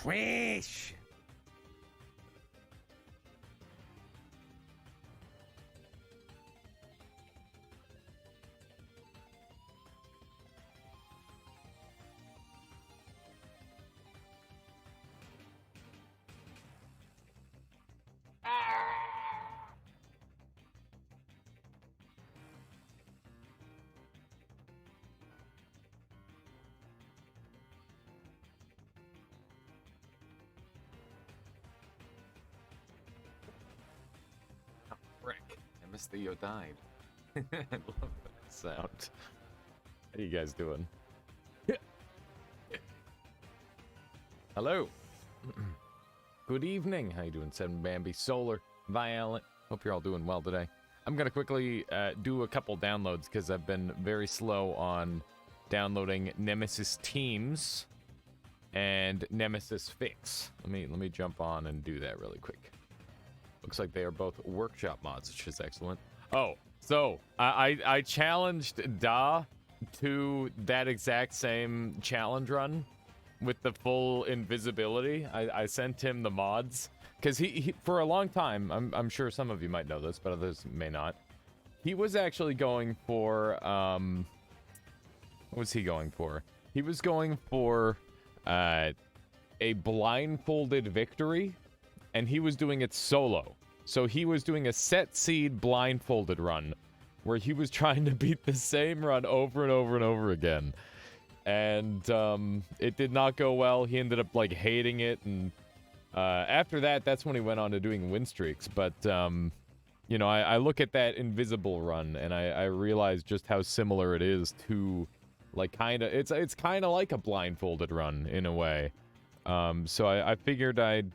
Trash! Frick. I missed that you died. I love that sound. How you guys doing? Hello. Good evening. How you doing, Seven Bambi, Solar, Violet? Hope you're all doing well today. I'm gonna quickly do a couple downloads because I've been very slow on downloading Nemesis Teams and Nemesis Fix. Let me jump on and do that really quick. Looks like they are both workshop mods, which is excellent. Oh, so I challenged Da to that exact same challenge run with the full invisibility. I sent him the mods because he for a long time, I'm sure some of you might know this, but others may not. He was actually going for what was he going for? He was going for a blindfolded victory, and he was doing it solo. So he was doing a set seed blindfolded run where he was trying to beat the same run over and over and over again. And it did not go well. He ended up like hating it, and after that, that's when he went on to doing win streaks. But you know, I look at that invisible run and I realize just how similar it is to like it's kind of like a blindfolded run in a way. So I figured I'd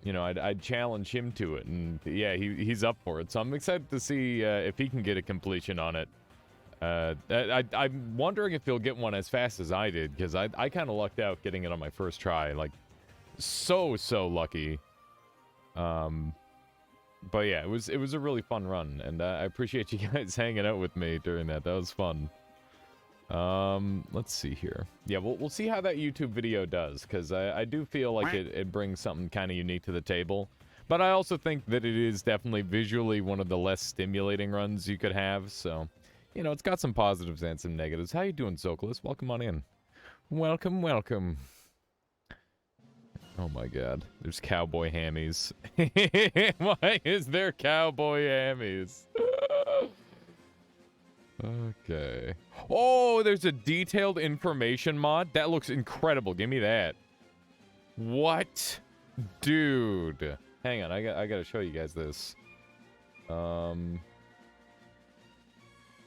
you know, I'd challenge him to it, and yeah, he's up for it. So I'm excited to see if he can get a completion on it. I'm wondering if he'll get one as fast as I did, because I kind of lucked out getting it on my first try. Like, so lucky. But yeah, it was a really fun run, and I appreciate you guys hanging out with me during that. That was fun. Let's see here. Yeah, we'll see how that YouTube video does, because I do feel like it brings something kind of unique to the table. But I also think that it is definitely visually one of the less stimulating runs you could have, so... You know, it's got some positives and some negatives. How you doing, Sokolis? Welcome on in. Welcome, welcome. Oh my god. There's cowboy hammies. Why is there cowboy hammies? Okay. Oh, there's a detailed information mod? That looks incredible. Give me that. What? Dude. Hang on, I gotta show you guys this.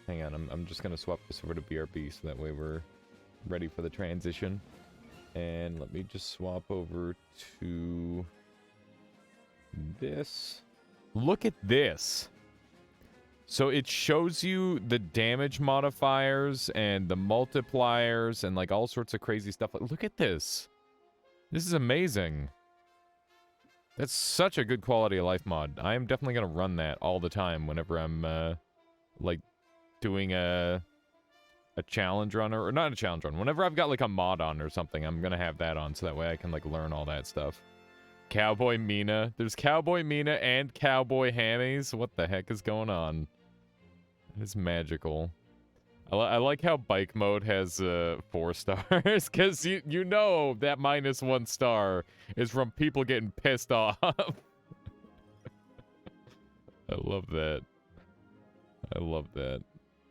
Hang on, I'm just gonna swap this over to BRB so that way we're ready for the transition. And let me just swap over to this. Look at this. So it shows you the damage modifiers and the multipliers and like all sorts of crazy stuff. Look at this. This is amazing. That's such a good quality of life mod. I am definitely gonna run that all the time whenever I'm like doing a challenge run, or not a challenge run. Whenever I've got like a mod on or something, I'm gonna have that on so that way I can like learn all that stuff. Cowboy Mina. There's Cowboy Mina and Cowboy Hammies. What the heck is going on? It's magical. I like how bike mode has 4 stars, because you know that -1 star is from people getting pissed off. I love that. I love that.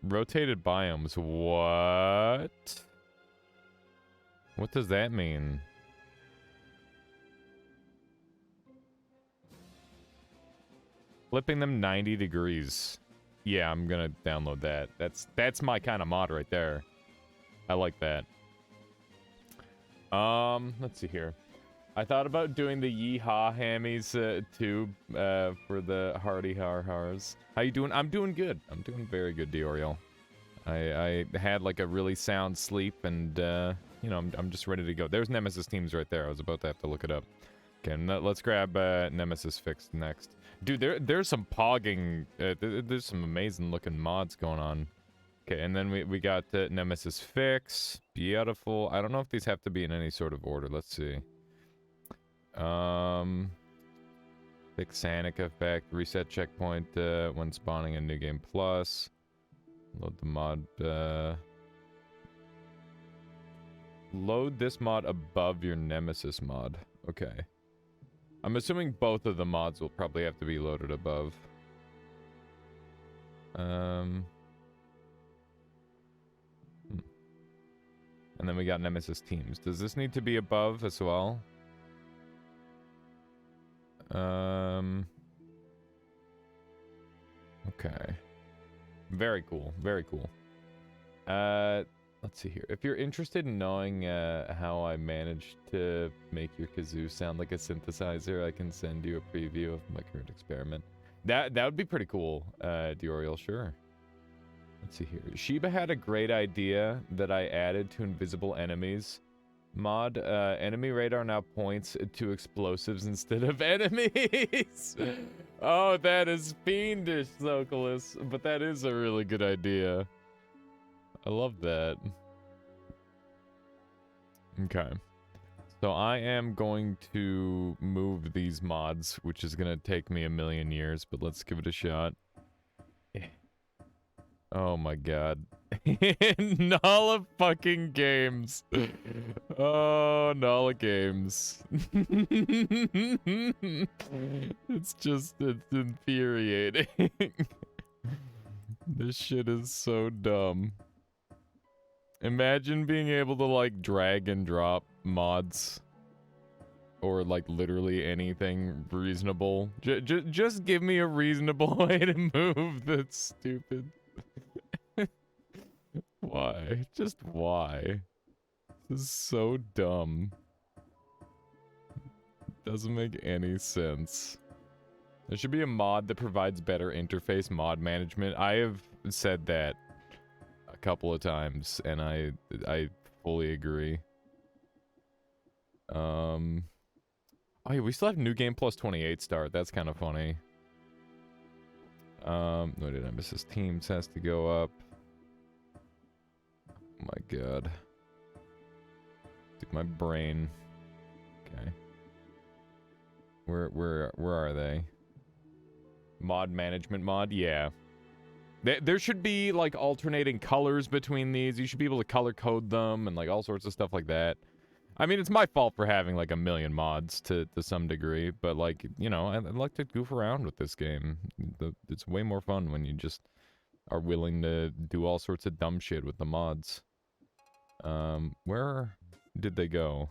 Rotated biomes, what? What does that mean? Flipping them 90 degrees. Yeah, I'm gonna download that. That's my kind of mod right there. I like that. Let's see here. I thought about doing the Yeehaw Hammies too for the Hardy Har-Hars. How you doing? I'm doing good. I'm doing very good, Dioriel. I had like a really sound sleep, and you know, I'm just ready to go. There's Nemesis Teams right there. I was about to have to look it up. Okay, let's grab Nemesis Fixed next. Dude, there's some pogging. There's some amazing looking mods going on. Okay, and then we got the Nemesis Fix. Beautiful. I don't know if these have to be in any sort of order. Let's see. Fix Sanic effect. Reset checkpoint when spawning a new game plus. Load the mod. Load this mod above your Nemesis mod. Okay. I'm assuming both of the mods will probably have to be loaded above. And then we got Nemesis Teams. Does this need to be above as well? Okay. Very cool. Very cool. Let's see here. If you're interested in knowing how I managed to make your kazoo sound like a synthesizer, I can send you a preview of my current experiment. That would be pretty cool, Dioriel, sure. Let's see here. Sheba had a great idea that I added to Invisible Enemies mod. Enemy radar now points to explosives instead of enemies. Oh, that is fiendish, Zoculus. But that is a really good idea. I love that. Okay. So I am going to move these mods, which is going to take me a million years, but let's give it a shot. Oh my god. Nala fucking games. Oh, Nala games. It's infuriating. This shit is so dumb. Imagine being able to, like, drag and drop mods. Or, like, literally anything reasonable. Just give me a reasonable way to move that's stupid. Why? Just why? This is so dumb. Doesn't make any sense. There should be a mod that provides better interface mod management. I have said that a couple of times, and I fully agree. Oh yeah, we still have New Game Plus 28 start. That's kind of funny. No, did I miss? His Teams has to go up. Oh my god. Dude, my brain. Okay. Where are they? Mod management mod? Yeah. There should be, like, alternating colors between these. You should be able to color code them and, like, all sorts of stuff like that. I mean, it's my fault for having, like, a million mods to some degree, but, like, you know, I'd like to goof around with this game. It's way more fun when you just are willing to do all sorts of dumb shit with the mods. Where did they go?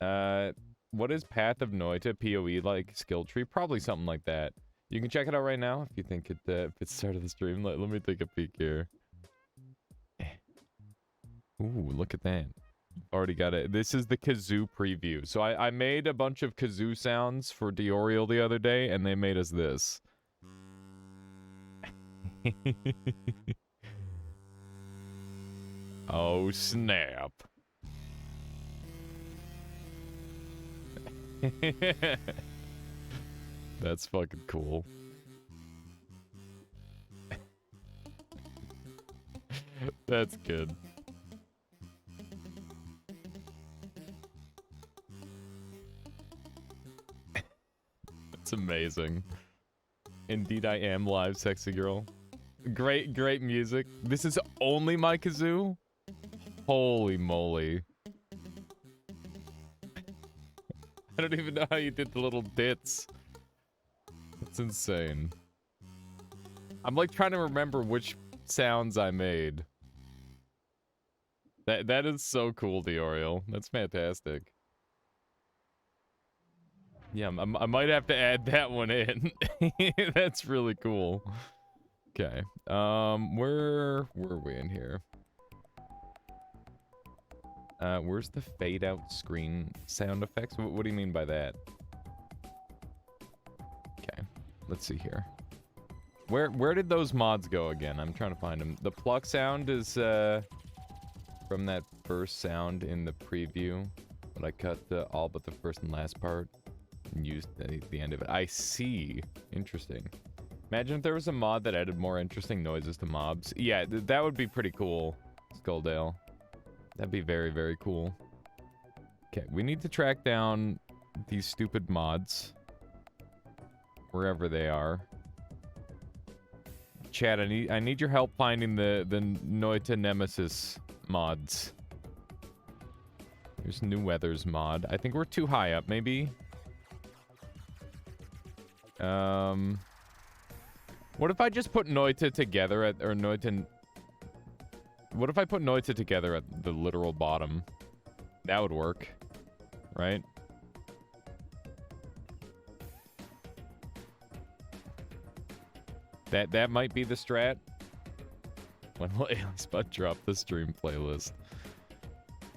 What is Path of Noita PoE like skill tree? Probably something like that. You can check it out right now if you think it if it's start of the stream. Let me take a peek here. Ooh, look at that. Already got it. This is the kazoo preview. So I made a bunch of kazoo sounds for Dioriel the other day, and they made us this. Oh, snap. That's fucking cool. That's good. That's amazing. Indeed I am live, sexy girl. Great music. This is only my kazoo? Holy moly. I don't even know how you did the little dits. That's insane. I'm like trying to remember which sounds I made. That is so cool, Dioriel. That's fantastic. Yeah, I might have to add that one in. That's really cool. Okay. Where were we in here? Where's the fade out screen sound effects? What do you mean by that? Okay, let's see here. Where did those mods go again? I'm trying to find them. The pluck sound is from that first sound in the preview, but I cut all but the first and last part and used the end of it. I see. Interesting. Imagine if there was a mod that added more interesting noises to mobs. Yeah, that would be pretty cool, Skulldale. That'd be very, very cool. Okay, we need to track down these stupid mods. Wherever they are. Chat, I need your help finding the Noita Nemesis mods. There's New Weathers mod. I think we're too high up, maybe? What if I just put Noita together at... Or Noita... What if I put Noita together at the literal bottom? That would work. Right? That might be the strat. When will Aliasarchives drop the stream playlist?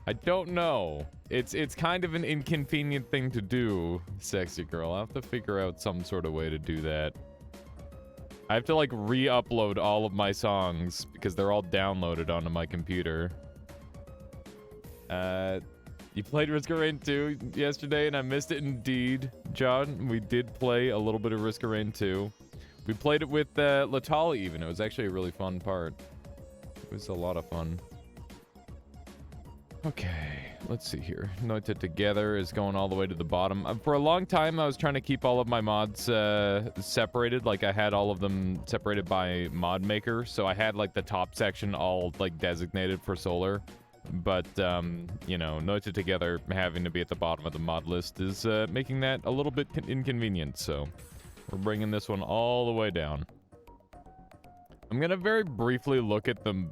I don't know. It's kind of an inconvenient thing to do, sexy girl. I'll have to figure out some sort of way to do that. I have to like re-upload all of my songs because they're all downloaded onto my computer. You played Risk of Rain 2 yesterday and I missed it indeed, John. We did play a little bit of Risk of Rain 2. We played it with Latali even. It was actually a really fun part. It was a lot of fun. Okay, let's see here. Noita Together is going all the way to the bottom. For a long time, I was trying to keep all of my mods separated. Like, I had all of them separated by mod maker. So I had, like, the top section all, like, designated for solar. But, you know, Noita Together having to be at the bottom of the mod list is making that a little bit inconvenient. So we're bringing this one all the way down. I'm going to very briefly look at the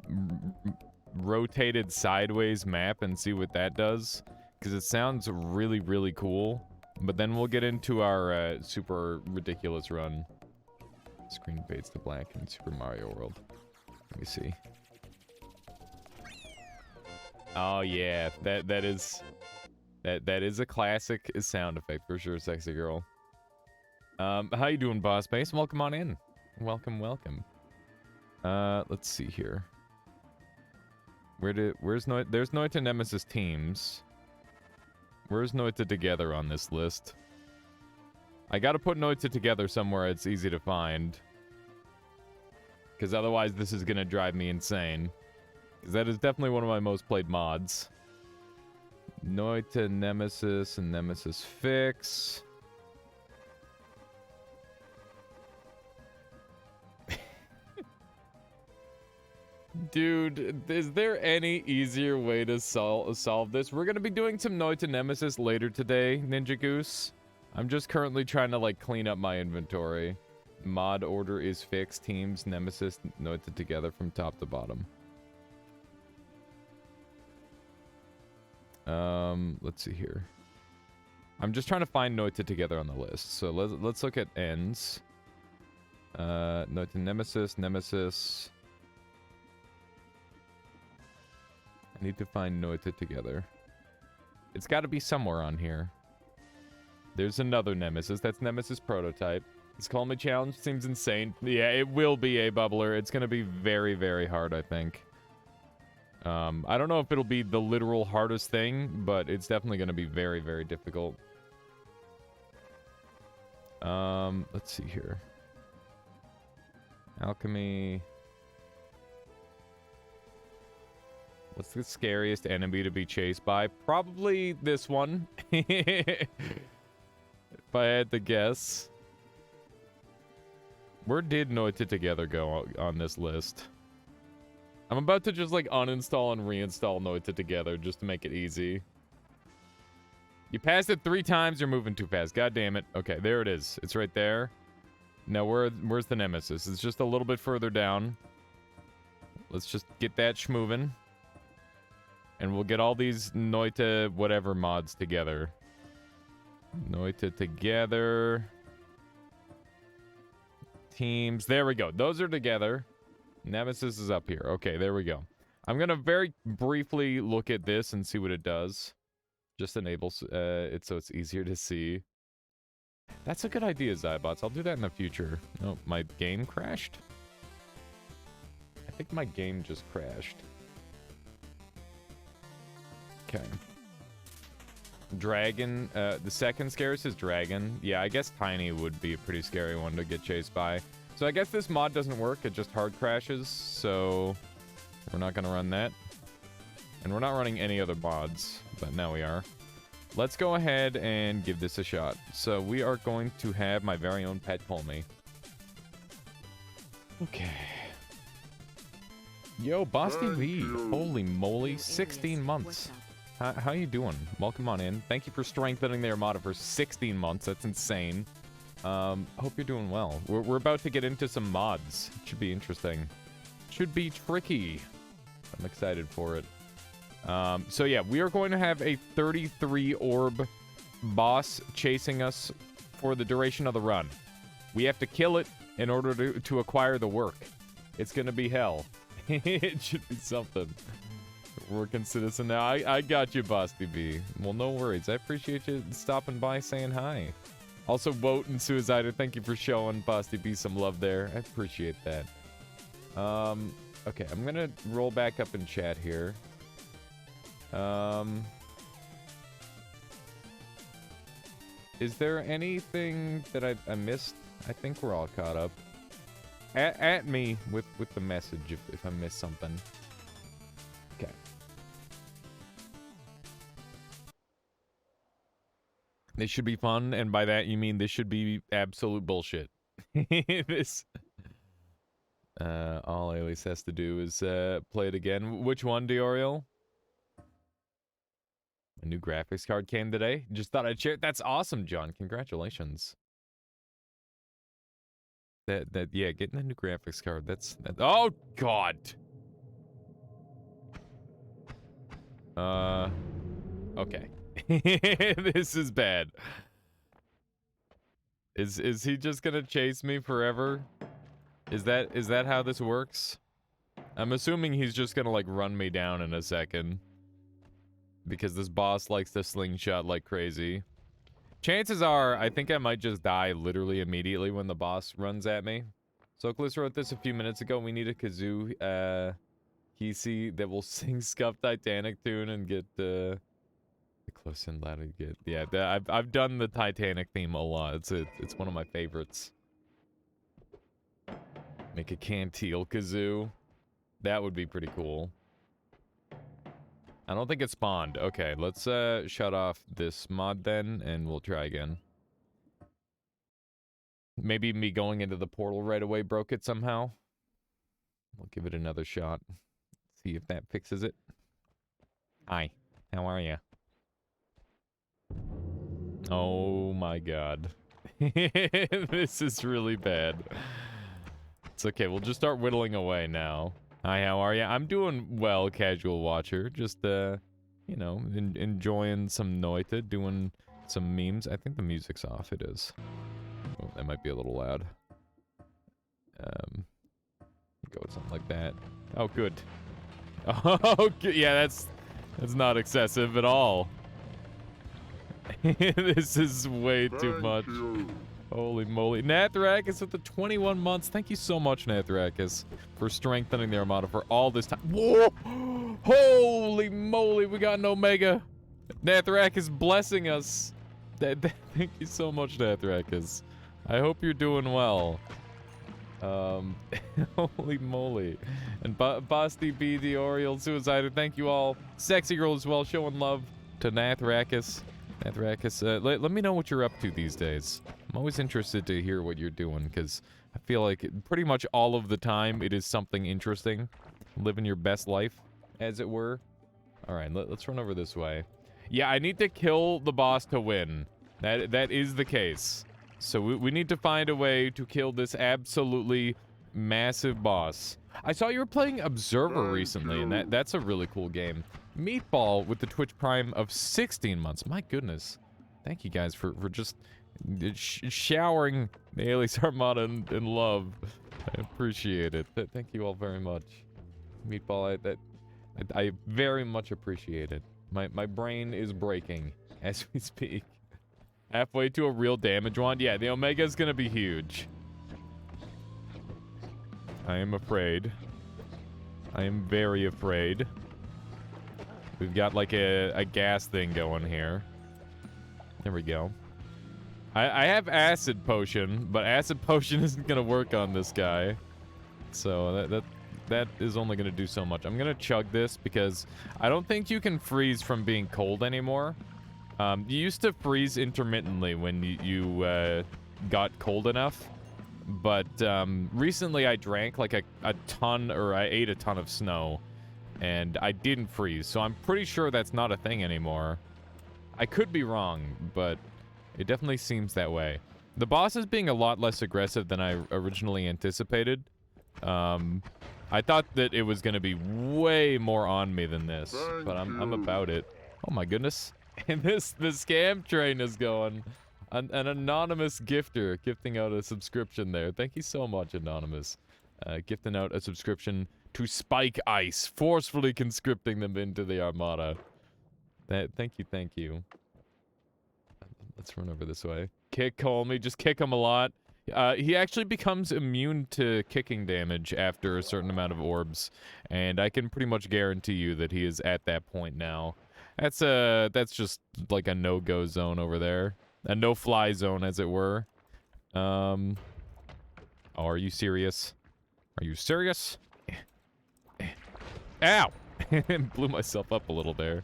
rotated sideways map and see what that does, because it sounds really, really cool. But then we'll get into our super ridiculous run. Screen fades to black in Super Mario World. Let me see. Oh yeah, that is a classic sound effect for sure, sexy girl. How you doing, Boss Base? Welcome on in. Welcome, welcome. Let's see here. Where's Noita? There's Noita Nemesis teams. Where's Noita Together on this list? I gotta put Noita Together somewhere it's easy to find. Because otherwise this is gonna drive me insane. Because that is definitely one of my most played mods. Noita Nemesis and Nemesis Fix. Dude, is there any easier way to solve this? We're gonna be doing some Noita Nemesis later today, Ninja Goose. I'm just currently trying to, like, clean up my inventory. Mod order is fixed. Teams, Nemesis, Noita Together from top to bottom. Let's see here. I'm just trying to find Noita Together on the list. So let's look at ends. Noita Nemesis, Nemesis... I need to find Noita Together. It's got to be somewhere on here. There's another Nemesis. That's Nemesis Prototype. This Call Me Challenge seems insane. Yeah, it will be a bubbler. It's going to be very, very hard, I think. I don't know if it'll be the literal hardest thing, but it's definitely going to be very, very difficult. Let's see here. Alchemy... What's the scariest enemy to be chased by? Probably this one. If I had to guess. Where did Noita Together go on this list? I'm about to just, like, uninstall and reinstall Noita Together just to make it easy. You passed it 3 times, you're moving too fast. God damn it. Okay, there it is. It's right there. Now, where's the Nemesis? It's just a little bit further down. Let's just get that schmovin'. And we'll get all these Noita whatever mods together. Noita Together. Teams. There we go. Those are together. Nemesis is up here. Okay, there we go. I'm going to very briefly look at this and see what it does. Just enables it so it's easier to see. That's a good idea, Zybots. I'll do that in the future. Oh, my game crashed? I think my game just crashed. Okay. Dragon. The second scariest is Dragon. Yeah, I guess Tiny would be a pretty scary one to get chased by. So I guess this mod doesn't work. It just hard crashes. So we're not going to run that. And we're not running any other mods. But now we are. Let's go ahead and give this a shot. So we are going to have my very own pet call me. Okay. Yo, Bosty V. Holy moly. 16 months. How you doing? Welcome on in. Thank you for strengthening the Armada for 16 months. That's insane. Hope you're doing well. We're about to get into some mods. It should be interesting. Should be tricky. I'm excited for it. So yeah, we are going to have a 33 orb boss chasing us for the duration of the run. We have to kill it in order to acquire the work. It's gonna be hell. It should be something. Working citizen now. I got you, Bosty B. Well, no worries. I appreciate you stopping by, saying hi. Also, Woat and Suicider, thank you for showing Bosty B some love there. I appreciate that. Okay, I'm gonna roll back up in chat here. Is there anything that I missed? I think we're all caught up. At me with the message if I missed something. Okay. This should be fun, and by that you mean this should be absolute bullshit. This... all Alias has to do is play it again. Which one, Dioriel? A new graphics card came today. Just thought I'd share it. That's awesome, John. Congratulations. Yeah, getting a new graphics card. That. Oh God. Okay. This is bad. Is he just gonna chase me forever? Is that how this works? I'm assuming he's just gonna like run me down in a second. Because this boss likes to slingshot like crazy. Chances are, I think I might just die literally immediately when the boss runs at me. Soclus wrote this a few minutes ago. We need a kazoo, Kisi that will sing Scuff Titanic tune and get, the close and loud you get. Yeah, I've done the Titanic theme a lot. It's one of my favorites. Make a Cantil kazoo. That would be pretty cool. I don't think it spawned. Okay, let's shut off this mod then, and we'll try again. Maybe me going into the portal right away broke it somehow. We'll give it another shot. See if that fixes it. Hi, how are you? Oh my god. This is really bad. It's okay, we'll just start whittling away now. Hi, how are you? I'm doing well, casual watcher. Just, you know, enjoying some noita, doing some memes. I think the music's off. It is. Oh, that might be a little loud. Go with something like that. Oh, good. Oh, yeah, that's not excessive at all. This is way too much. Holy moly. Nathrakis with the 21 months. Thank you so much, Nathrakis, for strengthening the Armada for all this time. Whoa! Holy moly, we got an Omega. Nathrakis blessing us. Thank you so much, Nathrakis. I hope you're doing well. Holy moly. And Basti B, the Oriole, Suicider, thank you all. Sexy Girl as well, showing love to Nathrakis. Nathrakis, let me know what you're up to these days. I'm always interested to hear what you're doing, because I feel like pretty much all of the time it is something interesting. Living your best life, as it were. Alright, let's run over this way. Yeah, I need to kill the boss to win. That is the case. So we need to find a way to kill this absolutely massive boss. I saw you were playing Observer recently, and that's a really cool game. Meatball with the Twitch Prime of 16 months. My goodness. Thank you guys for just showering the Alias Armada in love. I appreciate it. Thank you all very much. Meatball, I very much appreciate it. My brain is breaking as we speak. Halfway to a real damage wand. Yeah, the Omega is gonna be huge. I am afraid. I am very afraid. We've got like a gas thing going here. There we go. I have acid potion, but acid potion isn't gonna work on this guy. So that is only gonna do so much. I'm gonna chug this because I don't think you can freeze from being cold anymore. You used to freeze intermittently when you got cold enough, but recently I drank like a ton, or I ate a ton of snow, and I didn't freeze. So I'm pretty sure that's not a thing anymore. I could be wrong, but it definitely seems that way. The boss is being a lot less aggressive than I originally anticipated. I thought that it was going to be way more on me than this, but I'm about it. Oh my goodness. And the scam train is going. An anonymous gifter gifting out a subscription there. Thank you so much, Anonymous. Gifting out a subscription to Spike Ice, forcefully conscripting them into the Armada. Thank you. Let's run over this way. Kick Colmy, just kick him a lot. He actually becomes immune to kicking damage after a certain amount of orbs, and I can pretty much guarantee you that he is at that point now. That's just like a no-go zone over there. A no-fly zone, as it were. Oh, are you serious? Are you serious? Ow! Blew myself up a little there.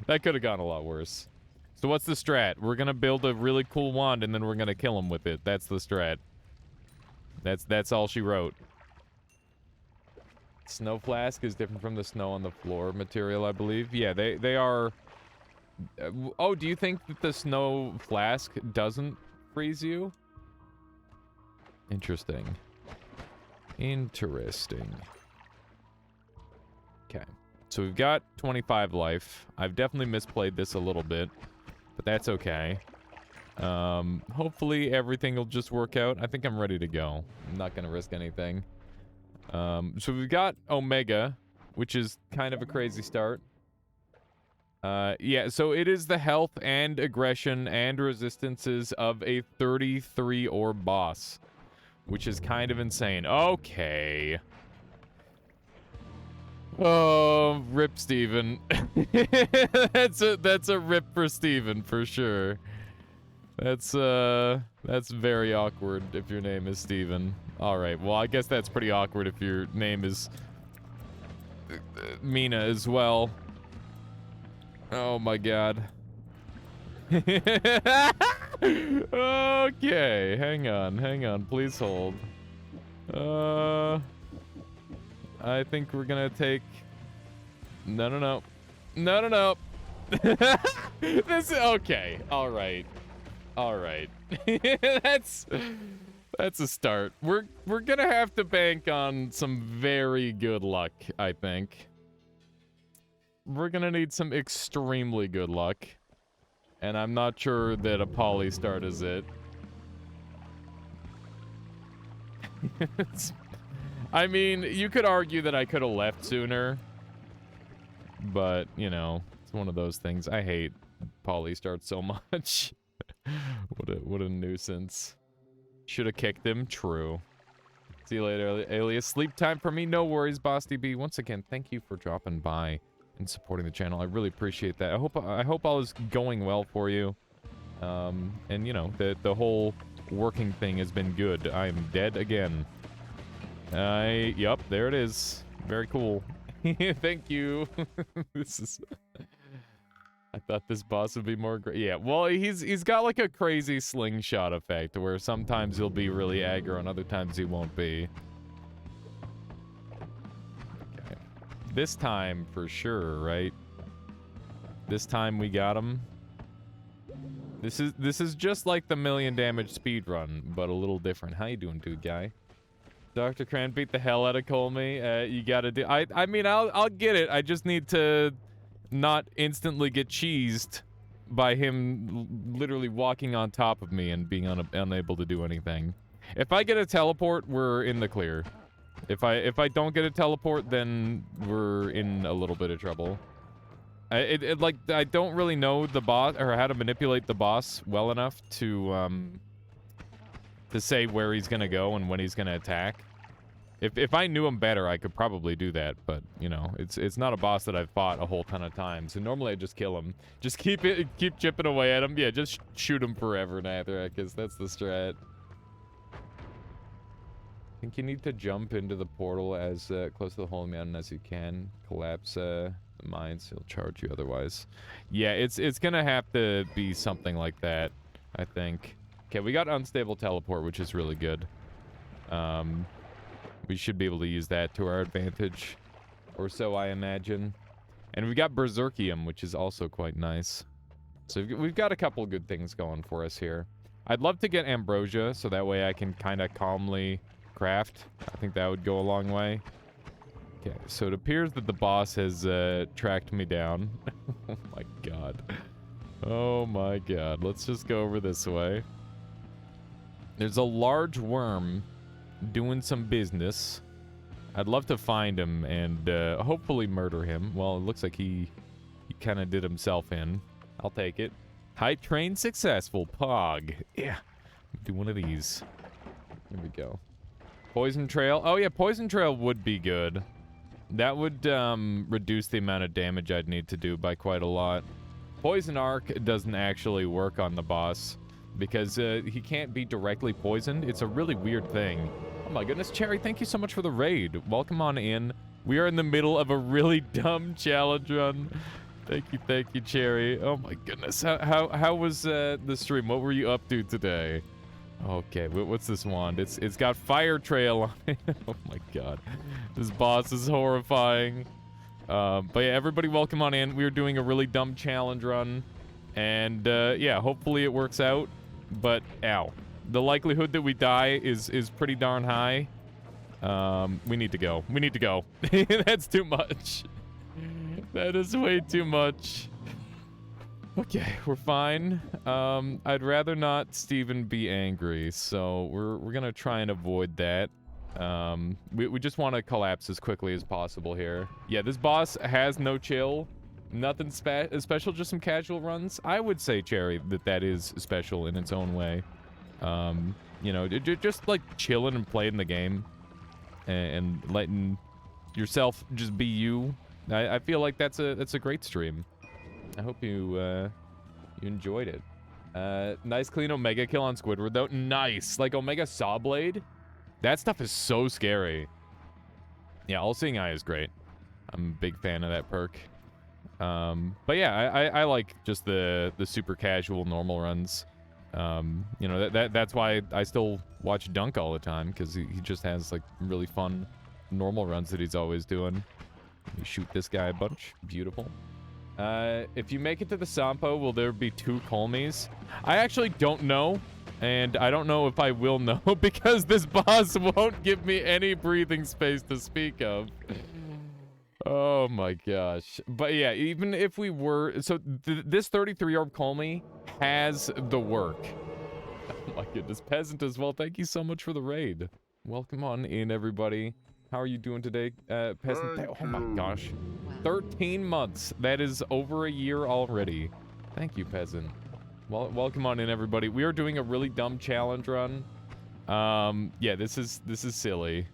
That could have gone a lot worse. So what's the strat? We're gonna build a really cool wand, and then we're gonna kill him with it. That's the strat. That's all she wrote. Snow flask is different from the snow on the floor material, I believe. Yeah, they are... oh, do you think that the snow flask doesn't freeze you? Interesting. Interesting. Okay. So we've got 25 life. I've definitely misplayed this a little bit, but that's okay. Hopefully everything will just work out. I think I'm ready to go. I'm not gonna risk anything. So we've got Omega, which is kind of a crazy start. Yeah, so it is the health and aggression and resistances of a 33 orb boss, which is kind of insane. Okay. Oh, rip Steven. That's a rip for Steven for sure. That's very awkward if your name is Steven. Alright, well, I guess that's pretty awkward if your name is Mina as well. Oh my god. Okay, hang on, please hold. I think we're gonna take... No. This is... okay, alright. That's a start. We're gonna have to bank on some very good luck, I think. We're gonna need some extremely good luck. And I'm not sure that a poly start is it. I mean, you could argue that I could have left sooner. But, you know, it's one of those things. I hate poly starts so much. What a nuisance. Should have kicked him. True. See you later, Alias. Sleep time for me. No worries, Boss DB. Once again, thank you for dropping by and supporting the channel. I really appreciate that. I hope all is going well for you. And you know, the whole working thing has been good. I am dead again. Yup, there it is. Very cool. Thank you. This is... I thought this boss would be more great. Yeah, well, he's got like a crazy slingshot effect where sometimes he'll be really aggro and other times he won't be. Okay. This time for sure, right? This time we got him. This is just like the million damage speed run, but a little different. How you doing, dude guy? Dr. Cran beat the hell out of Colmy. You gotta do... I mean, I'll get it. I just need to not instantly get cheesed by him literally walking on top of me and being unable to do anything. If I get a teleport, we're in the clear. If I don't get a teleport, then we're in a little bit of trouble. Like, I don't really know the boss or how to manipulate the boss well enough to say where he's gonna go and when he's gonna attack. If I knew him better, I could probably do that, but, you know, it's not a boss that I've fought a whole ton of times, so normally I just kill him. Just keep chipping away at him. Yeah, just shoot him forever, Nathrak, because that's the strat. I think you need to jump into the portal as close to the holy mountain as you can. Collapse the mines, he'll charge you otherwise. Yeah, it's gonna have to be something like that, I think. Okay, we got unstable teleport, which is really good. We should be able to use that to our advantage, or so I imagine. And we got Berserkium, which is also quite nice. So we've got a couple good things going for us here. I'd love to get Ambrosia, so that way I can kind of calmly craft. I think that would go a long way. Okay, so it appears that the boss has tracked me down. Oh my god. Oh my god. Let's just go over this way. There's a large worm doing some business. I'd love to find him and hopefully murder him. Well, it looks like he kind of did himself in. I'll take it. Height train successful. Pog. Yeah. Do one of these. There we go. Poison trail. Oh yeah, poison trail would be good. That would reduce the amount of damage I'd need to do by quite a lot. Poison arc doesn't actually work on the boss because he can't be directly poisoned. It's a really weird thing. Oh my goodness, Cherry, thank you so much for the raid. Welcome on in. We are in the middle of a really dumb challenge run. Thank you, Cherry. Oh my goodness, how was the stream? What were you up to today? Okay, what's this wand? It's got fire trail on it. Oh my god, this boss is horrifying. But yeah, everybody welcome on in. We are doing a really dumb challenge run, and yeah, hopefully it works out. But ow, the likelihood that we die is pretty darn high. We need to go. We need to go. That's too much. That is way too much. Okay, we're fine. I'd rather not Steven be angry, so we're gonna try and avoid that. We just want to collapse as quickly as possible here. Yeah, this boss has no chill. Nothing special, just some casual runs. I would say, Cherry, that is special in its own way. You know, just like chilling and playing the game and letting yourself just be you. I feel like that's a great stream. I hope you you enjoyed it. Nice clean Omega kill on Squidward though. Nice, like Omega Sawblade. That stuff is so scary. Yeah, All Seeing Eye is great. I'm a big fan of that perk. But yeah, I like just the super casual normal runs. You know, that's why I still watch Dunk all the time, because he just has like really fun normal runs that he's always doing. You shoot this guy a bunch. Beautiful. If you make it to the Sampo, will there be 2 Colmies? I actually don't know, and I don't know if I will know, because this boss won't give me any breathing space to speak of. Oh my gosh. But yeah, even if we were... So this 33-orb Colmy has the work. Oh my goodness. Peasant as well, thank you so much for the raid. Welcome on in, everybody. How are you doing today, Peasant? Oh my gosh. 13 months. That is over a year already. Thank you, Peasant. Well, welcome on in, everybody. We are doing a really dumb challenge run. Yeah, this is silly.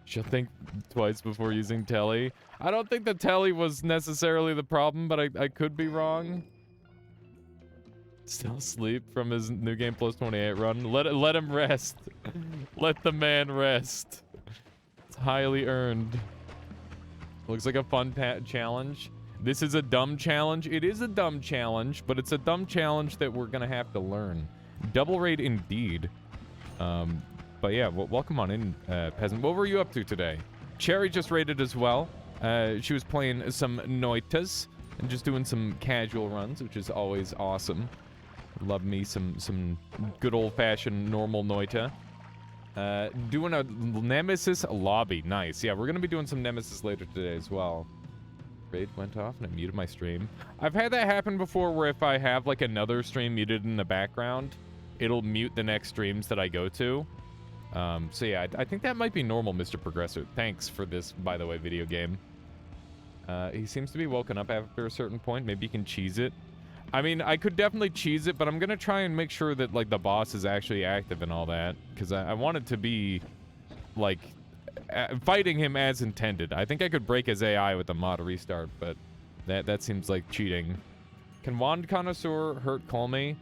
Should think twice before using telly. I don't think the telly was necessarily the problem, but I could be wrong. Still asleep from his New Game Plus 28 run. Let him rest. Let the man rest. It's highly earned. Looks like a fun challenge. This is a dumb challenge. It is a dumb challenge, but it's a dumb challenge that we're gonna have to learn. Double raid indeed. But yeah, welcome on in, Peasant. What were you up to today? Cherry just raided as well. She was playing some noitas and just doing some casual runs, which is always awesome. Love me some good old-fashioned normal noita. Doing a nemesis lobby. Nice. Yeah, we're gonna be doing some nemesis later today as well. Raid went off and I muted my stream. I've had that happen before where if I have like another stream muted in the background, it'll mute the next streams that I go to. So yeah, I think that might be normal, Mr. Progressor. Thanks for this, by the way, video game. He seems to be woken up after a certain point. Maybe you can cheese it. I mean, I could definitely cheese it, but I'm gonna try and make sure that, like, the boss is actually active and all that. Because I want it to be, like, fighting him as intended. I think I could break his AI with a mod restart, but that seems like cheating. Can Wand Connoisseur hurt Colmy?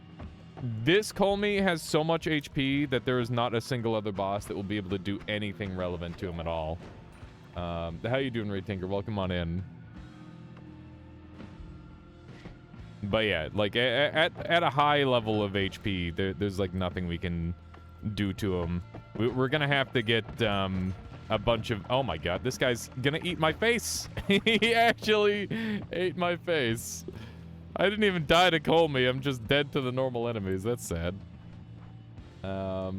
This Colmy has so much HP that there is not a single other boss that will be able to do anything relevant to him at all. How you doing, Ray Tinker? Welcome on in. But yeah, like at a high level of HP, there's like nothing we can do to him. We're gonna have to get a bunch of... Oh my god, this guy's gonna eat my face. He actually ate my face. I didn't even die to Colmy. I'm just dead to the normal enemies. That's sad. I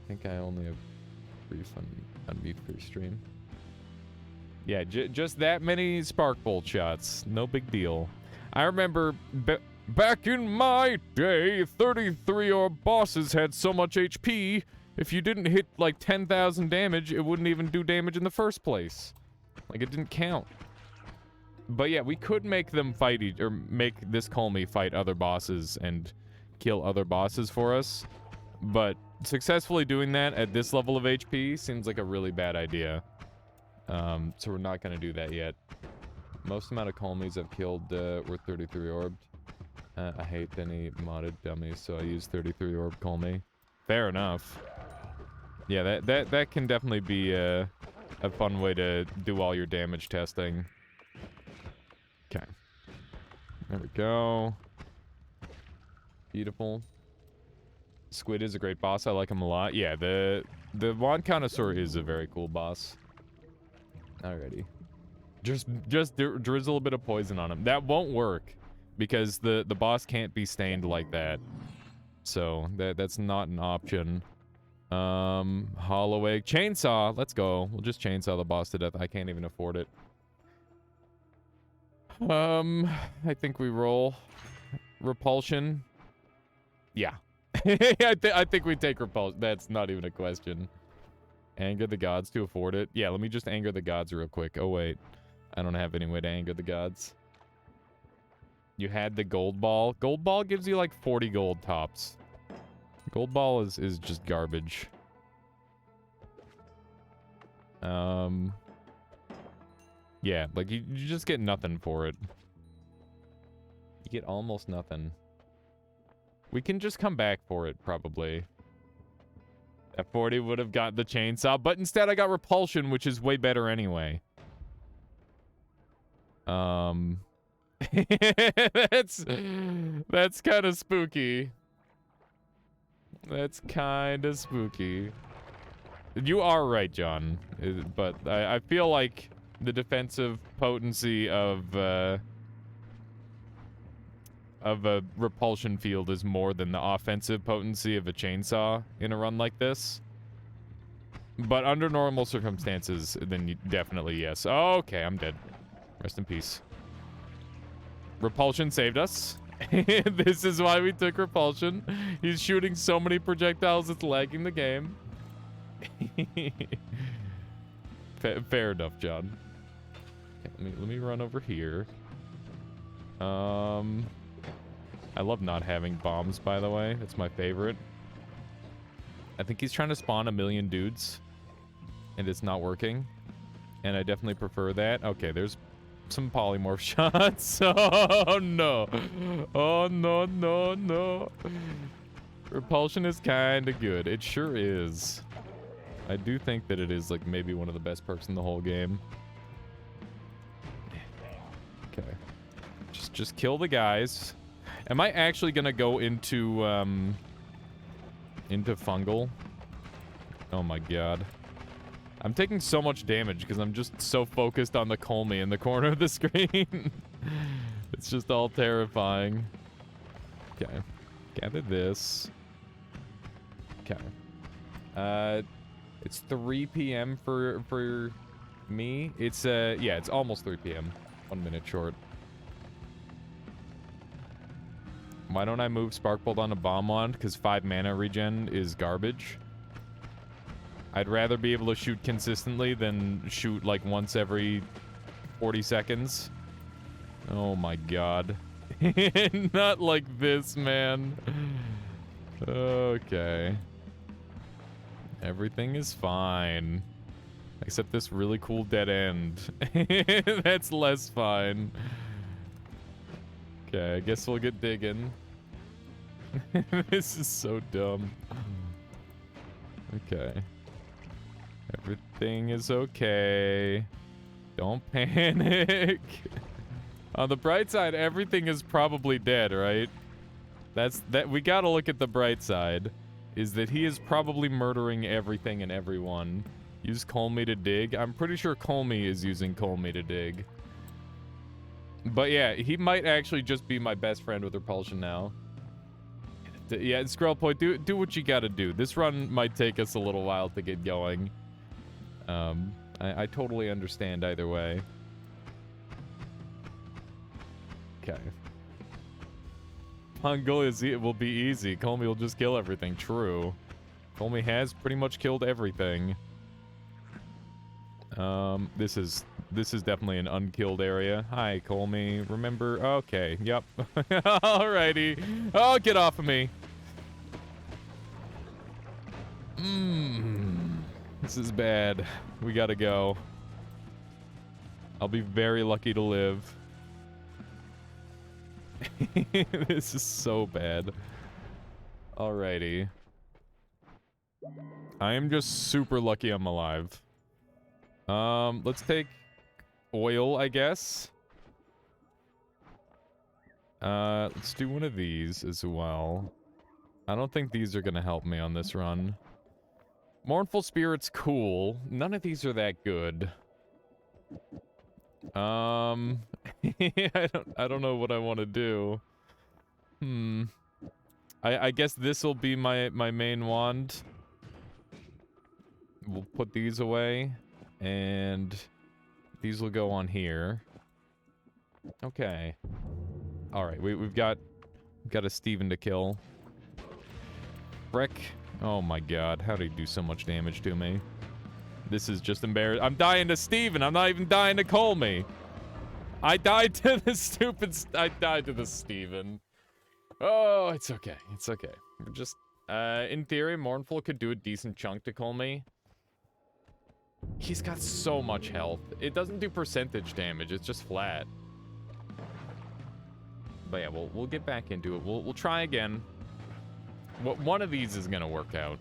think I only have brief unmute for stream. Yeah, just that many spark bolt shots. No big deal. I remember back in my day, 33 orb bosses had so much HP, if you didn't hit like 10,000 damage, it wouldn't even do damage in the first place. Like, it didn't count. But yeah, we could make them fight or make this Colmy fight other bosses and kill other bosses for us. But successfully doing that at this level of HP seems like a really bad idea. So we're not going to do that yet. Most amount of Colmys I've killed were 33 orbed. I hate any modded dummies, so I use 33 orb Colmy. Fair enough. Yeah, that can definitely be a fun way to do all your damage testing. Okay. There we go. Beautiful. Squid is a great boss. I like him a lot. Yeah, the Wand Connoisseur is a very cool boss. Alrighty. Just drizzle a bit of poison on him. That won't work because the boss can't be stained like that. So that's not an option. Hollow egg. Chainsaw. Let's go. We'll just chainsaw the boss to death. I can't even afford it. I think we roll repulsion. Yeah. I think we take repulsion. That's not even a question. Anger the gods to afford it. Yeah, let me just anger the gods real quick. Oh, wait. I don't have any way to anger the gods. You had the gold ball. Gold ball gives you like 40 gold tops. Gold ball is just garbage. Yeah, like you just get nothing for it. You get almost nothing. We can just come back for it, probably. F40 would have got the chainsaw, but instead I got repulsion, which is way better anyway. That's kind of spooky. That's kind of spooky. You are right, John. But I feel like the defensive potency of a repulsion field is more than the offensive potency of a chainsaw in a run like this. But under normal circumstances, then you definitely yes. Oh, okay, I'm dead. Rest in peace. Repulsion saved us. This is why we took repulsion. He's shooting so many projectiles, it's lagging the game. Fair enough, John. Okay, let me run over here. I love not having bombs, by the way. That's my favorite. I think he's trying to spawn 1 million dudes, and it's not working. And I definitely prefer that. Okay, there's some polymorph shots. Oh, no. Oh, no, no, no. Repulsion is kind of good. It sure is. I do think that it is, like, maybe one of the best perks in the whole game. Okay. Just kill the guys. Am I actually gonna go into fungal? Oh my god. I'm taking so much damage because I'm just so focused on the Colmy in the corner of the screen. It's just all terrifying. Okay. Gather this. Okay. It's 3 p.m. for me. It's yeah, it's almost 3 p.m. 1 minute short. Why don't I move Sparkbolt on a bomb wand? Because 5 mana regen is garbage. I'd rather be able to shoot consistently than shoot like once every 40 seconds. Oh my god. Not like this, man. Okay. Everything is fine. Except this really cool dead end. That's less fine. Okay, I guess we'll get digging. This is so dumb. Okay. Everything is okay. Don't panic. On the bright side, everything is probably dead, right? We gotta look at the bright side. Is that he is probably murdering everything and everyone. Use Colmy to dig. I'm pretty sure Colmy is using Colmy to dig. But yeah, he might actually just be my best friend with Repulsion now. Yeah, Scroll Point, do what you gotta do. This run might take us a little while to get going. I totally understand either way. Okay. Mongolia will be easy. Colmy will just kill everything. True. Colmy has pretty much killed everything. This is definitely an unkilled area. Hi, Colmy. Remember? Okay. Yep. Alrighty. Oh, get off of me. This is bad. We gotta go. I'll be very lucky to live. This is so bad. Alrighty. I am just super lucky I'm alive. Let's take oil, I guess. Let's do one of these as well. I don't think these are gonna help me on this run. Mournful Spirit's cool. None of these are that good. I don't know what I want to do. I guess this will be my main wand. We'll put these away, and these will go on here. Okay. All right, we've got a Steven to kill. Frick. Oh my god, how did he do so much damage to me? This is just embarrassing. I'm dying to Steven. I'm not even dying to Colmy. I died to the stupid... I died to the Steven. Oh, it's okay. It's okay. We're just... in theory, Mournful could do a decent chunk to Colmy. He's got so much health. It doesn't do percentage damage. It's just flat. But yeah, we'll get back into it. We'll try again. One of these is gonna work out.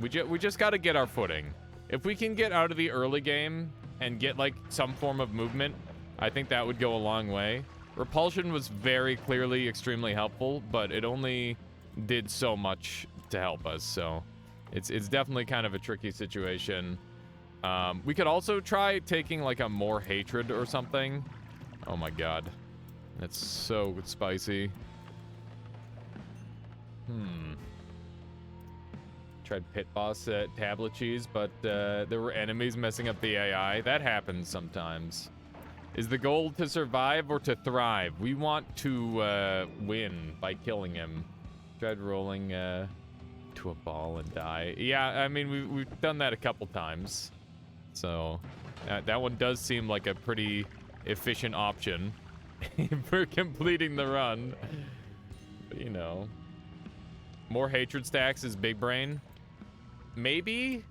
We just gotta get our footing. If we can get out of the early game and get, like, some form of movement, I think that would go a long way. Repulsion was very clearly extremely helpful, but it only did so much to help us, so it's definitely kind of a tricky situation. We could also try taking, like, a more hatred or something. Oh my god. That's so spicy. Tried Pit Boss tablet cheese, but there were enemies messing up the AI. That happens sometimes. Is the goal to survive or to thrive? We want to win by killing him. Tried rolling to a ball and die. Yeah, I mean, we've done that a couple times. So that one does seem like a pretty efficient option for completing the run. But, you know. More hatred stacks is big brain. Maybe?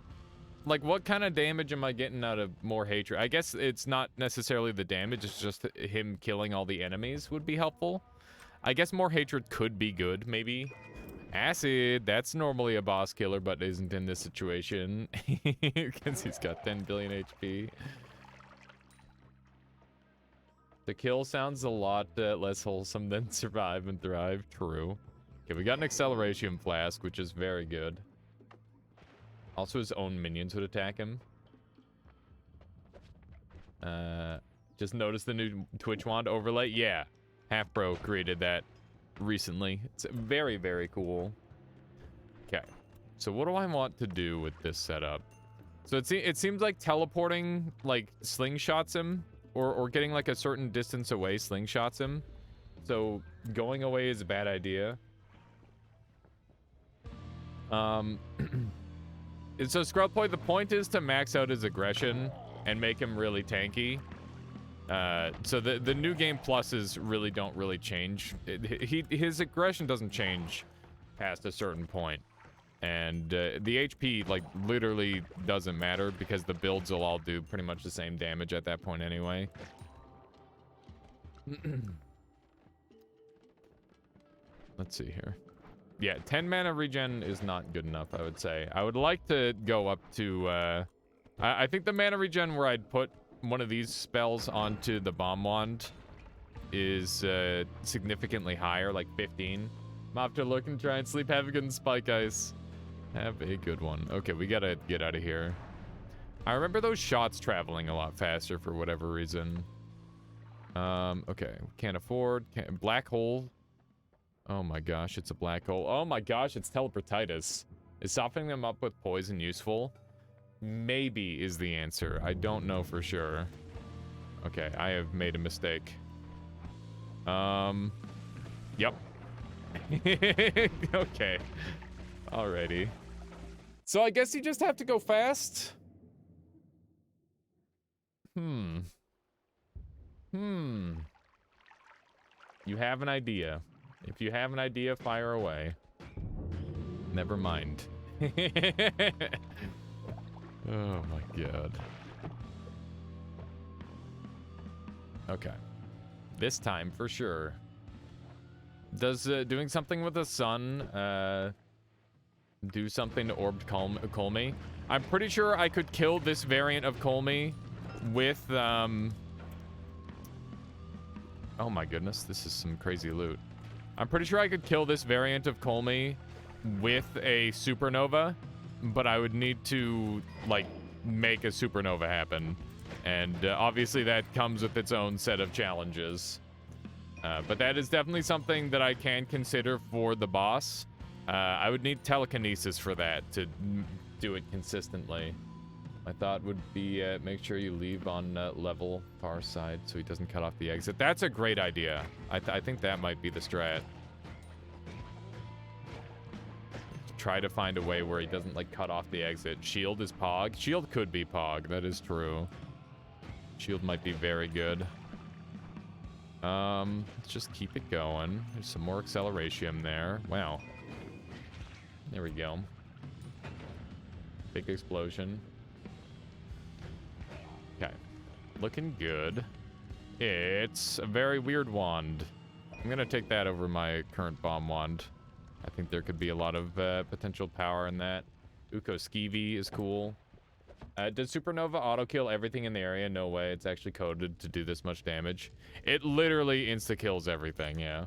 Like, what kind of damage am I getting out of more hatred? I guess it's not necessarily the damage, it's just him killing all the enemies would be helpful. I guess more hatred could be good, maybe. Acid, that's normally a boss killer, but isn't in this situation. Because he's got 10 billion HP. The kill sounds a lot less wholesome than survive and thrive. True. Okay, we got an acceleration flask, which is very good. Also, his own minions would attack him. Just noticed the new Twitch wand overlay. Yeah, Half Bro created that recently. It's very, very cool. Okay, so what do I want to do with this setup? So it seems like teleporting, like, slingshots him, or getting, like, a certain distance away slingshots him. So going away is a bad idea. So Scrub Point, the point is to max out his aggression and make him really tanky. So the new game pluses really don't change. His aggression doesn't change past a certain point. And the HP, like, literally doesn't matter because the builds will all do pretty much the same damage at that point anyway. Let's see here. Yeah, 10 mana regen is not good enough, I would say. I would like to go up to, I think the mana regen where I'd put one of these spells onto the Bomb Wand is significantly higher, like 15. I'm off to look and try and sleep. Have a good Spike Ice. Have a good one. Okay, we gotta get out of here. I remember those shots traveling a lot faster for whatever reason. Okay, can't afford. Black hole. Oh my gosh, it's a black hole. Oh my gosh, it's teleportitis. Is softening them up with poison useful? Maybe is the answer. I don't know for sure. Okay, I have made a mistake. Yep. Okay. Alrighty. So I guess you just have to go fast? You have an idea. If you have an idea, fire away. Never mind. Oh my god. Okay. This time, for sure. Does doing something with the sun do something to Orbed Colmy? I'm pretty sure I could kill this variant of Colmy with, oh my goodness, this is some crazy loot. I'm pretty sure I could kill this variant of Colmy with a supernova, but I would need to, like, make a supernova happen. And obviously that comes with its own set of challenges. But that is definitely something that I can consider for the boss. I would need telekinesis for that to do it consistently. My thought would be make sure you leave on level far side so he doesn't cut off the exit. That's a great idea. I think that might be the strat. Try to find a way where he doesn't, like, cut off the exit. Shield is Pog. Shield could be Pog. That is true. Shield might be very good. Let's just keep it going. There's some more acceleration there. Wow. There we go. Big explosion. Okay. Looking good. It's a very weird wand. I'm gonna take that over my current bomb wand. I think there could be a lot of potential power in that. Uko Skeevy is cool. Does Supernova auto-kill everything in the area? No way. It's actually coded to do this much damage. It literally insta-kills everything, yeah.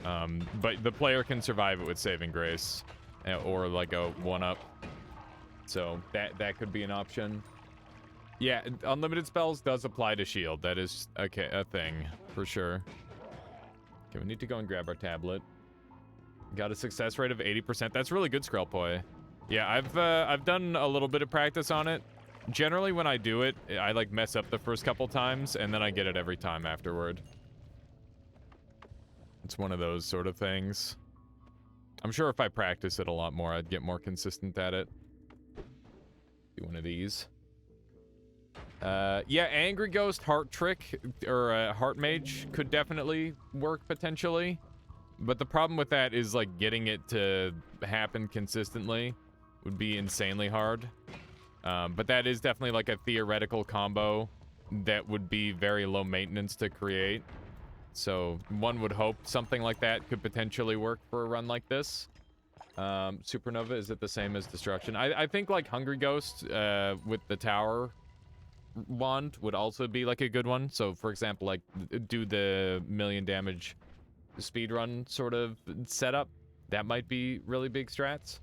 But the player can survive it with Saving Grace. Or, like, a 1-up. So, that could be an option. Yeah, unlimited spells does apply to shield. That is, okay, a thing, for sure. Okay, we need to go and grab our tablet. Got a success rate of 80%. That's really good, Skrelpoi. Yeah, I've done a little bit of practice on it. Generally, when I do it, I, like, mess up the first couple times, and then I get it every time afterward. It's one of those sort of things. I'm sure if I practice it a lot more, I'd get more consistent at it. Do one of these. Yeah, Angry Ghost, Heart Trick, or Heart Mage could definitely work potentially. But the problem with that is, like, getting it to happen consistently would be insanely hard. But that is definitely, like, a theoretical combo that would be very low maintenance to create. So one would hope something like that could potentially work for a run like this. Supernova, is it the same as Destruction? I think, like, Hungry Ghost with the tower wand would also be, like, a good one. So, for example, like, do the million damage speedrun sort of setup. That might be really big strats.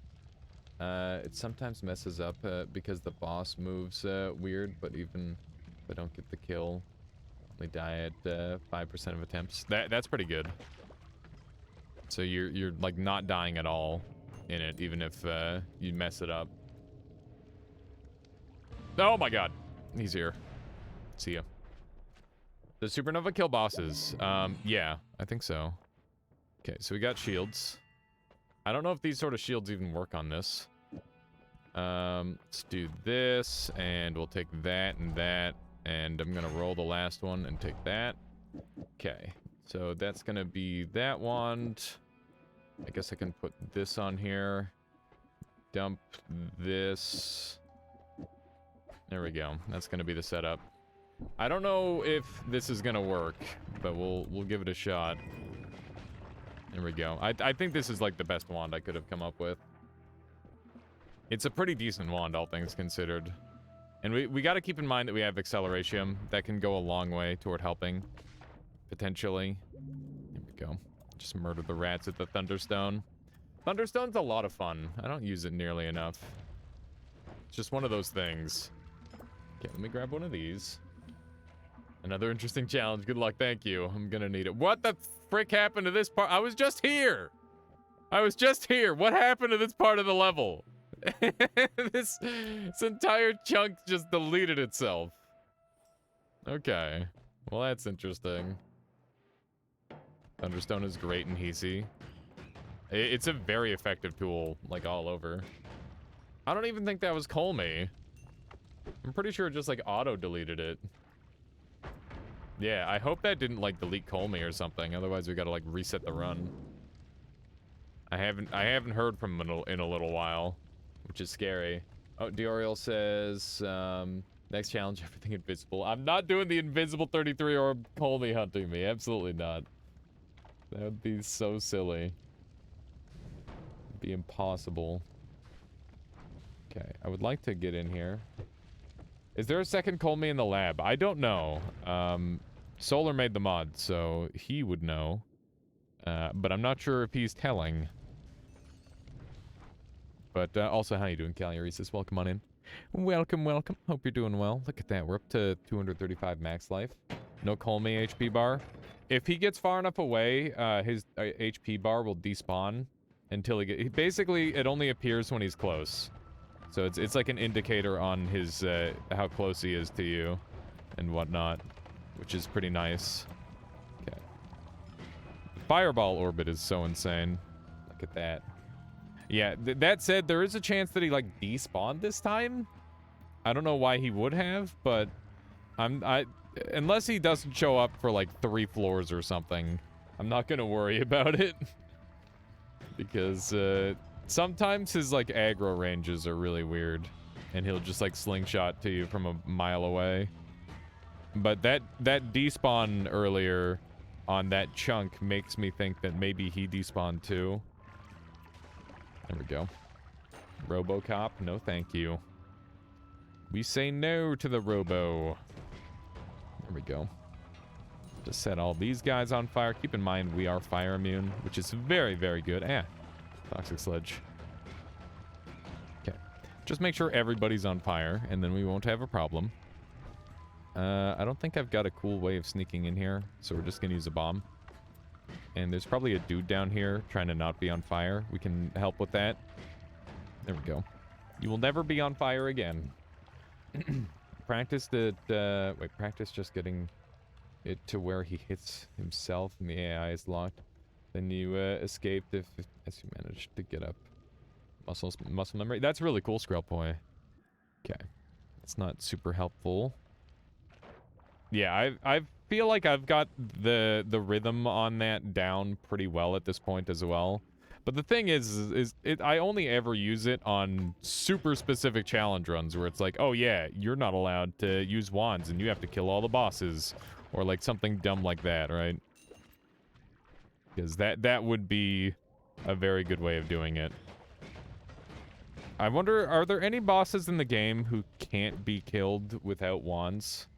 It sometimes messes up because the boss moves weird, but even if I don't get the kill, only die at 5% of attempts. That's pretty good. So you're like not dying at all in it, even if you mess it up. Oh my god, he's here. See ya. Does Supernova kill bosses? Yeah, I think so. Okay, so we got shields. I don't know if these sort of shields even work on this. Let's do this, and we'll take that and that, and I'm gonna roll the last one and take that. Okay, so that's gonna be that wand. I guess I can put this on here. Dump this. There we go. That's gonna be the setup. I don't know if this is gonna work, but we'll give it a shot. There we go. I think this is like the best wand I could have come up with. It's a pretty decent wand, all things considered. And we got to keep in mind that we have acceleration. That can go a long way toward helping, potentially. Here we go. Just murder the rats at the Thunderstone. Thunderstone's a lot of fun. I don't use it nearly enough. It's just one of those things. Okay, let me grab one of these. Another interesting challenge. Good luck. Thank you. I'm gonna need it. What the frick happened to this part? I was just here. I was just here. What happened to this part of the level? this entire chunk just deleted itself. Okay. Well, that's interesting. Thunderstone is great in Hisi. It's a very effective tool, like, all over. I don't even think that was Colmy. I'm pretty sure it just, like, auto-deleted it. Yeah, I hope that didn't, like, delete Colmy or something. Otherwise, we gotta, like, reset the run. I haven't heard from him in a little while, which is scary. Oh, Dioriel says, next challenge, everything invisible. I'm not doing the invisible 33 or Colmy hunting me. Absolutely not. That would be so silly. It'd be impossible. Okay, I would like to get in here. Is there a second Colmy in the lab? I don't know. Solar made the mod, so he would know. But I'm not sure if he's telling. But also, how you doing, Caliaresis? Welcome on in. Welcome, welcome. Hope you're doing well. Look at that. We're up to 235 max life. No Colmy HP bar. If he gets far enough away, his HP bar will despawn until he gets... Basically, it only appears when he's close. So it's like an indicator on his, how close he is to you and whatnot, which is pretty nice. Okay. Fireball orbit is so insane. Look at that. Yeah, that said, there is a chance that he, like, despawned this time. I don't know why he would have, but unless he doesn't show up for, like, 3 floors or something, I'm not gonna worry about it. Because, sometimes his, like, aggro ranges are really weird. And he'll just, like, slingshot to you from a mile away. But that despawn earlier on that chunk makes me think that maybe he despawned too. There we go. RoboCop, no thank you. We say no to the Robo. There we go. Just set all these guys on fire. Keep in mind, we are fire immune, which is very, very good. Toxic Sledge. Okay. Just make sure everybody's on fire, and then we won't have a problem. I don't think I've got a cool way of sneaking in here, so we're just gonna use a bomb. And there's probably a dude down here trying to not be on fire. We can help with that. There we go. You will never be on fire again. Practice practice just getting it to where he hits himself and the AI is locked. Then you escaped as you managed to get up. Muscle memory. That's really cool, Skrelpoy. Okay. It's not super helpful. Yeah, I feel like I've got the rhythm on that down pretty well at this point as well. But the thing is I only ever use it on super specific challenge runs where it's like, oh yeah, you're not allowed to use wands and you have to kill all the bosses. Or like something dumb like that, right? Because that would be a very good way of doing it. I wonder, are there any bosses in the game who can't be killed without wands?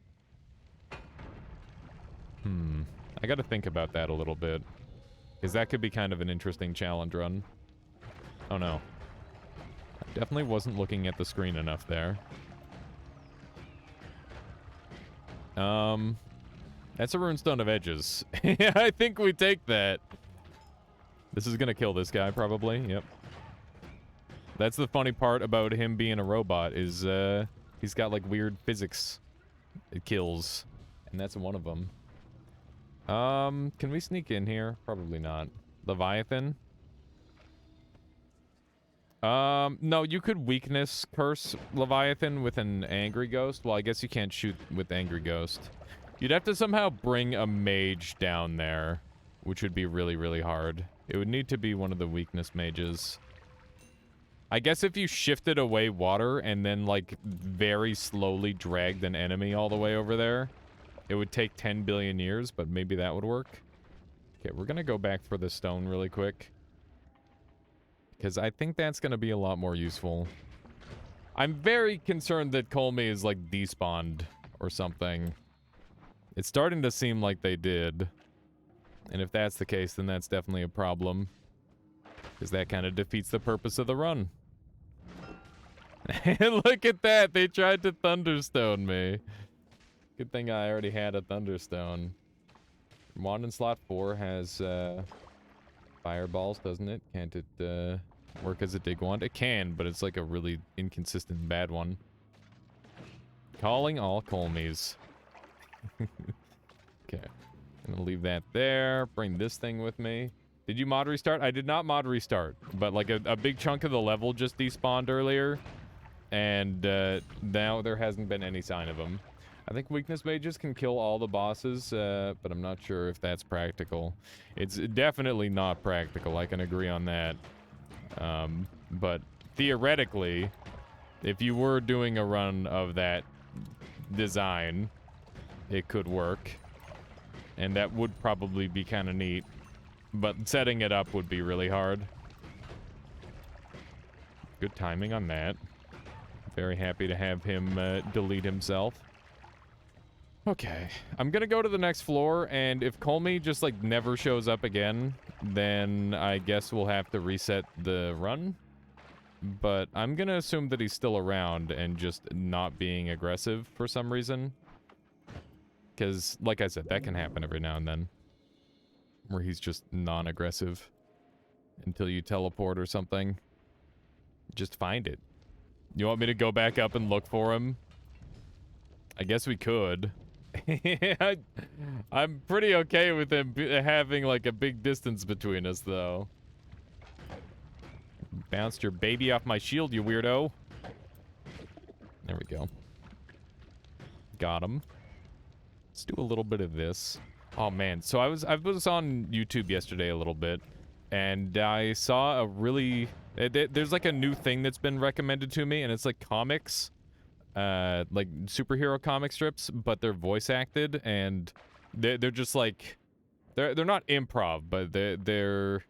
I gotta think about that a little bit. Because that could be kind of an interesting challenge run. Oh no. I definitely wasn't looking at the screen enough there. That's a runestone of edges. Yeah, I think we take that. This is gonna kill this guy, probably. Yep. That's the funny part about him being a robot, is, he's got, like, weird physics it kills. And that's one of them. Can we sneak in here? Probably not. Leviathan? No, you could weakness curse Leviathan with an Angry Ghost. Well, I guess you can't shoot with Angry Ghost. You'd have to somehow bring a mage down there which would be really, really hard. It would need to be one of the weakness mages. I guess if you shifted away water and then, like, very slowly dragged an enemy all the way over there, it would take 10 billion years, but maybe that would work. Okay, we're gonna go back for the stone really quick, because I think that's gonna be a lot more useful. I'm very concerned that Colmy is, like, despawned or something. It's starting to seem like they did. And if that's the case, then that's definitely a problem. Because that kind of defeats the purpose of the run. Look at that! They tried to Thunderstone me. Good thing I already had a Thunderstone. Wand in slot 4 has fireballs, doesn't it? Can't it work as a dig wand? It can, but it's like a really inconsistent bad one. Calling all Colmies. Okay. I'm gonna leave that there. Bring this thing with me. Did you mod restart? I did not mod restart, but like a big chunk of the level just despawned earlier, and now there hasn't been any sign of them. I think weakness mages can kill all the bosses, but I'm not sure if that's practical. It's definitely not practical, I can agree on that. But theoretically, if you were doing a run of that design, it could work. And that would probably be kind of neat. But setting it up would be really hard. Good timing on that. Very happy to have him delete himself. Okay. I'm gonna go to the next floor, and if Colmy just, like, never shows up again, then I guess we'll have to reset the run. But I'm gonna assume that he's still around and just not being aggressive for some reason. Because, like I said, that can happen every now and then. Where he's just non-aggressive until you teleport or something. Just find it. You want me to go back up and look for him? I guess we could. I'm pretty okay with him having, like, a big distance between us, though. Bounced your baby off my shield, you weirdo. There we go. Got him. Let's do a little bit of this. Oh man, so I was on YouTube yesterday a little bit, and I saw a really there's like a new thing that's been recommended to me, and it's like comics, like superhero comic strips, but they're voice acted, and they're just like they're not improv, but they're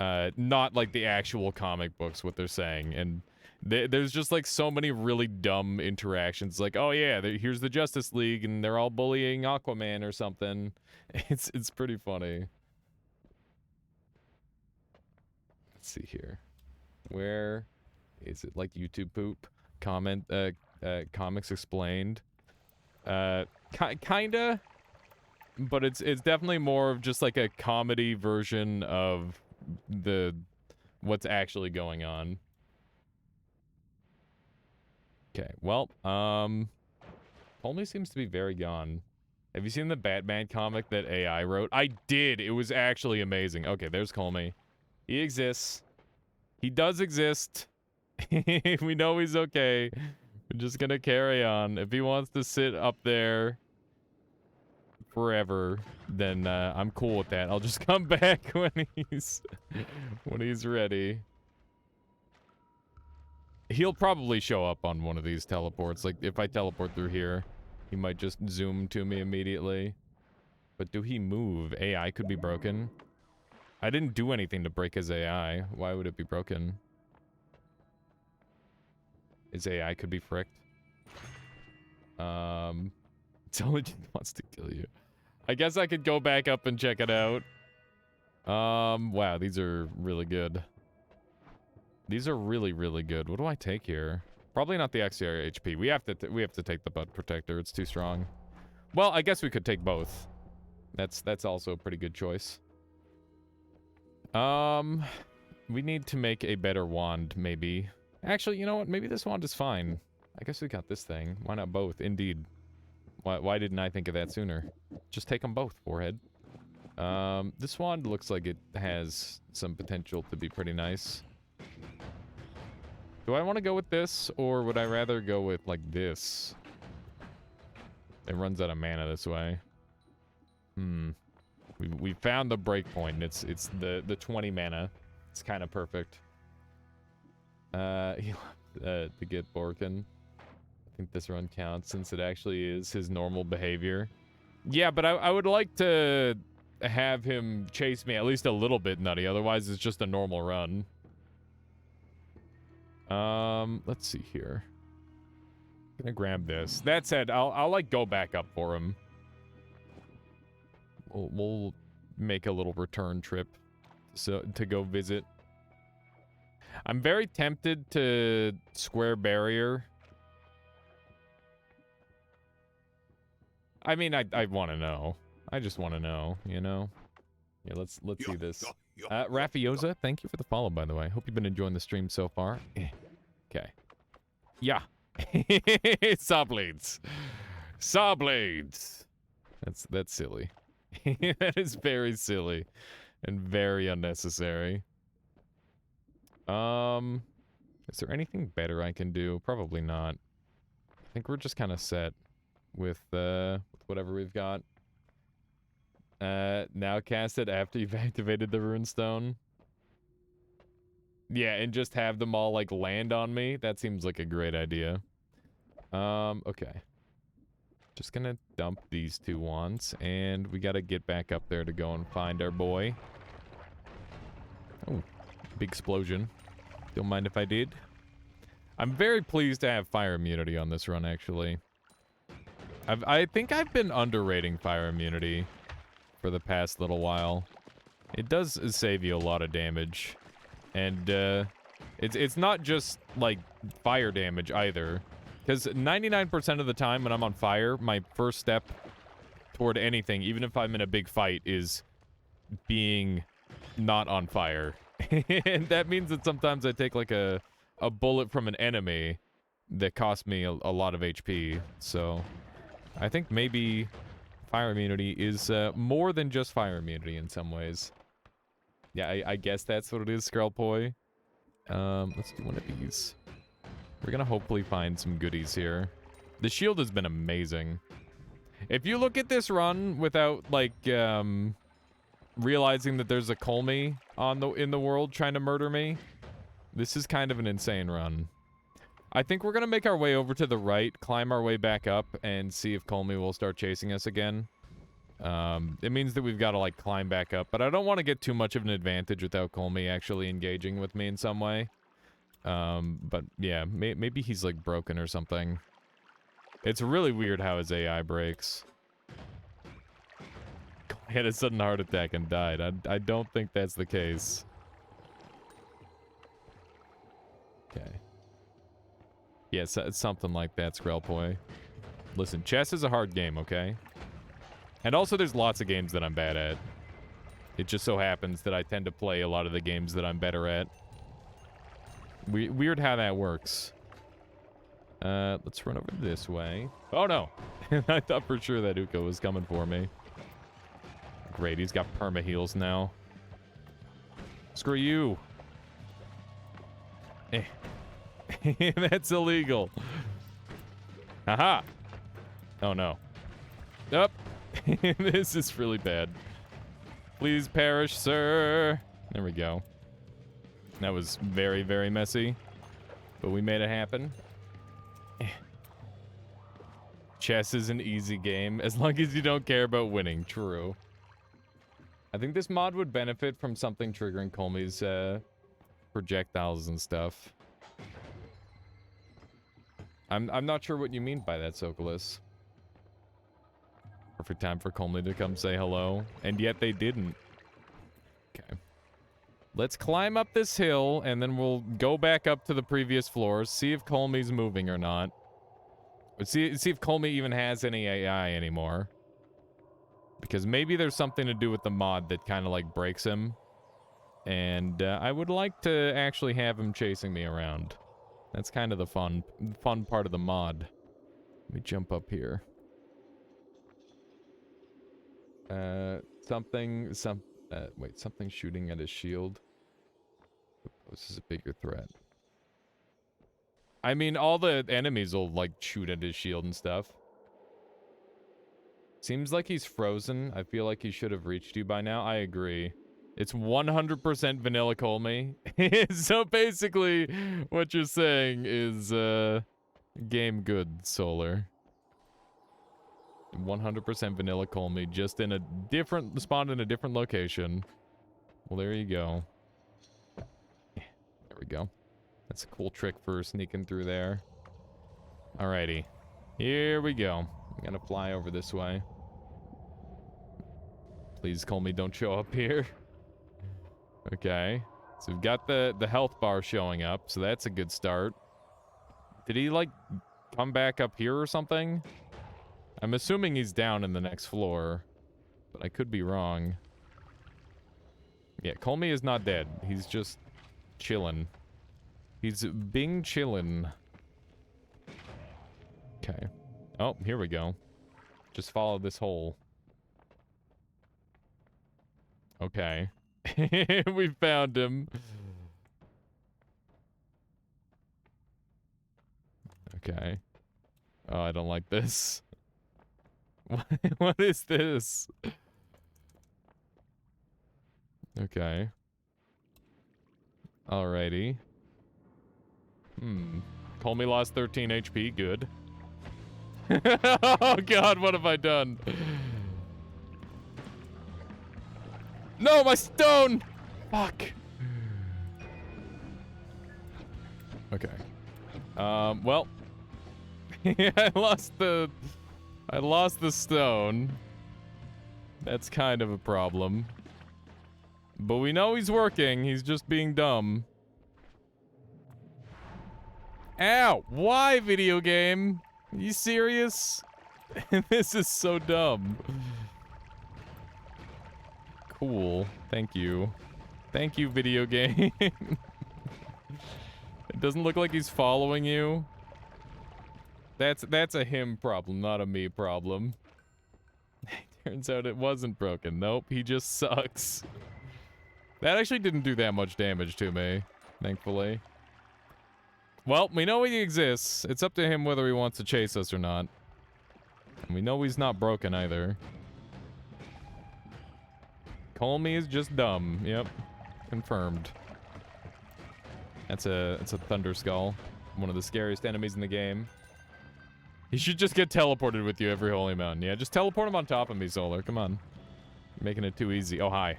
not like the actual comic books what they're saying, and there's just like so many really dumb interactions, like, oh yeah, here's the Justice League and they're all bullying Aquaman or something. It's pretty funny. Let's see here. Where is it? Like YouTube poop? Comment, comics explained. Kinda, but it's definitely more of just like a comedy version of what's actually going on. Okay, well, Colmy seems to be very gone. Have you seen the Batman comic that AI wrote? I did! It was actually amazing. Okay, there's Colmy. He exists. He does exist. We know he's okay. We're just gonna carry on. If he wants to sit up there forever, then I'm cool with that. I'll just come back when he's ready. He'll probably show up on one of these teleports. Like, if I teleport through here, he might just zoom to me immediately. But do he move? AI could be broken. I didn't do anything to break his AI. Why would it be broken? His AI could be fricked. Intelligent wants to kill you. I guess I could go back up and check it out. Wow, these are really good. These are really, really good. What do I take here? Probably not the XCR HP. We have to take the butt protector. It's too strong. Well, I guess we could take both. That's also a pretty good choice. We need to make a better wand, maybe. Actually, you know what? Maybe this wand is fine. I guess we got this thing. Why not both? Indeed. Why didn't I think of that sooner? Just take them both, forehead. This wand looks like it has some potential to be pretty nice. Do I want to go with this, or would I rather go with, like, this? It runs out of mana this way. We found the breakpoint, and it's the 20 mana. It's kind of perfect. To get Borkin. I think this run counts since it actually is his normal behavior. Yeah, but I would like to have him chase me at least a little bit nutty. Otherwise, it's just a normal run. Let's see here. Gonna grab this. That said, I'll like go back up for him. We'll make a little return trip to go visit. I'm very tempted to square barrier. I mean, I want to know. I just want to know, you know? Yeah, let's see this. Rafioza, thank you for the follow, by the way. Hope you've been enjoying the stream so far. Okay. Yeah. Saw blades. Saw blades. That's silly. That is very silly and very unnecessary. Is there anything better I can do? Probably not. I think we're just kind of set with whatever we've got. Now cast it after you've activated the runestone. Yeah, and just have them all like land on me. That seems like a great idea. Okay. Just gonna dump these 2 wands, and we gotta get back up there to go and find our boy. Oh, big explosion. Don't mind if I did. I'm very pleased to have fire immunity on this run, actually. I think I've been underrating fire immunity for the past little while. It does save you a lot of damage. And, it's not just, like, fire damage either. Because 99% of the time when I'm on fire, my first step toward anything, even if I'm in a big fight, is being not on fire. And that means that sometimes I take, like, a bullet from an enemy that costs me a lot of HP. So, I think maybe fire immunity is more than just fire immunity in some ways. Yeah, I guess that's what it is, Skrellpoi. Let's do one of these. We're gonna hopefully find some goodies here. The shield has been amazing. If you look at this run without, like, realizing that there's a Colmy in the world trying to murder me, this is kind of an insane run. I think we're gonna make our way over to the right, climb our way back up, and see if Colmy will start chasing us again. It means that we've got to, like, climb back up, but I don't want to get too much of an advantage without Colmy actually engaging with me in some way. But yeah, maybe he's, like, broken or something. It's really weird how his AI breaks. He had a sudden heart attack and died. I don't think that's the case. Okay. Yes, it's something like that, Skrellpoi. Listen, chess is a hard game, okay? And also there's lots of games that I'm bad at. It just so happens that I tend to play a lot of the games that I'm better at. Weird how that works. Let's run over this way. Oh no! I thought for sure that Uka was coming for me. Great, he's got perma heals now. Screw you! Eh. That's illegal. Haha! Oh no. Up! This is really bad. Please perish, sir. There we go. That was very, very messy. But we made it happen. Chess is an easy game, as long as you don't care about winning. True. I think this mod would benefit from something triggering Colmy's projectiles and stuff. I'm not sure what you mean by that, Sokolis. Perfect time for Colmy to come say hello, and yet they didn't. Okay. Let's climb up this hill, and then we'll go back up to the previous floors, see if Colmy's moving or not. See if Colmy even has any AI anymore. Because maybe there's something to do with the mod that kind of, like, breaks him. And I would like to actually have him chasing me around. That's kind of the fun part of the mod. Let me jump up here. Something shooting at his shield. This is a bigger threat. I mean, all the enemies will, like, shoot at his shield and stuff. Seems like he's frozen. I feel like he should have reached you by now. I agree. It's 100% vanilla Colmy. So basically, what you're saying is, game good, Solar. 100% vanilla Colmy, just in a different, spawned in a different location. Well, there you go. There we go. That's a cool trick for sneaking through there. Alrighty. Here we go. I'm gonna fly over this way. Please, Colmy, don't show up here. Okay. So we've got the health bar showing up, so that's a good start. Did he, like, come back up here or something? I'm assuming he's down in the next floor, but I could be wrong. Yeah, Colmy is not dead. He's just chillin'. He's being chillin'. Okay. Oh, here we go. Just follow this hole. Okay. We found him. Okay. Oh, I don't like this. What is this? Okay. Alrighty. Colmy lost 13 HP. Good. Oh god, what have I done? No, my stone! Fuck. Okay. Well. I lost the stone. That's kind of a problem. But we know he's working. He's just being dumb. Ow! Why, video game? Are you serious? This is so dumb. Cool. Thank you. Thank you, video game. It doesn't look like he's following you. That's a him problem, not a me problem. Turns out it wasn't broken. Nope, he just sucks. That actually didn't do that much damage to me, thankfully. Well, we know he exists. It's up to him whether he wants to chase us or not. And we know he's not broken either. Colmy is just dumb. Yep. Confirmed. That's a Thunder Skull. One of the scariest enemies in the game. He should just get teleported with you every holy mountain. Yeah, just teleport him on top of me, Solar. Come on. You're making it too easy. Oh, hi.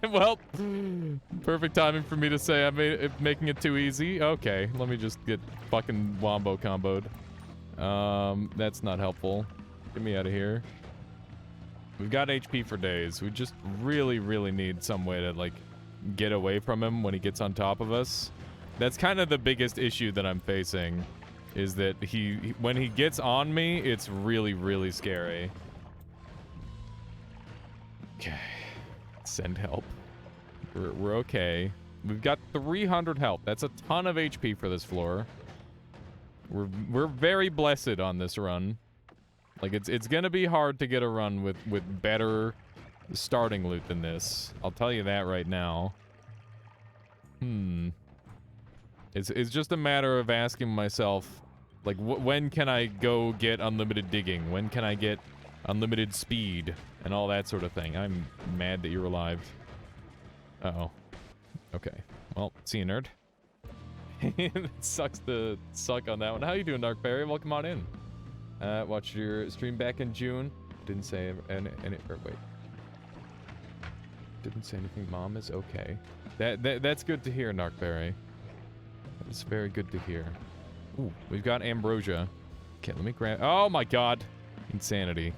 Well, perfect timing for me to say I'm making it too easy. Okay, let me just get fucking wombo comboed. That's not helpful. Get me out of here. We've got HP for days. We just really, really need some way to, like, get away from him when he gets on top of us. That's kind of the biggest issue that I'm facing, is that when he gets on me, it's really, really scary. Okay. Send help. We're okay. We've got 300 health. That's a ton of HP for this floor. We're very blessed on this run. Like, it's gonna be hard to get a run with better starting loot than this. I'll tell you that right now. It's just a matter of asking myself, like, when can I go get unlimited digging? When can I get unlimited speed? And all that sort of thing. I'm mad that you're alive. Uh-oh. Okay. Well, see you, nerd. It sucks to suck on that one. How you doing, Darkberry? Welcome on in. Watched your stream back in June. Didn't say any or wait. Didn't say anything. Mom is okay. That's good to hear, Narkberry. That's very good to hear. Ooh, we've got ambrosia. Okay, let me grab. Oh my god, insanity.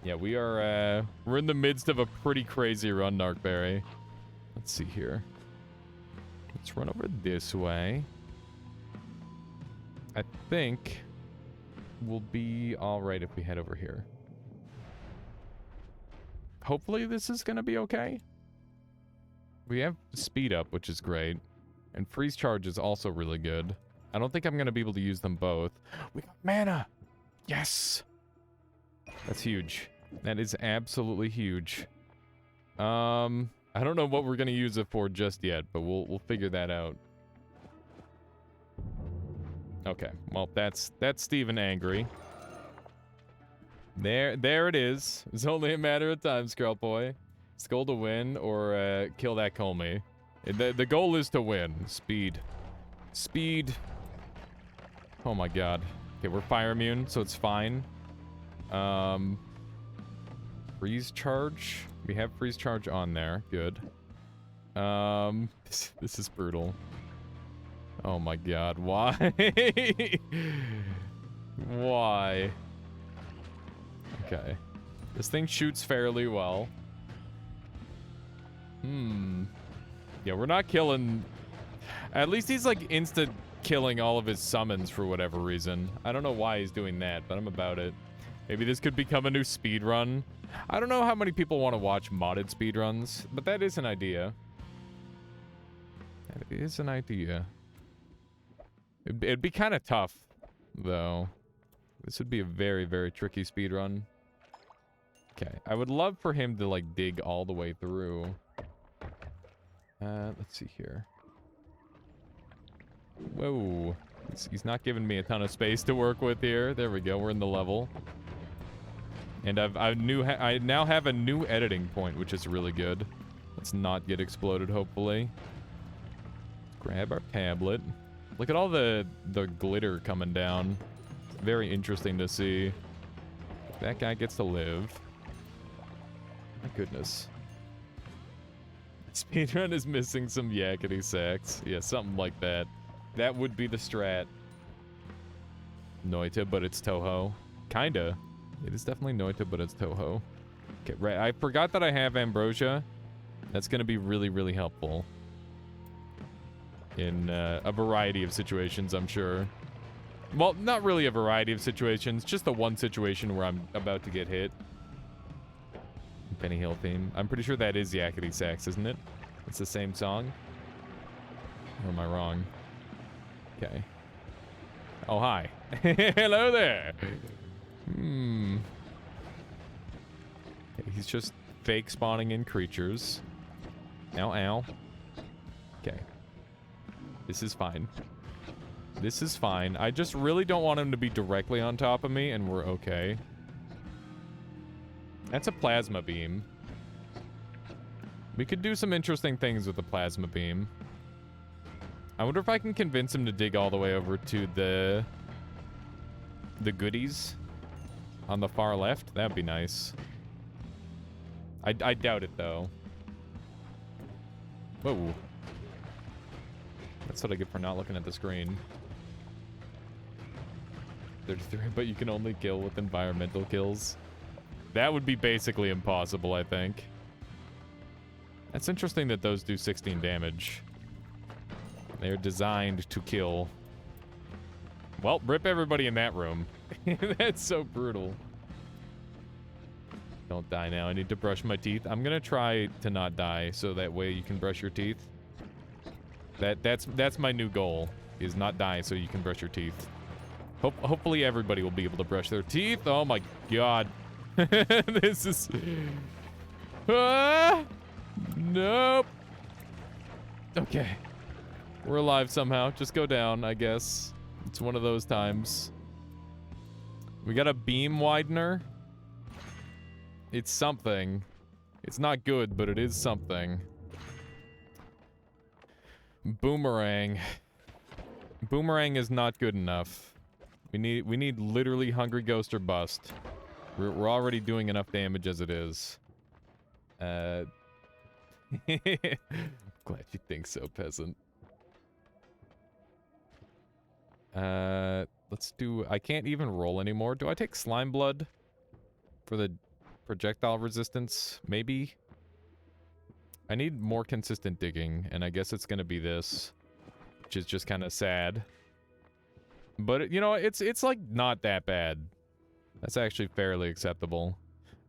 Yeah, we're in the midst of a pretty crazy run, Narkberry. Let's see here. Let's run over this way. I think we'll be all right if we head over here. Hopefully this is gonna be okay. We have speed up, which is great. And freeze charge is also really good. I don't think I'm gonna be able to use them both. We got mana! Yes! That's huge. That is absolutely huge. I don't know what we're gonna use it for just yet, but we'll figure that out. Okay, well, that's Steven angry. There it is. It's only a matter of time, Skrell Boy. Skull to win or kill that Colmy. The goal is to win. Speed. Speed. Oh my god. Okay, we're fire immune, so it's fine. Freeze charge. We have freeze charge on there. Good. This is brutal. Oh my god. Why? Why? Okay. This thing shoots fairly well. Yeah, we're not killing... At least he's like instant killing all of his summons for whatever reason. I don't know why he's doing that, but I'm about it. Maybe this could become a new speedrun. I don't know how many people want to watch modded speedruns, but that is an idea. That is an idea. It'd be kind of tough, though. This would be a very, very tricky speedrun. Okay, I would love for him to, like, dig all the way through. Let's see here. Whoa. He's not giving me a ton of space to work with here. There we go, we're in the level. And I now have a new editing point, which is really good. Let's not get exploded, hopefully. Grab our tablet. Look at all the glitter coming down. It's very interesting to see. That guy gets to live. My goodness. Speedrun is missing some yakety sacks. Yeah, something like that. That would be the strat. Noita, but it's Toho. Kinda. It is definitely Noita, but it's Toho. Okay, right. I forgot that I have Ambrosia. That's gonna be really, really helpful. In a variety of situations, I'm sure. Well, not really a variety of situations. Just the one situation where I'm about to get hit. Penny Hill theme. I'm pretty sure that is Yakety Sax, isn't it? It's the same song? Or am I wrong? Okay. Oh, hi. Hello there. Okay, he's just fake spawning in creatures. Ow, ow. Okay. This is fine. This is fine. I just really don't want him to be directly on top of me, and we're okay. That's a plasma beam. We could do some interesting things with the plasma beam. I wonder if I can convince him to dig all the way over to the goodies on the far left. That'd be nice. I doubt it, though. Whoa. That's what I get for not looking at the screen. 33, but you can only kill with environmental kills. That would be basically impossible, I think. That's interesting that those do 16 damage. They're designed to kill. Well, rip everybody in that room. That's so brutal. Don't die now. I need to brush my teeth. I'm gonna try to not die, so that way you can brush your teeth. That's my new goal, is not die so you can brush your teeth. Hopefully everybody will be able to brush their teeth. Oh my god. This is... Ah! Nope. Okay. We're alive somehow. Just go down, I guess. It's one of those times. We got a beam widener. It's something. It's not good, but it is something. Boomerang. Boomerang is not good enough. We need literally Hungry Ghost or bust. We're already doing enough damage as it is. Glad you think so, peasant. Let's do... I can't even roll anymore. Do I take Slime Blood for the projectile resistance? Maybe? I need more consistent digging, and I guess it's gonna be this, which is just kind of sad. But, you know, it's like not that bad. That's actually fairly acceptable.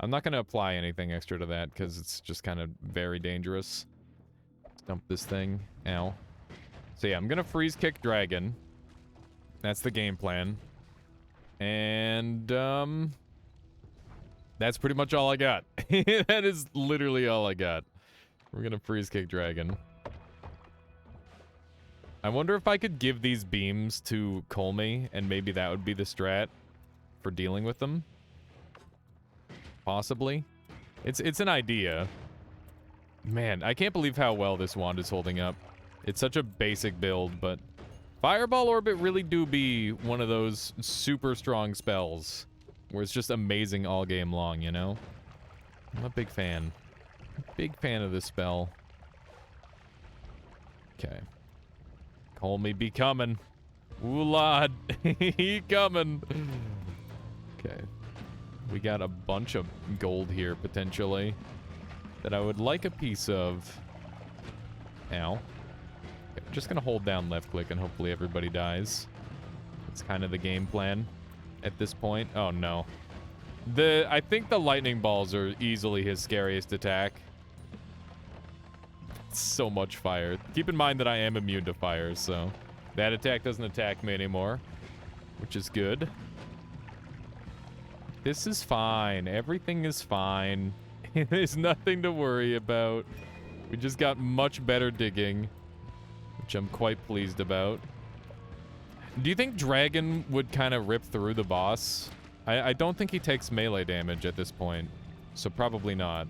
I'm not gonna apply anything extra to that, because it's just kind of very dangerous. Let's dump this thing. Ow. So yeah, I'm gonna freeze kick dragon. That's the game plan. And, that's pretty much all I got. That is literally all I got. We're gonna freeze kick dragon. I wonder if I could give these beams to Colmy, and maybe that would be the strat for dealing with them. possibly. It's an idea. Man, I can't believe how well this wand is holding up. It's such a basic build, but Fireball Orbit really do be one of those super strong spells where it's just amazing all game long, you know? I'm a big fan. Big fan of this spell. Okay. Call me be coming. Ooh, lad. He coming. Okay. We got a bunch of gold here, potentially, that I would like a piece of. Ow. Okay, I'm just gonna hold down left click and hopefully everybody dies. That's kind of the game plan at this point. Oh, no. I think the lightning balls are easily his scariest attack. So much fire. Keep in mind that I am immune to fire, so that attack doesn't attack me anymore, which is good. This is fine. Everything is fine. There's nothing to worry about. We just got much better digging, which I'm quite pleased about. Do you think Dragon would kind of rip through the boss? I don't think he takes melee damage at this point, so probably not.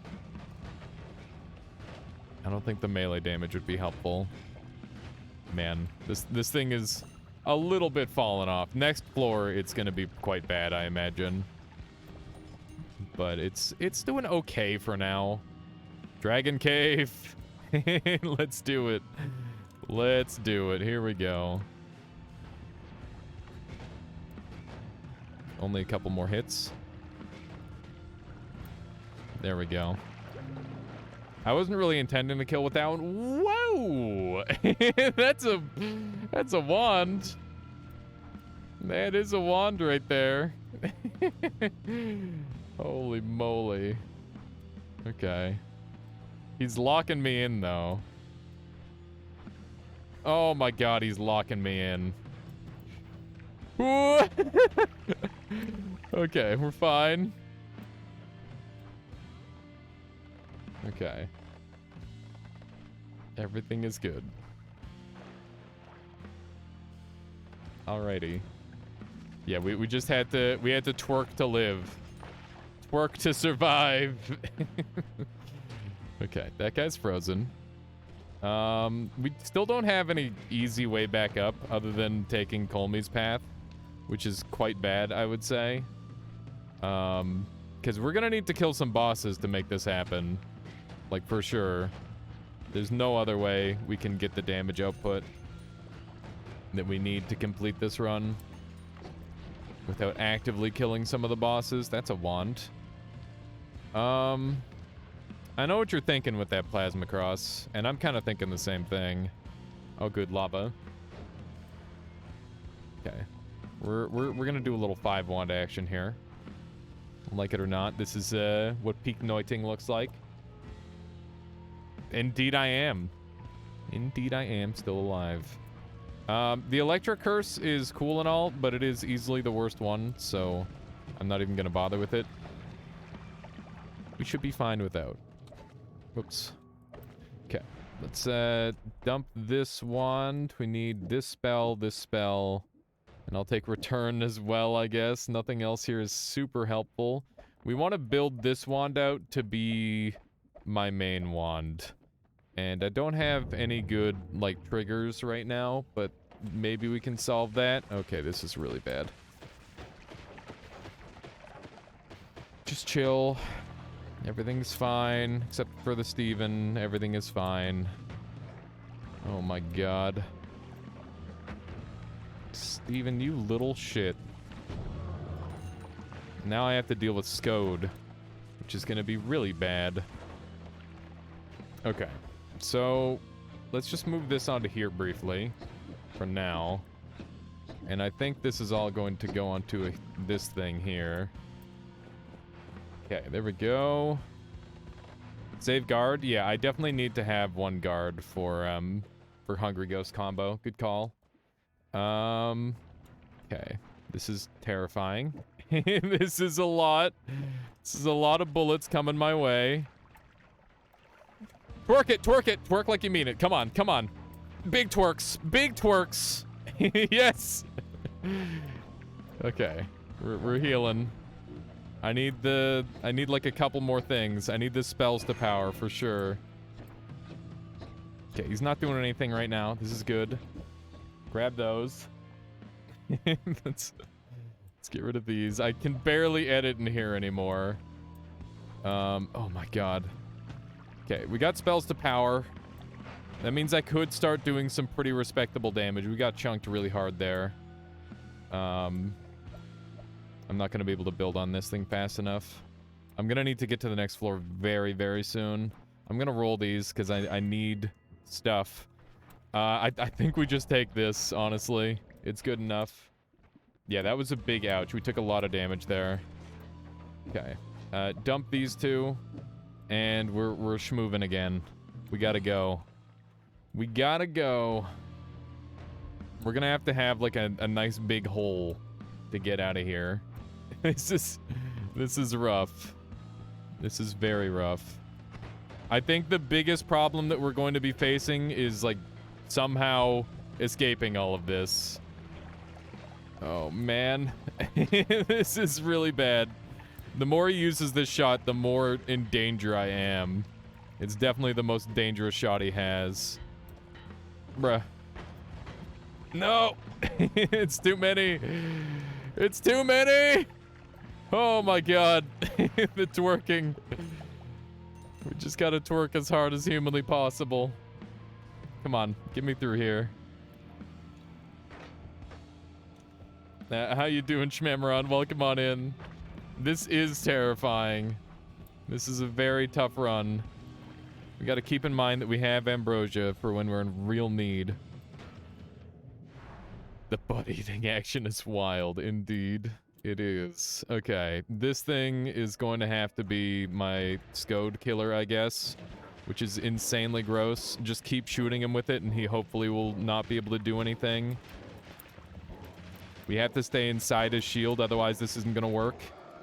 I don't think the melee damage would be helpful. Man, this thing is a little bit fallen off. Next floor, it's gonna be quite bad, I imagine. But it's doing okay for now. Dragon Cave. Let's do it. Let's do it. Here we go. Only a couple more hits. There we go. I wasn't really intending to kill with that one. Whoa! That's a wand. That is a wand right there. Holy moly. Okay. He's locking me in, though. Oh my god, he's locking me in. Okay, we're fine. Okay. Everything is good. Alrighty. Yeah, we just had to twerk to live. Twerk to survive. Okay, that guy's frozen. We still don't have any easy way back up other than taking Colmy's path, which is quite bad, I would say. Because we're gonna need to kill some bosses to make this happen. Like, for sure. There's no other way we can get the damage output that we need to complete this run without actively killing some of the bosses. That's a wand. I know what you're thinking with that plasma cross, and I'm kind of thinking the same thing. Oh, good, lava. Okay. We're gonna do a little 5 wand action here. Like it or not, this is what peak noiting looks like. Indeed I am. Indeed I am still alive. The electric curse is cool and all, but it is easily the worst one, so I'm not even gonna bother with it. We should be fine without. Whoops. Okay. Let's dump this wand. We need this spell, and I'll take return as well, I guess. Nothing else here is super helpful. We want to build this wand out to be my main wand. And I don't have any good, like, triggers right now, but maybe we can solve that. Okay, this is really bad. Just chill. Everything's fine, except for the Steven. Everything is fine. Oh my god. Steven, you little shit. Now I have to deal with Scode, which is gonna be really bad. Okay, so let's just move this onto here briefly for now. And I think this is all going to go onto this thing here. Okay, there we go. Save guard. Yeah, I definitely need to have one guard for Hungry Ghost combo. Good call. Okay. This is terrifying. This is a lot. This is a lot of bullets coming my way. Twerk it, twerk it. Twerk like you mean it. Come on, come on. Big twerks. Big twerks. Yes. Okay. We're healing. I need like a couple more things. I need the spells to power for sure. Okay, he's not doing anything right now. This is good. Grab those. let's get rid of these. I can barely edit in here anymore. Oh my god. Okay, we got spells to power. That means I could start doing some pretty respectable damage. We got chunked really hard there. I'm not going to be able to build on this thing fast enough. I'm going to need to get to the next floor very, very soon. I'm going to roll these because I need stuff. I think we just take this, honestly. It's good enough. Yeah, that was a big ouch. We took a lot of damage there. Okay. Dump these two. And we're schmoovin' again. We gotta go. We gotta go. We're gonna have like a nice big hole to get out of here. This is rough. This is very rough. I think the biggest problem that we're going to be facing is like somehow escaping all of this. Oh man. This is really bad. The more he uses this shot, the more in danger I am. It's definitely the most dangerous shot he has. Bruh. No! It's too many! It's too many! Oh my god. The twerking. We just gotta twerk as hard as humanly possible. Come on, get me through here. How you doing, Shmamron? Welcome on in. This is terrifying. This is a very tough run. We gotta keep in mind that we have ambrosia for when we're in real need. The butt-eating action is wild, indeed. It is. Okay, this thing is going to have to be my Scode killer, I guess, which is insanely gross. Just keep shooting him with it, and he hopefully will not be able to do anything. We have to stay inside his shield, otherwise this isn't gonna work.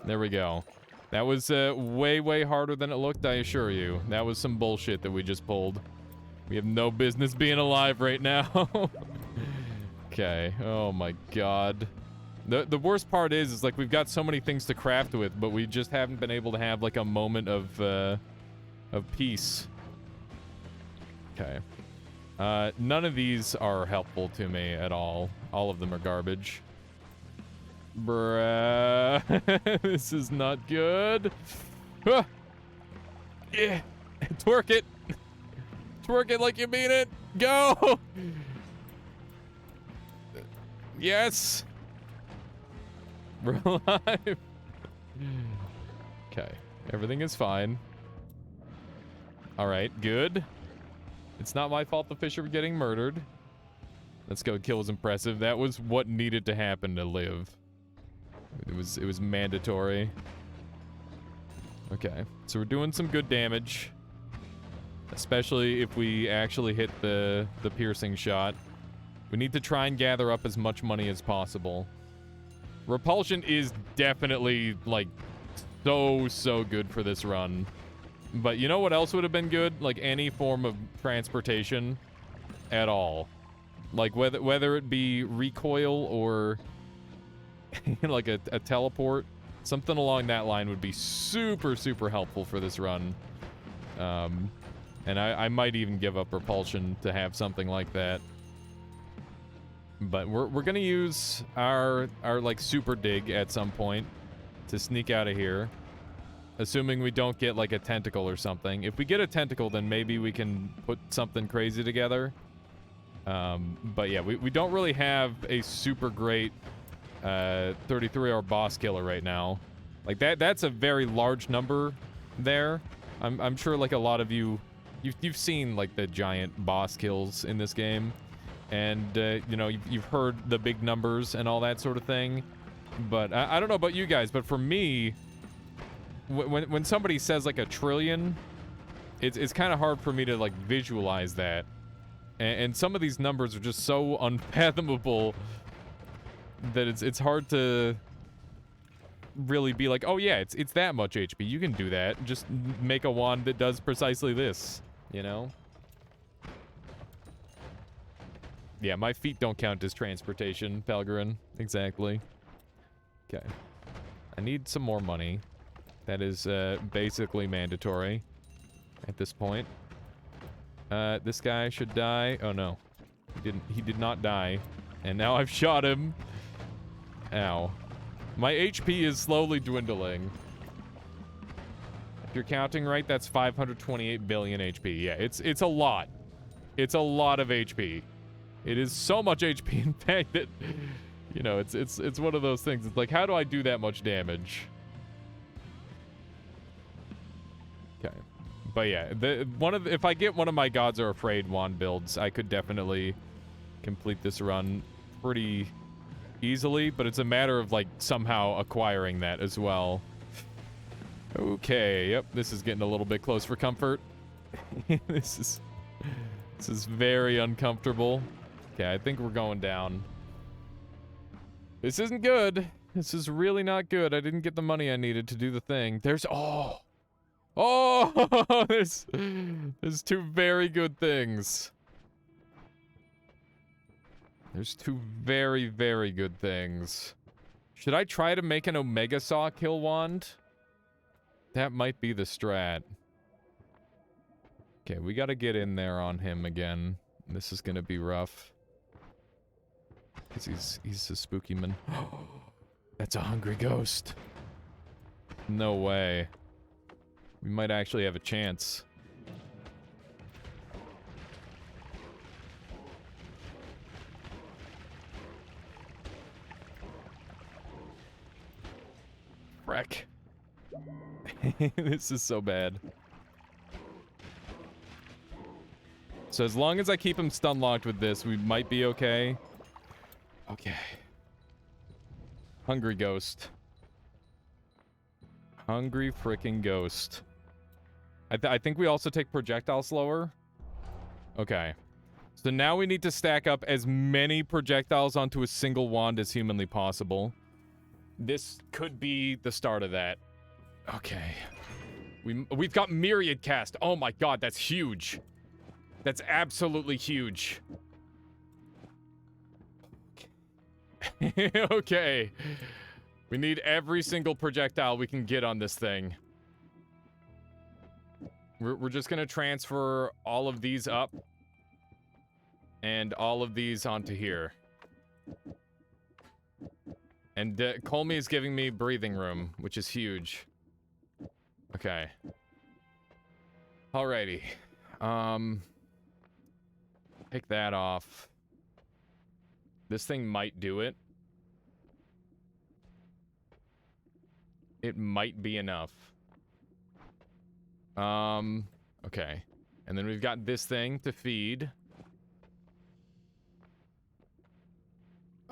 There we go. That was way, way harder than it looked, I assure you. That was some bullshit that we just pulled. We have no business being alive right now. Okay. Oh my god. The worst part is like we've got so many things to craft with, but we just haven't been able to have like a moment of peace. Okay. None of these are helpful to me at all. All of them are garbage. Bruh. This is not good. Ah. Yeah. Twerk it. Twerk it like you mean it. Go. Yes. We're alive. Okay. Everything is fine. Alright, good. It's not my fault the fish are getting murdered. Let's go. Kill was impressive. That was what needed to happen to live. It was mandatory. Okay. So we're doing some good damage. Especially if we actually hit the piercing shot. We need to try and gather up as much money as possible. Repulsion is definitely, like, so good for this run. But you know what else would have been good? Like, any form of transportation at all. Like, whether it be recoil or, like, a teleport. Something along that line would be super helpful for this run. And I might even give up repulsion to have something like that. But we're gonna use our like super dig at some point to sneak out of here, assuming we don't get like a tentacle or something. If we get a tentacle, then maybe we can put something crazy together. But yeah, we don't really have a super great 33-hour boss killer right now. Like that's a very large number there. I'm sure like a lot of you've seen like the giant boss kills in this game. And, you know, you've heard the big numbers and all that sort of thing. But I don't know about you guys, but for me, when somebody says, like, 1 trillion, it's kind of hard for me to, like, visualize that. And some of these numbers are just so unfathomable that it's hard to really be like, oh, yeah, it's that much HP. You can do that. Just make a wand that does precisely this, you know? Yeah, my feet don't count as transportation, Pelgrin. Exactly. Okay. I need some more money. That is basically mandatory at this point. This guy should die. Oh no. He did not die. And now I've shot him. Ow. My HP is slowly dwindling. If you're counting right, that's 528 billion HP. Yeah, it's a lot. It's a lot of HP. It is so much HP, in fact, that, you know, it's one of those things. It's like, how do I do that much damage? Okay. But yeah, if I get one of my Gods Are Afraid wand builds, I could definitely complete this run pretty easily, but it's a matter of, like, somehow acquiring that as well. Okay, yep, this is getting a little bit close for comfort. This is very uncomfortable. Okay, I think we're going down. This isn't good. This is really not good. I didn't get the money I needed to do the thing. There's there's two very good things. There's two very, very good things. Should I try to make an Omega Saw kill wand? That might be the strat. Okay, we gotta get in there on him again. This is gonna be rough. Because he's a spooky man. That's a hungry ghost. No way. We might actually have a chance. Wreck. This is so bad. So as long as I keep him stun locked with this, we might be okay. Okay. Hungry ghost. Hungry freaking ghost. I think we also take projectile slower. Okay. So now we need to stack up as many projectiles onto a single wand as humanly possible. This could be the start of that. Okay. We've got Myriad Cast. Oh my god, that's huge. That's absolutely huge. Okay. We need every single projectile we can get on this thing. We're just gonna transfer all of these up. And all of these onto here. And Colmy is giving me breathing room, which is huge. Okay. Alrighty. Take that off. This thing might do it. It might be enough. Okay. And then we've got this thing to feed.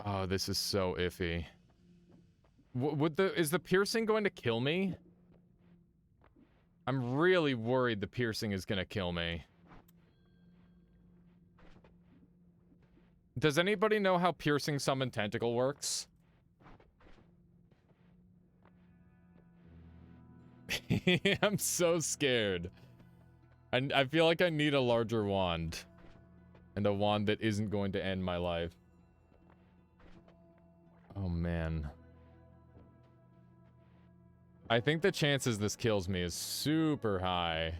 Oh, this is so iffy. Is the piercing going to kill me? I'm really worried the piercing is gonna kill me. Does anybody know how piercing summon tentacle works? I'm so scared. I feel like I need a larger wand. And a wand that isn't going to end my life. Oh, man. I think the chances this kills me is super high.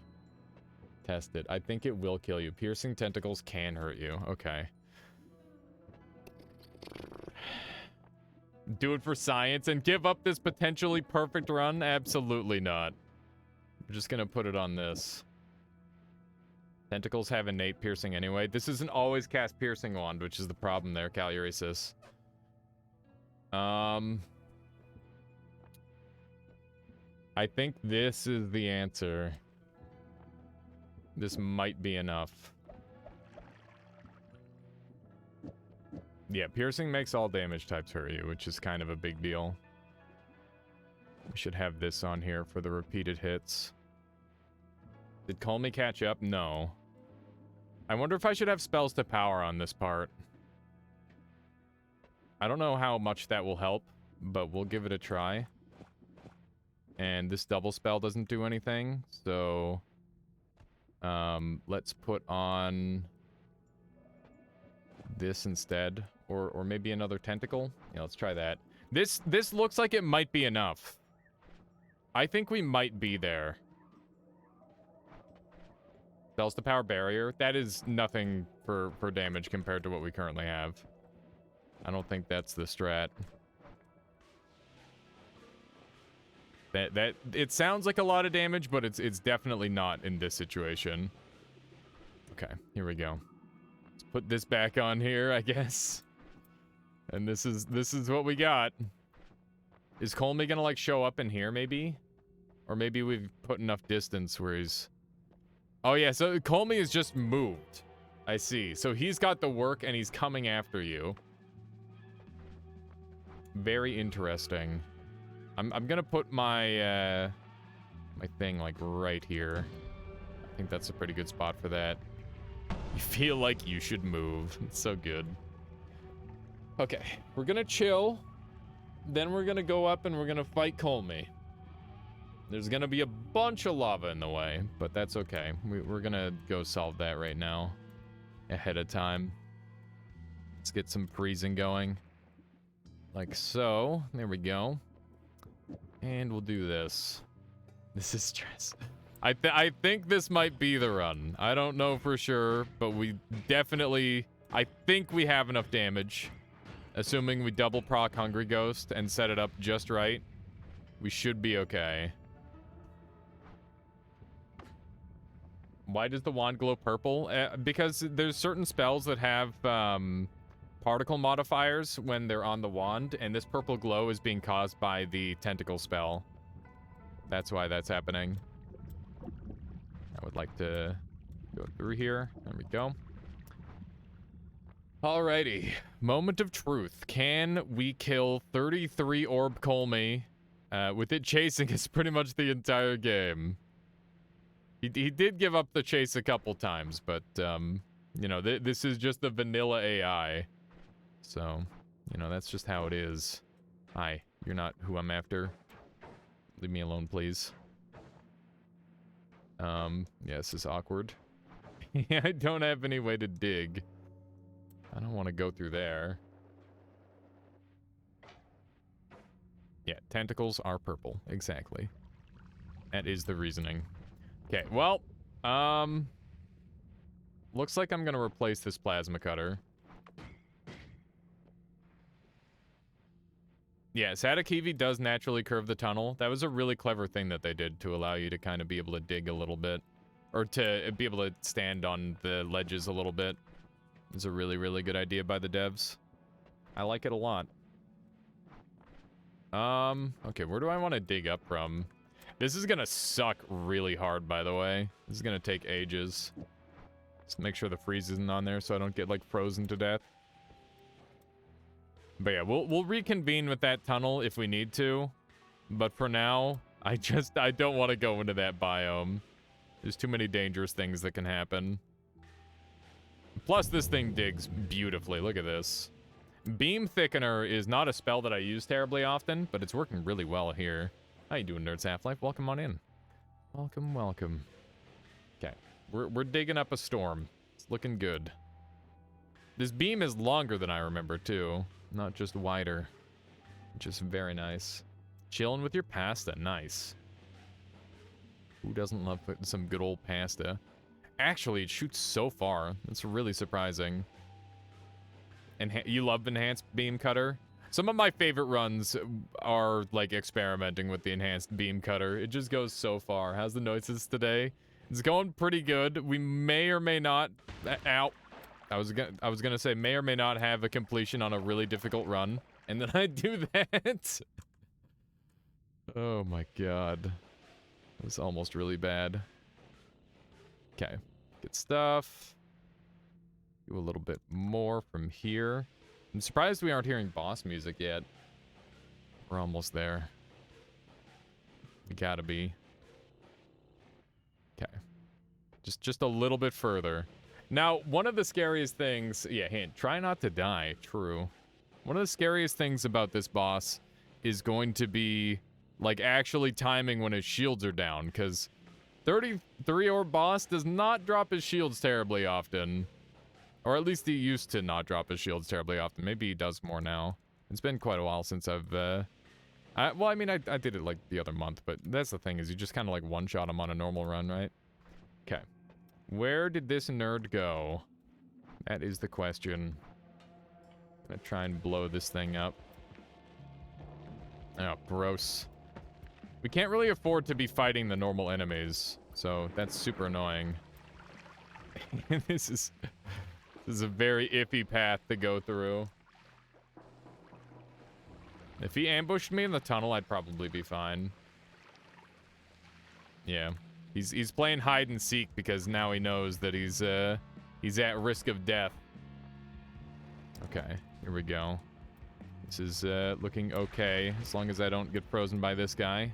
Test it. I think it will kill you. Piercing tentacles can hurt you. Okay. Do it for science and give up this potentially perfect run? Absolutely not. We're just gonna put it on this. Tentacles have innate piercing anyway. This is an always cast piercing wand, which is the problem there, Caluresis. I think this is the answer. This might be enough. Yeah, piercing makes all damage types hurt you, which is kind of a big deal. We should have this on here for the repeated hits. Did Colmy catch up? No. I wonder if I should have spells to power on this part. I don't know how much that will help, but we'll give it a try. And this double spell doesn't do anything, so... let's put on... this instead. Or maybe another tentacle? Yeah, let's try that. This looks like it might be enough. I think we might be there. Spells to power barrier. That is nothing for damage compared to what we currently have. I don't think that's the strat. That it sounds like a lot of damage, but it's definitely not in this situation. Okay, here we go. Let's put this back on here, I guess. And this is what we got. Is Colmy gonna like show up in here maybe? Or maybe we've put enough distance where he's... Oh yeah, so Colmy is just moved. I see. So he's got the work and he's coming after you. Very interesting. I'm gonna put my my thing like right here. I think that's a pretty good spot for that. You feel like you should move. It's so good. Okay, we're gonna chill. Then we're gonna go up and we're gonna fight Colmy. There's gonna be a bunch of lava in the way, but that's okay. We're gonna go solve that right now. Ahead of time. Let's get some freezing going. Like so. There we go. And we'll do this. This is stress. I think this might be the run. I don't know for sure, but we definitely... I think we have enough damage. Assuming we double proc Hungry Ghost and set it up just right. We should be okay. Why does the wand glow purple? Because there's certain spells that have particle modifiers when they're on the wand, and this purple glow is being caused by the tentacle spell. That's why that's happening. I would like to go through here. There we go. Alrighty. Moment of truth. Can we kill 33 Orb Colmy with it chasing us pretty much the entire game? He did give up the chase a couple times, but, you know, this is just the vanilla AI. So, you know, that's just how it is. Hi, you're not who I'm after. Leave me alone, please. Yeah, this is awkward. Yeah, I don't have any way to dig. I don't want to go through there. Yeah, tentacles are purple. Exactly. That is the reasoning. Okay, well, looks like I'm gonna replace this plasma cutter. Yeah, Sadakivi does naturally curve the tunnel. That was a really clever thing that they did to allow you to kind of be able to dig a little bit. Or to be able to stand on the ledges a little bit. It's a really, really good idea by the devs. I like it a lot. Okay, where do I want to dig up from? This is gonna suck really hard, by the way. This is gonna take ages. Just make sure the freeze isn't on there so I don't get, like, frozen to death. But yeah, we'll reconvene with that tunnel if we need to. But for now, I don't want to go into that biome. There's too many dangerous things that can happen. Plus, this thing digs beautifully. Look at this. Beam Thickener is not a spell that I use terribly often, but it's working really well here. How you doing, Nerds Half-Life? Welcome on in. Welcome, welcome. Okay, we're digging up a storm. It's looking good. This beam is longer than I remember, too. Not just wider. Which is very nice. Chilling with your pasta. Nice. Who doesn't love some good old pasta? Actually, it shoots so far. It's really surprising. And you love Enhanced Beam Cutter? Some of my favorite runs are, like, experimenting with the Enhanced Beam Cutter. It just goes so far. How's the noises today? It's going pretty good. We may or may not... Ow. I was gonna say may or may not have a completion on a really difficult run. And then I do that. Oh my god. That was almost really bad. Okay. Good stuff. Do a little bit more from here. I'm surprised we aren't hearing boss music yet. We're almost there. We gotta be. Okay. Just a little bit further. Now, one of the scariest things... Yeah, hint. Try not to die. True. One of the scariest things about this boss is going to be, like, actually timing when his shields are down, because 33 orb boss does not drop his shields terribly often. Or at least he used to not drop his shields terribly often. Maybe he does more now. It's been quite a while since I've Well, I mean, I did it like the other month, but that's the thing is you just kind of like one-shot him on a normal run, right? Okay. Where did this nerd go? That is the question. Gonna try and blow this thing up. Oh, gross. We can't really afford to be fighting the normal enemies, so that's super annoying. This is a very iffy path to go through. If he ambushed me in the tunnel, I'd probably be fine. Yeah. He's playing hide and seek because now he knows that he's at risk of death. Okay, here we go. This is looking okay, as long as I don't get frozen by this guy.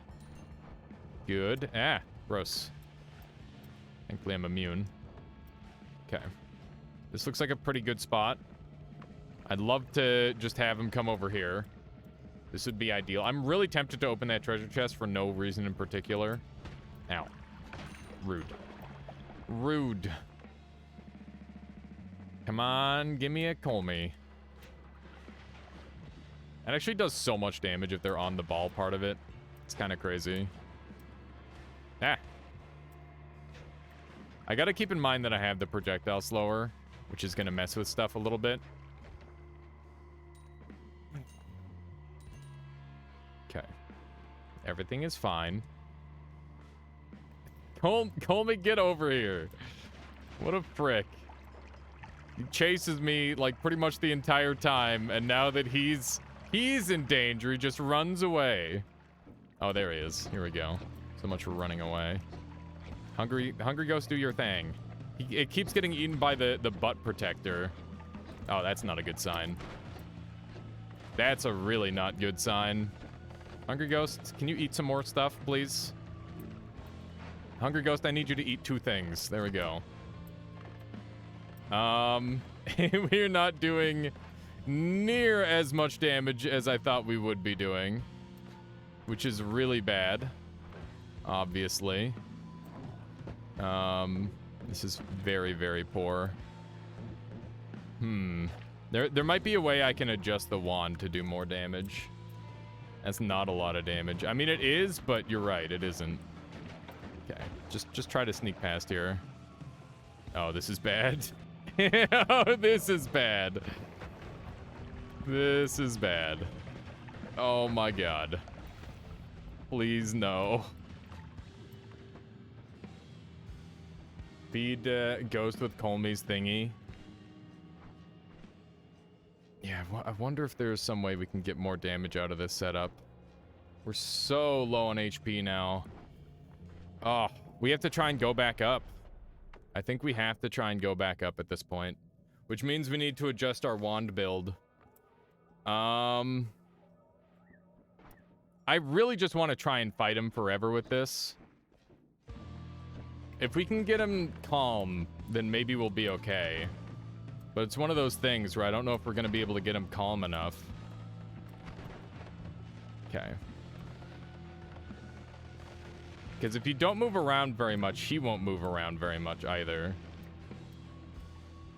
Good. Ah, gross. Thankfully I'm immune. Okay. This looks like a pretty good spot. I'd love to just have him come over here. This would be ideal. I'm really tempted to open that treasure chest for no reason in particular. Ow. Rude. Rude. Come on, give me a Colmy. It actually does so much damage if they're on the ball part of it. It's kind of crazy. Ah. I gotta keep in mind that I have the projectile slower, which is gonna mess with stuff a little bit. Okay. Everything is fine. Colmy, get over here. What a prick. He chases me, like, pretty much the entire time, and now that he's in danger, he just runs away. Oh, there he is. Here we go. So much for running away. Hungry Ghost, do your thing. It keeps getting eaten by the butt protector. Oh, that's not a good sign. That's a really not good sign. Hungry Ghost, can you eat some more stuff, please? Hungry Ghost, I need you to eat 2 things. There we go. We're not doing near as much damage as I thought we would be doing, which is really bad, obviously. This is very, very poor. There might be a way I can adjust the wand to do more damage. That's not a lot of damage. I mean, it is, but you're right, it isn't. Okay, just try to sneak past here. Oh, this is bad. Oh, this is bad. This is bad. Oh my god. Please, no. Feed Ghost with Colmy's thingy. Yeah, I wonder if there's some way we can get more damage out of this setup. We're so low on HP now. Oh, we have to try and go back up. I think we have to try and go back up at this point, which means we need to adjust our wand build. I really just want to try and fight him forever with this. If we can get him calm, then maybe we'll be okay. But it's one of those things where I don't know if we're going to be able to get him calm enough. Okay. Because if you don't move around very much, he won't move around very much either.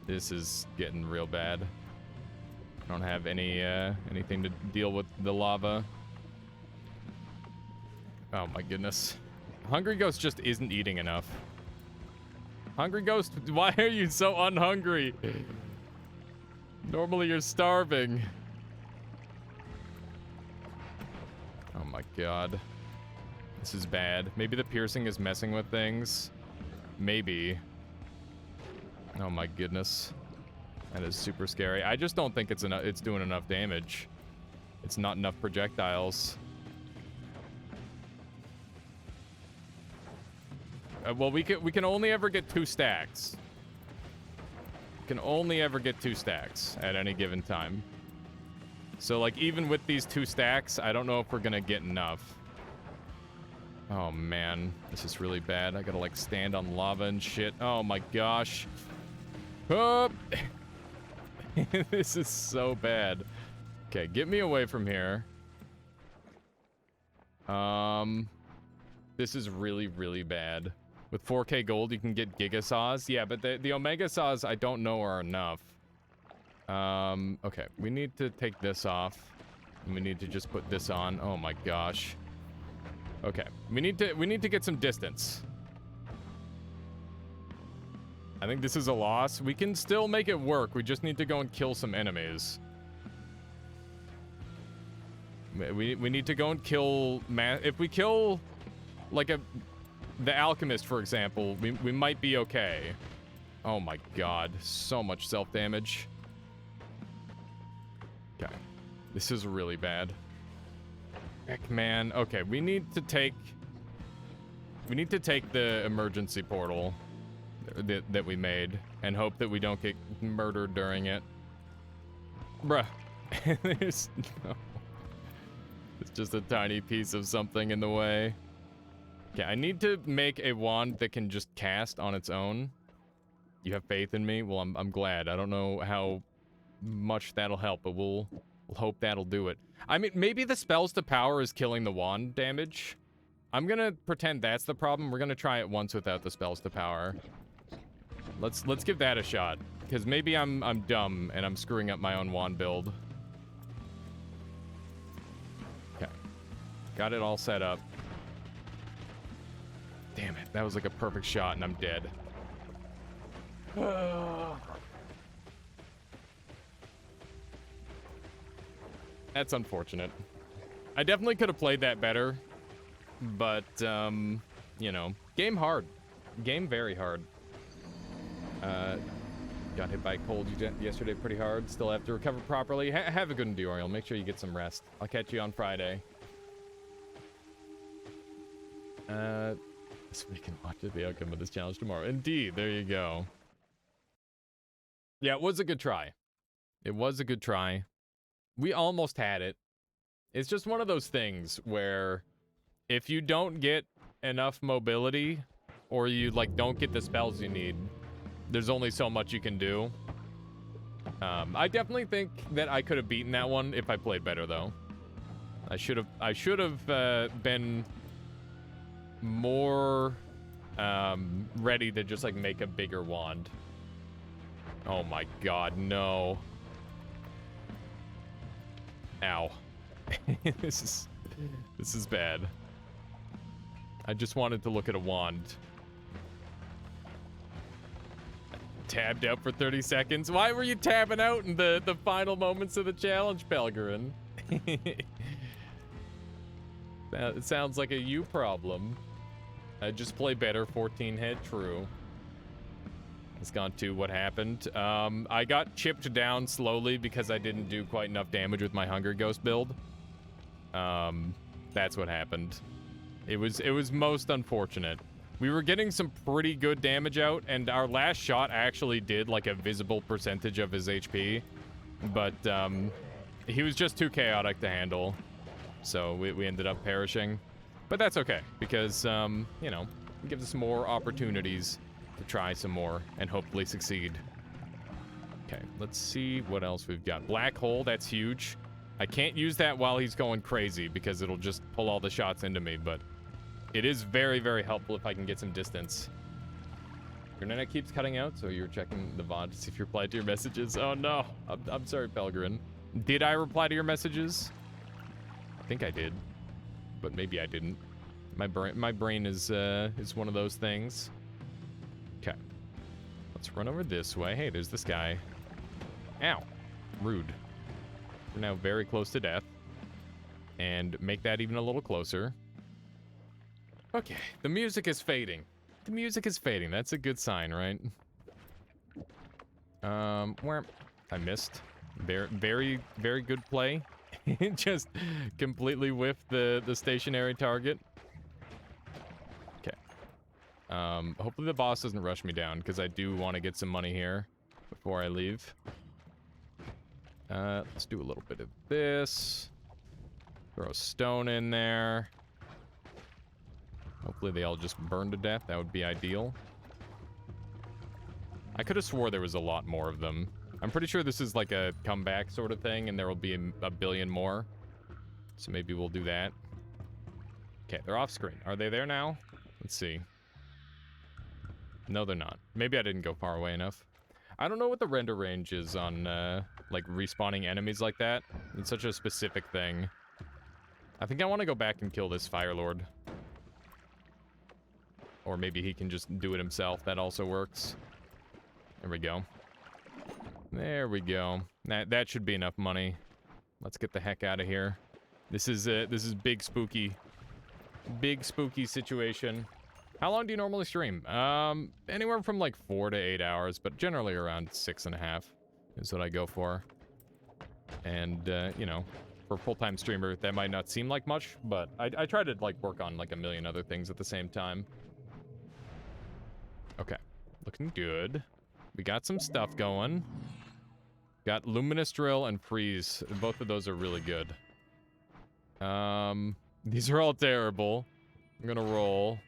This is getting real bad. I don't have any anything to deal with the lava. Oh my goodness. Hungry Ghost just isn't eating enough. Hungry Ghost, why are you so unhungry? Normally you're starving. Oh my god. This is bad. Maybe the piercing is messing with things. Maybe. Oh my goodness. That is super scary. I just don't think it's doing enough damage. It's not enough projectiles. Well, we can only ever get 2 stacks. We can only ever get 2 stacks at any given time. So, like, even with these 2 stacks, I don't know if we're gonna get enough. Oh, man. This is really bad. I gotta, like, stand on lava and shit. Oh, my gosh. Oh! This is so bad. Okay, get me away from here. This is really, really bad. With 4K gold, you can get Giga Saws. Yeah, but the Omega Saws, I don't know are enough. Okay, we need to take this off. And we need to just put this on. Oh my gosh. Okay. We need to get some distance. I think this is a loss. We can still make it work. We just need to go and kill some enemies. We need to go and kill... If we kill, like, the alchemist, for example, we might be okay. Oh my god. So much self-damage. Okay. This is really bad. Heck, man. Okay, we need to take the emergency portal that we made and hope that we don't get murdered during it. Bruh. There's no... It's just a tiny piece of something in the way. Okay, I need to make a wand that can just cast on its own. You have faith in me? Well, I'm glad. I don't know how much that'll help, but we'll hope that'll do it. I mean, maybe the spells to power is killing the wand damage. I'm gonna pretend that's the problem. We're gonna try it once without the spells to power. Let's give that a shot, because maybe I'm dumb and I'm screwing up my own wand build. Okay, got it all set up. Damn it, that was like a perfect shot and I'm dead. That's unfortunate. I definitely could have played that better, but you know, game hard, game very hard. Got hit by a cold yesterday pretty hard. Still have to recover properly. Have a good Oriole. Make sure you get some rest. I'll catch you on Friday. So we can watch the outcome of this challenge tomorrow. Indeed, there you go. Yeah, it was a good try. It was a good try. We almost had it. It's just one of those things where if you don't get enough mobility or you like don't get the spells you need, there's only so much you can do. I definitely think that I could have beaten that one if I played better though. I should have been more ready to just like make a bigger wand. Oh my god, no. Ow. This is bad. I just wanted to look at a wand. Tabbed out for 30 seconds. Why were you tabbing out in the final moments of the challenge, Pelgrin? It sounds like a you problem. I just play better, 14 hit, true. It's gone to what happened. I got chipped down slowly because I didn't do quite enough damage with my Hunger Ghost build. That's what happened. It was most unfortunate. We were getting some pretty good damage out, and our last shot actually did like a visible percentage of his HP. But he was just too chaotic to handle. So we ended up perishing. But that's okay, because, you know, it gives us more opportunities to try some more and hopefully succeed. Okay, let's see what else we've got. Black hole, that's huge. I can't use that while he's going crazy because it'll just pull all the shots into me, but it is very, very helpful if I can get some distance. Your internet keeps cutting out, so you're checking the VOD to see if you replied to your messages. Oh no, I'm sorry, Pelgrin. Did I reply to your messages? I think I did, but maybe I didn't. My brain is one of those things. Okay, let's run over this way. Hey, there's this guy. Ow, rude. We're now very close to death, and make that even a little closer. Okay, the music is fading. The music is fading. That's a good sign, right? Where I missed. Very, very good play. Just completely whiffed the stationary target. Okay. Hopefully the boss doesn't rush me down because I do want to get some money here before I leave. Let's do a little bit of this. Throw a stone in there. Hopefully they all just burn to death. That would be ideal. I could have swore there was a lot more of them. I'm pretty sure this is like a comeback sort of thing, and there will be a billion more. So maybe we'll do that. Okay, they're off screen. Are they there now? Let's see. No, they're not. Maybe I didn't go far away enough. I don't know what the render range is on, like, respawning enemies like that. It's such a specific thing. I think I want to go back and kill this Fire Lord. Or maybe he can just do it himself. That also works. There we go. There we go. That should be enough money. Let's get the heck out of here. This is big spooky situation. How long do you normally stream? Anywhere from like 4 to 8 hours, but generally around 6.5 is what I go for. And you know, for a full-time streamer, that might not seem like much, but I try to like work on like a million other things at the same time. Okay, looking good. We got some stuff going. Got Luminous Drill and Freeze. Both of those are really good. These are all terrible. I'm gonna roll.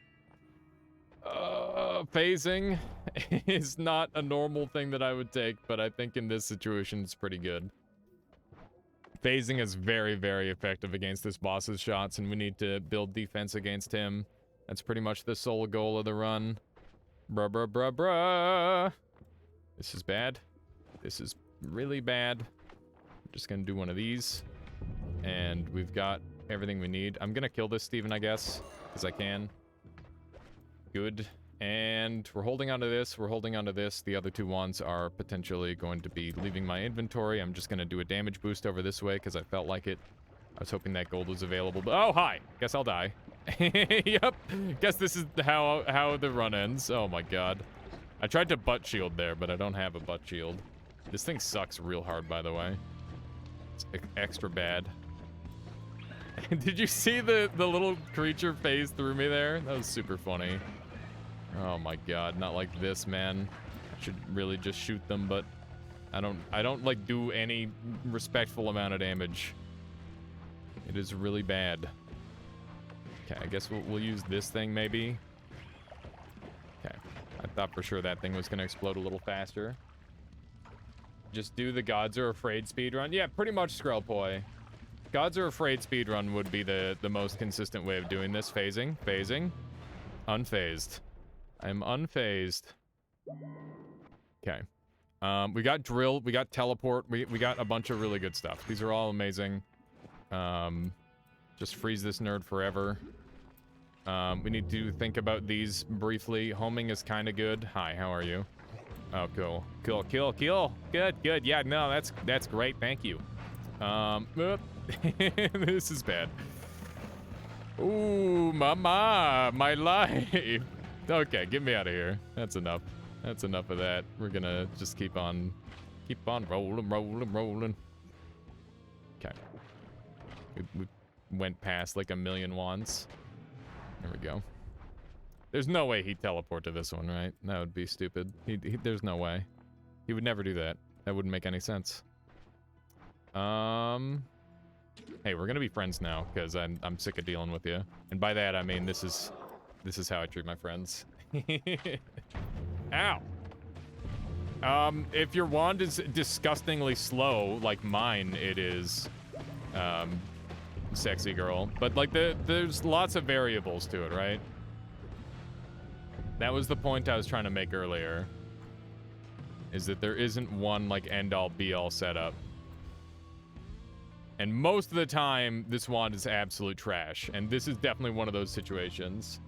Phasing is not a normal thing that I would take, but I think in this situation it's pretty good. Phasing is very, very effective against this boss's shots, and we need to build defense against him. That's pretty much the sole goal of the run. Bruh, bruh, bruh, bruh. This is bad. This is really bad. I'm just gonna do one of these. And we've got everything we need. I'm gonna kill this Steven, I guess, because I can. Good. And we're holding onto this. We're holding onto this. The other two wands are potentially going to be leaving my inventory. I'm just gonna do a damage boost over this way because I felt like it. I was hoping that gold was available. But oh, hi. Guess I'll die. Yep. Guess this is how the run ends. Oh my god. I tried to butt shield there, but I don't have a butt shield. This thing sucks real hard, by the way. It's extra bad. Did you see the little creature phase through me there? That was super funny. Oh my god, not like this, man. I should really just shoot them, but I don't like do any respectful amount of damage. It is really bad. Okay, I guess we'll use this thing maybe. Okay, I thought for sure that thing was gonna explode a little faster. Just do the Gods Are Afraid speedrun. Yeah, pretty much, Skrellpoi. Gods Are Afraid speedrun would be the most consistent way of doing this. Phasing. Unfazed. I'm unfazed. Okay. We got drill, we got teleport, we got a bunch of really good stuff. These are all amazing. Just freeze this nerd forever. We need to think about these briefly. Homing is kind of good. Hi, how are you? Oh, cool. Cool. Good. Yeah, no, that's great. Thank you. This is bad. Ooh, mama, my life. Okay, get me out of here. That's enough. That's enough of that. We're gonna just keep on rolling. Okay. We went past like a million wands. There we go. There's no way he'd teleport to this one, right? That would be stupid. There's no way. He would never do that. That wouldn't make any sense. Hey, we're gonna be friends now, because I'm sick of dealing with you. And by that, I mean this is how I treat my friends. Ow! If your wand is disgustingly slow, like mine, it is, sexy girl. But, like, there's lots of variables to it, right? That was the point I was trying to make earlier. Is that there isn't one, like, end-all, be-all setup. And most of the time, this wand is absolute trash. And this is definitely one of those situations.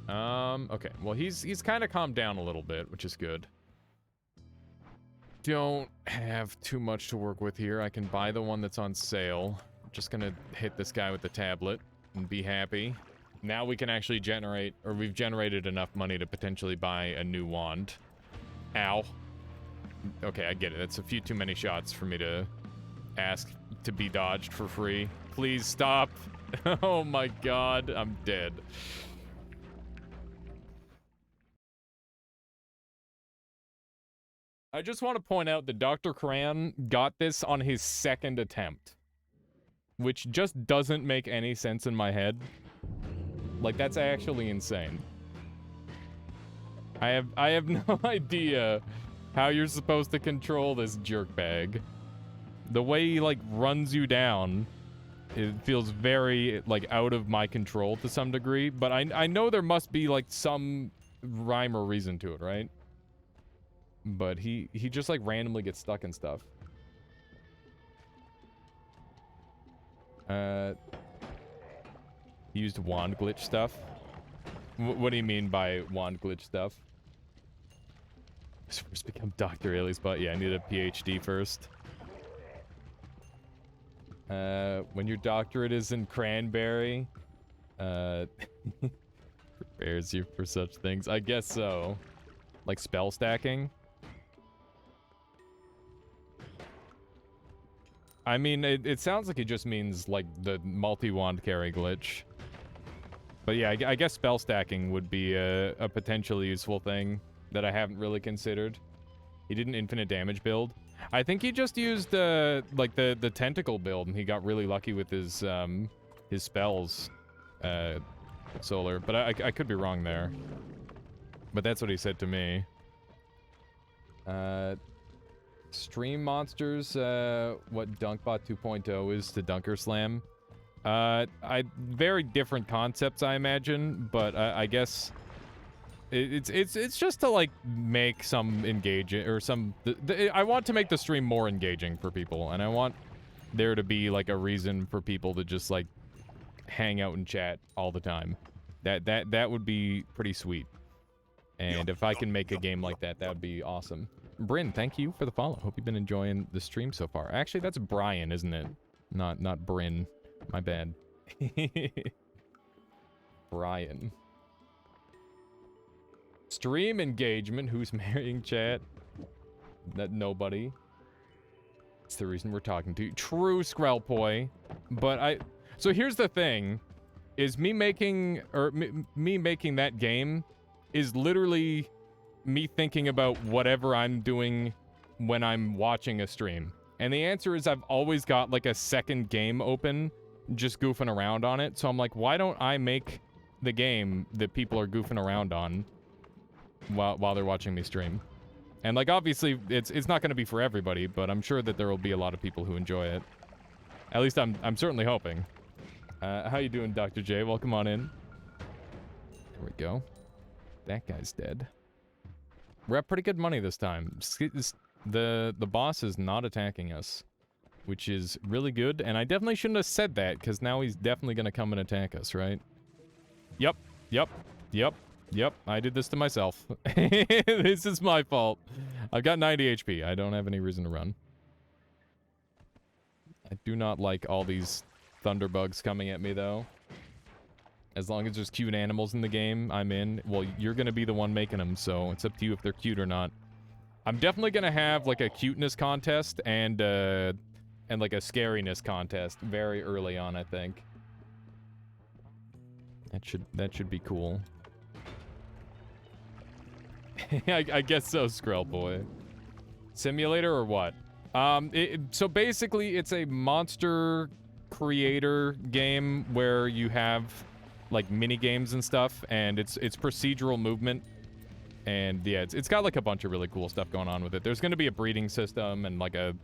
Okay. Well, he's kind of calmed down a little bit, which is good. Don't have too much to work with here. I can buy the one that's on sale. I'm just gonna hit this guy with the tablet and be happy. Now we can actually generate, or we've generated enough money to potentially buy a new wand. Ow. Okay, I get it. That's a few too many shots for me to ask to be dodged for free. Please stop. Oh my god, I'm dead. I just want to point out that Dr. Cran got this on his second attempt. Which just doesn't make any sense in my head. Like, that's actually insane. I have no idea how you're supposed to control this jerkbag. The way he, like, runs you down, it feels very, like, out of my control to some degree. But I know there must be, like, some rhyme or reason to it, right? but he just like randomly gets stuck and stuff. He used wand glitch stuff. What do you mean by wand glitch stuff? First become Dr. Alias, but yeah, I need a PhD first. When your doctorate is in cranberry, prepares you for such things. I guess so. Like spell stacking. I mean, it sounds like it just means like the multi-wand carry glitch. But yeah, I guess spell stacking would be a potentially useful thing that I haven't really considered. He did an infinite damage build. I think he just used like the tentacle build, and he got really lucky with his spells, Solar. But I could be wrong there. But that's what he said to me. Stream monsters, what Dunkbot 2.0 is to Dunker Slam. Very different concepts, I imagine, but I guess it's just to like make some engaging or some. I want to make the stream more engaging for people, and I want there to be like a reason for people to just like hang out and chat all the time. That would be pretty sweet. And if I can make a game like that, that would be awesome. Bryn, thank you for the follow. Hope you've been enjoying the stream so far. Actually, that's Brian, isn't it? Not Bryn. My bad. Brian. Stream engagement. Who's marrying chat? That nobody. It's the reason we're talking to you. True, Skrelpoi. But so here's the thing. Is me making that game is literally me thinking about whatever I'm doing when I'm watching a stream. And the answer is I've always got like a second game open, just goofing around on it. So I'm like, why don't I make the game that people are goofing around on while they're watching me stream? And like, obviously, it's not going to be for everybody, but I'm sure that there will be a lot of people who enjoy it. At least I'm certainly hoping. How you doing, Dr. J? Welcome on in. There we go. That guy's dead. We're at pretty good money this time. The boss is not attacking us, which is really good. And I definitely shouldn't have said that, because now he's definitely going to come and attack us, right? Yep. I did this to myself. This is my fault. I've got 90 HP. I don't have any reason to run. I do not like all these thunderbugs coming at me, though. As long as there's cute animals in the game, I'm in. Well, you're gonna be the one making them, so it's up to you if they're cute or not. I'm definitely gonna have like a cuteness contest and like a scariness contest very early on, I think. That should be cool. I guess so, Skrelboy. Simulator or what? So basically, it's a monster creator game where you have like mini games and stuff, and it's procedural movement, and yeah, it's got like a bunch of really cool stuff going on with it. There's going to be a breeding system and like a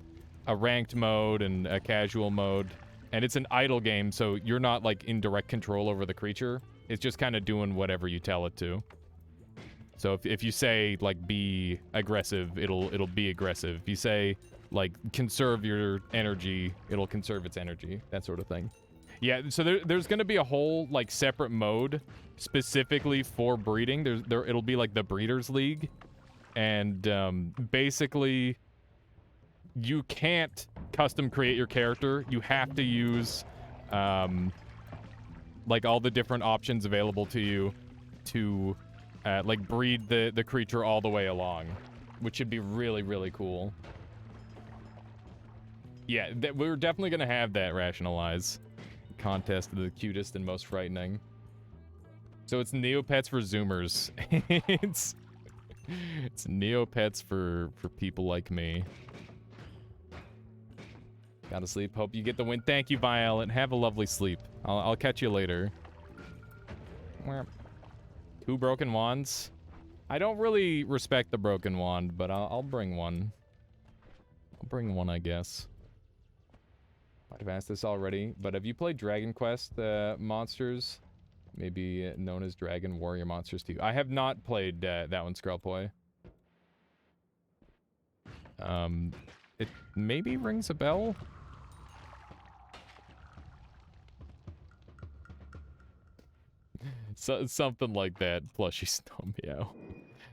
ranked mode and a casual mode, and it's an idle game, so you're not like in direct control over the creature. It's just kind of doing whatever you tell it to. So if you say like be aggressive, it'll be aggressive. If you say like conserve your energy, it'll conserve its energy, that sort of thing. Yeah, so there's going to be a whole, like, separate mode specifically for breeding. It'll be, like, the Breeders League. And, basically, you can't custom create your character. You have to use, like, all the different options available to you to, like, breed the creature all the way along. Which should be really, really cool. Yeah, we're definitely going to have that rationalize. Contest of the cutest and most frightening. So it's Neopets for Zoomers. it's Neopets for people like me. Gotta sleep. Hope you get the win. Thank you, Violet. Have a lovely sleep. I'll catch you later. 2 broken wands. I don't really respect the broken wand, but I'll bring one. I'll bring one, I guess. I've asked this already, but have you played Dragon Quest monsters? Maybe known as Dragon Warrior Monsters 2. I have not played that one, Skrelpoi. It maybe rings a bell. So, something like that, plushy snow meow.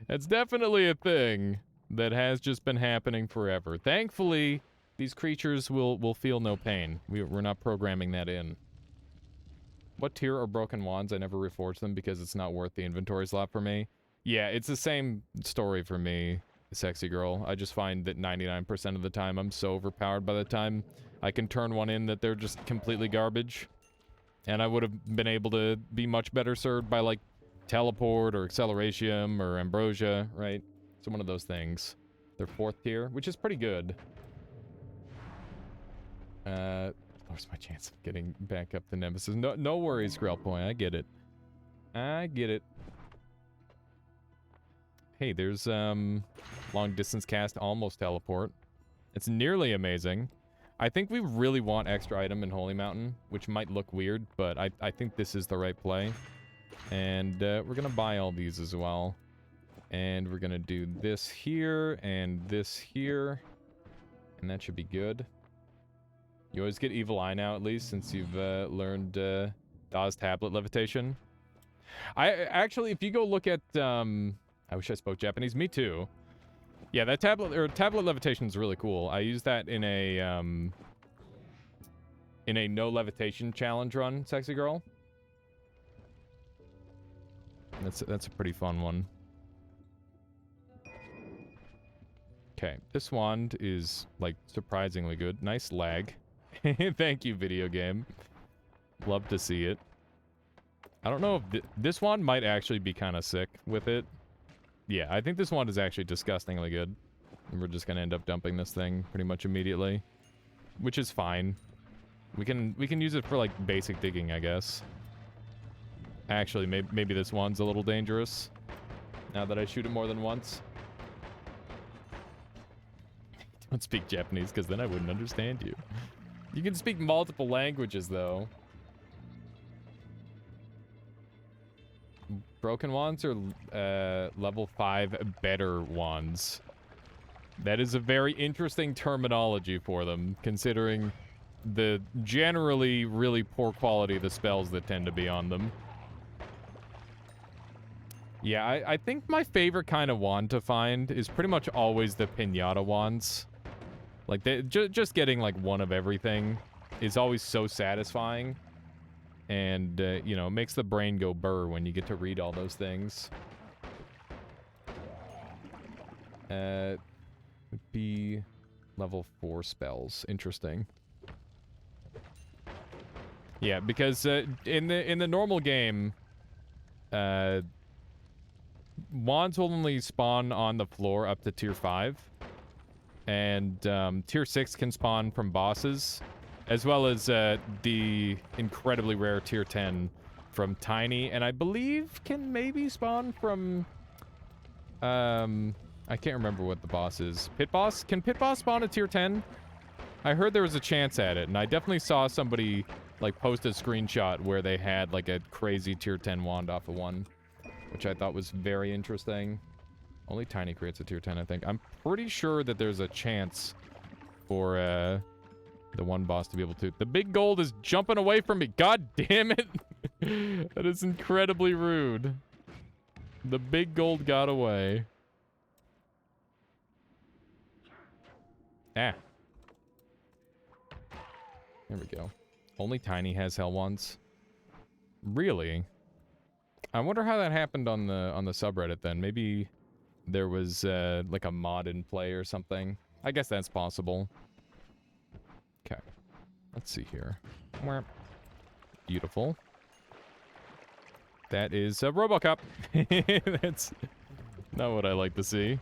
That's definitely a thing that has just been happening forever. Thankfully, these creatures will feel no pain. We're not programming that in. What tier are broken wands? I never reforge them because it's not worth the inventory slot for me. Yeah, it's the same story for me, sexy girl. I just find that 99% of the time I'm so overpowered by the time I can turn one in that they're just completely garbage. And I would have been able to be much better served by, like, teleport or acceleration or ambrosia, right? So one of those things. They're 4th tier, which is pretty good. What's my chance of getting back up to nemesis? No worries, Grell Point. I get it. I get it. Hey, there's long distance cast, almost teleport. It's nearly amazing. I think we really want extra item in Holy Mountain, which might look weird, but I think this is the right play. And we're gonna buy all these as well. And we're gonna do this here and this here. And that should be good. You always get Evil Eye now, at least, since you've learned Daw's tablet levitation. I actually, if you go look at, I wish I spoke Japanese. Me too. Yeah, that tablet levitation is really cool. I used that in a no levitation challenge run, sexy girl. That's a pretty fun one. Okay, this wand is like surprisingly good. Nice lag. Thank you, video game. Love to see it. I don't know if this wand might actually be kind of sick with it. Yeah, I think this wand is actually disgustingly good. And we're just gonna end up dumping this thing pretty much immediately, which is fine. We can use it for like basic digging, I guess. Actually, maybe this wand's a little dangerous now that I shoot it more than once. Don't speak Japanese, because then I wouldn't understand you. You can speak multiple languages, though. Broken wands are level 5 better wands. That is a very interesting terminology for them, considering the generally really poor quality of the spells that tend to be on them. Yeah, I think my favorite kind of wand to find is pretty much always the pinata wands. Like, just getting, like, one of everything is always so satisfying. And, you know, it makes the brain go burr when you get to read all those things. Would be level 4 spells. Interesting. Yeah, because, in the normal game, wands will only spawn on the floor up to tier 5. And tier 6 can spawn from bosses, as well as the incredibly rare tier 10 from Tiny, and I believe can maybe spawn from I can't remember what the boss is. Pit Boss? Can Pit Boss spawn a tier 10? I heard there was a chance at it, and I definitely saw somebody like post a screenshot where they had like a crazy tier 10 wand off of one, which I thought was very interesting. Only Tiny creates a tier 10, I think. I'm pretty sure that there's a chance for the one boss to be able to. The big gold is jumping away from me. God damn it. That is incredibly rude. The big gold got away. Ah. There we go. Only Tiny has hell wands. Really? I wonder how that happened on the subreddit then. Maybe there was like a mod in play or something. I guess that's possible. Okay. Let's see here. Beautiful. That is RoboCop. That's not what I like to see.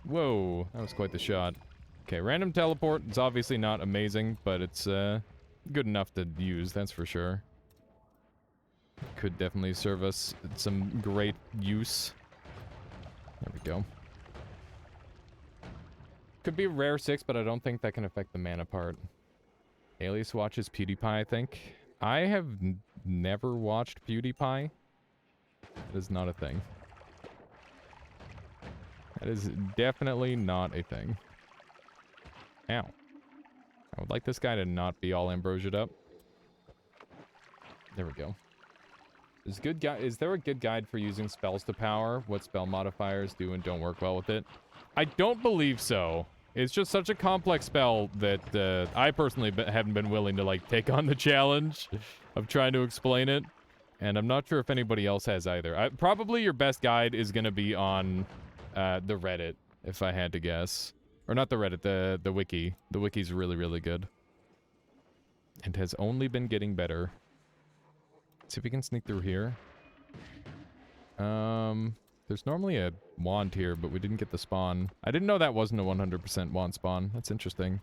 Whoa, that was quite the shot. Okay, random teleport is obviously not amazing, but it's good enough to use, that's for sure. Could definitely serve us some great use. There we go. Could be rare 6, but I don't think that can affect the mana part. Alias watches PewDiePie, I think. I have never watched PewDiePie. That is not a thing. That is definitely not a thing. Ow. I would like this guy to not be all ambrosiaed up. There we go. Is there a good guide for using spells to power? What spell modifiers do and don't work well with it? I don't believe so. It's just such a complex spell that I personally haven't been willing to, like, take on the challenge of trying to explain it. And I'm not sure if anybody else has either. Probably your best guide is going to be on the Reddit, if I had to guess. Or not the Reddit, the wiki. The wiki's really, really good. And has only been getting better. Let's see if we can sneak through here. There's normally a wand here, but we didn't get the spawn. I didn't know that wasn't a 100% wand spawn. That's interesting.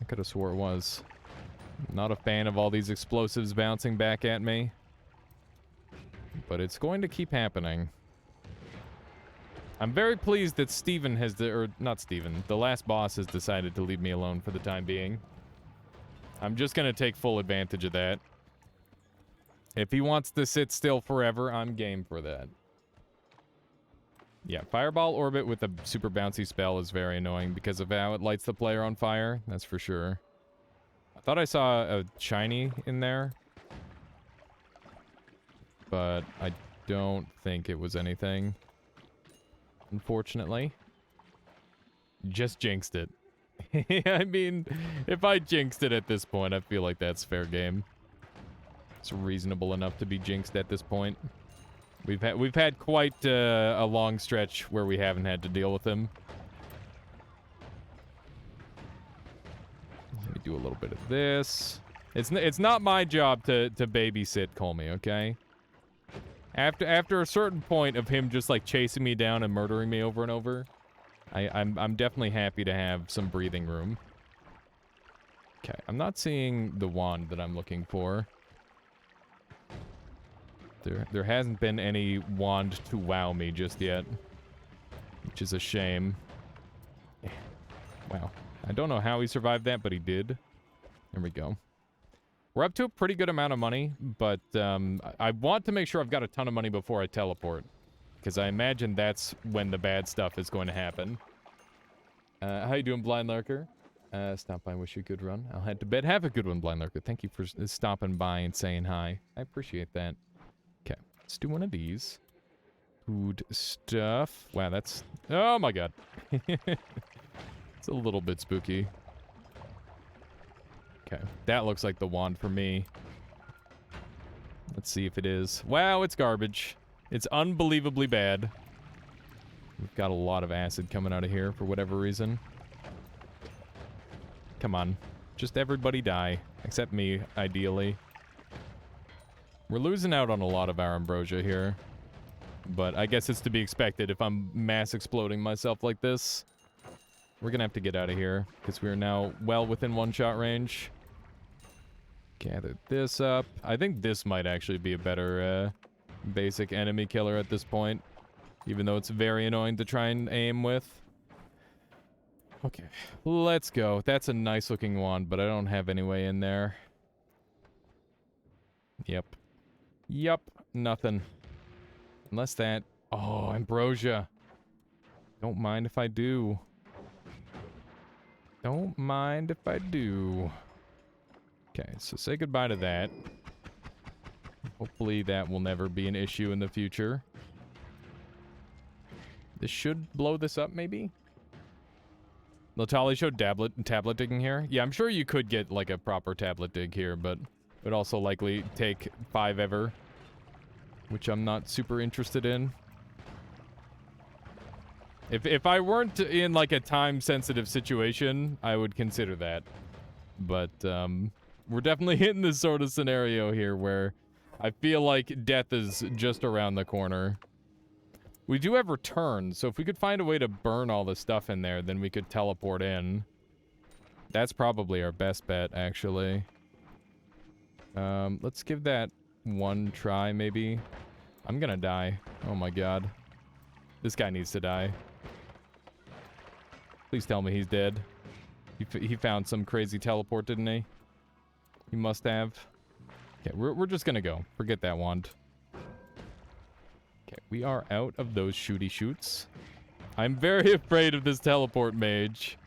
I could have swore it was. Not a fan of all these explosives bouncing back at me. But it's going to keep happening. I'm very pleased that Steven has, not Steven, the last boss has decided to leave me alone for the time being. I'm just going to take full advantage of that. If he wants to sit still forever, I'm game for that. Yeah, Fireball Orbit with a super bouncy spell is very annoying because of how it lights the player on fire. That's for sure. I thought I saw a shiny in there. But I don't think it was anything. Unfortunately. Just jinxed it. I mean, if I jinxed it at this point, I feel like that's fair game. It's reasonable enough to be jinxed at this point. We've had quite a long stretch where we haven't had to deal with him. Let me do a little bit of this. It's not my job to babysit Colmy, okay? After a certain point of him just like chasing me down and murdering me over and over, I'm definitely happy to have some breathing room. Okay, I'm not seeing the wand that I'm looking for. There hasn't been any wand to wow me just yet, which is a shame. Wow. I don't know how he survived that, but he did. There we go. We're up to a pretty good amount of money, but I want to make sure I've got a ton of money before I teleport, because I imagine that's when the bad stuff is going to happen. How you doing, Blind Lurker? Stop by, wish you a good run. I'll head to bed. Have a good one, Blind Lurker. Thank you for stopping by and saying hi. I appreciate that. Okay, let's do one of these. Food stuff. Wow, that's... Oh my god. It's a little bit spooky. Okay, that looks like the wand for me. Let's see if it is. Wow, it's garbage. It's unbelievably bad. We've got a lot of acid coming out of here for whatever reason. Come on. Just everybody die. Except me, ideally. We're losing out on a lot of our ambrosia here. But I guess it's to be expected if I'm mass exploding myself like this. We're gonna have to get out of here, because we are now well within one-shot range. Gather this up. I think this might actually be a better basic enemy killer at this point. Even though it's very annoying to try and aim with. Okay, let's go. That's a nice-looking wand, but I don't have any way in there. Yep. Yup, nothing. Unless that... Oh, ambrosia. Don't mind if I do. Don't mind if I do. Okay, so say goodbye to that. Hopefully that will never be an issue in the future. This should blow this up, maybe? Latali showed tablet digging here. Yeah, I'm sure you could get, like, a proper tablet dig here, but it would also likely take 5 ever. Which I'm not super interested in. If I weren't in, like, a time-sensitive situation, I would consider that. But, we're definitely hitting this sort of scenario here where I feel like death is just around the corner. We do have return, so if we could find a way to burn all the stuff in there, then we could teleport in. That's probably our best bet, actually. Let's give that one try, maybe. I'm gonna die. Oh my god. This guy needs to die. Please tell me he's dead. He found some crazy teleport, didn't he? He must have. Okay, we're just gonna go. Forget that wand. Okay, we are out of those shooty shoots. I'm very afraid of this teleport mage.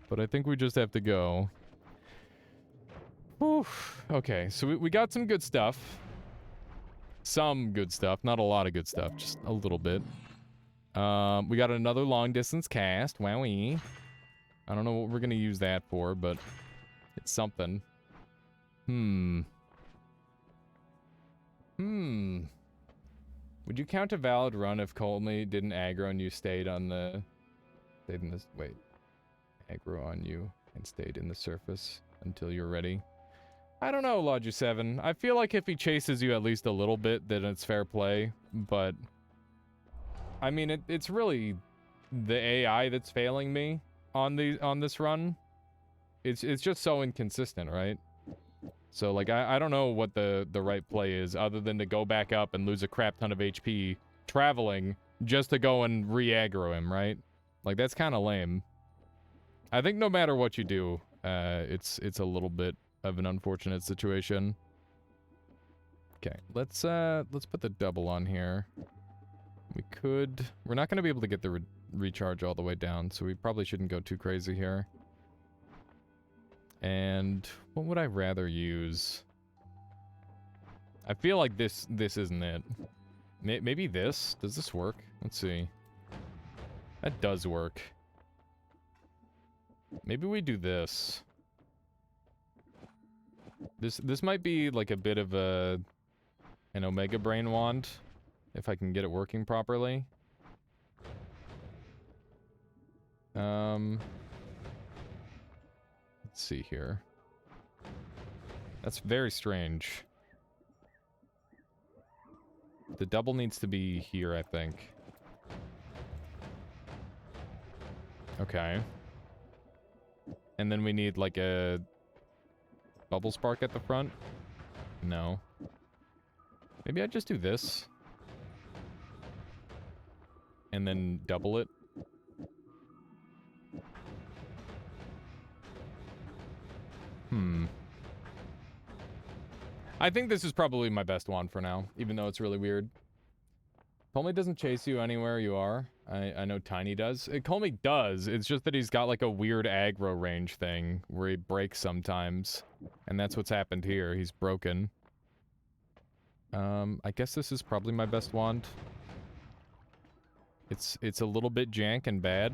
But I think we just have to go. Whew. Okay, so we got some good stuff. Some good stuff. Not a lot of good stuff. Just a little bit. We got another long distance cast. Wowee. I don't know what we're going to use that for, but it's something. Would you count a valid run if Colmy didn't aggro and you stayed on the... Stayed in this... Wait. Aggro on you and stayed in the surface until you're ready. I don't know, Logi7. I feel like if he chases you at least a little bit, then it's fair play, but... I mean, it's really the AI that's failing me on this run. It's just so inconsistent, right? So, like, I don't know what the right play is, other than to go back up and lose a crap ton of HP traveling just to go and re-aggro him, right? Like, that's kind of lame. I think no matter what you do, it's a little bit of an unfortunate situation. Okay, let's put the double on here. We're not going to be able to get the recharge all the way down, so we probably shouldn't go too crazy here. And what would I rather use? I feel like this isn't it. Maybe this? Does this work? Let's see. That does work. Maybe we do this. This might be like a bit of an Omega Brain Wand, if I can get it working properly. Let's see here. That's very strange. The double needs to be here, I think. Okay. And then we need like a bubble spark at the front? No. Maybe I just do this. And then double it. I think this is probably my best wand for now, even though it's really weird. Colmy doesn't chase you anywhere you are. I know Tiny does. Colmy does. It's just that he's got like a weird aggro range thing where he breaks sometimes. And that's what's happened here. He's broken. I guess this is probably my best wand. It's a little bit jank and bad.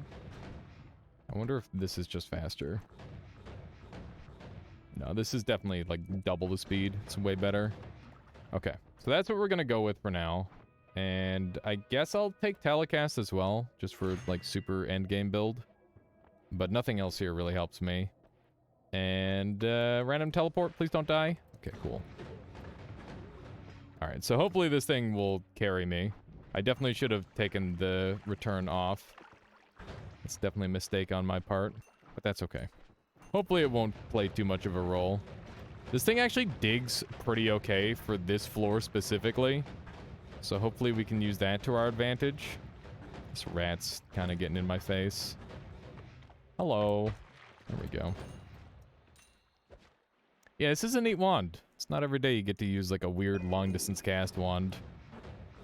I wonder if this is just faster. No, this is definitely like double the speed. It's way better. Okay, so that's what we're gonna go with for now. And I guess I'll take telecast as well, just for like super endgame build. But nothing else here really helps me. And random teleport, please don't die. Okay, cool. Alright, so hopefully this thing will carry me. I definitely should have taken the return off. It's definitely a mistake on my part, but that's okay. Hopefully it won't play too much of a role. This thing actually digs pretty okay for this floor specifically. So hopefully we can use that to our advantage. This rat's kind of getting in my face. Hello. There we go. Yeah, this is a neat wand. It's not every day you get to use like a weird long distance cast wand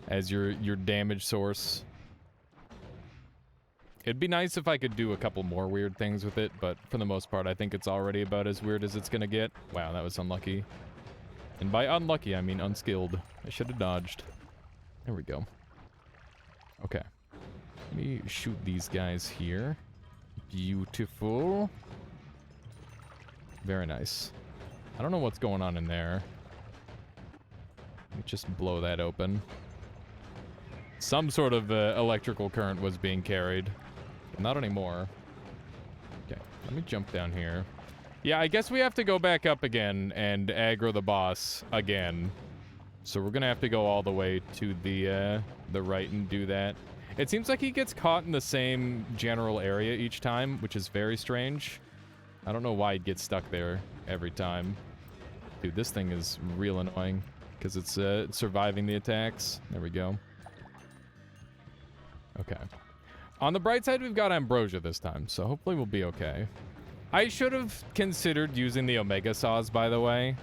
as your damage source. It'd be nice if I could do a couple more weird things with it, but for the most part, I think it's already about as weird as it's gonna get. Wow, that was unlucky. And by unlucky, I mean unskilled. I should have dodged. There we go. Okay. Let me shoot these guys here. Beautiful. Very nice. I don't know what's going on in there. Let me just blow that open. Some sort of electrical current was being carried. Not anymore. Okay, let me jump down here. Yeah, I guess we have to go back up again and aggro the boss again. So we're gonna have to go all the way to the right and do that. It seems like he gets caught in the same general area each time, which is very strange. I don't know why he gets stuck there every time. Dude, this thing is real annoying because it's surviving the attacks. There we go. Okay. On the bright side, we've got Ambrosia this time, so hopefully we'll be okay. I should have considered using the Omega Saws, by the way.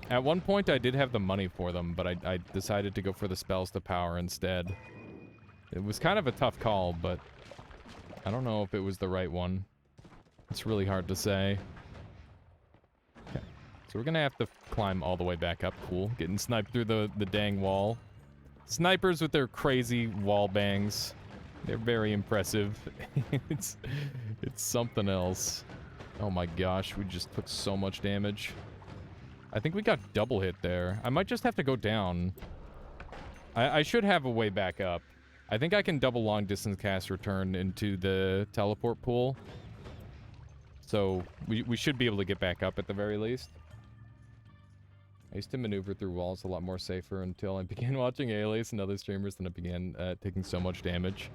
At one point, I did have the money for them, but I decided to go for the spells to power instead. It was kind of a tough call, but I don't know if it was the right one. It's really hard to say. Okay. So we're gonna have to climb all the way back up. Cool. Getting sniped through the dang wall. Snipers with their crazy wall bangs. They're very impressive. it's something else. Oh my gosh, we just took so much damage. I think we got double hit there. I might just have to go down. I should have a way back up. I think I can double long distance cast return into the teleport pool. So we should be able to get back up at the very least. I used to maneuver through walls a lot more safer until I began watching Alias and other streamers, and I began taking so much damage.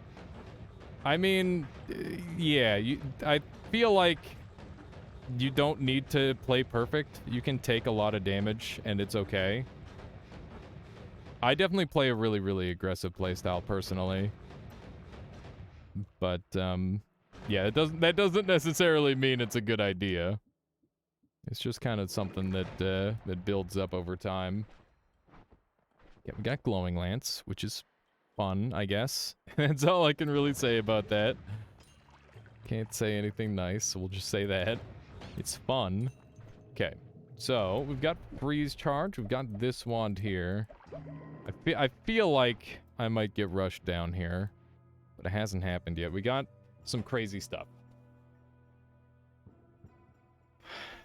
I mean, yeah, I feel like you don't need to play perfect. You can take a lot of damage, and it's okay. I definitely play a really, really aggressive playstyle personally. But, yeah, that doesn't necessarily mean it's a good idea. It's just kind of something that that builds up over time. Yeah, we got glowing lance, which is fun, I guess. That's all I can really say about that. Can't say anything nice, so we'll just say that. It's fun. Okay, so we've got freeze charge. We've got this wand here. I feel like I might get rushed down here, but it hasn't happened yet. We got some crazy stuff.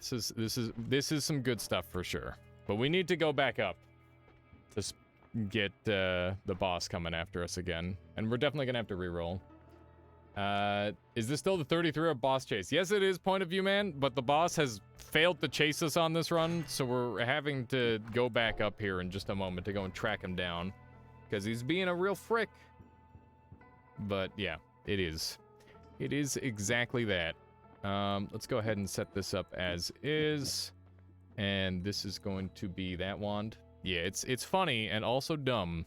This is some good stuff for sure. But we need to go back up to get the boss coming after us again. And we're definitely gonna have to reroll. Is this still the 33 boss chase? Yes, it is, point of view man, but the boss has failed to chase us on this run, so we're having to go back up here in just a moment to go and track him down. Because he's being a real frick. But yeah, it is. It is exactly that. Let's go ahead and set this up as is. And this is going to be that wand. Yeah, it's funny and also dumb.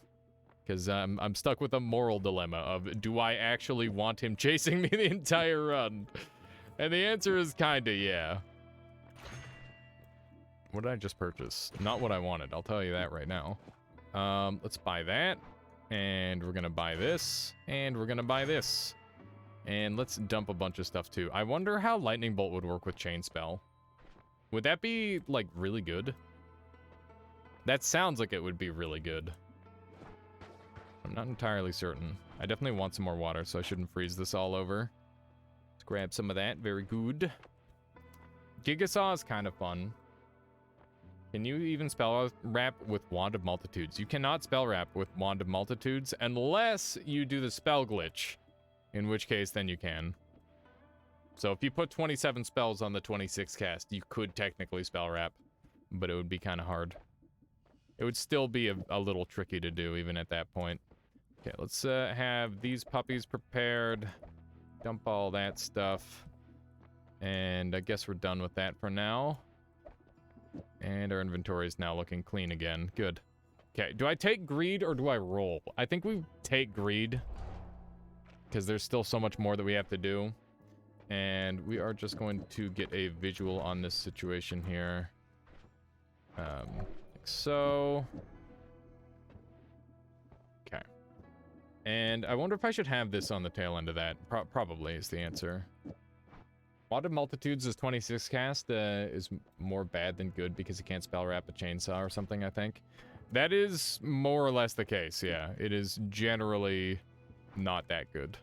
Because I'm stuck with a moral dilemma of, do I actually want him chasing me the entire run? And the answer is kinda yeah. What did I just purchase? Not what I wanted, I'll tell you that right now. Let's buy that. And we're gonna buy this. And we're gonna buy this. And let's dump a bunch of stuff too. I wonder how Lightning Bolt would work with Chain Spell. Would that be, like, really good? That sounds like it would be really good. I'm not entirely certain. I definitely want some more water, so I shouldn't freeze this all over. Let's grab some of that. Very good. Gigasaw is kind of fun. Can you even spell wrap with Wand of Multitudes? You cannot spell wrap with Wand of Multitudes unless you do the spell glitch. In which case, then you can. So if you put 27 spells on the 26 cast, you could technically spell wrap. But it would be kind of hard. It would still be a little tricky to do, even at that point. Okay, let's have these puppies prepared. Dump all that stuff. And I guess we're done with that for now. And our inventory is now looking clean again. Good. Okay, do I take greed or do I roll? I think we take greed. Because there's still so much more that we have to do. And we are just going to get a visual on this situation here. Like so. Okay. And I wonder if I should have this on the tail end of that. Probably is the answer. Wand of Multitudes is 26 cast. Is more bad than good because you can't spell wrap a chainsaw or something, I think. That is more or less the case, yeah. It is generally not that good.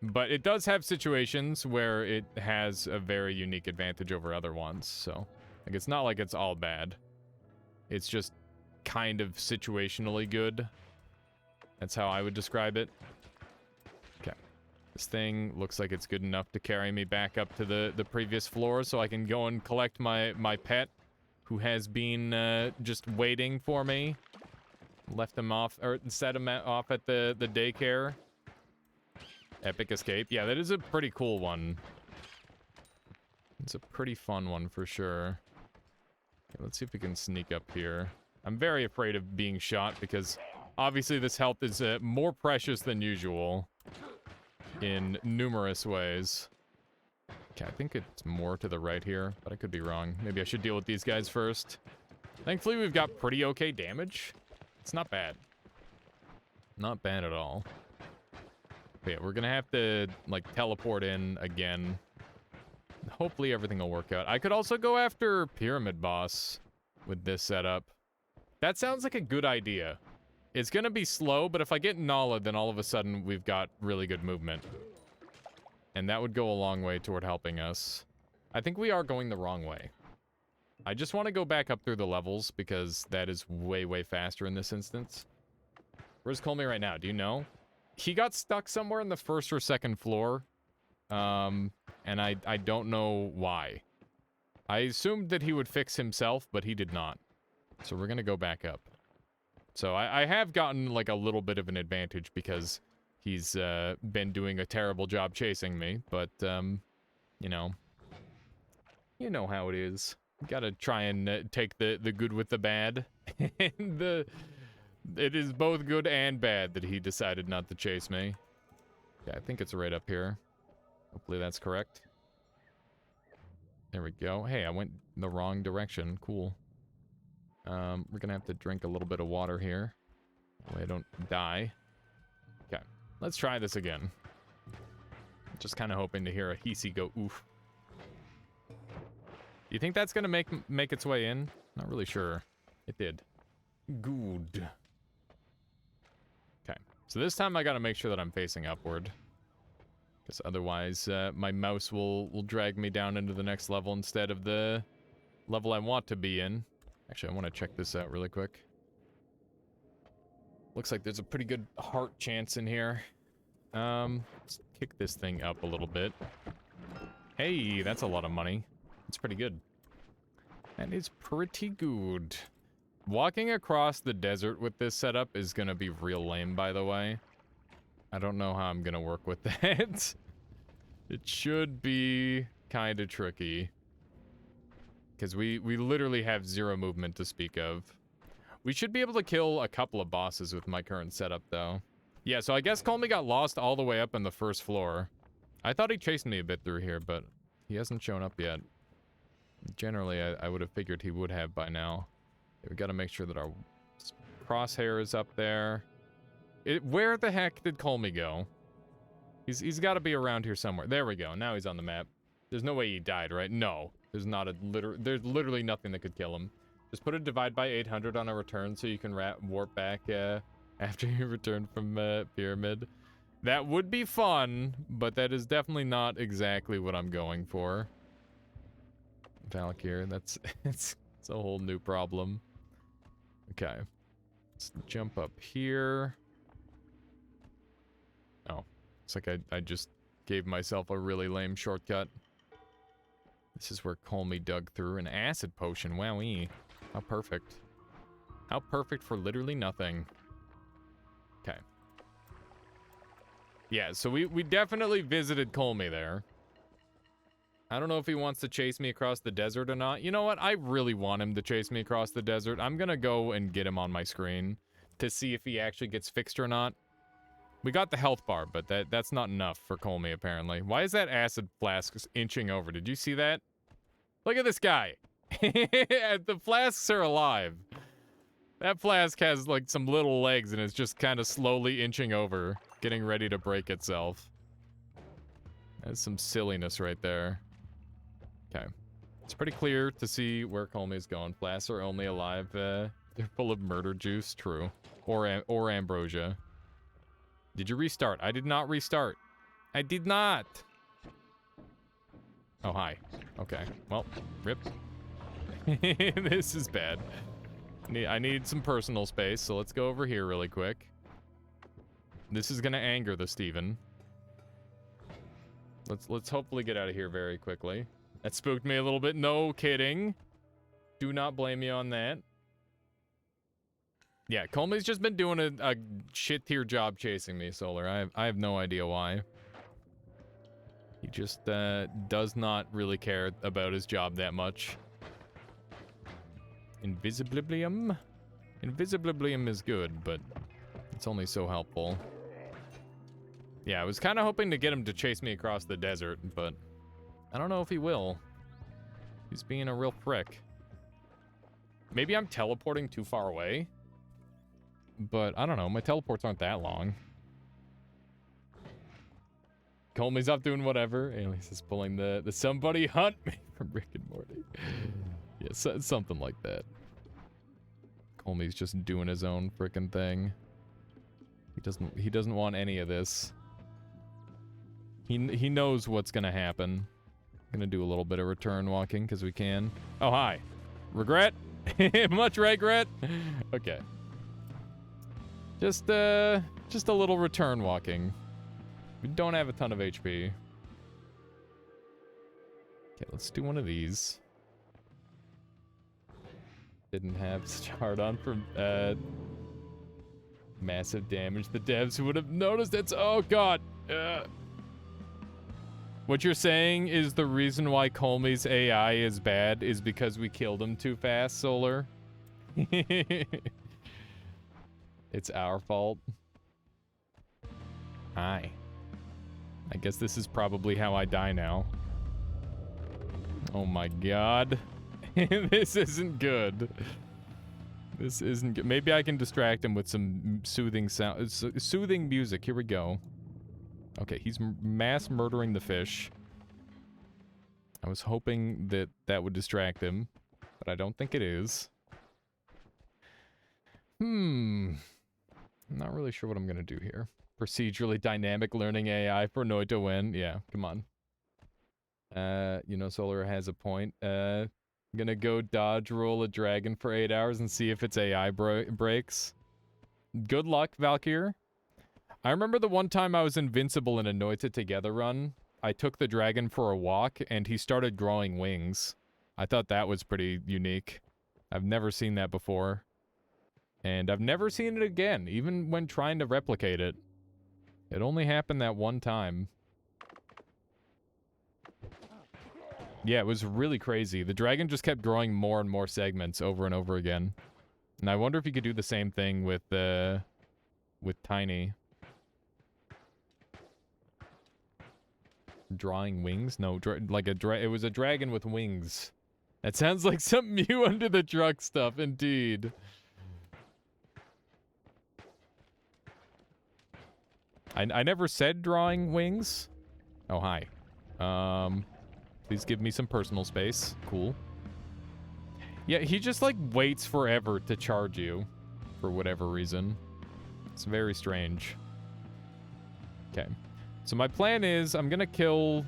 But it does have situations where it has a very unique advantage over other ones, so... Like, it's not like it's all bad. It's just kind of situationally good. That's how I would describe it. Okay. This thing looks like it's good enough to carry me back up to the previous floor so I can go and collect my pet, who has been just waiting for me. Left him off, or set him off at the daycare. Epic escape. Yeah, that is a pretty cool one. It's a pretty fun one for sure. Okay, let's see if we can sneak up here. I'm very afraid of being shot because obviously this health is more precious than usual in numerous ways. Okay, I think it's more to the right here, but I could be wrong. Maybe I should deal with these guys first. Thankfully, we've got pretty okay damage. It's not bad. Not bad at all. But yeah, we're gonna have to, like, teleport in again. Hopefully everything will work out. I could also go after Pyramid Boss with this setup. That sounds like a good idea. It's gonna be slow, but if I get Nala, then all of a sudden we've got really good movement. And that would go a long way toward helping us. I think we are going the wrong way. I just want to go back up through the levels because that is way, way faster in this instance. Where's Colmy right now? Do you know? He got stuck somewhere in the first or second floor. And I don't know why. I assumed that he would fix himself, but he did not. So we're gonna go back up. So I have gotten, like, a little bit of an advantage because he's been doing a terrible job chasing me, but, you know how it is. Gotta try and take the good with the bad. And it is both good and bad that he decided not to chase me. Yeah, I think it's right up here. Hopefully that's correct. There we go. Hey, I went the wrong direction. Cool. We're gonna have to drink a little bit of water here. That way I don't die. Okay, let's try this again. Just kind of hoping to hear a Hisi go oof. Do you think that's gonna make its way in? Not really sure. It did. Good. Okay, so this time I gotta make sure that I'm facing upward. Because otherwise, my mouse will drag me down into the next level instead of the level I want to be in. Actually, I want to check this out really quick. Looks like there's a pretty good heart chance in here. Let's kick this thing up a little bit. Hey, that's a lot of money. It's pretty good. That is pretty good. Walking across the desert with this setup is gonna be real lame, by the way. I don't know how I'm gonna work with that. It should be kind of tricky. Because we literally have zero movement to speak of. We should be able to kill a couple of bosses with my current setup, though. Yeah, so I guess Colmy got lost all the way up on the first floor. I thought he chased me a bit through here, but he hasn't shown up yet. Generally, I would have figured he would have by now. We gotta make sure that our crosshair is up there. Where the heck did Colmy go? He's got to be around here somewhere. There we go. Now he's on the map. There's no way he died, right? No. There's literally nothing that could kill him. Just put a divide by 800 on a return so you can warp back after you return from Pyramid. That would be fun, but that is definitely not exactly what I'm going for. Valkyr, it's a whole new problem. Okay. Let's jump up here. Oh, it's like I just gave myself a really lame shortcut. This is where Colmy dug through an acid potion. Wowee. How perfect. How perfect for literally nothing. Okay. Yeah, so we definitely visited Colmy there. I don't know if he wants to chase me across the desert or not. You know what? I really want him to chase me across the desert. I'm gonna go and get him on my screen to see if he actually gets fixed or not. We got the health bar, but that's not enough for Colmy, apparently. Why is that acid flask inching over? Did you see that? Look at this guy. The flasks are alive. That flask has, like, some little legs, and it's just kind of slowly inching over, getting ready to break itself. That's some silliness right there. Okay. It's pretty clear to see where Colmy's going. Flasks are only alive. They're full of murder juice, true. Or ambrosia. Did you restart? I did not restart. I did not! Oh, hi. Okay. Well, rip. This is bad. I need some personal space, so let's go over here really quick. This is gonna anger the Steven. Let's hopefully get out of here very quickly. That spooked me a little bit. No kidding. Do not blame me on that. Yeah, Colmy's just been doing a shit tier job chasing me, Solar. I have no idea why. He just does not really care about his job that much. Invisibilium? Invisibilium is good, but it's only so helpful. Yeah, I was kind of hoping to get him to chase me across the desert, but I don't know if he will. He's being a real prick. Maybe I'm teleporting too far away? But I don't know, my teleports aren't that long. Colmey's off doing whatever. Alias is pulling the somebody hunt me from Rick and Morty. Yeah, something like that. Colmey's just doing his own frickin' thing. He doesn't want any of this. He knows what's gonna happen. Gonna do a little bit of return walking because we can. Oh, hi. Regret? Much regret? Okay. Just a little return walking. We don't have a ton of HP. Okay, let's do one of these. Didn't have such hard on for massive damage. The devs would have noticed it's... Oh, God. What you're saying is the reason why Colmey's AI is bad is because we killed him too fast, Solar. It's our fault. Hi. I guess this is probably how I die now. Oh my god. This isn't good. This isn't good. Maybe I can distract him with some soothing sound, soothing music. Here we go. Okay, he's mass murdering the fish. I was hoping that that would distract him, but I don't think it is. I'm not really sure what I'm gonna do here. Procedurally dynamic learning AI for noita win. Yeah, come on. You know, Solar has a point. I'm gonna go dodge roll a dragon for 8 hours and see if its AI breaks. Good luck, Valkyr. I remember the one time I was invincible in a Noita Together run. I took the dragon for a walk, and he started growing wings. I thought that was pretty unique. I've never seen that before. And I've never seen it again, even when trying to replicate it. It only happened that one time. Yeah, it was really crazy. The dragon just kept growing more and more segments over and over again. And I wonder if you could do the same thing with Tiny. Drawing wings? No, it was a dragon with wings. That sounds like some Mew under the truck stuff, indeed. I never said drawing wings. Oh, hi. Please give me some personal space. Cool. Yeah, he just, like, waits forever to charge you. For whatever reason. It's very strange. Okay. So my plan is, I'm gonna kill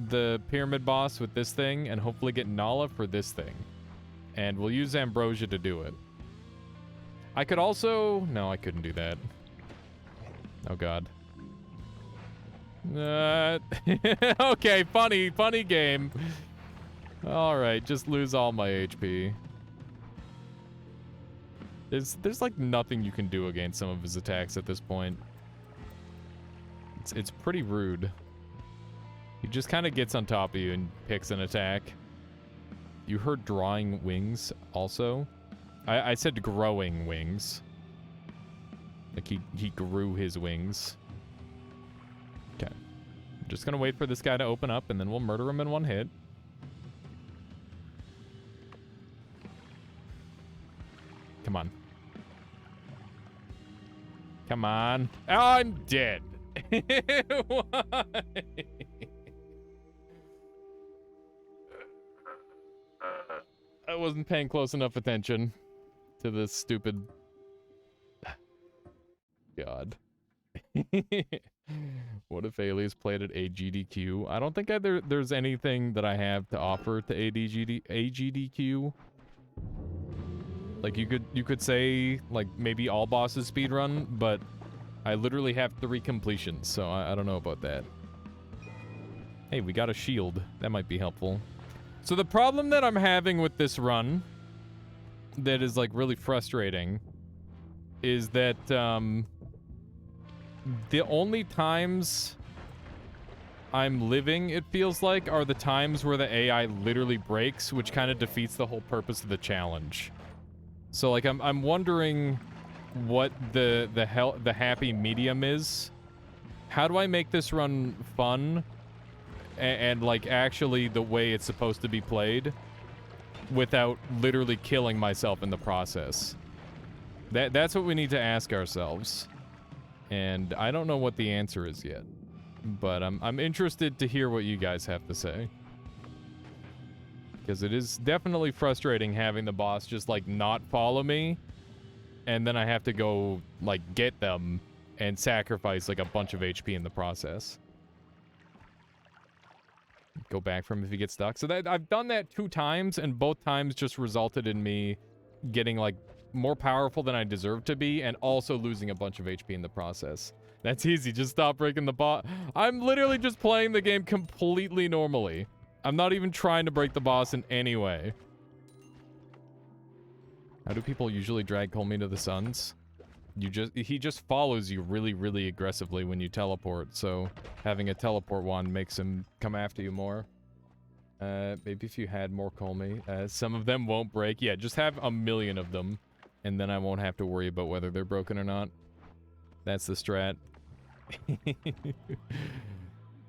the pyramid boss with this thing, and hopefully get Nala for this thing. And we'll use Ambrosia to do it. I could also... No, I couldn't do that. Oh, God. Okay, funny game. Alright, just lose all my HP. There's like nothing you can do against some of his attacks at this point. It's pretty rude. He just kind of gets on top of you and picks an attack. You heard drawing wings also? I said growing wings. Like he grew his wings. Okay. I'm just gonna wait for this guy to open up and then we'll murder him in one hit. Come on. Come on. Oh, I'm dead. Why? I wasn't paying close enough attention to this stupid... God. What if Alias played at AGDQ? I don't think there's anything that I have to offer to AGDQ. Like, you could say, like, maybe all bosses speedrun, but I literally have 3 completions, so I don't know about that. Hey, we got a shield. That might be helpful. So the problem that I'm having with this run, that is, like, really frustrating, is that, the only times I'm living, it feels like, are the times where the AI literally breaks, which kind of defeats the whole purpose of the challenge. So, like, I'm wondering what the happy medium is. How do I make this run fun and like, actually the way it's supposed to be played without literally killing myself in the process? That's what we need to ask ourselves. And I don't know what the answer is yet. But I'm interested to hear what you guys have to say. Because it is definitely frustrating having the boss just, like, not follow me. And then I have to go, like, get them and sacrifice, like, a bunch of HP in the process. Go back from if you get stuck. So that I've done that 2 times, and both times just resulted in me getting, like, more powerful than I deserve to be, and also losing a bunch of HP in the process. That's easy. Just stop breaking the boss. I'm literally just playing the game completely normally. I'm not even trying to break the boss in any way. How do people usually drag Colmy to the Suns? He just follows you really, really aggressively when you teleport, so having a teleport wand makes him come after you more. Maybe if you had more Colmy. Some of them won't break. Yeah, just have a million of them, and then I won't have to worry about whether they're broken or not. That's the strat.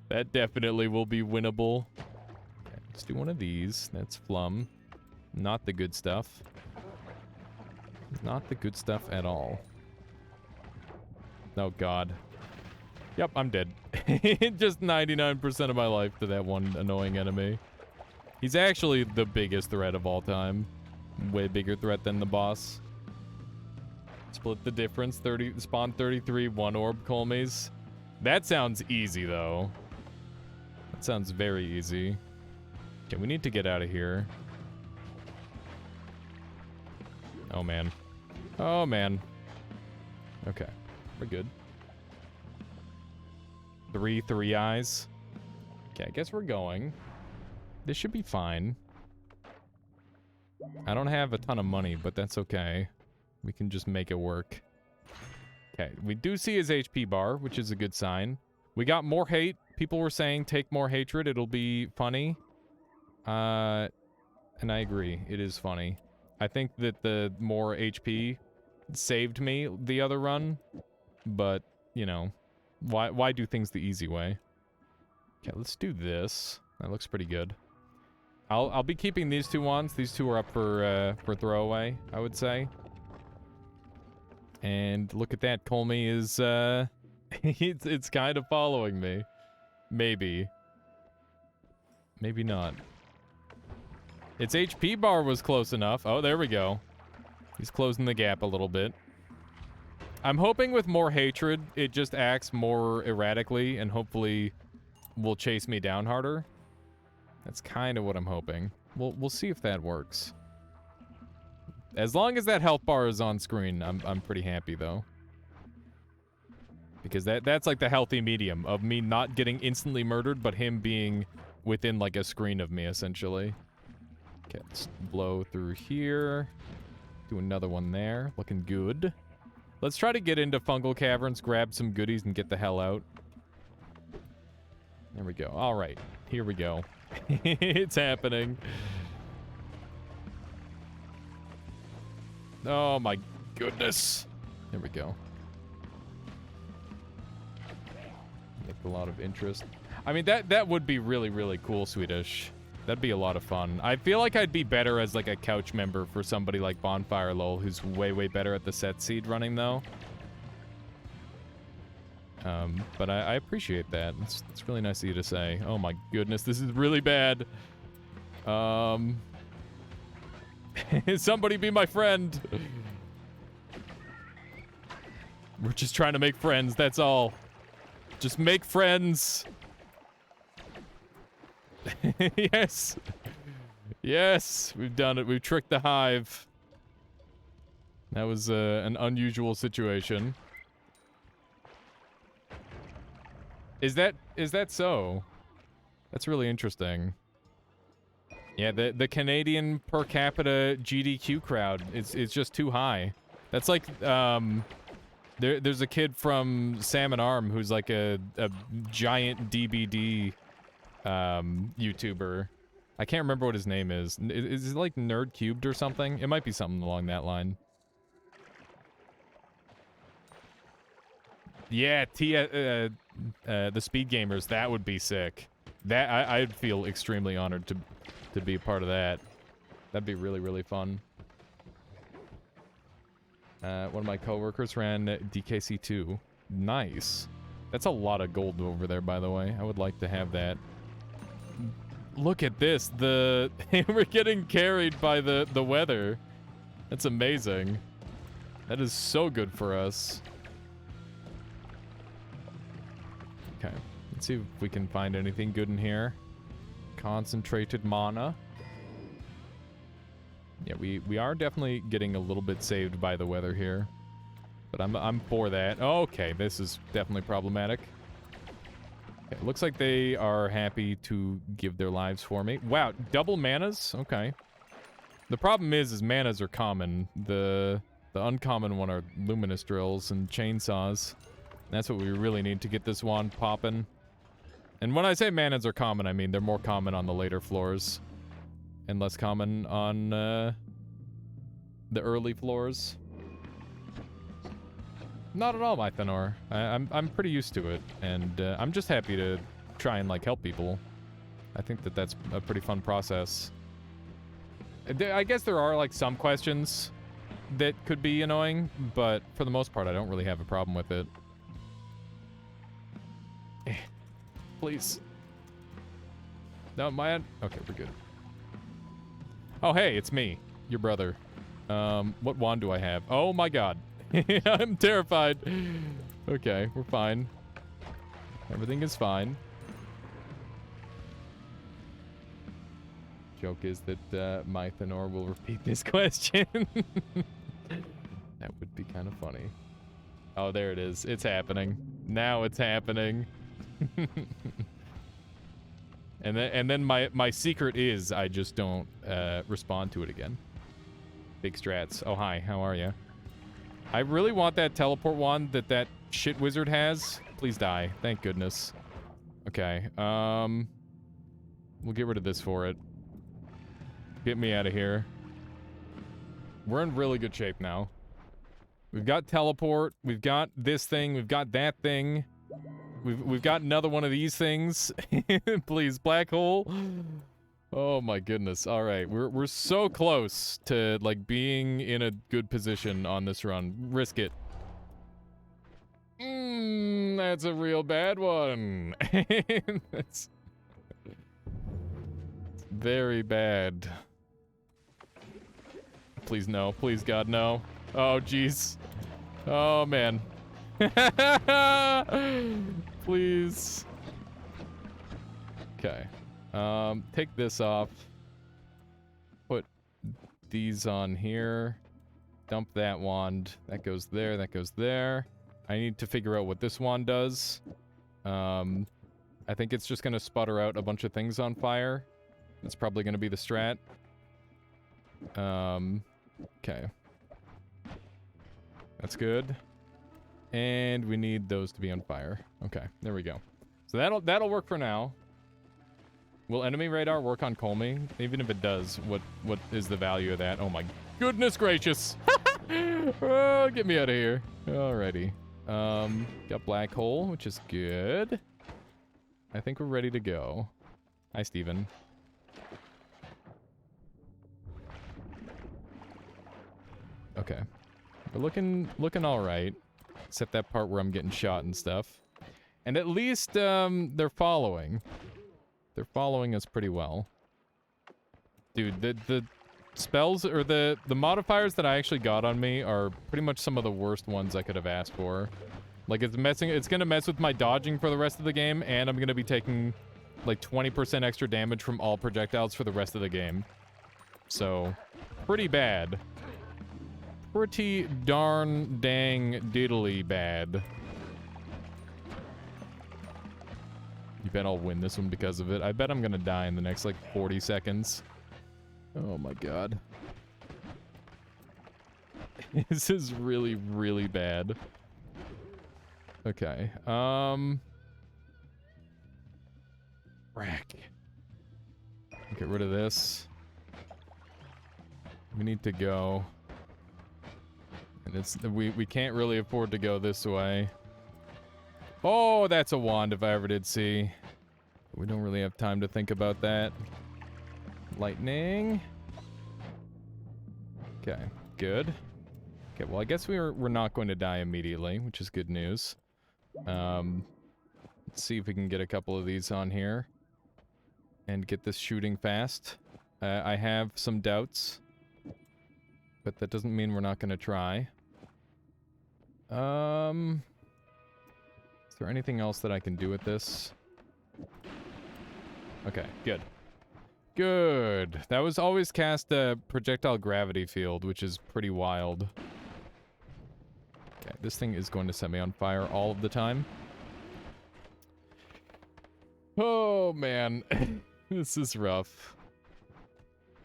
That definitely will be winnable. Okay, let's do one of these. That's Flum. Not the good stuff. Not the good stuff at all. Oh, God. Yep, I'm dead. Just 99% of my life to that one annoying enemy. He's actually the biggest threat of all time. Way bigger threat than the boss. Split the difference. Spawn 33 1-orb Colmies. That sounds easy, though. That sounds very easy. Okay, we need to get out of here. Oh, man. Oh, man. Okay. We're good. 3 eyes. Okay, I guess we're going. This should be fine. I don't have a ton of money, but that's okay. We can just make it work. Okay, we do see his HP bar, which is a good sign. We got more hate. People were saying take more hatred. It'll be funny. And I agree. It is funny. I think that the more HP saved me the other run. But, you know, why do things the easy way? Okay, let's do this. That looks pretty good. I'll be keeping these 2 wands. These 2 are up for throwaway, I would say. And look at that. Colmy is, it's kind of following me. Maybe. Maybe not. Its HP bar was close enough. Oh, there we go. He's closing the gap a little bit. I'm hoping with more hatred, it just acts more erratically and hopefully will chase me down harder. That's kind of what I'm hoping. We'll see if that works. As long as that health bar is on screen, I'm pretty happy though. Because that's like the healthy medium of me not getting instantly murdered, but him being within like a screen of me essentially. Okay, let's blow through here. Do another one there. Looking good. Let's try to get into fungal caverns, grab some goodies, and get the hell out. There we go. All right. Here we go. It's happening. Oh, my goodness. There we go. Make a lot of interest. I mean, that would be really, really cool, Swedish. That'd be a lot of fun. I feel like I'd be better as, like, a couch member for somebody like Bonfire Lol, who's way, way better at the set seed running, though. But I appreciate that. It's really nice of you to say. Oh, my goodness, this is really bad. Somebody be my friend. We're just trying to make friends, that's all. Just make friends. Yes. Yes, we've done it. We've tricked the hive. That was an unusual situation. Is that so? That's really interesting. Yeah, the Canadian per capita GDQ crowd is just too high. That's like there's a kid from Salmon Arm who's like a giant DBD YouTuber. I can't remember what his name is. Is it like Nerd Cubed or something? It might be something along that line. Yeah, the Speed Gamers, that would be sick. That I'd feel extremely honored to be a part of that. That'd be really, really fun. One of my coworkers ran DKC2. Nice. That's a lot of gold over there, by the way. I would like to have that. Look at this. We're getting carried by the weather. That's amazing. That is so good for us. Okay. Let's see if we can find anything good in here. Concentrated mana. Yeah, we are definitely getting a little bit saved by the weather here. But I'm for that. Okay, this is definitely problematic. Okay, looks like they are happy to give their lives for me. Wow, double manas? Okay. The problem is manas are common. The uncommon one are luminous drills and chainsaws. That's what we really need to get this wand popping. And when I say manas are common, I mean they're more common on the later floors. And less common on the early floors. Not at all, Mythanor. I'm pretty used to it, and I'm just happy to try and like help people. I think that that's a pretty fun process. I guess there are like some questions that could be annoying, but for the most part, I don't really have a problem with it. Please. No, okay, we're good. Oh, hey, it's me, your brother. What wand do I have? Oh my god. I'm terrified. Okay, we're fine. Everything is fine. Joke is that Mythanor will repeat this question. That would be kind of funny. Oh, there it is. It's happening. Now it's happening. And then my secret is I just don't respond to it again. Big strats. Oh, hi. How are you? I really want that teleport wand that shit wizard has. Please die. Thank goodness. Okay. We'll get rid of this for it. Get me out of here. We're in really good shape now. We've got teleport. We've got this thing. We've got that thing. We've got another one of these things. Please, black hole. Oh my goodness. All right. We're so close to like being in a good position on this run. Risk it. That's a real bad one. That's very bad. Please no. Please God no. Oh jeez. Oh man. Please. Okay. Take this off. Put these on here. Dump that wand. That goes there, that goes there. I need to figure out what this wand does. I think it's just gonna sputter out a bunch of things on fire. That's probably gonna be the strat. Okay. That's good. And we need those to be on fire. Okay, there we go. So that'll work for now. Will enemy radar work on Colmy? Even if it does, what is the value of that? Oh my goodness gracious! Oh, get me out of here. Alrighty. Got black hole, which is good. I think we're ready to go. Hi, Steven. Okay. We're looking alright. Except that part where I'm getting shot and stuff. And at least, they're following. They're following us pretty well. Dude, the spells, or the modifiers that I actually got on me are pretty much some of the worst ones I could have asked for. Like, it's gonna mess with my dodging for the rest of the game, and I'm gonna be taking, like, 20% extra damage from all projectiles for the rest of the game. So, pretty bad. Pretty darn dang diddly bad. You bet I'll win this one because of it. I bet I'm gonna die in the next, like, 40 seconds. Oh my god. This is really, really bad. Okay, Rack. Get rid of this. We need to go. And we can't really afford to go this way. Oh, that's a wand if I ever did see. We don't really have time to think about that. Lightning. Okay, good. Okay, well I guess we're not going to die immediately, which is good news. Let's see if we can get a couple of these on here. And get this shooting fast. I have some doubts. But that doesn't mean we're not going to try. Is there anything else that I can do with this? Okay, good. Good. That was always cast a projectile gravity field, which is pretty wild. Okay, this thing is going to set me on fire all of the time. Oh, man. This is rough.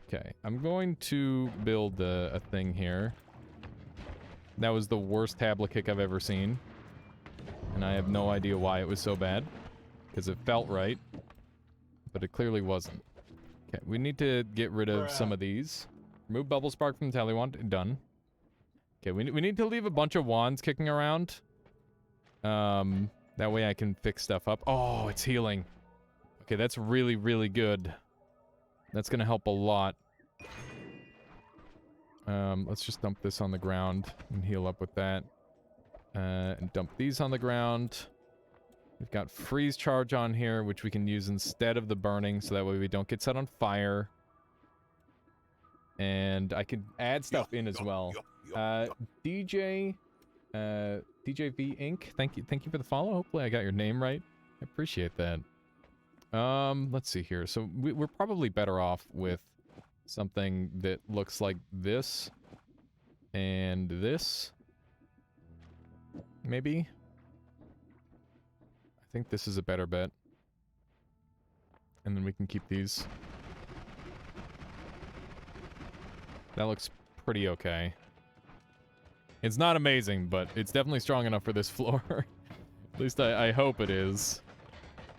Okay, I'm going to build a thing here. That was the worst tablet kick I've ever seen. And I have no idea why it was so bad. Because it felt right. But it clearly wasn't. Okay, we need to get rid of some of these. Remove Bubble Spark from the Tally Wand. Done. Okay, we need to leave a bunch of wands kicking around. That way I can fix stuff up. Oh, it's healing. Okay, that's really, really good. That's gonna help a lot. Let's just dump this on the ground and heal up with that. And dump these on the ground. We've got freeze charge on here, which we can use instead of the burning, so that way we don't get set on fire. And I can add stuff in as well. DJ V Inc. Thank you for the follow. Hopefully I got your name right. I appreciate that. Let's see here. So we're probably better off with something that looks like this and this. Maybe. I think this is a better bet. And then we can keep these. That looks pretty okay. It's not amazing, but it's definitely strong enough for this floor. At least I hope it is.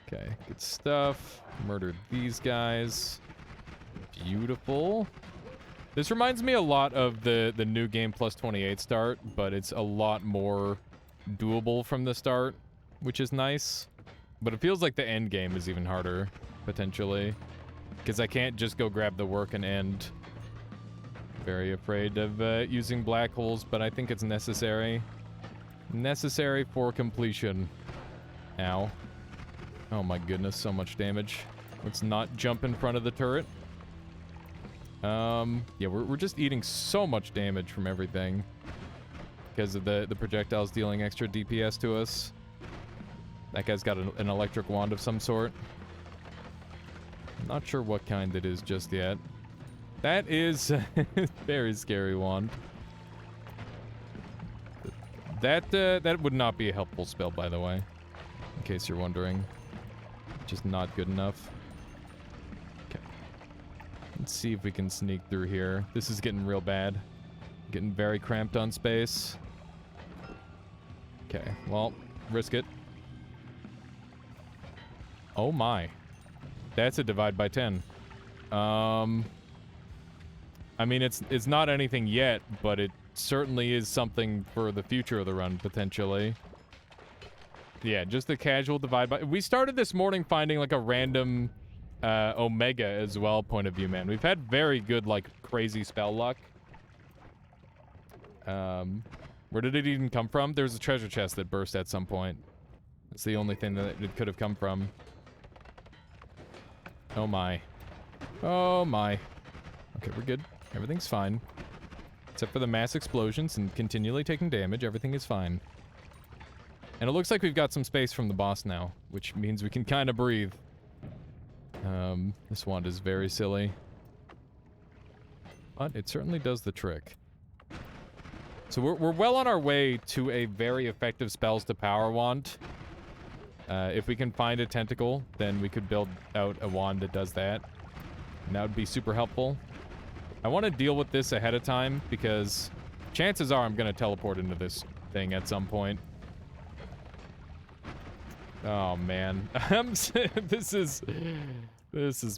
Okay, good stuff. Murdered these guys. Beautiful. This reminds me a lot of the new game plus 28 start, but it's a lot more doable from the start, which is nice. But it feels like the end game is even harder, potentially. Because I can't just go grab the work and end. Very afraid of using black holes, but I think it's necessary. Necessary for completion. Ow. Oh my goodness, so much damage. Let's not jump in front of the turret. Yeah, we're just eating so much damage from everything. Because of the projectiles dealing extra DPS to us. That guy's got an electric wand of some sort. Not sure what kind it is just yet. That is a very scary wand. That would not be a helpful spell, by the way. In case you're wondering. Just not good enough. Okay. Let's see if we can sneak through here. This is getting real bad. Getting very cramped on space. Okay, well, risk it. Oh my. That's a divide by 10. I mean, it's not anything yet, but it certainly is something for the future of the run, potentially. Yeah, just a casual divide by... We started this morning finding, like, a random Omega as well point of view, man. We've had very good, like, crazy spell luck. Where did it even come from? There was a treasure chest that burst at some point. That's the only thing that it could have come from. Oh my. Oh my. Okay, we're good. Everything's fine. Except for the mass explosions and continually taking damage, everything is fine. And it looks like we've got some space from the boss now, which means we can kind of breathe. This wand is very silly. But it certainly does the trick. So we're well on our way to a very effective spells to power wand. If we can find a tentacle, then we could build out a wand that does that. And that would be super helpful. I want to deal with this ahead of time, because chances are I'm going to teleport into this thing at some point. Oh, man. This is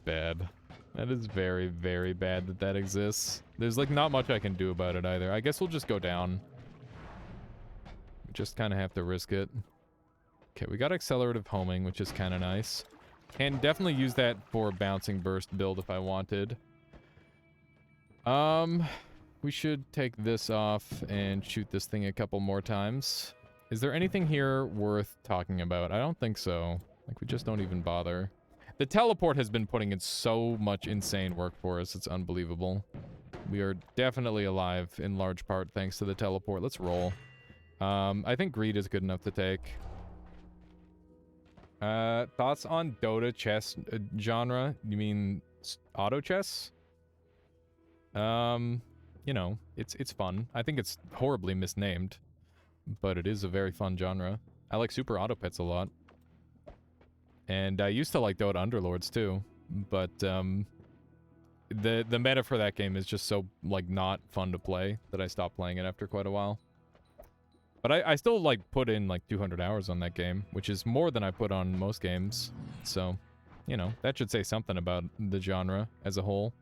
bad. That is very, very bad that that exists. There's, like, not much I can do about it either. I guess we'll just go down. We just kind of have to risk it. Okay, we got accelerative homing, which is kind of nice. And definitely use that for bouncing burst build if I wanted. We should take this off and shoot this thing a couple more times. Is there anything here worth talking about? I don't think so. Like, we just don't even bother. The teleport has been putting in so much insane work for us. It's unbelievable. We are definitely alive in large part thanks to the teleport. Let's roll. I think greed is good enough to take. Thoughts on Dota chess genre? You mean auto chess? You know, it's fun. I think it's horribly misnamed, but it is a very fun genre. I like Super Auto Pets a lot. And I used to like Dota Underlords too, but the meta for that game is just so, like, not fun to play that I stopped playing it after quite a while. But I still, like, put in, like, 200 hours on that game, which is more than I put on most games. So, you know, that should say something about the genre as a whole.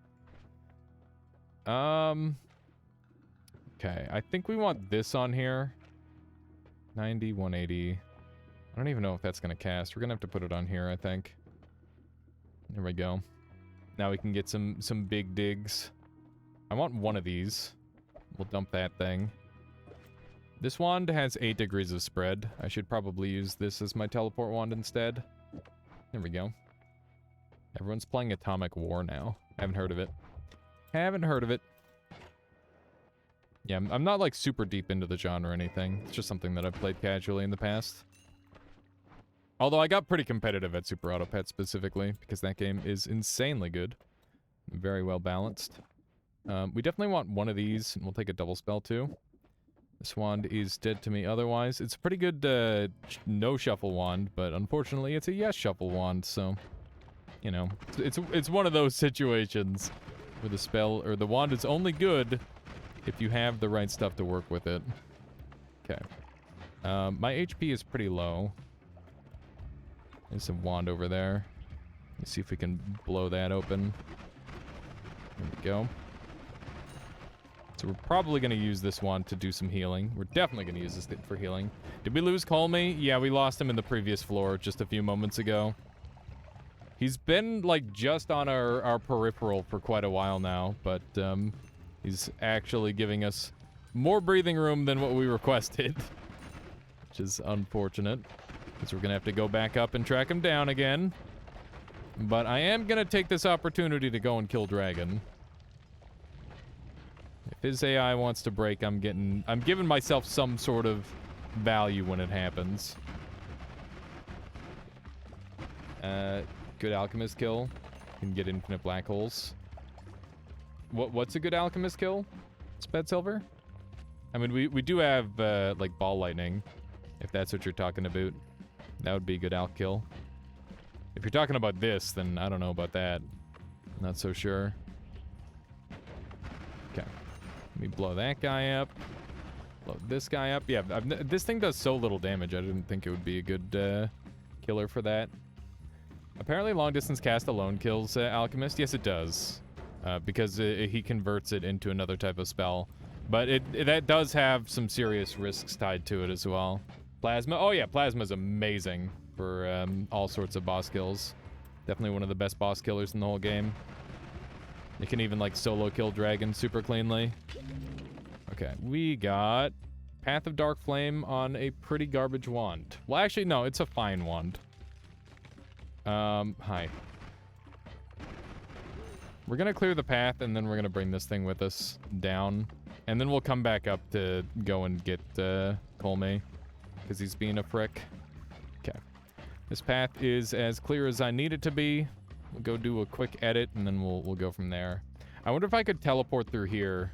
Okay, I think we want this on here. 90, 180. I don't even know if that's going to cast. We're going to have to put it on here, I think. There we go. Now we can get some big digs. I want one of these. We'll dump that thing. This wand has 8 degrees of spread. I should probably use this as my teleport wand instead. There we go. Everyone's playing Atomic War now. I haven't heard of it. Haven't heard of it. Yeah, I'm not, like, super deep into the genre or anything. It's just something that I've played casually in the past. Although I got pretty competitive at Super Auto Pet specifically, because that game is insanely good. Very well balanced. We definitely want one of these, and we'll take a double spell too. This wand is dead to me otherwise. It's a pretty good no shuffle wand, but unfortunately it's a yes shuffle wand, so... You know, it's one of those situations where the spell, or the wand is only good if you have the right stuff to work with it. Okay. My HP is pretty low. There's some wand over there. Let's see if we can blow that open. There we go. So we're probably going to use this wand to do some healing. We're definitely going to use this for healing. Did we lose Colmy? Yeah, we lost him in the previous floor just a few moments ago. He's been, like, just on our peripheral for quite a while now, but he's actually giving us more breathing room than what we requested, which is unfortunate. Because we're going to have to go back up and track him down again. But I am going to take this opportunity to go and kill Dragon. If his AI wants to break, I'm giving myself some sort of value when it happens. Good alchemist kill. Can get infinite black holes. What's a good alchemist kill? Sped Silver? I mean, we do have, like, ball lightning, if that's what you're talking about. That would be a good alch kill. If you're talking about this, then I don't know about that. Not so sure. Okay. Let me blow that guy up. Blow this guy up. Yeah, this thing does so little damage. I didn't think it would be a good killer for that. Apparently long distance cast alone kills Alchemist. Yes, it does. Because he converts it into another type of spell. But that does have some serious risks tied to it as well. Plasma. Oh yeah, Plasma is amazing for all sorts of boss kills. Definitely one of the best boss killers in the whole game. It can even, like, solo kill Dragon super cleanly. Okay, we got Path of Dark Flame on a pretty garbage wand. Well, actually, no, it's a fine wand. Hi. We're gonna clear the path, and then we're gonna bring this thing with us down. And then we'll come back up to go and get Colmy. Because he's being a frick. Okay. This path is as clear as I need it to be. We'll go do a quick edit, and then we'll go from there. I wonder if I could teleport through here,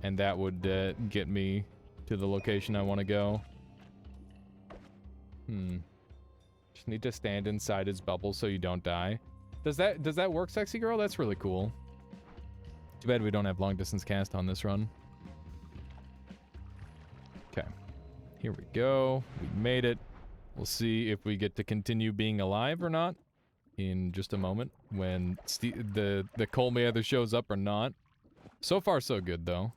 and that would get me to the location I want to go. Just need to stand inside his bubble so you don't die. Does that work, sexy girl? That's really cool. Too bad we don't have long distance cast on this run. Okay. Here we go. We made it. We'll see if we get to continue being alive or not in just a moment when the Colmy either shows up or not. So far, so good, though.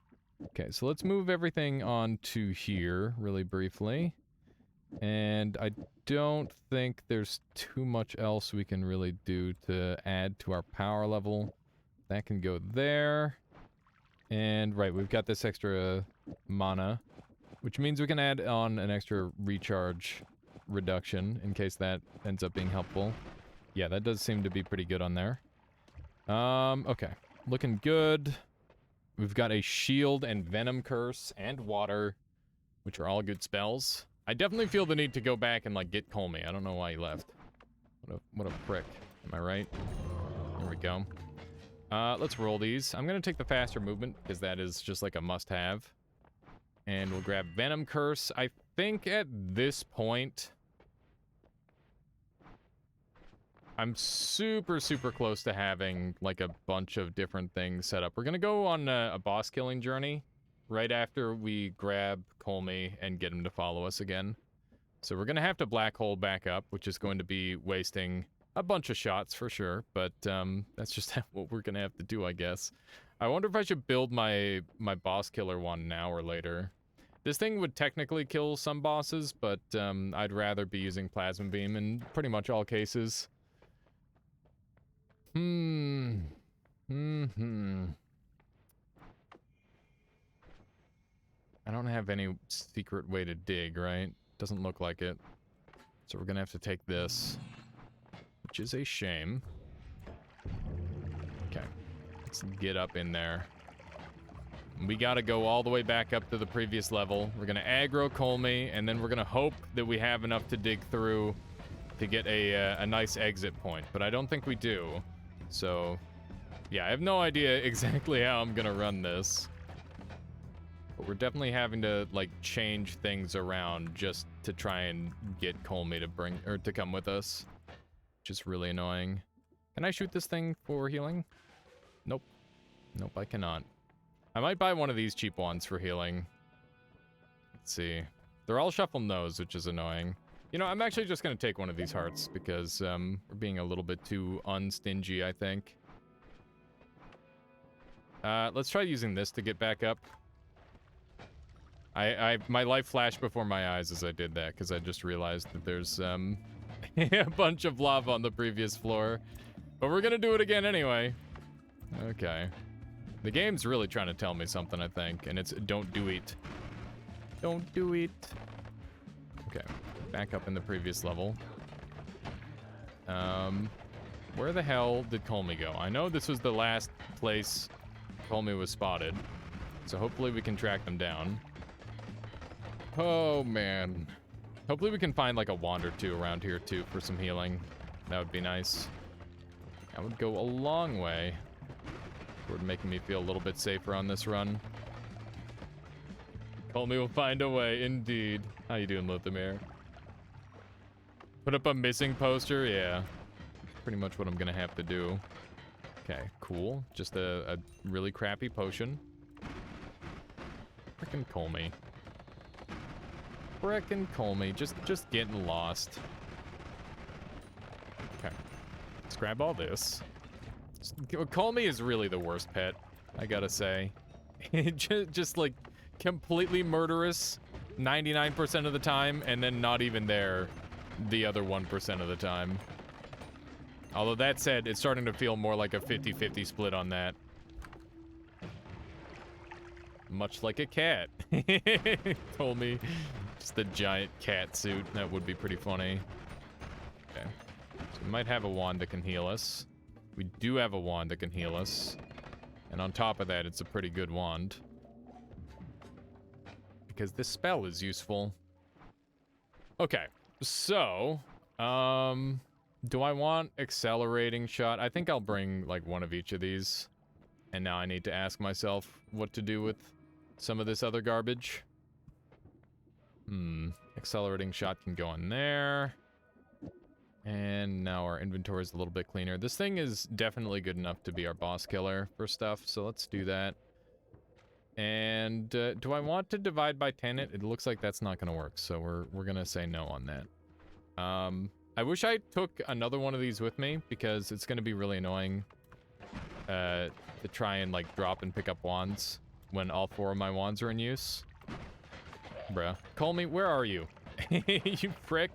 Okay, so let's move everything on to here really briefly. And I don't think there's too much else we can really do to add to our power level. That can go there. And, right, we've got this extra mana. which means we can add on an extra recharge reduction in case that ends up being helpful. Yeah, that does seem to be pretty good on there. Okay. Looking good. We've got a shield and venom curse and water, which are all good spells. I definitely feel the need to go back and, like, get Colmy. I don't know why he left. What a prick. Am I right? There we go. Let's roll these. I'm gonna take the faster movement, because that is just, like, a must-have. And we'll grab Venom Curse. I think at this point, I'm super, super close to having, like, a bunch of different things set up. We're gonna go on a boss-killing journey right after we grab Colmy and get him to follow us again. So we're gonna have to black hole back up, which is going to be wasting a bunch of shots for sure, but that's just what we're gonna have to do, I guess. I wonder if I should build my boss killer one now or later. This thing would technically kill some bosses, but I'd rather be using Plasma Beam in pretty much all cases. I don't have any secret way to dig, right? Doesn't look like it. So we're gonna have to take this, which is a shame. Okay, let's get up in there. We gotta go all the way back up to the previous level. We're gonna aggro Colmy, and then we're gonna hope that we have enough to dig through to get a nice exit point, but I don't think we do. So, yeah, I have no idea exactly how I'm gonna run this. But we're definitely having to, like, change things around just to try and get Colmy to come with us. Which is really annoying. Can I shoot this thing for healing? Nope. Nope, I cannot. I might buy one of these cheap ones for healing. Let's see. They're all shuffle nose, which is annoying. You know, I'm actually just gonna take one of these hearts because we're being a little bit too unstingy, I think. Let's try using this to get back up. My life flashed before my eyes as I did that, because I just realized that there's, a bunch of lava on the previous floor. But we're gonna do it again anyway. Okay. The game's really trying to tell me something, I think, and it's don't do it. Don't do it. Okay, back up in the previous level. Where the hell did Colmy go? I know this was the last place Colmy was spotted, so hopefully we can track them down. Oh, man. Hopefully we can find, like, a wand or two around here, too, for some healing. That would be nice. That would go a long way toward making me feel a little bit safer on this run. Colmy will find a way, indeed. How you doing, Lothamir? Put up a missing poster? Yeah. Pretty much what I'm gonna have to do. Okay, cool. Just a really crappy potion. Frickin' Colmy. Frickin' Colmy, just getting lost. Okay, let's grab all this. Colmy is really the worst pet, I gotta say. just like completely murderous 99% of the time, and then not even there the other 1% of the time. Although that said, it's starting to feel more like a 50-50 split on that. Much like a cat. Told me. Just the giant cat suit. That would be pretty funny. Okay. So we might have a wand that can heal us. We do have a wand that can heal us. And on top of that, it's a pretty good wand. Because this spell is useful. Okay. So, do I want accelerating shot? I think I'll bring, like, one of each of these. And now I need to ask myself what to do with some of this other garbage. Accelerating shot can go in there. And now our inventory is a little bit cleaner. This thing is definitely good enough to be our boss killer for stuff, so let's do that. And do I want to divide by 10 it? It looks like that's not going to work, so we're going to say no on that. I wish I took another one of these with me, because it's going to be really annoying to try and, like, drop and pick up wands when all 4 of my wands are in use. Bruh. Colmy, where are you? You prick.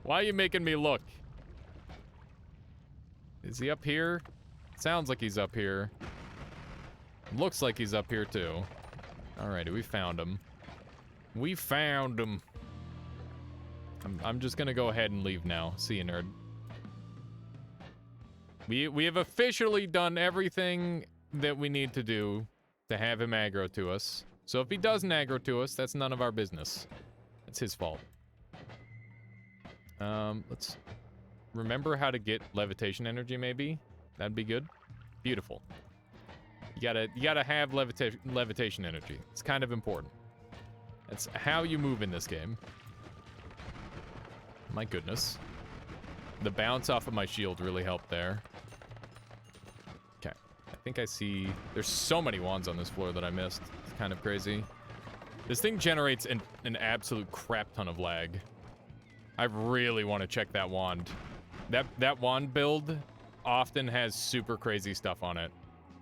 Why are you making me look? Is he up here? Sounds like he's up here. Looks like he's up here, too. Alrighty, we found him. We found him. I'm just gonna go ahead and leave now. See you, nerd. We have officially done everything that we need to do to have him aggro to us. So if he doesn't aggro to us, that's none of our business. It's his fault. Let's remember how to get levitation energy, maybe. That'd be good. Beautiful. You gotta have levitation energy. It's kind of important. That's how you move in this game. My goodness. The bounce off of my shield really helped there. Okay. I think I see... There's so many wands on this floor that I missed. It's kind of crazy. This thing generates an absolute crap ton of lag. I really want to check that wand. That wand build often has super crazy stuff on it.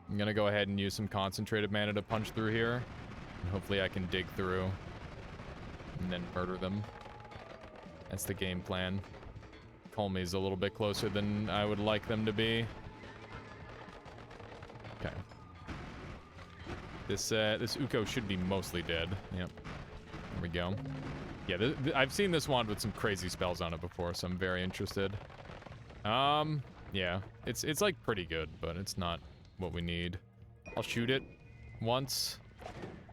I'm gonna go ahead and use some concentrated mana to punch through here. And hopefully I can dig through. And then murder them. That's the game plan. Colmey's a little bit closer than I would like them to be. Okay. This Uko should be mostly dead. Yep. There we go. Yeah, I've seen this wand with some crazy spells on it before, so I'm very interested. Yeah. It's like pretty good, but it's not what we need. I'll shoot it once,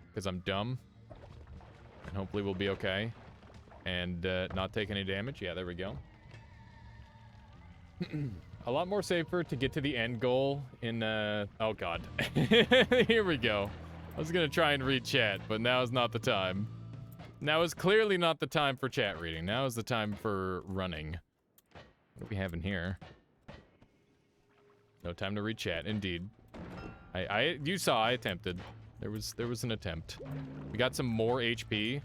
because I'm dumb. And hopefully we'll be okay. And not take any damage. Yeah, there we go. A lot more safer to get to the end goal in, oh god. Here we go. I was gonna try and read chat, but now is not the time. Now is clearly not the time for chat reading. Now is the time for running. What do we have in here? No time to read chat, indeed. You saw, I attempted. There was an attempt. We got some more HP.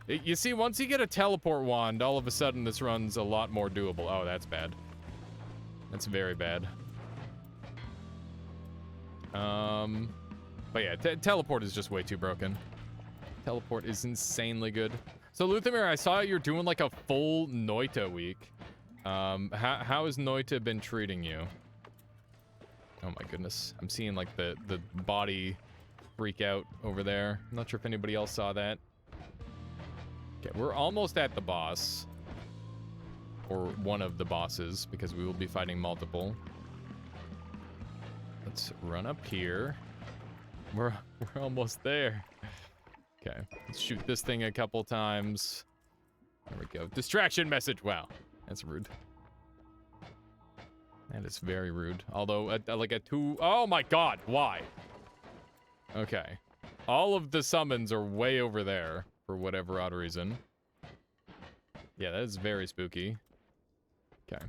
You see, once you get a teleport wand, all of a sudden this run's a lot more doable. Oh, that's bad. That's very bad. But yeah, teleport is just way too broken. Teleport is insanely good. So Luthamir, I saw you're doing like a full Noita week. How has Noita been treating you? Oh my goodness. I'm seeing like the body freak out over there. I'm not sure if anybody else saw that. Okay, we're almost at the boss. Or one of the bosses, because we will be fighting multiple. Let's run up here. We're almost there. Okay, let's shoot this thing a couple times. There we go. Distraction message. Wow, that's rude. That is very rude. Although, like a two... Oh my god, why? Okay. All of the summons are way over there, for whatever odd reason. Yeah, that is very spooky. Okay.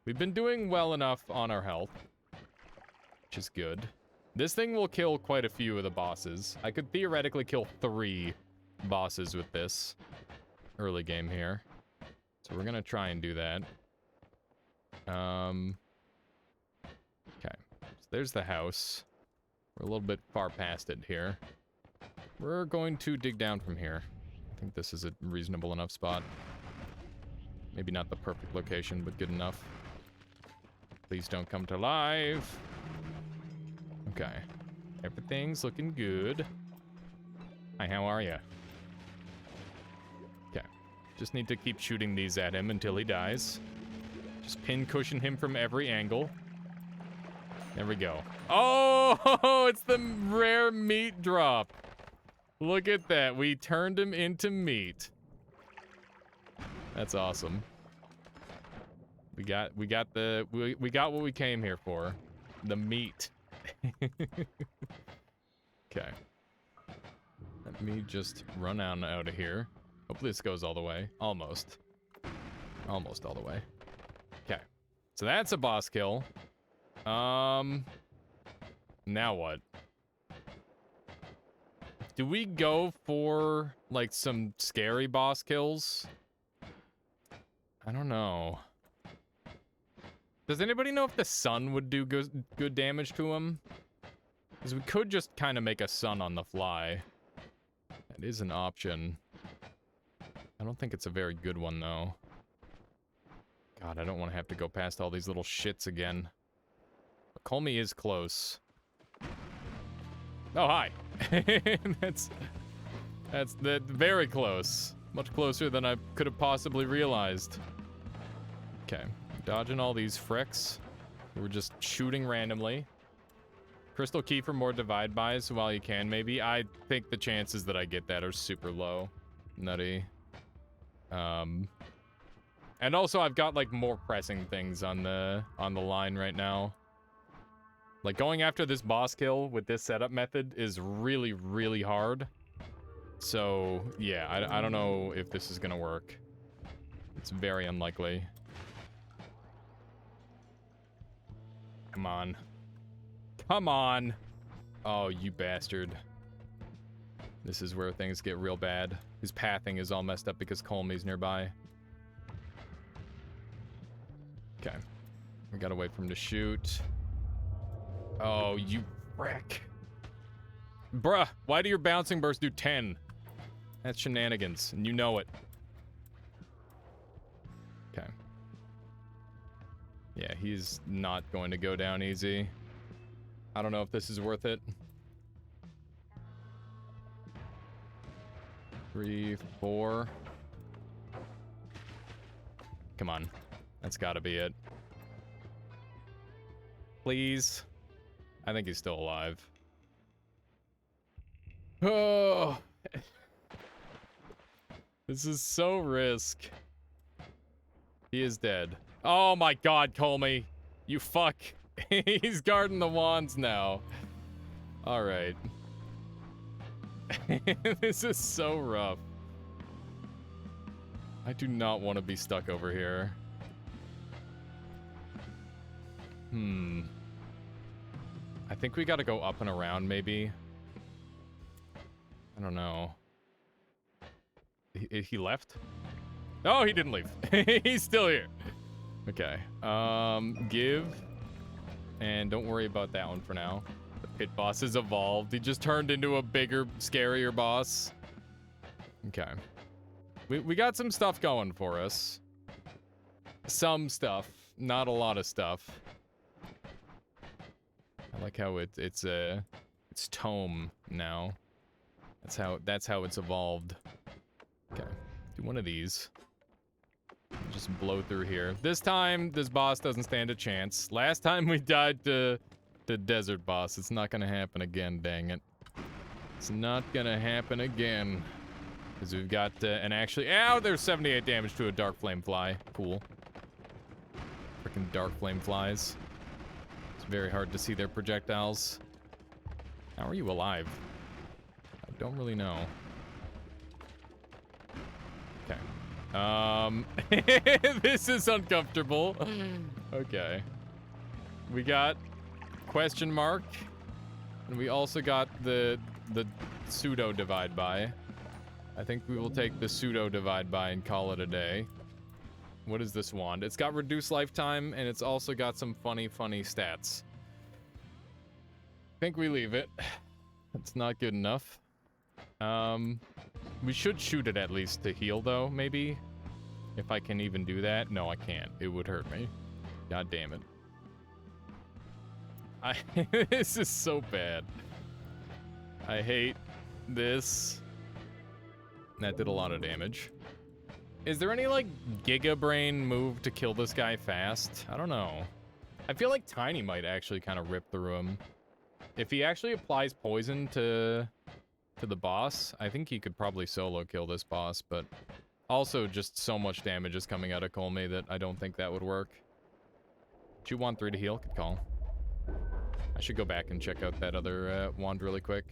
We've been doing well enough on our health, which is good. This thing will kill quite a few of the bosses. I could theoretically kill 3 bosses with this early game here. So we're gonna try and do that. Okay. So there's the house. We're a little bit far past it here. We're going to dig down from here. I think this is a reasonable enough spot. Maybe not the perfect location, but good enough. Please don't come to life. Okay. Everything's looking good. Hi, how are ya? Okay. Just need to keep shooting these at him until he dies. Just pin cushion him from every angle. There we go. Oh, it's the rare meat drop. Look at that. We turned him into meat. That's awesome. We got what we came here for. The meat. Okay. Let me just run out of here. Hopefully this goes all the way. Almost. Almost all the way. Okay. So that's a boss kill. Now what? Do we go for, like, some scary boss kills? I don't know. Does anybody know if the sun would do good damage to him? Because we could just kind of make a sun on the fly. That is an option. I don't think it's a very good one, though. God, I don't want to have to go past all these little shits again. But Colmy is close. Oh, hi. That's very close. Much closer than I could have possibly realized. Okay, dodging all these fricks. We're just shooting randomly. Crystal key for more divide buys while you can, maybe. I think the chances that I get that are super low. Nutty. And also I've got like more pressing things on the line right now. Like going after this boss kill with this setup method is really, really hard. So yeah, I don't know if this is gonna work. It's very unlikely. Come on. Come on. Oh, you bastard. This is where things get real bad. His pathing is all messed up because Colmey's nearby. Okay. We gotta wait for him to shoot. Oh, you frick. Bruh, why do your bouncing bursts do 10? That's shenanigans, and you know it. Okay. Yeah, he's not going to go down easy. I don't know if this is worth it. 3, 4. Come on. That's gotta be it. Please. I think he's still alive. Oh. This is so risk. He is dead. Oh my god, Colmey. You fuck. He's guarding the wands now. Alright. This is so rough. I do not want to be stuck over here. I think we gotta go up and around, maybe. I don't know. He left? Oh, he didn't leave. He's still here. Okay. Give. And don't worry about that one for now. The pit boss has evolved. He just turned into a bigger, scarier boss. Okay. We got some stuff going for us. Some stuff. Not a lot of stuff. I like how it's tome now. That's how it's evolved. Okay. Do one of these. Just blow through here. This time, this boss doesn't stand a chance. Last time we died to desert boss. It's not gonna happen again, dang it. It's not gonna happen again. Because we've got, and actually, ow, there's 78 damage to a dark flame fly. Cool. Freaking dark flame flies. It's very hard to see their projectiles. How are you alive? I don't really know. Okay. This is uncomfortable. Okay. We got question mark. And we also got the pseudo divide by. I think we will take the pseudo divide by and call it a day. What is this wand? It's got reduced lifetime and it's also got some funny stats. I think we leave it. It's not good enough. We should shoot it at least to heal though, maybe. If I can even do that. No, I can't. It would hurt me. God damn it. This is so bad. I hate this. That did a lot of damage. Is there any, like, Giga Brain move to kill this guy fast? I don't know. I feel like Tiny might actually kind of rip through him. If he actually applies poison to the boss, I think he could probably solo kill this boss, but also just so much damage is coming out of Colmey that I don't think that would work. 2-1-3 to heal, good call. I should go back and check out that other wand really quick.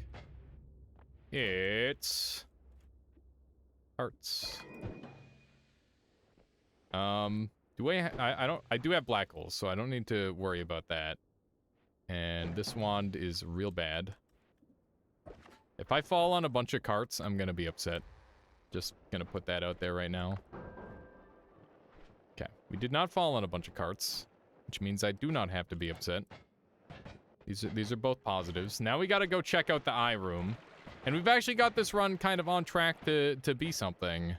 It's hearts. I do have black holes, so I don't need to worry about that. And this wand is real bad. If I fall on a bunch of carts, I'm gonna be upset. Just gonna put that out there right now. Okay, we did not fall on a bunch of carts, which means I do not have to be upset. These are both positives. Now we gotta go check out the eye room. And we've actually got this run kind of on track to be something,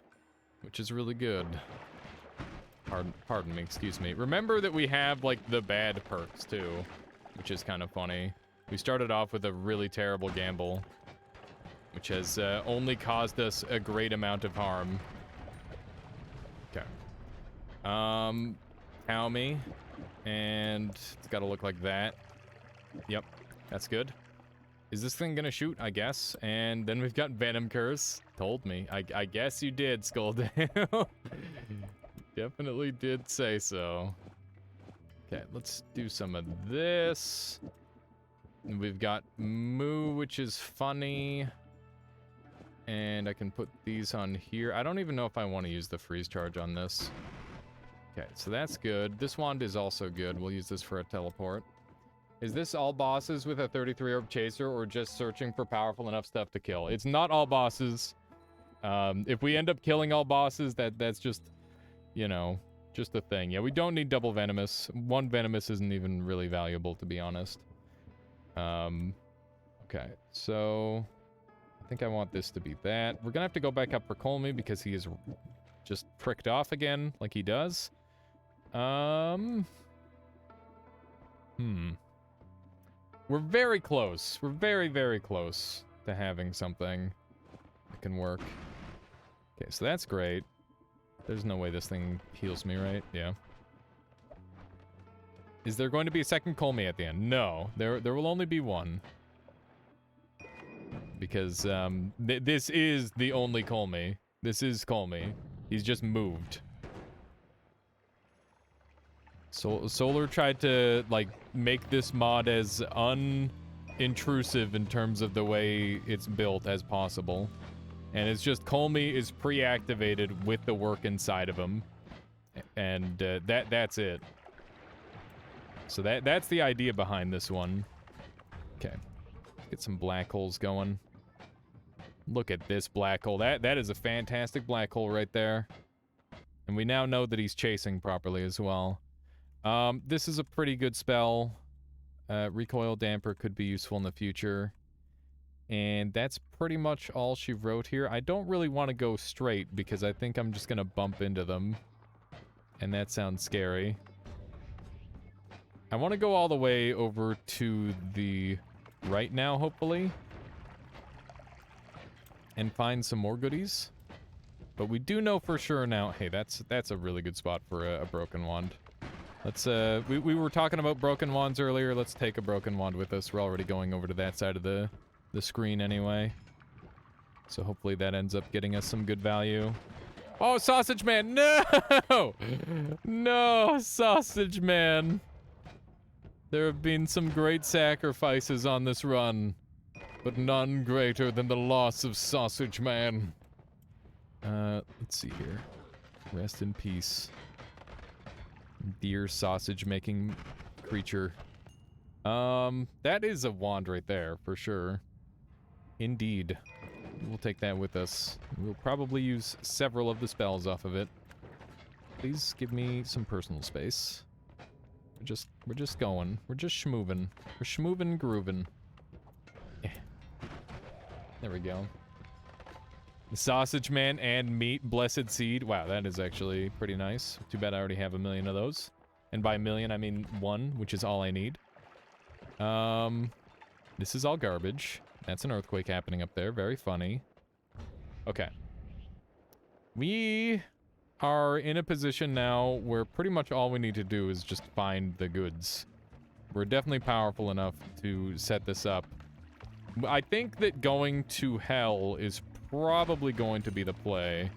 which is really good. Pardon me, excuse me. Remember that we have, like, the bad perks, too, which is kind of funny. We started off with a really terrible gamble. which has only caused us a great amount of harm. Okay. Cow me. And it's got to look like that. Yep, that's good. Is this thing gonna shoot? I guess. And then we've got Venom Curse. Told me. I guess you did, Skulldale. Definitely did say so. Okay, let's do some of this. We've got Moo, which is funny. And I can put these on here. I don't even know if I want to use the freeze charge on this. Okay, so that's good. This wand is also good. We'll use this for a teleport. Is this all bosses with a 33 orb chaser or just searching for powerful enough stuff to kill? It's not all bosses. If we end up killing all bosses, that's just, you know, just a thing. Yeah, we don't need double venomous. One venomous isn't even really valuable, to be honest. Okay, so I think I want this to be that. We're gonna have to go back up for Colmy because he is just pricked off again, like he does. We're very close. We're very, very close to having something that can work. Okay, so that's great. There's no way this thing heals me, right? Yeah. Is there going to be a second Colmy at the end? No. There will only be one. Because, this is the only Colmy. This is Colmy. He's just moved. Solar tried to, like, make this mod as unintrusive in terms of the way it's built as possible. And it's just Colmy is pre-activated with the work inside of him. And that's it. So that's the idea behind this one. Okay. Get some black holes going. Look at this black hole. That is a fantastic black hole right there. And we now know that he's chasing properly as well. This is a pretty good spell. Recoil damper could be useful in the future. And that's pretty much all she wrote here. I don't really want to go straight because I think I'm just going to bump into them. And that sounds scary. I want to go all the way over to the right now, hopefully. And find some more goodies. But we do know for sure now... Hey, that's a really good spot for a broken wand. Let's, we were talking about broken wands earlier. Let's take a broken wand with us. We're already going over to that side of the screen anyway. So hopefully that ends up getting us some good value. Oh, Sausage Man! No! No, Sausage Man! There have been some great sacrifices on this run, but none greater than the loss of Sausage Man. Let's see here. Rest in peace. Dear sausage-making creature. That is a wand right there, for sure. Indeed. We'll take that with us. We'll probably use several of the spells off of it. Please give me some personal space. We're just going. We're just schmoovin'. We're schmoovin' groovin'. Yeah. There we go. The Sausage Man and Meat Blessed Seed. Wow, that is actually pretty nice. Too bad I already have 1 million of those. And by 1 million, I mean 1, which is all I need. This is all garbage. That's an earthquake happening up there. Very funny. Okay. We are in a position now where pretty much all we need to do is just find the goods. We're definitely powerful enough to set this up. I think that going to hell is probably going to be the play.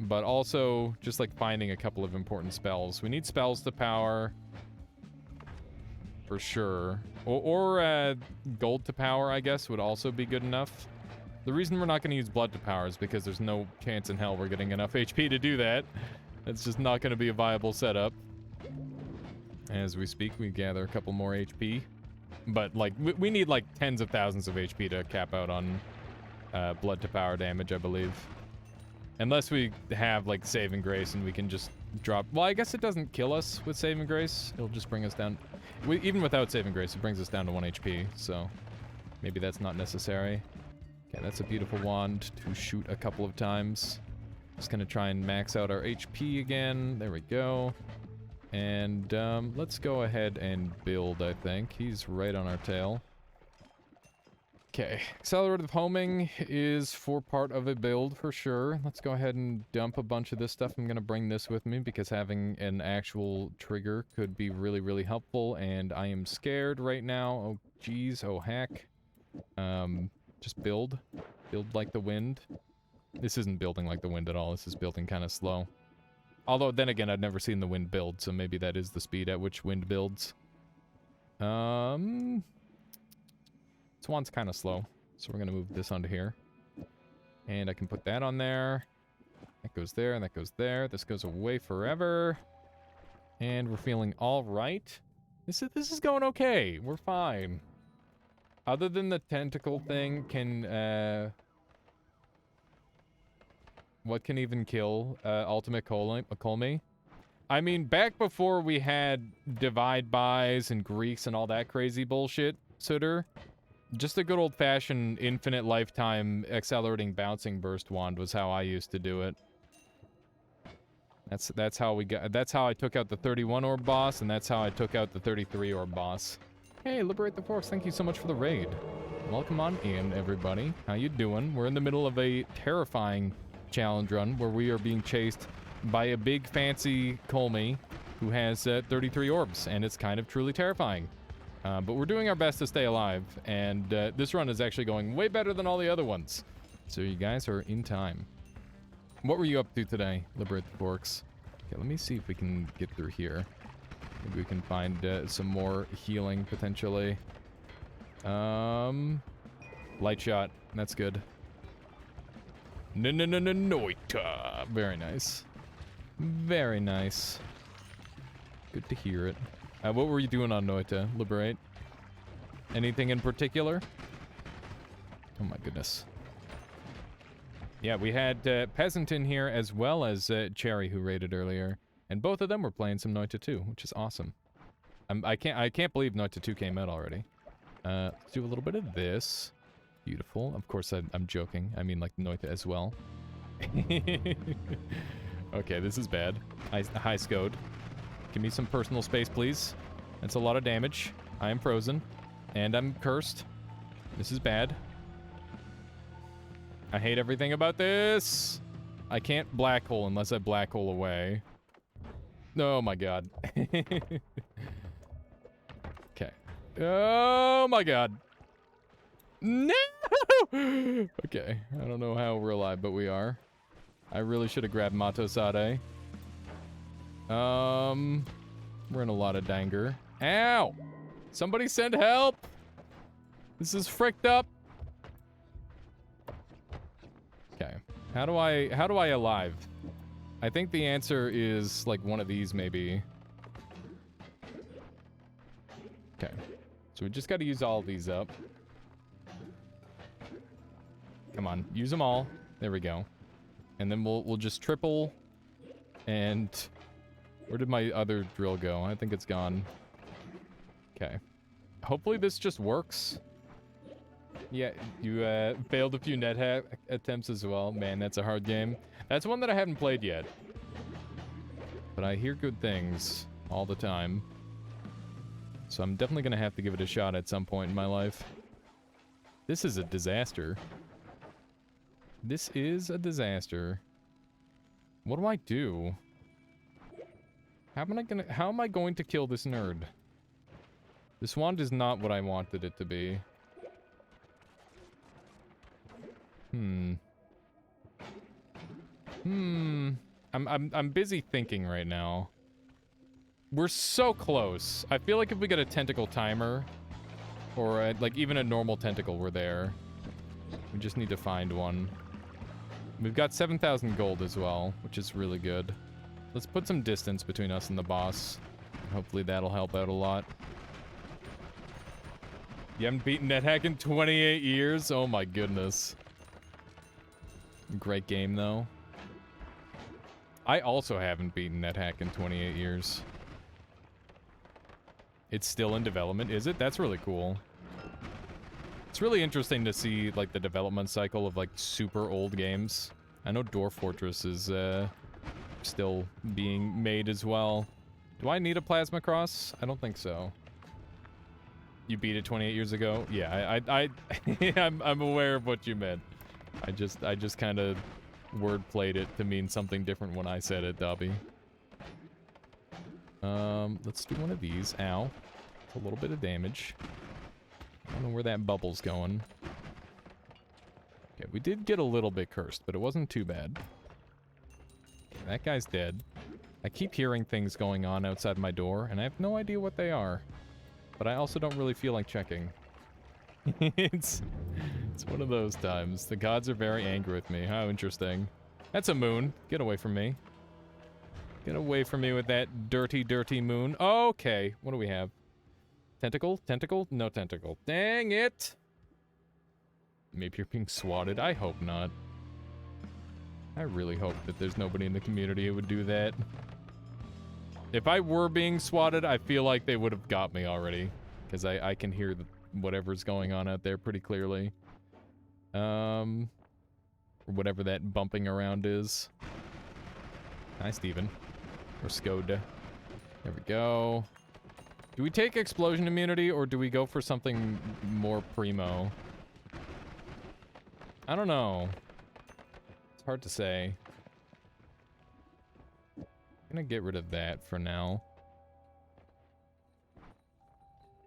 But also, just like finding a couple of important spells. We need spells to power. For sure. Or gold to power, I guess, would also be good enough. The reason we're not going to use blood to power is because there's no chance in hell we're getting enough HP to do that. It's just not going to be a viable setup. As we speak, we gather a couple more HP. But, like, we need, like, tens of thousands of HP to cap out on blood to power damage, I believe. Unless we have, like, Saving Grace and we can just drop... Well, I guess it doesn't kill us with Saving Grace. It'll just bring us down... Even without Saving Grace, it brings us down to 1 HP, so... Maybe that's not necessary. Okay, that's a beautiful wand to shoot a couple of times. Just gonna try and max out our HP again. There we go. And, let's go ahead and build, I think. He's right on our tail. Okay, accelerative homing is for part of a build for sure. Let's go ahead and dump a bunch of this stuff. I'm gonna bring this with me because having an actual trigger could be really, really helpful, and I am scared right now. Oh, geez, oh heck. Just build. Build like the wind. This isn't building like the wind at all. This is building kind of slow. Although, then again, I've never seen the wind build, so maybe that is the speed at which wind builds. This one's kind of slow, so we're gonna move this onto here. And I can put that on there. That goes there, and that goes there. This goes away forever. And we're feeling all right. This is going okay. We're fine. Other than the tentacle thing, what can even kill Ultimate Colmy? I mean, back before we had divide bys and Greeks and all that crazy bullshit, Sutter, just a good old-fashioned infinite lifetime accelerating bouncing burst wand was how I used to do it. That's how I took out the 31 orb boss, and that's how I took out the 33 orb boss. Hey, Liberate the Forks, thank you so much for the raid. Welcome on in, everybody. How you doing? We're in the middle of a terrifying challenge run where we are being chased by a big fancy Colmy who has 33 orbs, and it's kind of truly terrifying. But we're doing our best to stay alive, and this run is actually going way better than all the other ones. So you guys are in time. What were you up to today, Liberate the Forks? Okay, let me see if we can get through here. Maybe we can find some more healing, potentially. Light shot. That's good. Noita. Very nice. Very nice. Good to hear it. What were you doing on Noita, Liberate? Anything in particular? Oh my goodness. Yeah, we had Peasant in here as well as Cherry, who raided earlier. And both of them were playing some Noita 2, which is awesome. I can't believe Noita 2 came out already. Let's do a little bit of this. Beautiful. Of course, I'm joking. I mean, like, Noita as well. Okay, this is bad. High scode. Give me some personal space, please. That's a lot of damage. I am frozen. And I'm cursed. This is bad. I hate everything about this. I can't black hole unless I black hole away. Oh my god. Okay. Oh my god. No! Okay, I don't know how we're alive, but we are. I really should have grabbed Matosade. We're in a lot of danger. Ow! Somebody send help! This is fricked up. Okay. How do I alive? I think the answer is like one of these maybe. Okay. So we just got to use all of these up. Come on, use them all. There we go. And then we'll just triple. And where did my other drill go? I think it's gone. Okay. Hopefully this just works. Yeah, you failed a few net hack attempts as well. Man, that's a hard game. That's one that I haven't played yet. But I hear good things all the time. So I'm definitely going to have to give it a shot at some point in my life. This is a disaster. This is a disaster. What do I do? How am I going to kill this nerd? This wand is not what I wanted it to be. I'm busy thinking right now. We're so close. I feel like if we get a tentacle timer, or like even a normal tentacle, we're there. We just need to find one. We've got 7,000 gold as well, which is really good. Let's put some distance between us and the boss. Hopefully that'll help out a lot. You haven't beaten NetHack in 28 years? Oh my goodness. Great game, though. I also haven't beaten NetHack in 28 years. It's still in development, is it? That's really cool. It's really interesting to see, like, the development cycle of, like, super old games. I know Dwarf Fortress is, still being made as well. Do I need a plasma cross? I don't think so. You beat it 28 years ago? Yeah, I'm aware of what you meant. I just kind of wordplayed it to mean something different when I said it, Dobby. Let's do one of these. Ow. A little bit of damage. I don't know where that bubble's going. Okay, we did get a little bit cursed, but it wasn't too bad. Okay, that guy's dead. I keep hearing things going on outside my door, and I have no idea what they are. But I also don't really feel like checking. It's one of those times. The gods are very angry with me. How interesting. That's a moon. Get away from me. Get away from me with that dirty, dirty moon. Okay, what do we have? Tentacle? Tentacle? No tentacle. Dang it! Maybe you're being swatted. I hope not. I really hope that there's nobody in the community who would do that. If I were being swatted, I feel like they would have got me already. Because I can hear whatever's going on out there pretty clearly. Whatever that bumping around is. Hi, Steven. Or Skode. There we go. Do we take explosion immunity, or do we go for something more primo? I don't know. It's hard to say. I'm gonna get rid of that for now.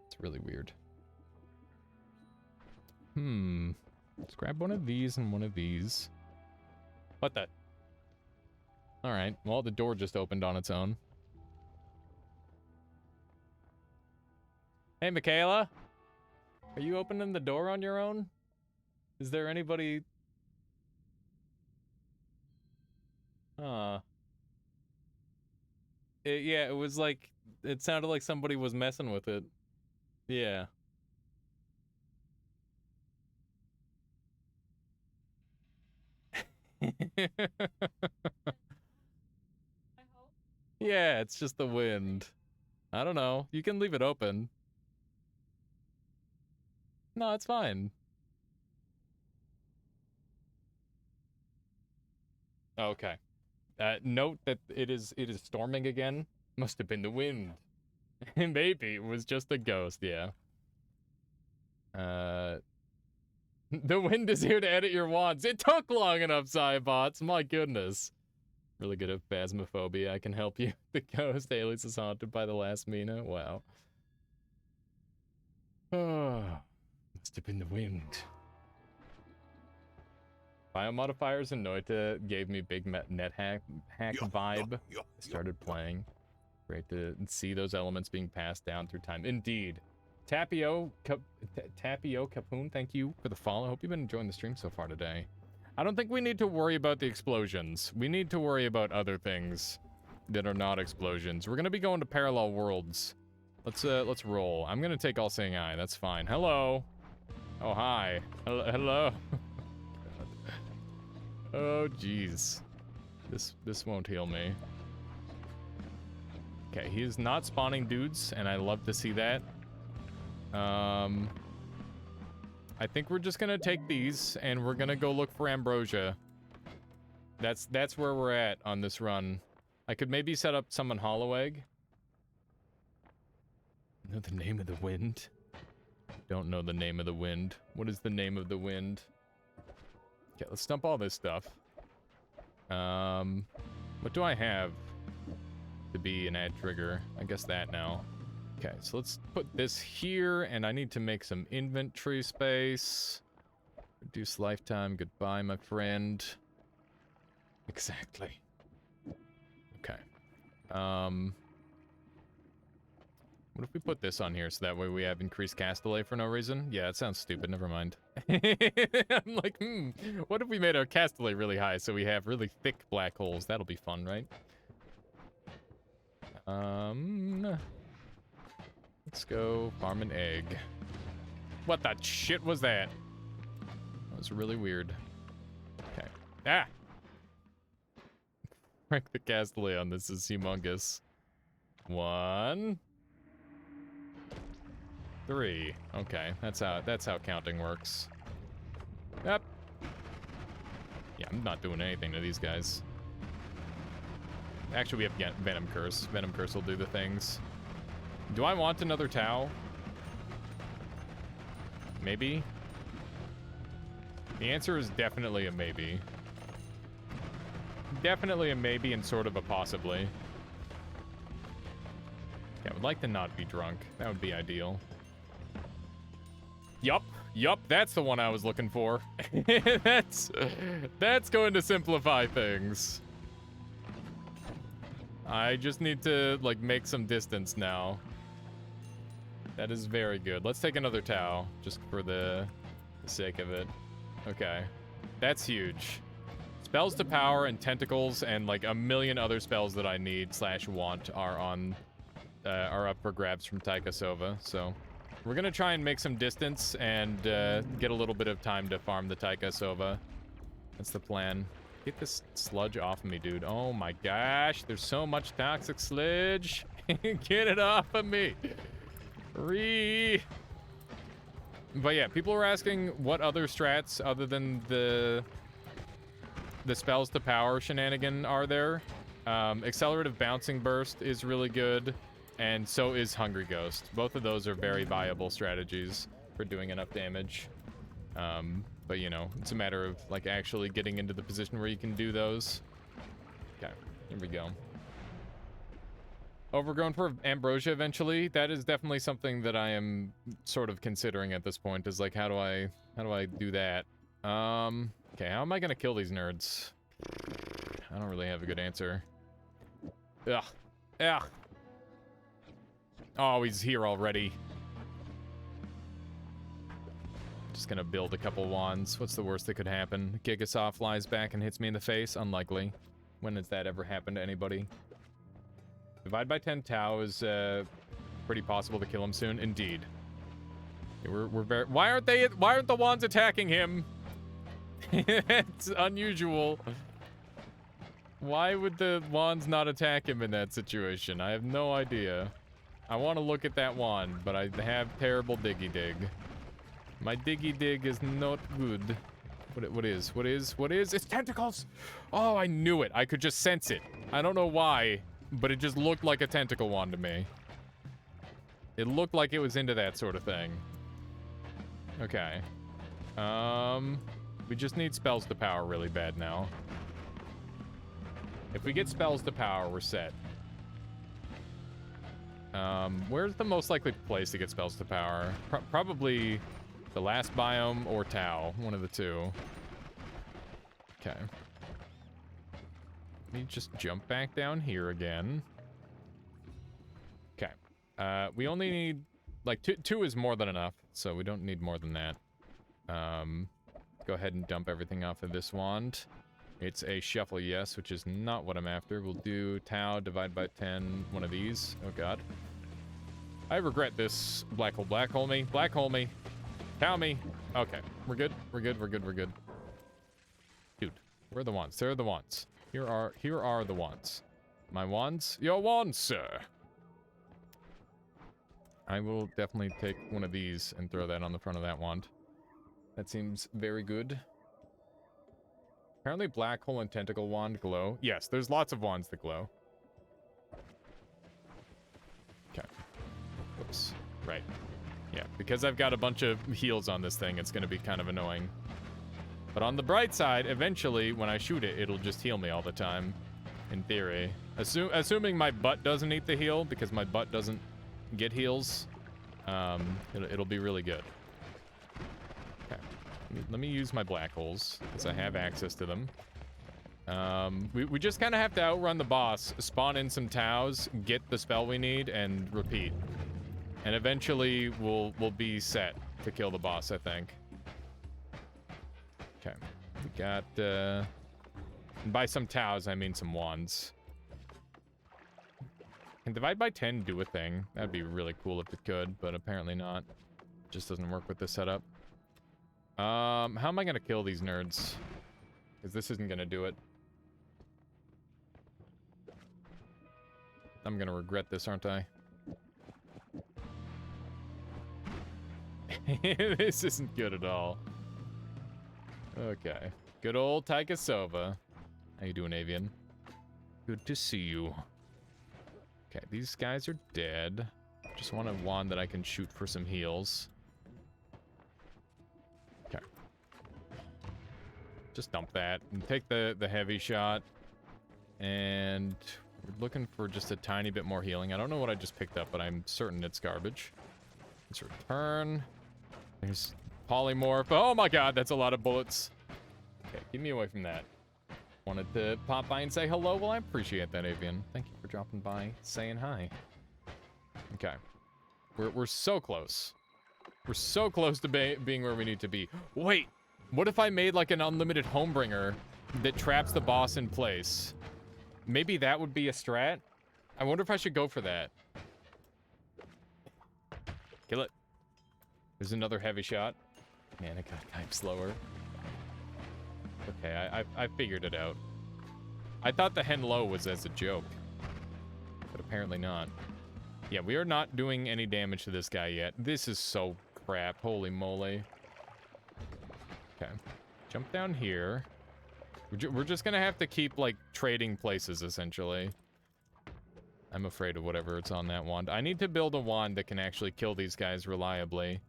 It's really weird. Let's grab one of these and one of these. What the? Alright, well, the door just opened on its own. Hey, Michaela? Are you opening the door on your own? Is there anybody... Huh. Yeah, it was like... It sounded like somebody was messing with it. Yeah. Yeah, it's just the wind. I don't know. You can leave it open. No, it's fine. Okay. Note that it is storming again. Must have been the wind. Maybe it was just a ghost, yeah. The wind is here to edit your wands. It took long enough, Cybots. My goodness. Really good at phasmophobia. I can help you. The ghost Alias is haunted by the last Mina. Wow. Oh, must have been the wind. Biomodifiers and Noita gave me big net hack vibe. I started playing. Great to see those elements being passed down through time. Indeed. Tapio Capoon, thank you for the follow. Hope you've been enjoying the stream so far today. I don't think we need to worry about the explosions. We need to worry about other things that are not explosions. We're gonna be going to parallel worlds. Let's roll. I'm gonna take All Seeing Eye. That's fine. Hello. Oh hi. Hello. Oh jeez. This won't heal me. Okay, he is not spawning dudes, and I love to see that. I think we're just gonna take these, and we're gonna go look for ambrosia. That's where we're at on this run. I could maybe set up summon Hollow Egg. Know the name of the wind? Don't know the name of the wind. What is the name of the wind? Okay, let's dump all this stuff. What do I have to be an ad trigger? I guess that now. Okay, so let's put this here, and I need to make some inventory space. Reduce lifetime. Goodbye, my friend. Exactly. Okay. What if we put this on here so that way we have increased cast delay for no reason? Yeah, that sounds stupid. Never mind. I'm like, what if we made our cast delay really high so we have really thick black holes? That'll be fun, right? Let's go farm an egg. What the shit was that? That was really weird. Okay. Ah! Frank, the cast delay on this is humongous. 1, 3. Okay, that's how counting works. Yep. Yeah, I'm not doing anything to these guys. Actually, we have Venom Curse. Venom Curse will do the things. Do I want another Tau? Maybe? The answer is definitely a maybe. Definitely a maybe and sort of a possibly. Yeah, I would like to not be drunk. That would be ideal. Yup, that's the one I was looking for. That's going to simplify things. I just need to, like, make some distance now. That is very good. Let's take another Tau, just for the sake of it. Okay. That's huge. Spells to power and tentacles and, like, a million other spells that I need / want are up for grabs from Taika Sova, so... We're gonna try and make some distance and get a little bit of time to farm the Taika Sova. That's the plan. Get this sludge off of me, dude. Oh my gosh, there's so much toxic sludge. Get it off of me. But yeah, people were asking what other strats other than the spells to power shenanigan are there. Accelerative Bouncing Burst is really good, and so is Hungry Ghost. Both of those are very viable strategies for doing enough damage. But you know, it's a matter of like actually getting into the position where you can do those. Okay, here we go. Overgrown for Ambrosia eventually. That is definitely something that I am sort of considering at this point, is like how do I do that? Okay, how am I gonna kill these nerds? I don't really have a good answer. Ugh. Ugh. Oh, he's here already. Just gonna build a couple wands. What's the worst that could happen? Gigasaw flies back and hits me in the face? Unlikely. When has that ever happened to anybody? Divide by 10 Tau is pretty possible to kill him soon. Indeed. Okay, we're very... Why aren't the wands attacking him? That's unusual. Why would the wands not attack him in that situation? I have no idea. I want to look at that wand, but I have terrible diggy dig. My diggy dig is not good. What is? It's tentacles! Oh, I knew it. I could just sense it. I don't know why, but it just looked like a tentacle wand to me. It looked like it was into that sort of thing. Okay. We just need spells to power really bad now. If we get spells to power, we're set. Where's the most likely place to get spells to power? Probably the last biome or Tau, one of the two. Okay. Let me just jump back down here again. Okay. We only need, like, two is more than enough, so we don't need more than that. Go ahead and dump everything off of this wand. It's a shuffle yes, which is not what I'm after. We'll do Tau, divide by 10, one of these. Oh god. I regret this. Black hole me. Black hole me. Tau me. Okay, we're good. We're good. Dude, where are the wands? There are the wands. Here are the wands. My wands? Your wands, sir. I will definitely take one of these and throw that on the front of that wand. That seems very good. Apparently black hole and tentacle wand glow. Yes, there's lots of wands that glow. Okay. Oops. Right. Yeah, because I've got a bunch of heals on this thing, it's going to be kind of annoying. But on the bright side, eventually, when I shoot it, it'll just heal me all the time. In theory. Assuming my butt doesn't eat the heal, because my butt doesn't get heals, it'll be really good. Okay. Let me use my black holes, because I have access to them. We just kind of have to outrun the boss, spawn in some Taus, get the spell we need, and repeat. And eventually, we'll be set to kill the boss, I think. Okay. We got, and by some Taus, I mean some wands. Can divide by 10 do a thing? That'd be really cool if it could, but apparently not. Just doesn't work with this setup. How am I gonna kill these nerds? Because this isn't gonna do it. I'm gonna regret this, aren't I? This isn't good at all. Okay. Good old Taika Sova. How you doing, Avian? Good to see you. Okay, these guys are dead. Just want a wand that I can shoot for some heals. Just dump that and take the heavy shot. And we're looking for just a tiny bit more healing. I don't know what I just picked up, but I'm certain it's garbage. Let's return. There's polymorph. Oh my god, that's a lot of bullets. Okay, keep me away from that. Wanted to pop by and say hello. Well, I appreciate that, Avian. Thank you for dropping by, saying hi. Okay. We're so close. We're so close to being where we need to be. Wait, what if I made like an unlimited homebringer that traps the boss in place? Maybe that would be a strat? I wonder if I should go for that. Kill it. There's another heavy shot. Man, it got type slower. Okay, I figured it out. I thought the hen low was as a joke. But apparently not. Yeah, we are not doing any damage to this guy yet. This is so crap. Holy moly. Okay. Jump down here. We're just gonna have to keep, like, trading places, essentially. I'm afraid of whatever it's on that wand. I need to build a wand that can actually kill these guys reliably.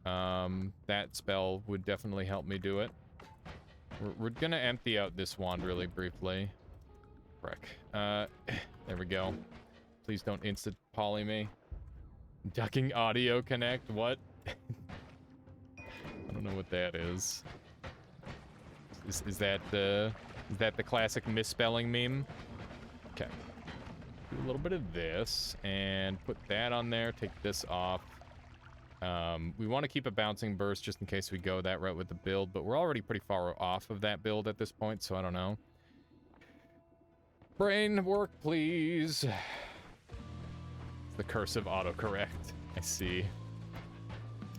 That spell would definitely help me do it. We're gonna empty out this wand really briefly. Frick. There we go. Please don't instant poly me. Ducking audio connect, what? I don't know what that is. Is that the classic misspelling meme? Okay. Do a little bit of this and put that on there. Take this off. We want to keep a bouncing burst just in case we go that route with the build, but we're already pretty far off of that build at this point, so I don't know. Brain work, please. It's the curse of autocorrect. I see.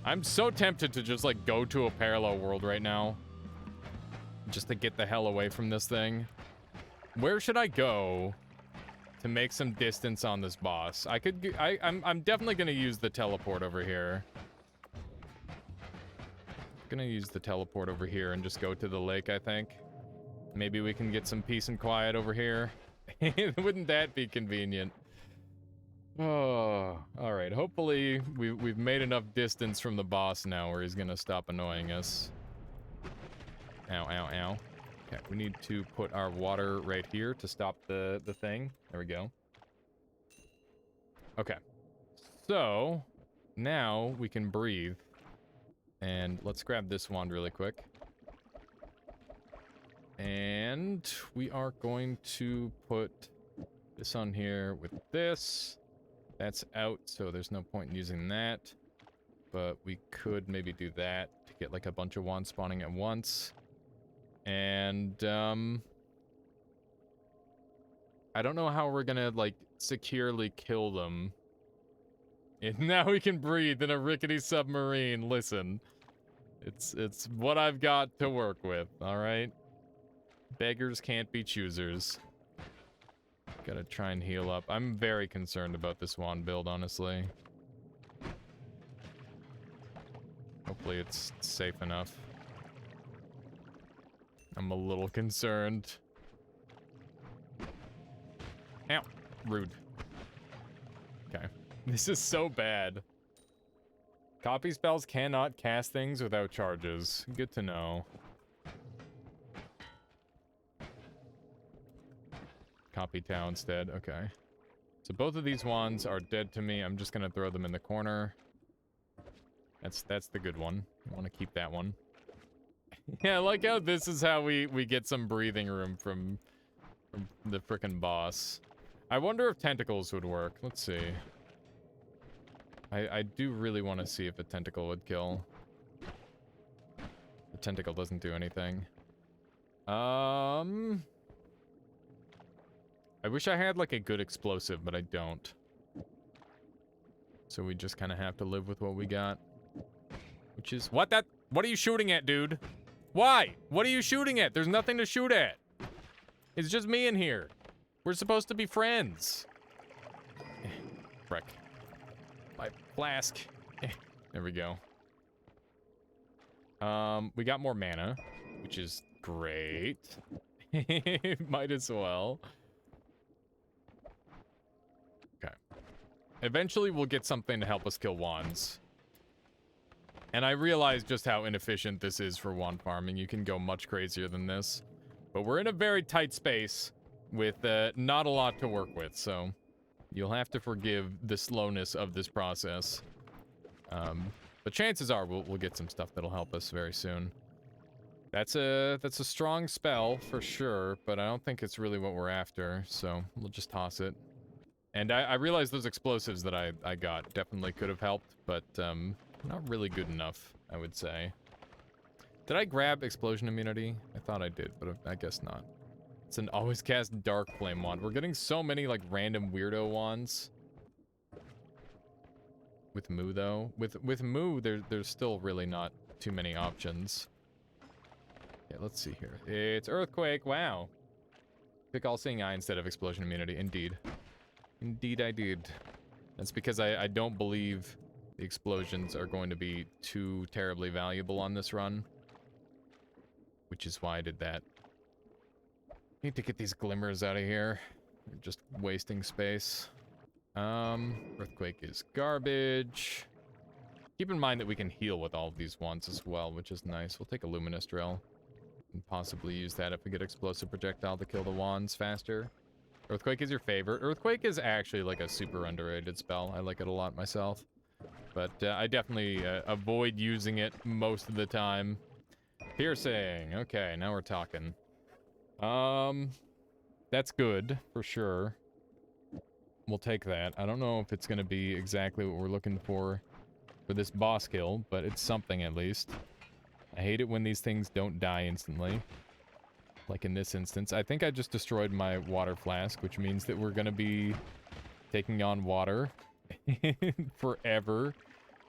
I'm so tempted to just, like, go to a parallel world right now. Just to get the hell away from this thing. Where should I go to make some distance on this boss? I'm definitely gonna use the teleport over here. Gonna use the teleport over here and just go to the lake, I think. Maybe we can get some peace and quiet over here. Wouldn't that be convenient? Oh, all right. Hopefully we've made enough distance from the boss now where he's gonna stop annoying us. Ow, ow, ow. Okay, we need to put our water right here to stop the thing. There we go. Okay. So, now we can breathe. And let's grab this wand really quick. And we are going to put this on here with this. That's out, so there's no point in using that. But we could maybe do that to get like a bunch of wands spawning at once. And, I don't know how we're gonna, like, securely kill them. And now we can breathe in a rickety submarine. Listen, it's what I've got to work with, alright? Beggars can't be choosers. Gotta try and heal up. I'm very concerned about this wand build, honestly. Hopefully it's safe enough. I'm a little concerned. Ow. Rude. Okay. This is so bad. Copy spells cannot cast things without charges. Good to know. Copy Tau instead. Okay. So both of these wands are dead to me. I'm just gonna throw them in the corner. That's the good one. I want to keep that one. Yeah, I like how this is how we get some breathing room from the frickin' boss. I wonder if tentacles would work. Let's see. I do really want to see if a tentacle would kill. The tentacle doesn't do anything. I wish I had like a good explosive, but I don't. So we just kind of have to live with what we got. Which is... What are you shooting at, dude? Why? What are you shooting at? There's nothing to shoot at. It's just me in here. We're supposed to be friends. Frick. My flask. There we go. We got more mana, which is great. Might as well. Okay. Eventually we'll get something to help us kill wands. And I realize just how inefficient this is for wand farming. You can go much crazier than this. But we're in a very tight space with not a lot to work with, so you'll have to forgive the slowness of this process. But chances are we'll get some stuff that'll help us very soon. That's a strong spell for sure, but I don't think it's really what we're after, so we'll just toss it. And I realize those explosives that I got definitely could have helped, but not really good enough, I would say. Did I grab explosion immunity? I thought I did, but I guess not. It's an always cast dark flame wand. We're getting so many like random weirdo wands. With Moo though, with Moo there's still really not too many options. Yeah, let's see here. It's earthquake. Wow. Pick all seeing eye instead of explosion immunity. Indeed. Indeed I did. That's because I don't believe the explosions are going to be too terribly valuable on this run. Which is why I did that. Need to get these glimmers out of here. They're just wasting space. Earthquake is garbage. Keep in mind that we can heal with all of these wands as well, which is nice. We'll take a luminous drill. And possibly use that if we get explosive projectile to kill the wands faster. Earthquake is your favorite. Earthquake is actually like a super underrated spell. I like it a lot myself. But I definitely avoid using it most of the time. Piercing. Okay, now we're talking. That's good, for sure. We'll take that. I don't know if it's going to be exactly what we're looking for this boss kill, but it's something at least. I hate it when these things don't die instantly. Like in this instance. I think I just destroyed my water flask, which means that we're going to be taking on water forever.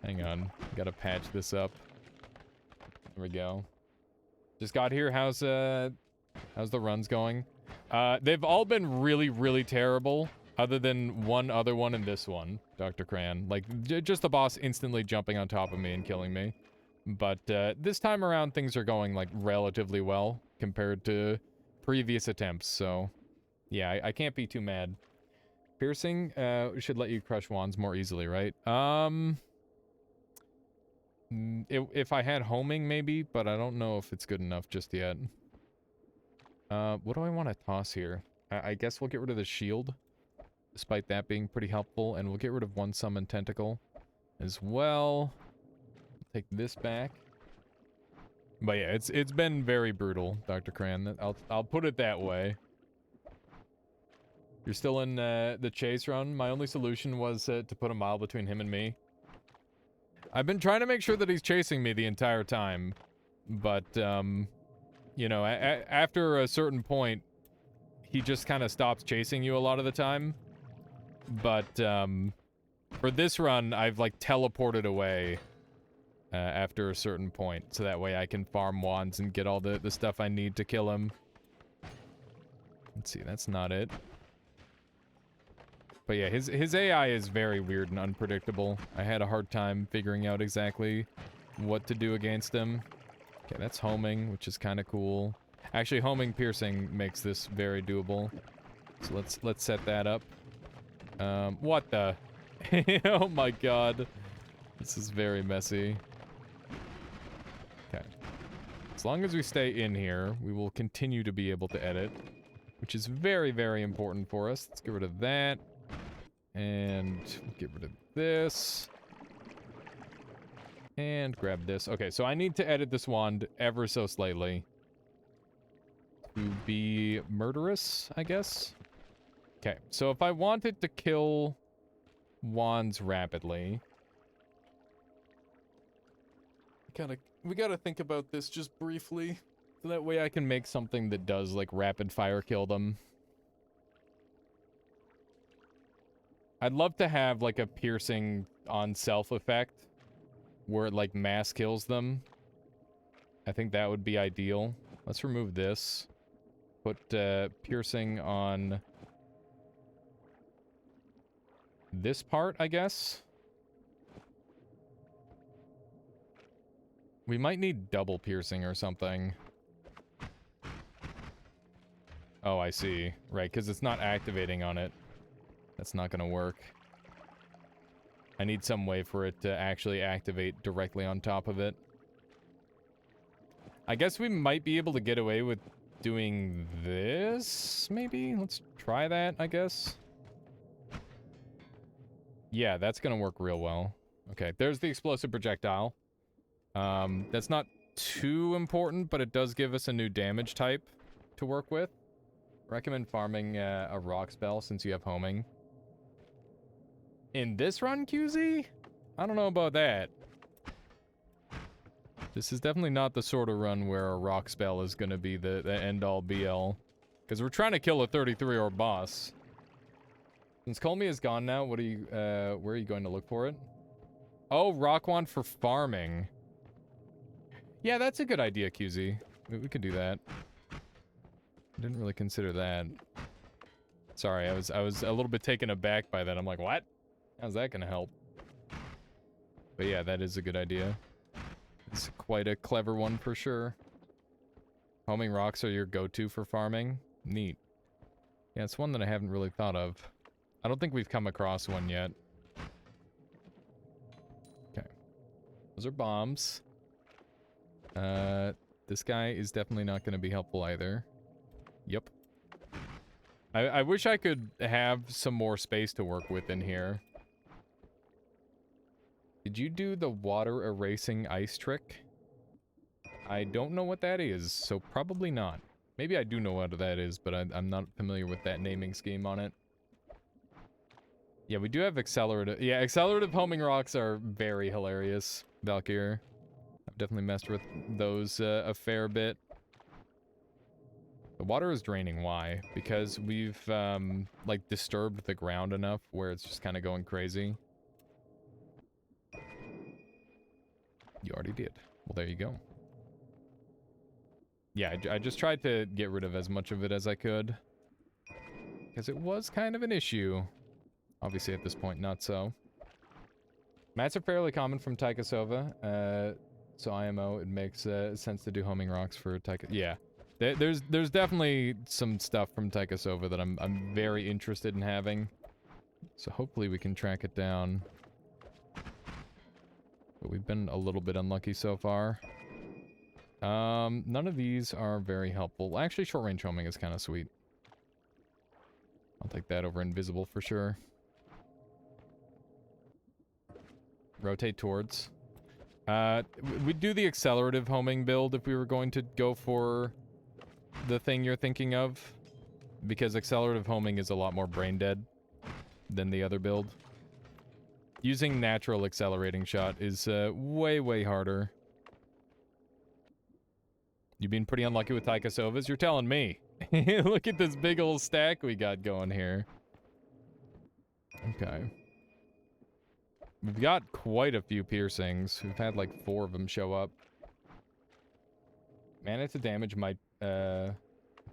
Hang on. Gotta patch this up. There we go. Just got here. How's the runs going? They've all been really, really terrible. Other than one other one and this one, Dr. Cran. Like, just the boss instantly jumping on top of me and killing me. But this time around, things are going, like, relatively well compared to previous attempts. So, yeah, I can't be too mad. Piercing should let you crush wands more easily, right? If I had homing, maybe, but I don't know if it's good enough just yet. What do I want to toss here? I guess we'll get rid of the shield. Despite that being pretty helpful, and we'll get rid of one summon tentacle as well. Take this back. But yeah, it's been very brutal, Dr. Cran. I'll put it that way. You're still in the chase run. My only solution was to put a mile between him and me. I've been trying to make sure that he's chasing me the entire time, but you know, after a certain point, he just kind of stops chasing you a lot of the time. But, for this run, I've, like, teleported away, after a certain point, so that way I can farm wands and get all the stuff I need to kill him. Let's see, that's not it. But yeah, his AI is very weird and unpredictable. I had a hard time figuring out exactly what to do against him. Okay, that's homing, which is kind of cool. Actually, homing piercing makes this very doable. So let's set that up. What the? Oh my god. This is very messy. Okay. As long as we stay in here, we will continue to be able to edit, which is very, very important for us. Let's get rid of that. And get rid of this. And grab this. Okay, so I need to edit this wand ever so slightly. To be murderous, I guess? Okay, so if I wanted to kill wands rapidly... We gotta think about this just briefly. So that way I can make something that does, like, rapid fire kill them. I'd love to have, like, a piercing on self effect. Where it, like, mass kills them. I think that would be ideal. Let's remove this. Put, piercing on... this part, I guess? We might need double piercing or something. Oh, I see. Right, because it's not activating on it. That's not gonna work. I need some way for it to actually activate directly on top of it. I guess we might be able to get away with doing this, maybe? Let's try that, I guess. Yeah, that's gonna work real well. Okay, there's the explosive projectile. That's not too important, but it does give us a new damage type to work with. Recommend farming a rock spell since you have homing. In this run, QZ? I don't know about that. This is definitely not the sort of run where a rock spell is going to be the end-all be-all. Because we're trying to kill a 33-or boss. Since Colmy is gone now, what are you, where are you going to look for it? Oh, rock wand for farming. Yeah, that's a good idea, QZ. We could do that. I didn't really consider that. Sorry, I was a little bit taken aback by that. I'm like, what? How's that gonna help? But yeah, that is a good idea. It's quite a clever one for sure. Homing rocks are your go-to for farming? Neat. Yeah, it's one that I haven't really thought of. I don't think we've come across one yet. Okay. Those are bombs. This guy is definitely not going to be helpful either. Yep. I wish I could have some more space to work with in here. Did you do the water erasing ice trick? I don't know what that is, so probably not. Maybe I do know what that is, but I'm not familiar with that naming scheme on it. Yeah, we do have accelerative. Yeah, accelerative homing rocks are very hilarious, Valkyr. I've definitely messed with those a fair bit. The water is draining. Why? Because we've, like, disturbed the ground enough where it's just kind of going crazy. You already did. Well, there you go. Yeah, I just tried to get rid of as much of it as I could. Because it was kind of an issue. Obviously, at this point, not so. Mats are fairly common from Taikasova. So IMO, it makes sense to do homing rocks for Taika. Yeah. There's definitely some stuff from Taikasova that I'm very interested in having. So hopefully we can track it down. But we've been a little bit unlucky so far. None of these are very helpful. Actually, short range homing is kind of sweet. I'll take that over invisible for sure. Rotate towards. We'd do the accelerative homing build if we were going to go for the thing you're thinking of. Because accelerative homing is a lot more brain dead than the other build. Using natural accelerating shot is way, way harder. You've been pretty unlucky with Taikasovas? You're telling me. Look at this big old stack we got going here. Okay. We've got quite a few piercings. We've had like 4 of them show up. Mana to damage might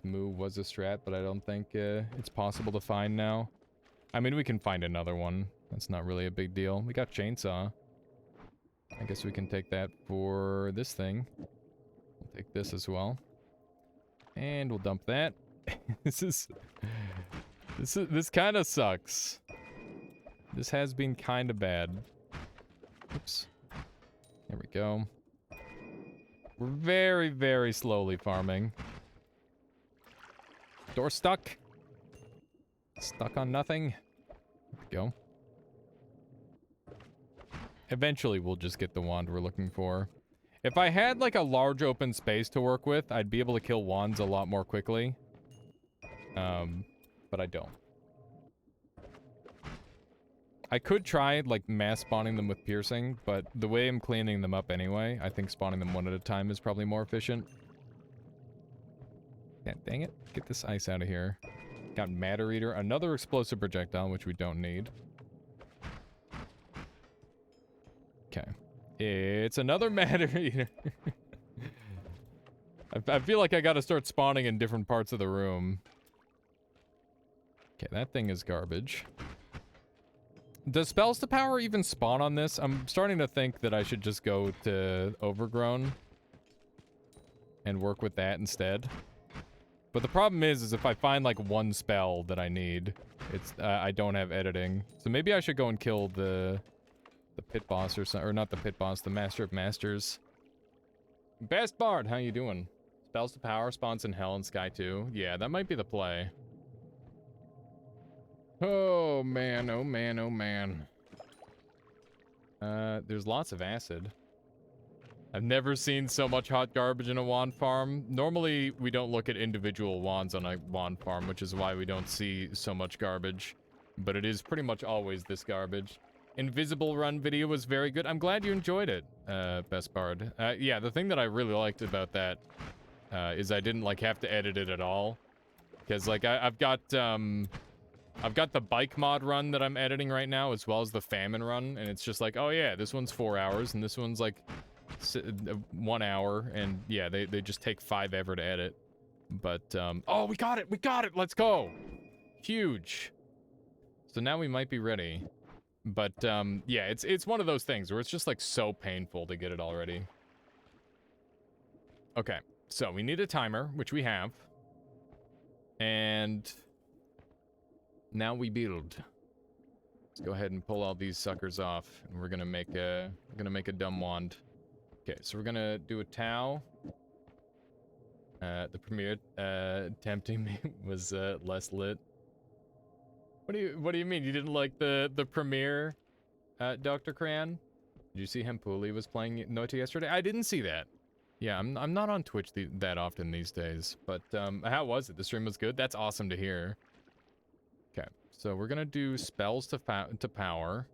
move was a strat, but I don't think it's possible to find now. I mean, we can find another one. That's not really a big deal. We got chainsaw. I guess we can take that for this thing. We'll take this as well. And we'll dump that. This kind of sucks. This has been kind of bad. Oops. There we go. We're very, very slowly farming. Door stuck. Stuck on nothing. There we go. Eventually, we'll just get the wand we're looking for. If I had, like, a large open space to work with, I'd be able to kill wands a lot more quickly. But I don't. I could try, like, mass spawning them with piercing, but the way I'm cleaning them up anyway, I think spawning them one at a time is probably more efficient. Yeah, dang it. Get this ice out of here. Got Matter Eater, another explosive projectile, which we don't need. Okay. It's another Matter Eater. I feel like I gotta start spawning in different parts of the room. Okay, that thing is garbage. Does Spells to Power even spawn on this? I'm starting to think that I should just go to Overgrown and work with that instead. But the problem is if I find like one spell that I need, it's I don't have editing. So maybe I should go and kill the the pit boss or something, or not the pit boss, the master of masters. Best Bard, how you doing? Spells to power, spawns in hell and sky too. Yeah, that might be the play. Oh man, oh man, oh man. There's lots of acid. I've never seen so much hot garbage in a wand farm. Normally, we don't look at individual wands on a wand farm, which is why we don't see so much garbage. But it is pretty much always this garbage. Invisible Run video was very good. I'm glad you enjoyed it, Best Bard. Yeah, the thing that I really liked about that is I didn't, like, have to edit it at all. Because, like, I've got the bike mod run that I'm editing right now, as well as the famine run, and it's just like, oh yeah, this one's 4 hours, and this one's, like, 1 hour, and yeah, they just take 5 ever to edit. But, oh, we got it, let's go! Huge. So now we might be ready. But, yeah, it's one of those things where it's just, like, so painful to get it already. Okay, so we need a timer, which we have. And now we build. Let's go ahead and pull all these suckers off, and we're gonna make a dumb wand. Okay, so we're gonna do a Tau. The premiere tempting me was less lit. What do you mean? You didn't like the premiere, Dr. Cran? Did you see Hempuli was playing Noita yesterday? I didn't see that. Yeah, I'm not on Twitch that often these days, but how was it? The stream was good? That's awesome to hear. Okay, so we're gonna do spells to power.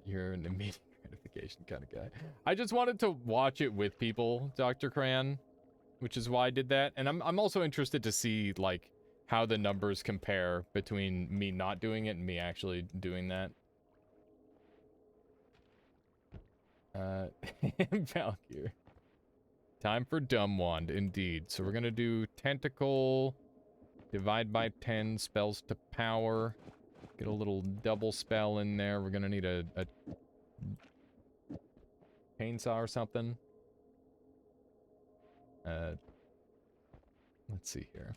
You're an immediate gratification kind of guy. I just wanted to watch it with people, Dr. Cran, which is why I did that. And I'm also interested to see, like, how the numbers compare between me not doing it and me actually doing that. Valkyr. Time for dumb wand, indeed. So we're gonna do tentacle, divide by 10, spells to power. Get a little double spell in there. We're gonna need a chainsaw or something. Let's see here.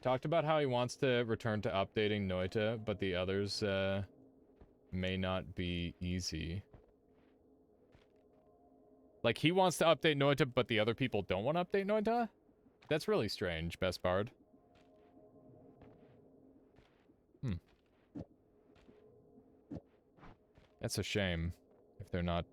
Talked about how he wants to return to updating Noita, but the others may not be easy. Like, he wants to update Noita, but the other people don't want to update Noita? That's really strange, Best Bard. That's a shame if they're not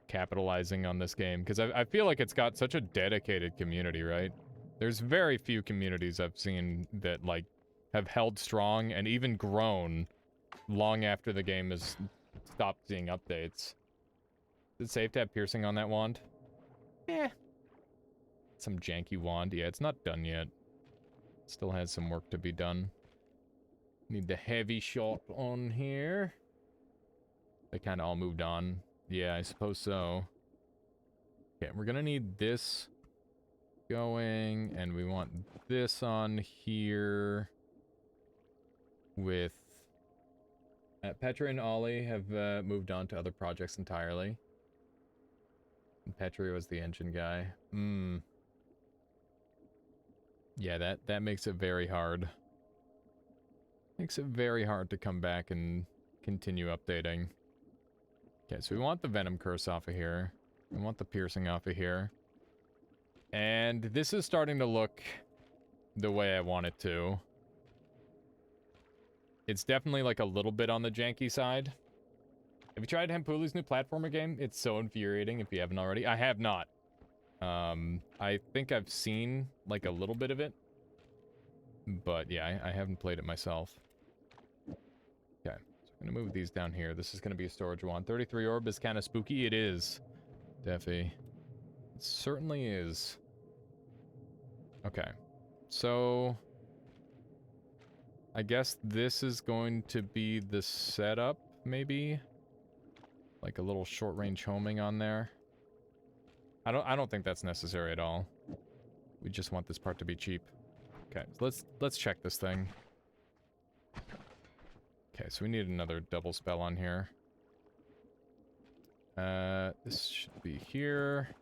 capitalizing on this game, because I feel like it's got such a dedicated community, right? There's very few communities I've seen that, like, have held strong and even grown long after the game has stopped seeing updates. Is it safe to have piercing on that wand? Eh. Some janky wand. Yeah, it's not done yet. Still has some work to be done. Need the heavy shot on here. They kind of all moved on. Yeah, I suppose so. Okay, we're gonna need this going, and we want this on here with... Petra and Ollie have moved on to other projects entirely. And Petri was the engine guy. Yeah, that makes it very hard. Makes it very hard to come back and continue updating. Okay, so we want the Venom Curse off of here. We want the Piercing off of here. And this is starting to look the way I want it to. It's definitely, like, a little bit on the janky side. Have you tried Hempuli's new platformer game? It's so infuriating if you haven't already. I have not. I think I've seen, like, a little bit of it. But, yeah, I haven't played it myself. Okay, so I'm gonna move these down here. This is gonna be a storage wand. 33 orb is kind of spooky. It is, Defy. It certainly is. Okay, so... I guess this is going to be the setup, maybe? Like a little short-range homing on there. I don't think that's necessary at all. We just want this part to be cheap. Okay, so let's check this thing. Okay, so we need another double spell on here. This should be here.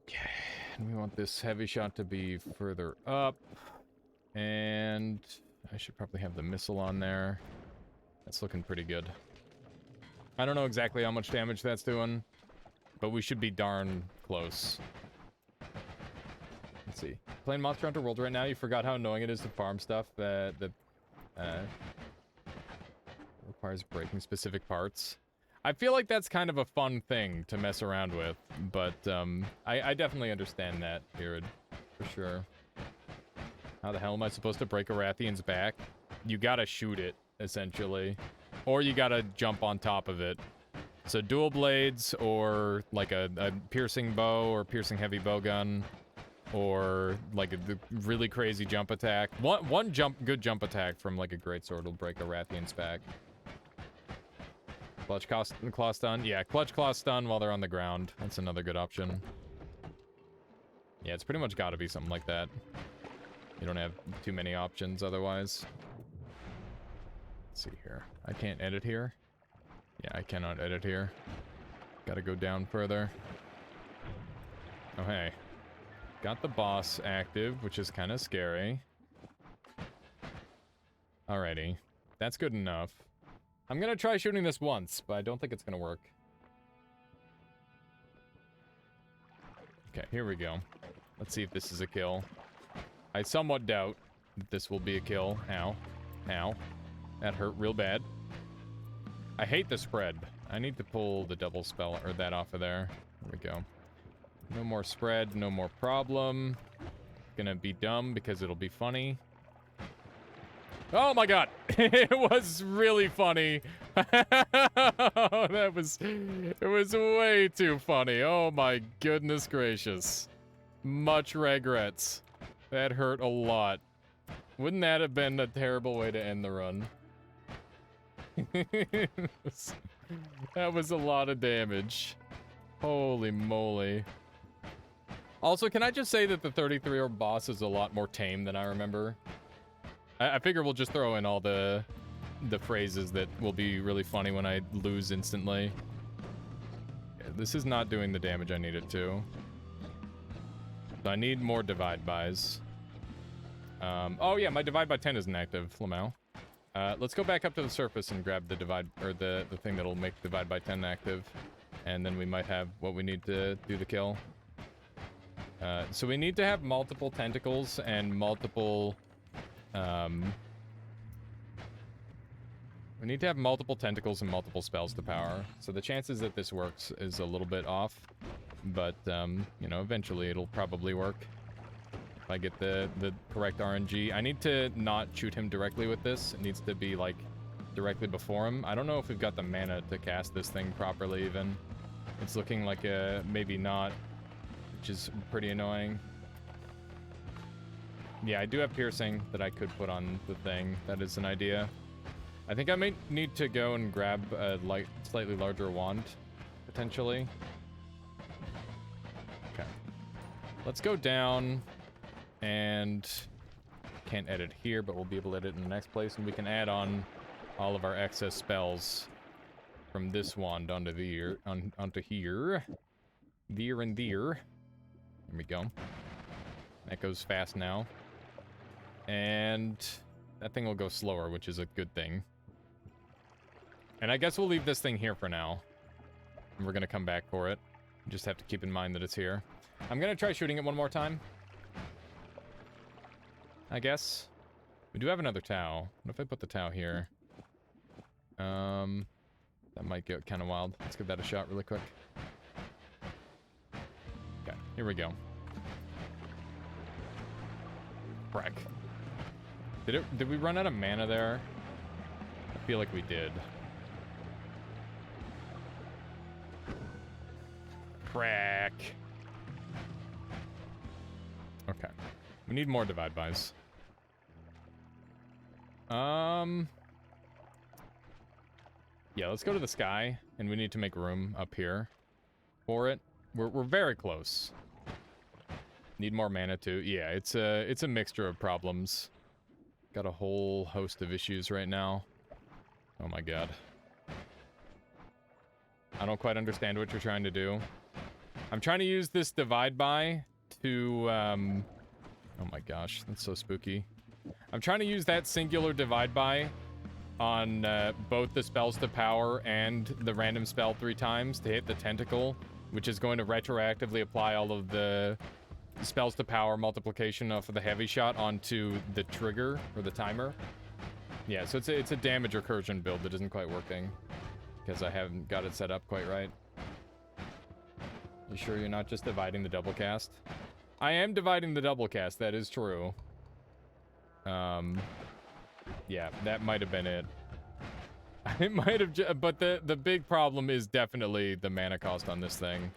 Okay, and we want this heavy shot to be further up. And I should probably have the missile on there. that's looking pretty good. I don't know exactly how much damage that's doing, but we should be darn close. Let's see. Playing Monster Hunter World right now, you forgot how annoying it is to farm stuff that requires breaking specific parts. I feel like that's kind of a fun thing to mess around with, but I definitely understand that, Jared, for sure. How the hell am I supposed to break a Rathian's back? You gotta shoot it, essentially. Or you gotta jump on top of it. So dual blades, or like a piercing bow, or piercing heavy bow gun, or like a really crazy jump attack. One good jump attack from like a greatsword will break a Rathian's back. Clutch claw stun? Yeah, clutch claw stun while they're on the ground. That's another good option. Yeah, it's pretty much gotta be something like that. You don't have too many options otherwise. Let's see here. I can't edit here. Yeah, I cannot edit here. Gotta go down further. Oh, hey. Got the boss active, which is kind of scary. Alrighty. That's good enough. I'm gonna try shooting this once, but I don't think it's gonna work. Okay, here we go. Let's see if this is a kill. I somewhat doubt that this will be a kill. Ow. Ow. That hurt real bad. I hate the spread. I need to pull the double spell, or that off of there. There we go. No more spread, no more problem. Gonna be dumb because it'll be funny. Oh my god! It was really funny. It was way too funny. Oh my goodness gracious. Much regrets. That hurt a lot. Wouldn't that have been a terrible way to end the run? That was a lot of damage. Holy moly. Also, can I just say that the 33-year-old boss is a lot more tame than I remember? I figure we'll just throw in all the phrases that will be really funny when I lose instantly. Yeah, this is not doing the damage I need it to. So I need more divide bys. Oh yeah, my divide by 10 isn't active, Lamau. Let's go back up to the surface and grab the divide, or the thing that'll make divide by 10 active. And then we might have what we need to do the kill. So we need to have multiple tentacles and multiple... we need to have multiple tentacles and multiple spells to power. So the chances that this works is a little bit off. But, you know, eventually it'll probably work. If I get the correct RNG. I need to not shoot him directly with this. It needs to be, like, directly before him. I don't know if we've got the mana to cast this thing properly, even. It's looking like maybe not, which is pretty annoying. Yeah, I do have piercing that I could put on the thing. That is an idea. I think I may need to go and grab a slightly larger wand, potentially. Okay. Let's go down, and can't edit here, but we'll be able to edit in the next place, and we can add on all of our excess spells from this wand onto here. There and there. There we go. That goes fast now. And that thing will go slower, which is a good thing. And I guess we'll leave this thing here for now. And we're gonna come back for it. Just have to keep in mind that it's here. I'm gonna try shooting it one more time. I guess. We do have another Tau. What if I put the Tau here? That might get kind of wild. Let's give that a shot really quick. Okay, here we go. Frack. Did we run out of mana there? I feel like we did. Crack. Okay. We need more divide bys. Yeah, let's go to the sky, and we need to make room up here for it. We're very close. Need more mana too. Yeah, it's a mixture of problems. Got a whole host of issues right now. Oh my god. I don't quite understand what you're trying to do. I'm trying to use this divide by to oh my gosh, that's so spooky. I'm trying to use that singular divide by on both the spells to power and the random spell 3 times to hit the tentacle, which is going to retroactively apply all of the spells to power multiplication of the heavy shot onto the trigger or the timer. Yeah, so it's a damage recursion build that isn't quite working because I haven't got it set up quite right. You sure you're not just dividing the double cast? I am dividing the double cast, that is true. Yeah, that might have been it. It might have, but the big problem is definitely the mana cost on this thing.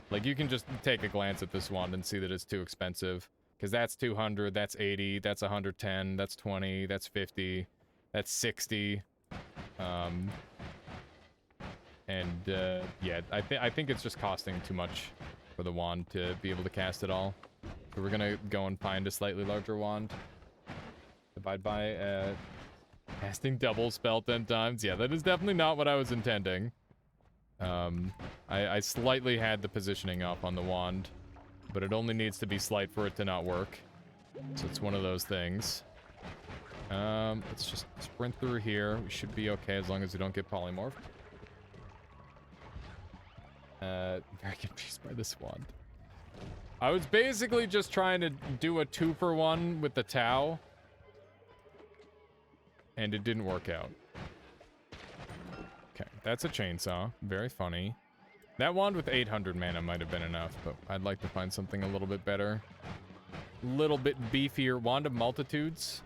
Like, you can just take a glance at this wand and see that it's too expensive. Because that's 200, that's 80, that's 110, that's 20, that's 50, that's 60. Yeah, I think it's just costing too much for the wand to be able to cast it all. So we're gonna go and find a slightly larger wand. Divide by, casting double spell 10 times. Yeah, that is definitely not what I was intending. I slightly had the positioning up on the wand, but it only needs to be slight for it to not work. So it's one of those things. Let's just sprint through here. We should be okay as long as we don't get polymorphed. Very confused by this wand. I was basically just trying to do a 2-for-1 with the Tau. And it didn't work out. Okay, that's a chainsaw. Very funny. That wand with 800 mana might have been enough, but I'd like to find something a little bit better. A little bit beefier. Wand of Multitudes.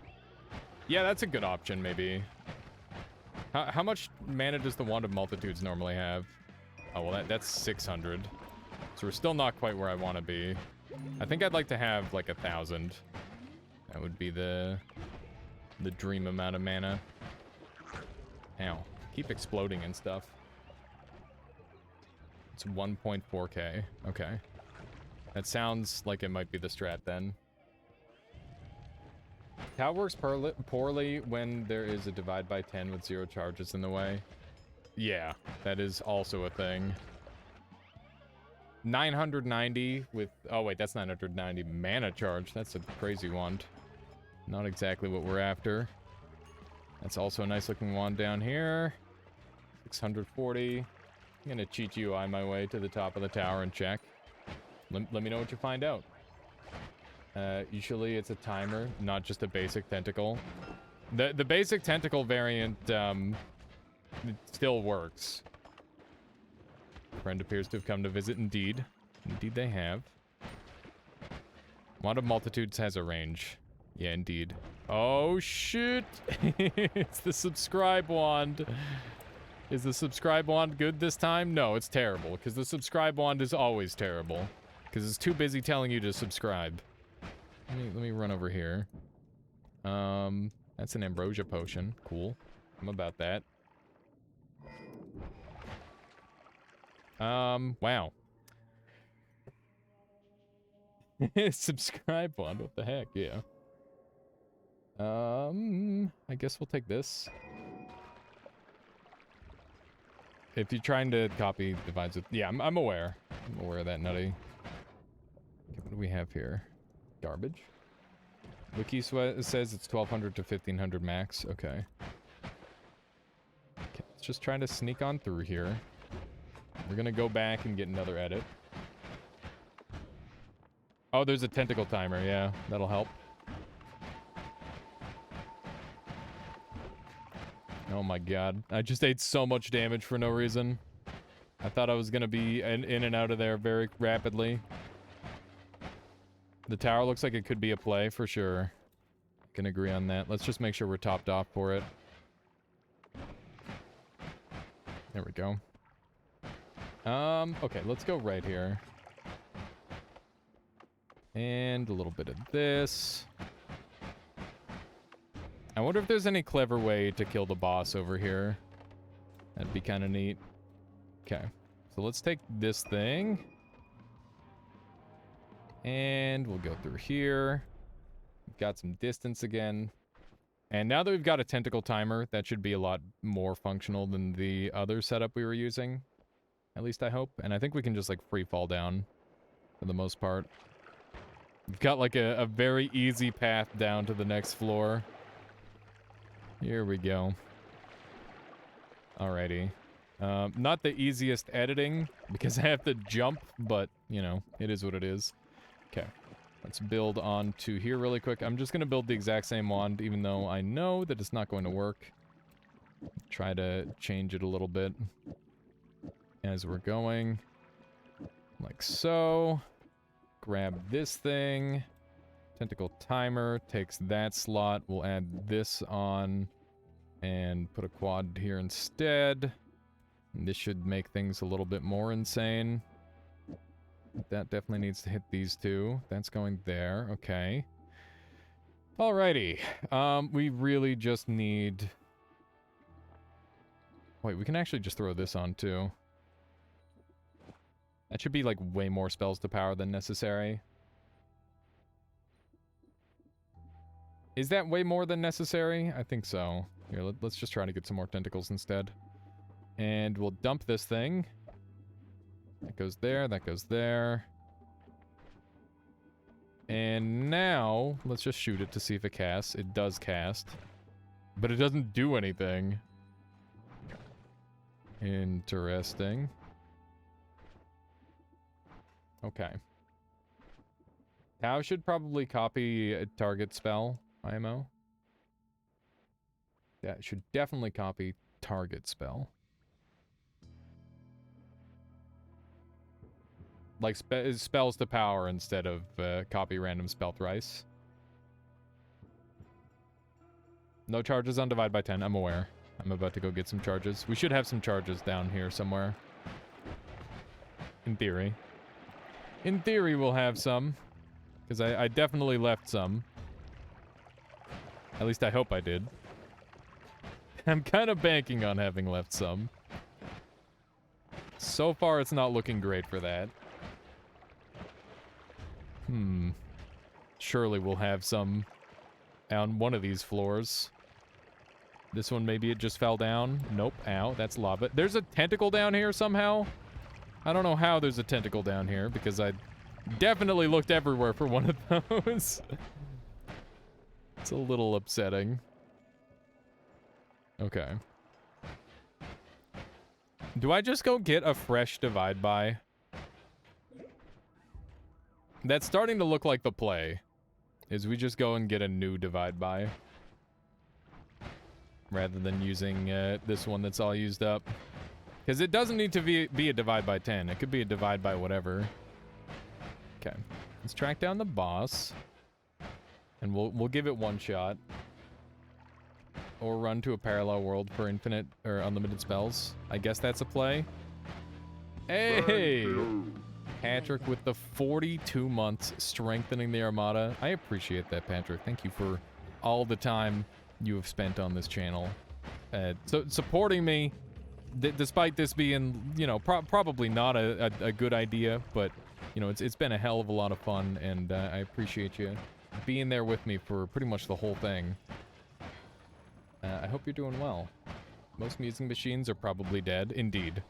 Yeah, that's a good option, maybe. How much mana does the Wand of Multitudes normally have? Oh, well, that's 600. So we're still not quite where I want to be. I think I'd like to have, like, 1,000. That would be the dream amount of mana. Ow. Keep exploding and stuff. It's 1.4k. Okay. That sounds like it might be the strat then. Tau works poorly when there is a divide by 10 with 0 charges in the way. Yeah, that is also a thing. 990 with... Oh, wait, that's 990 mana charge. That's a crazy wand. Not exactly what we're after. That's also a nice looking wand down here. 640. I'm gonna cheat UI my way to the top of the tower and check. Let me know what you find out. Usually it's a timer, not just a basic tentacle. The basic tentacle variant, it still works. Friend appears to have come to visit indeed. Indeed they have. Wand of Multitudes has a range. Yeah, indeed. Oh, shit! It's the subscribe wand. Is the subscribe wand good this time? No, it's terrible, because the subscribe wand is always terrible. Because it's too busy telling you to subscribe. Let me run over here. That's an ambrosia potion. Cool. I'm about that. Wow. Subscribe wand, what the heck, yeah. I guess we'll take this. If you're trying to copy divides with... Yeah, I'm aware. I'm aware of that, Nutty. Okay, what do we have here? Garbage? Wiki says it's 1,200 to 1,500 max. Okay. Okay, let's just try to sneak on through here. We're gonna go back and get another edit. Oh, there's a tentacle timer. Yeah, that'll help. Oh my god. I just ate so much damage for no reason. I thought I was gonna be in and out of there very rapidly. The tower looks like it could be a play for sure. Can agree on that. Let's just make sure we're topped off for it. There we go. Okay, let's go right here. And a little bit of this. I wonder if there's any clever way to kill the boss over here. That'd be kind of neat. Okay, so let's take this thing. And we'll go through here. We've got some distance again. And now that we've got a tentacle timer, that should be a lot more functional than the other setup we were using. At least I hope. And I think we can just like free fall down for the most part. We've got like a very easy path down to the next floor. Here we go. Alrighty. Not the easiest editing, because I have to jump, but, you know, it is what it is. Okay. Let's build on to here really quick. I'm just going to build the exact same wand, even though I know that it's not going to work. Try to change it a little bit as we're going. Like so. Grab this thing. Tentacle timer takes that slot. We'll add this on and put a quad here instead. And this should make things a little bit more insane. That definitely needs to hit these two. That's going there. Okay. Alrighty. We really just need... Wait, we can actually just throw this on too. That should be like way more spells to power than necessary. Is that way more than necessary? I think so. Here, let's just try to get some more tentacles instead. And we'll dump this thing. That goes there, that goes there. And now, let's just shoot it to see if it casts. It does cast. But it doesn't do anything. Interesting. Okay. Tau should probably copy a target spell, IMO. Yeah, it should definitely copy target spell. Like, spells to power instead of copy random spell thrice. No charges on divide by 10, I'm aware. I'm about to go get some charges. We should have some charges down here somewhere. In theory. In theory, we'll have some. Because I definitely left some. At least I hope I did. I'm kind of banking on having left some. So far, it's not looking great for that. Surely we'll have some on one of these floors. This one, maybe it just fell down. Nope. Ow, that's lava. There's a tentacle down here somehow. I don't know how there's a tentacle down here, because I definitely looked everywhere for one of those. It's a little upsetting. Okay. Do I just go get a fresh divide by? That's starting to look like the play. Is we just go and get a new divide by. Rather than using this one that's all used up. Because it doesn't need to be a divide by 10. It could be a divide by whatever. Okay. Let's track down the boss. And we'll give it one shot. Or run to a parallel world for infinite or unlimited spells. I guess that's a play. Hey! Patrick with the 42 months strengthening the Armada. I appreciate that, Patrick. Thank you for all the time you have spent on this channel. So supporting me, despite this being, you know, probably not a good idea, but, you know, it's been a hell of a lot of fun, and I appreciate you being there with me for pretty much the whole thing. I hope you're doing well. Most music machines are probably dead, indeed.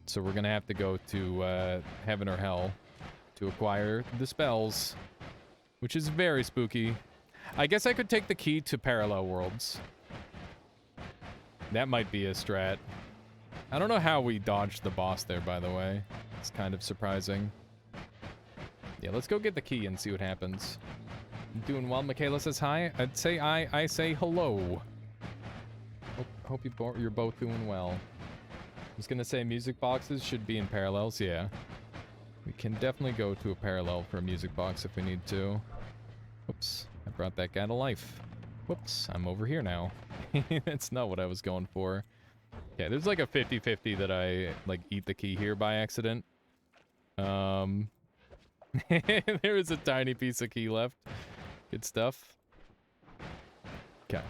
So we're gonna have to go to heaven or hell to acquire the spells, which is very spooky. I guess I could take the key to parallel worlds. That might be a strat. I don't know how we dodged the boss there, by the way. It's kind of surprising. Yeah, let's go get the key and see what happens. Doing well, Michaela says hi. I'd say I say hello. Hope you're both doing well. I was gonna say music boxes should be in parallels, yeah. We can definitely go to a parallel for a music box if we need to. Whoops, I brought that guy to life. Whoops, I'm over here now. That's not what I was going for. Yeah, there's like a 50-50 that I, like, eat the key here by accident. There is a tiny piece of key left. Good stuff. Okay.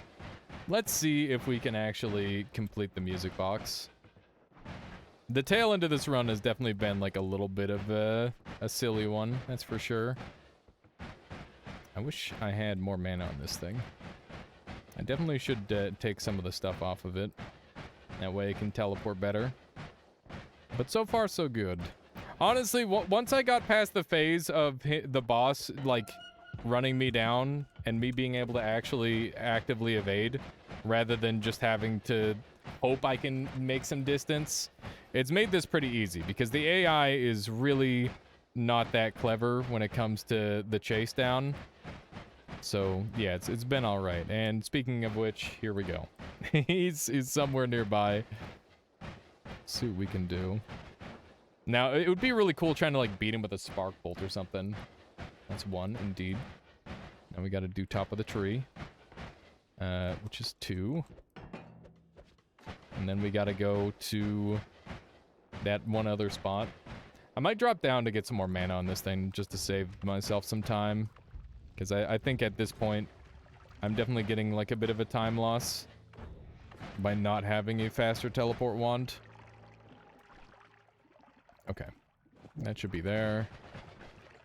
Let's see if we can actually complete the music box. The tail end of this run has definitely been like a little bit of a silly one, that's for sure. I wish I had more mana on this thing. I definitely should take some of the stuff off of it. That way I can teleport better. But so far, so good. Honestly, once I got past the phase of the boss, like, running me down and me being able to actually actively evade, rather than just having to hope I can make some distance. It's made this pretty easy because the AI is really not that clever when it comes to the chase down. So yeah, it's been all right. And speaking of which, here we go. he's somewhere nearby. Let's see what we can do. Now it would be really cool trying to like beat him with a spark bolt or something. That's one indeed. Now we got to do top of the tree, which is 2. And then we got to go to that one other spot. I might drop down to get some more mana on this thing just to save myself some time. Because I think at this point, I'm definitely getting like a bit of a time loss by not having a faster teleport wand. Okay. That should be there.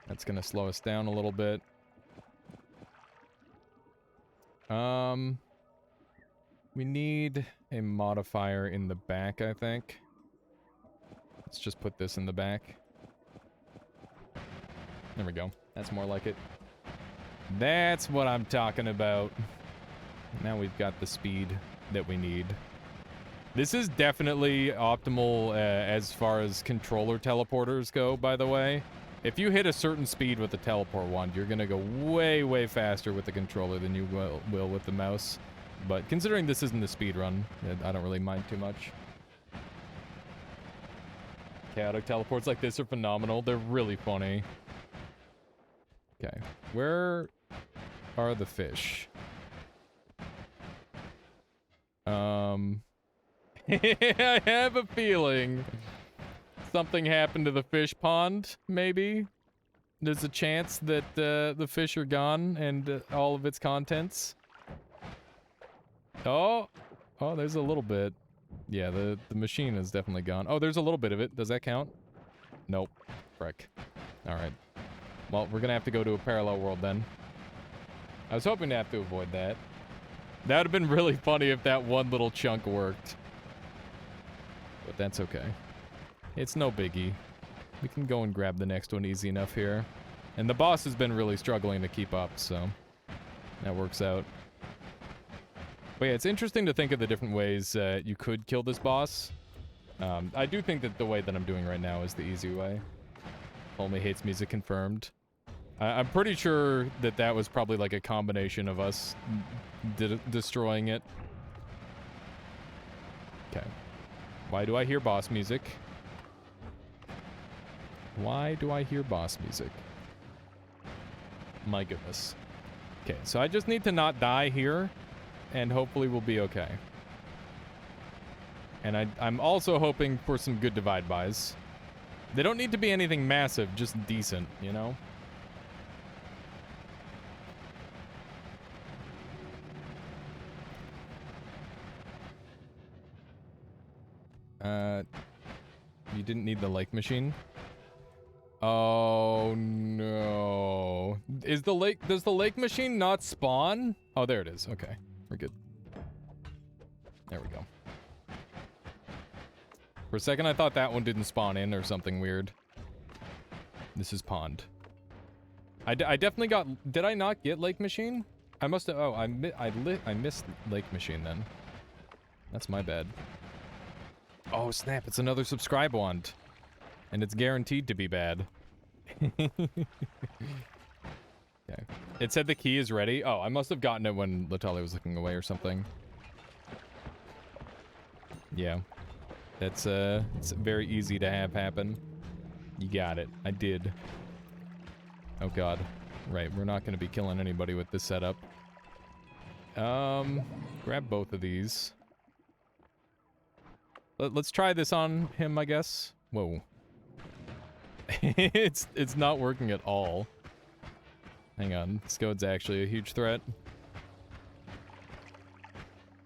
That's going to slow us down a little bit. We need a modifier in the back, I think. Let's just put this in the back. There we go. That's more like it. That's what I'm talking about. Now we've got the speed that we need. This is definitely optimal as far as controller teleporters go, by the way. If you hit a certain speed with the teleport wand, you're gonna go way, way faster with the controller than you will with the mouse. But considering this isn't a speed run, I don't really mind too much. Chaotic teleports like this are phenomenal. They're really funny. Okay, where are the fish? I have a feeling something happened to the fish pond, maybe? There's a chance that the fish are gone and all of its contents. Oh, there's a little bit. Yeah, the machine is definitely gone. Oh, there's a little bit of it. Does that count? Nope. Frick. Alright. Well, we're gonna have to go to a parallel world then. I was hoping to have to avoid that. That would have been really funny if that one little chunk worked. But that's okay. It's no biggie. We can go and grab the next one easy enough here. And the boss has been really struggling to keep up, so that works out. But yeah, it's interesting to think of the different ways you could kill this boss. I do think that the way that I'm doing right now is the easy way. Only hates music confirmed. I'm pretty sure that that was probably like a combination of us destroying it. Okay. Why do I hear boss music? Why do I hear boss music? My goodness. Okay, so I just need to not die here, and hopefully we'll be okay. And I'm also hoping for some good divide buys. They don't need to be anything massive, just decent, you know? You didn't need the lake machine? Oh no. Does the lake machine not spawn? Oh, there it is. Okay. We're good. There we go. For a second I thought that one didn't spawn in or something weird. This is pond. I definitely got... Did I not get lake machine? I must have... Oh, I missed lake machine then. That's my bad. Oh snap, it's another subscribe wand. And it's guaranteed to be bad. Okay. It said the key is ready. Oh, I must have gotten it when Latali was looking away or something. Yeah. That's it's very easy to have happen. You got it. I did. Oh god. Right, we're not gonna be killing anybody with this setup. Grab both of these. Let's try this on him, I guess. Whoa. It's not working at all. Hang on. Scode's actually a huge threat.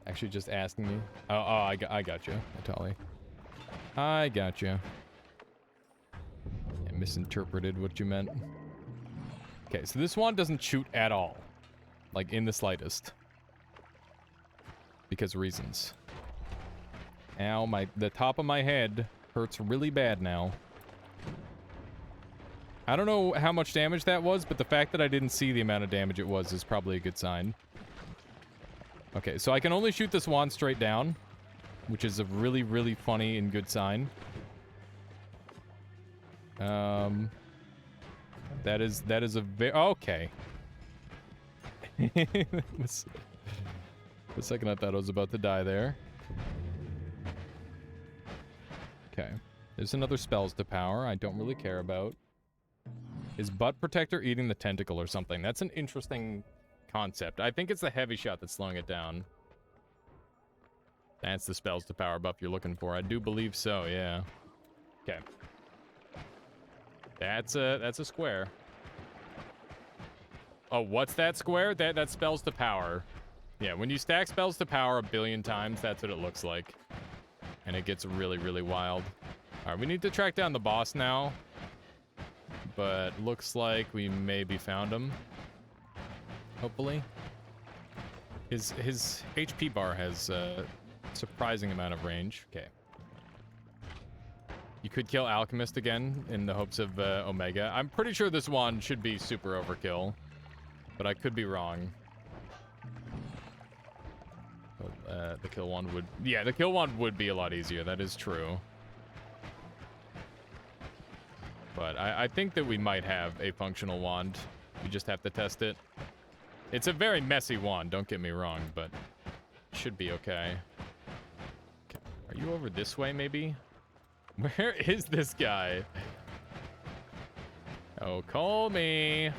Actually just asking me. Oh, I got you, Natali. I got you. I misinterpreted what you meant. Okay, so this one doesn't shoot at all. Like, in the slightest. Because reasons. Ow, the top of my head hurts really bad now. I don't know how much damage that was, but the fact that I didn't see the amount of damage it was is probably a good sign. Okay, so I can only shoot this wand straight down. which is a really, really funny and good sign. That is a very... Okay. The second I thought I was about to die there. Okay. There's another spells to power I don't really care about. Is Butt Protector eating the tentacle or something? That's an interesting concept. I think it's the heavy shot that's slowing it down. That's the spells to power buff you're looking for. I do believe so, yeah. Okay. That's a square. Oh, what's that square? That spells to power. Yeah, when you stack spells to power a billion times, that's what it looks like. And it gets really, really wild. Alright, we need to track down the boss now. But looks like we maybe found him. Hopefully. His HP bar has a surprising amount of range. Okay. You could kill Alchemist again in the hopes of Omega. I'm pretty sure this wand should be super overkill. But I could be wrong. The kill wand would... Yeah, the kill wand would be a lot easier. That is true. But I think that we might have a functional wand. We just have to test it. It's a very messy wand, don't get me wrong, but it should be okay. Are you over this way, maybe? Where is this guy? Oh, call me.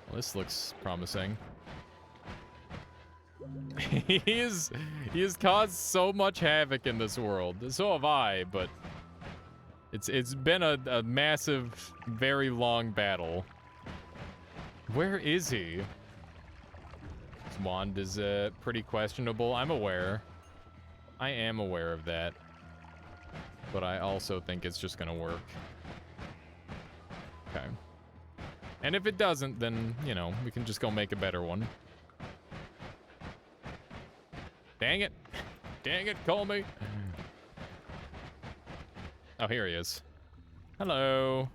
Well, this looks promising. He has caused so much havoc in this world. So have I, but it's been a massive, very long battle. Where is he? His wand is pretty questionable. I'm aware. I am aware of that. But I also think it's just gonna work. Okay. And if it doesn't, then, you know, we can just go make a better one. Dang it. Dang it, call me. Oh, here he is. Hello.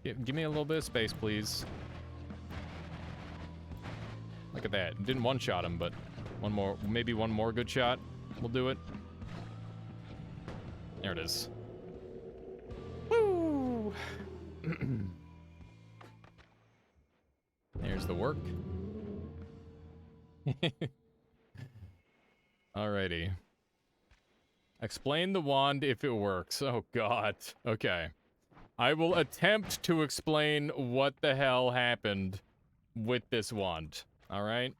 Give me a little bit of space, please. Look at that. Didn't one-shot him, but one more, maybe one more good shot will do it. There it is. Woo! There's the work. Alrighty. Explain the wand if it works. Oh god. Okay. I will attempt to explain what the hell happened with this wand. Alright?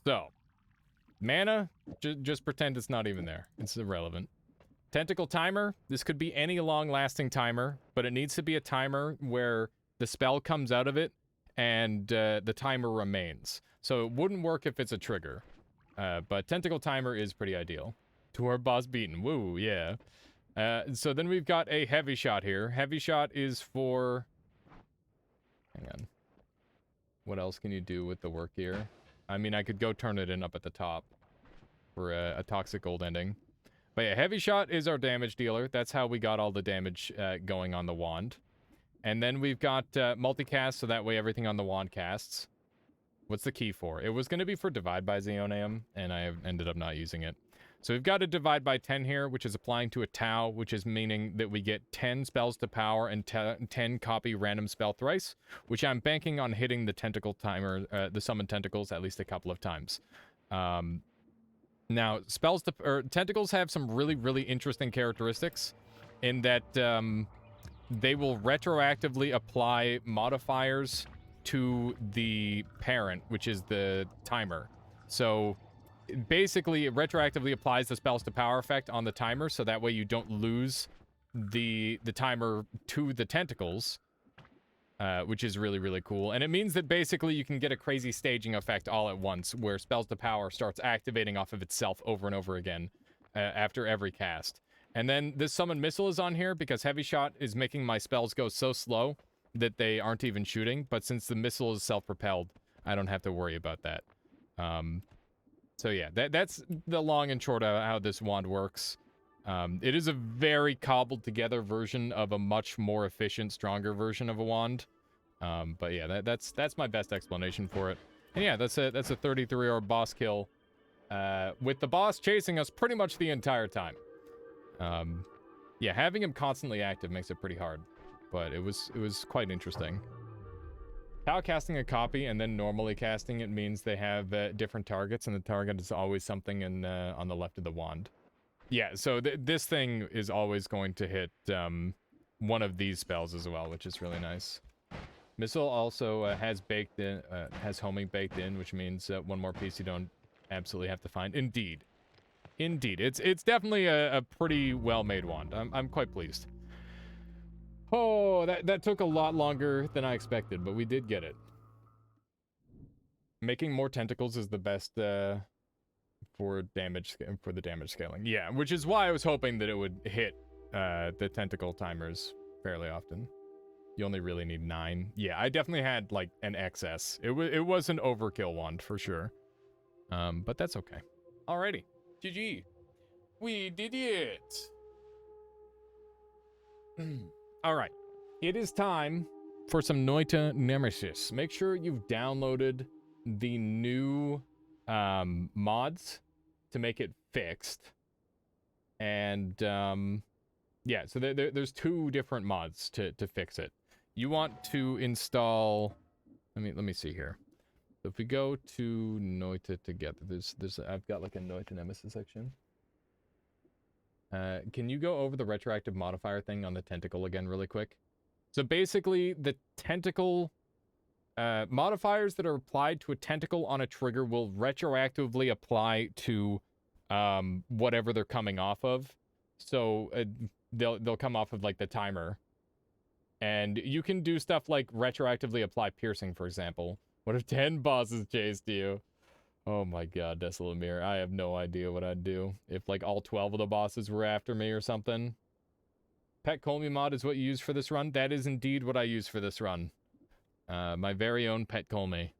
So. Mana, just pretend it's not even there. It's irrelevant. Tentacle timer. This could be any long-lasting timer, but it needs to be a timer where the spell comes out of it and the timer remains. So it wouldn't work if it's a trigger. But tentacle timer is pretty ideal. Tour boss beaten. Woo, yeah. So then we've got a heavy shot here. Heavy shot is for... Hang on. What else can you do with the work here? I mean, I could go turn it in up at the top for a toxic gold ending. But yeah, heavy shot is our damage dealer. That's how we got all the damage going on the wand. And then we've got multicast, so that way everything on the wand casts. What's the key for? It was going to be for Divide by Zeonium, and I have ended up not using it. So we've got a Divide by 10 here, which is applying to a Tau, which is meaning that we get 10 spells to power and 10 copy random spell thrice, which I'm banking on hitting the tentacle timer, the summon tentacles at least a couple of times. Now, tentacles have some really, really interesting characteristics in that they will retroactively apply modifiers to the parent, which is the timer. So basically, it retroactively applies the spells to power effect on the timer, so that way you don't lose the timer to the tentacles, which is really, really cool. And it means that basically you can get a crazy staging effect all at once, where spells to power starts activating off of itself over and over again after every cast. And then this summon missile is on here because heavy shot is making my spells go so slow that they aren't even shooting, but since the missile is self-propelled, I don't have to worry about that. So yeah, that's the long and short of how this wand works. It is a very cobbled together version of a much more efficient, stronger version of a wand. But yeah, that's my best explanation for it. And yeah, that's a 33-hour boss kill. with the boss chasing us pretty much the entire time. Yeah, having him constantly active makes it pretty hard, but it was quite interesting. How casting a copy and then normally casting it means they have different targets, and the target is always something in on the left of the wand. Yeah, so this thing is always going to hit one of these spells as well, which is really nice. Missile also has homing baked in, which means one more piece you don't absolutely have to find. Indeed. Indeed. It's definitely a pretty well-made wand. I'm quite pleased. Oh, that took a lot longer than I expected, but we did get it. Making more tentacles is the best for the damage scaling. Yeah, which is why I was hoping that it would hit the tentacle timers fairly often. You only really need 9. Yeah, I definitely had like an excess. It was an overkill wand for sure. But that's okay. Alrighty. GG. We did it. Alright. It is time for some Noita Nemesis. Make sure you've downloaded the new mods to make it fixed. And yeah, so there's 2 different mods to fix it. You want to install, let me see here. So if we go to Noita together, I've got like a Noita Nemesis section. Can you go over the retroactive modifier thing on the tentacle again really quick? So basically, the tentacle modifiers that are applied to a tentacle on a trigger will retroactively apply to whatever they're coming off of. So they'll come off of like the timer. And you can do stuff like retroactively apply piercing, for example. What if 10 bosses chased you? Oh my god, Desolate Mirror. I have no idea what I'd do. If like all 12 of the bosses were after me or something. Pet Colmy mod is what you use for this run? That is indeed what I use for this run. My very own Pet Colmy.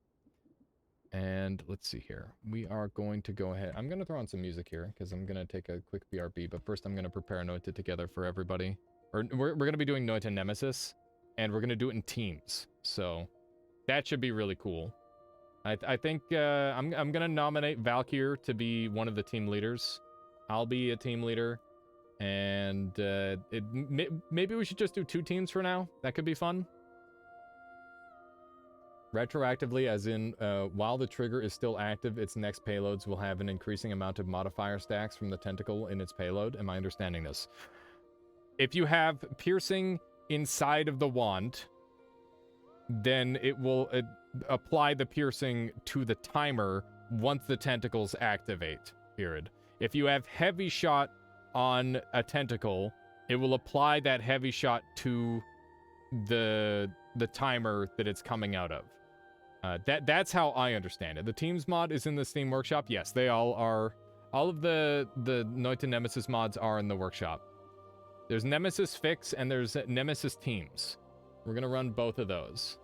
And let's see here. We are going to go ahead. I'm going to throw on some music here because I'm going to take a quick BRB. But first I'm going to prepare a Noita together for everybody. Or we're going to be doing Noita Nemesis. And we're going to do it in teams. So that should be really cool. I think I'm going to nominate Valkyr to be one of the team leaders. I'll be a team leader. And maybe we should just do 2 teams for now. That could be fun. Retroactively, as in, while the trigger is still active, its next payloads will have an increasing amount of modifier stacks from the tentacle in its payload. Am I understanding this? If you have piercing inside of the wand, then it will apply the piercing to the timer once the tentacles activate, period. If you have heavy shot on a tentacle, it will apply that heavy shot to the timer that it's coming out of. That's how I understand it. The Teams mod is in the Steam Workshop. Yes, they all are. All of the Noita Nemesis mods are in the workshop. There's Nemesis Fix and there's Nemesis Teams. We're going to run both of those.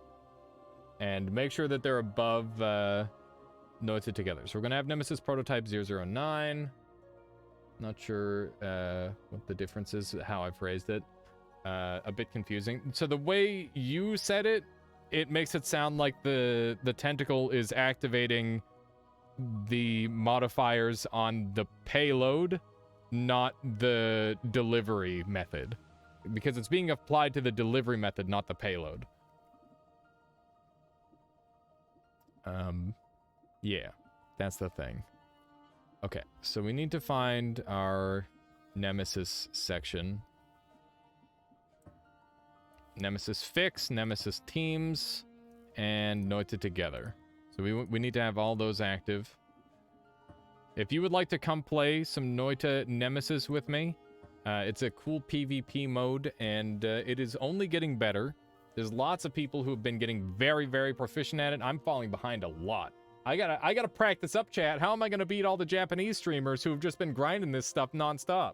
And make sure that they're above Noita together. So we're going to have Nemesis Prototype 009. Not sure what the difference is, how I phrased it. A bit confusing. So the way you said it, it makes it sound like the tentacle is activating the modifiers on the payload, not the delivery method. Because it's being applied to the delivery method, not the payload. Yeah, that's the thing. Okay, so we need to find our Nemesis section. Nemesis Fix, Nemesis Teams, and Noita together. So we need to have all those active. If you would like to come play some Noita Nemesis with me, it's a cool PvP mode, and it is only getting better. There's lots of people who have been getting very, very proficient at it. I'm falling behind a lot. I gotta practice up, chat. How am I gonna beat all the Japanese streamers who have just been grinding this stuff nonstop?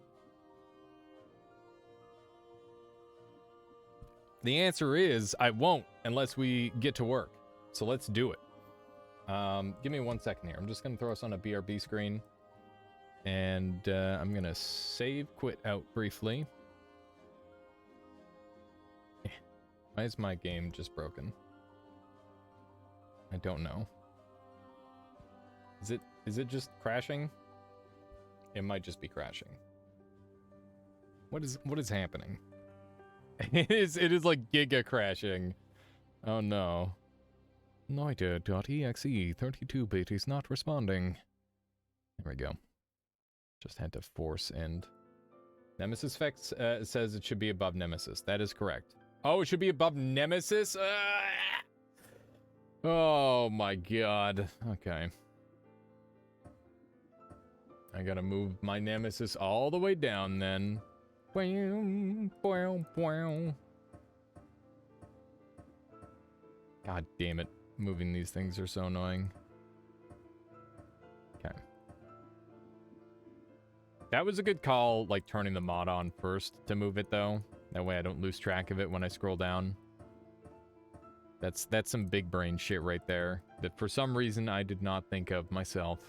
The answer is I won't unless we get to work. So let's do it. Give me 1 second here. I'm just gonna throw us on a BRB screen. And I'm gonna save quit out briefly. Why is my game just broken? I don't know. Is it just crashing? It might just be crashing. What is happening? It is like giga crashing. Oh no. Noita.exe 32-bit is not responding. There we go. Just had to force end. Nemesis Fex says it should be above Nemesis. That is correct. Oh, it should be above Nemesis? Oh my god. Okay. I gotta move my Nemesis all the way down then. God damn it. Moving these things are so annoying. Okay. That was a good call, like turning the mod on first to move it though. That way I don't lose track of it when I scroll down. That's some big brain shit right there that for some reason I did not think of myself.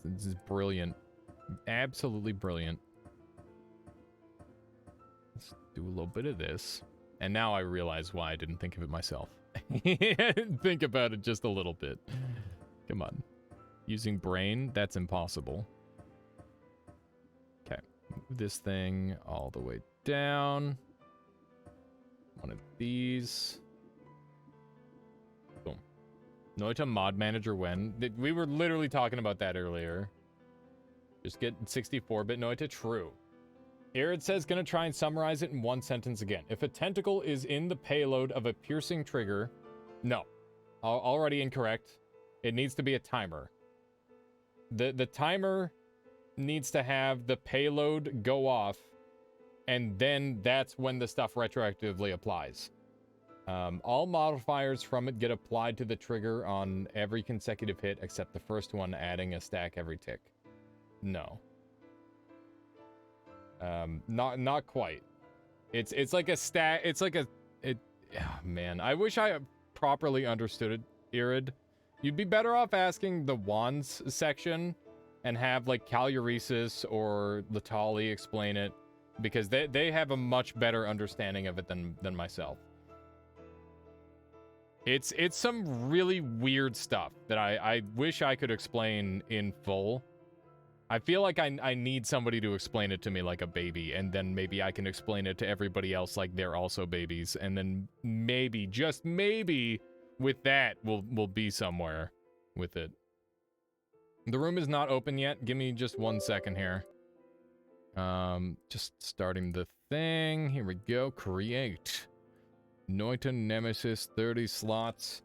This is brilliant. Absolutely brilliant. Let's do a little bit of this. And now I realize why I didn't think of it myself. Think about it just a little bit. Come on. Using brain, that's impossible. Okay. Move this thing all the way down. One of these. Boom. Noita mod manager when? We were literally talking about that earlier. Just get 64-bit Noita. True. Arid says, gonna try and summarize it in one sentence again. If a tentacle is in the payload of a piercing trigger... No. Already incorrect. It needs to be a timer. The timer needs to have the payload go off, and then that's when the stuff retroactively applies. All modifiers from it get applied to the trigger on every consecutive hit, except the first one, adding a stack every tick. No. Not quite. It's like a stack. It's like oh, man, I wish I properly understood it, Irid. You'd be better off asking the wands section and have like Caluresis or Latali explain it, because they have a much better understanding of it than myself. It's some really weird stuff that I wish I could explain in full. I feel like I need somebody to explain it to me like a baby, and then maybe I can explain it to everybody else like they're also babies, and then maybe, just maybe, with that, we'll be somewhere with it. The room is not open yet. Give me just 1 second here. Just starting the thing. Here we go. Create. Noita Nemesis, 30 slots.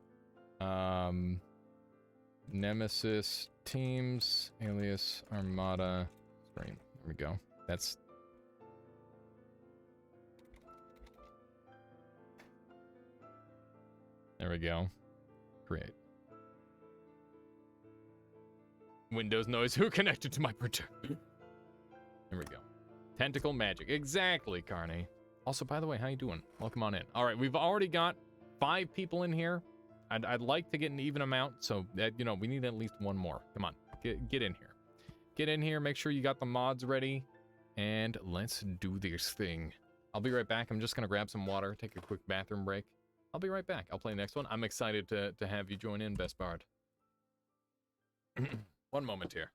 Nemesis teams, alias Armada. Screen. There we go. That's... There we go. Create. Windows noise. Who connected to my printer? There we go. Tentacle magic. Exactly, Carney. Also, by the way, how you doing? Welcome on in. All right, we've already got 5 people in here. I'd like to get an even amount, so that, you know, we need at least one more. Come on, get in here. Get in here, make sure you got the mods ready, and let's do this thing. I'll be right back. I'm just gonna grab some water, take a quick bathroom break. I'll be right back. I'll play the next one. I'm excited to have you join in, Best Bard. 1 moment here.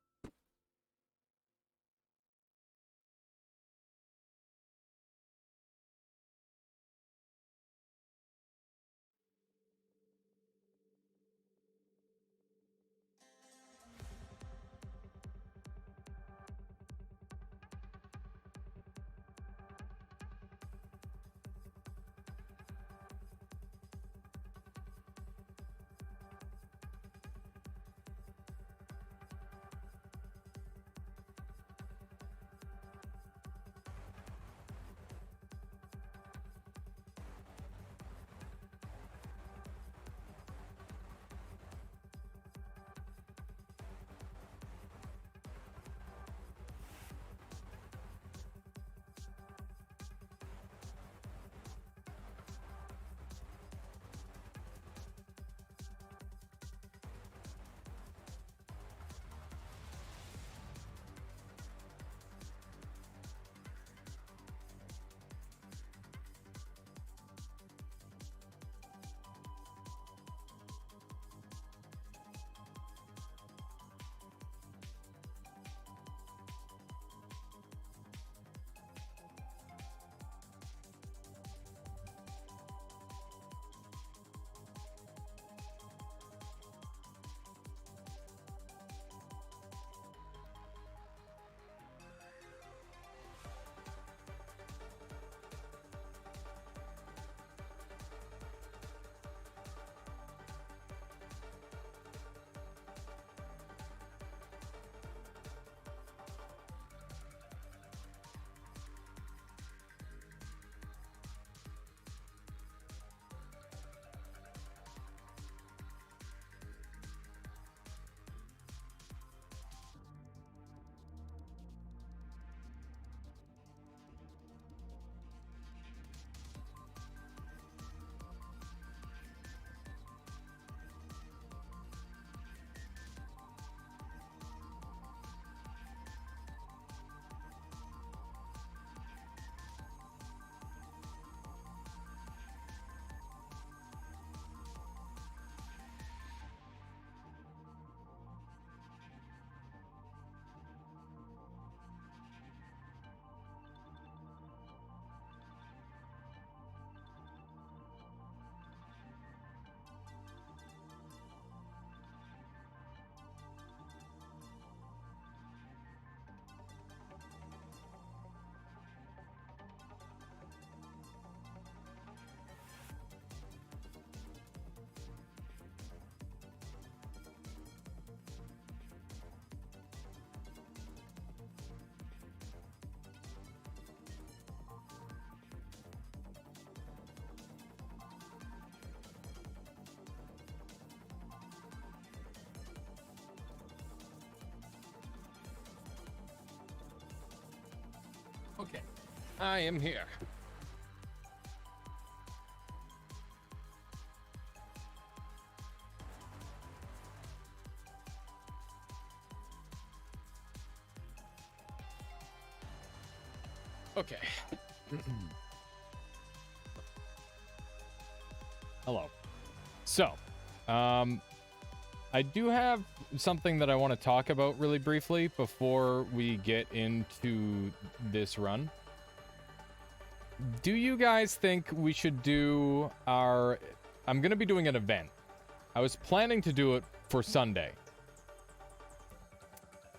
Okay. I am here. Okay. Hello. So, I do have something that I want to talk about really briefly before we get into this run. Do you guys think we should do our... I'm going to be doing an event. I was planning to do it for Sunday.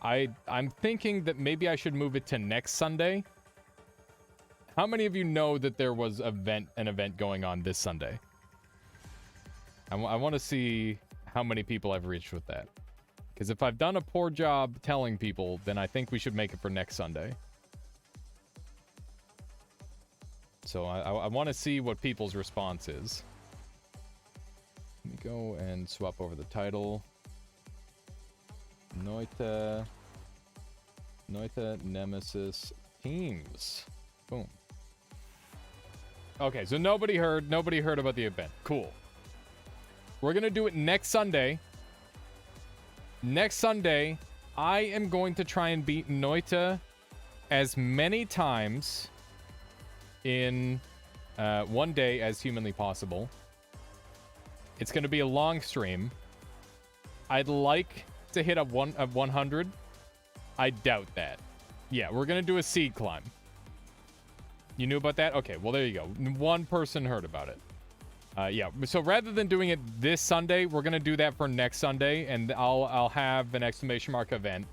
I'm thinking that maybe I should move it to next Sunday. How many of you know that there was an event going on this Sunday? I want to see how many people I've reached with that. Because if I've done a poor job telling people, then I think we should make it for next Sunday. So I want to see what people's response is. Let me go and swap over the title. Noita, nemesis, teams. Boom. Okay, so nobody heard about the event. Cool. We're going to do it next Sunday. Next Sunday, I am going to try and beat Noita as many times in one day as humanly possible. It's going to be a long stream. I'd like to hit a 100. I doubt that. Yeah, we're going to do a seed climb. You knew about that? Okay, well, there you go. One person heard about it. Yeah, so rather than doing it this Sunday, we're going to do that for next Sunday, and I'll have an exclamation mark event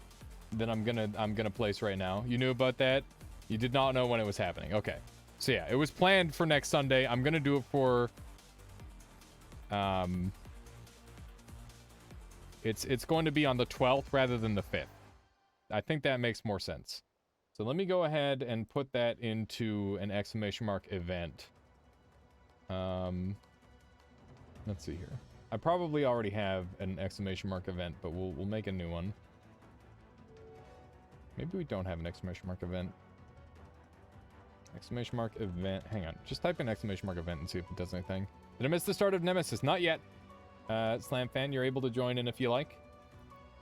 that I'm gonna place right now. You knew about that? You did not know when it was happening. Okay. So yeah, it was planned for next Sunday. I'm going to do it for it's going to be on the 12th rather than the 5th. I think that makes more sense. So let me go ahead and put that into an exclamation mark event. Let's see here. I probably already have an exclamation mark event, but we'll make a new one. Maybe we don't have an exclamation mark event. Exclamation mark event. Hang on. Just type in exclamation mark event and see if it does anything. Did I miss the start of Nemesis? Not yet. Slam fan, you're able to join in if you like.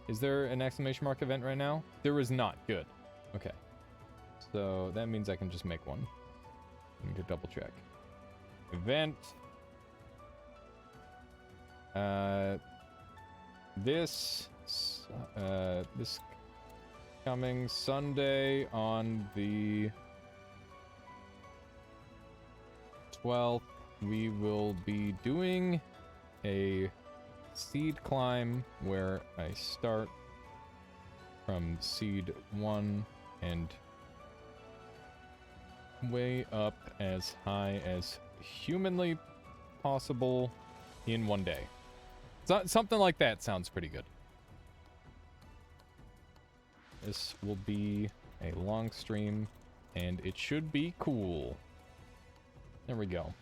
Is there an exclamation mark event right now? There is not. Good. Okay. So that means I can just make one. I need to double check. Event. This coming Sunday on the 12th, we will be doing a seed climb where I start from seed 1 and way up as high as humanly possible in one day. So, something like that sounds pretty good. This will be a long stream, and it should be cool. There we go.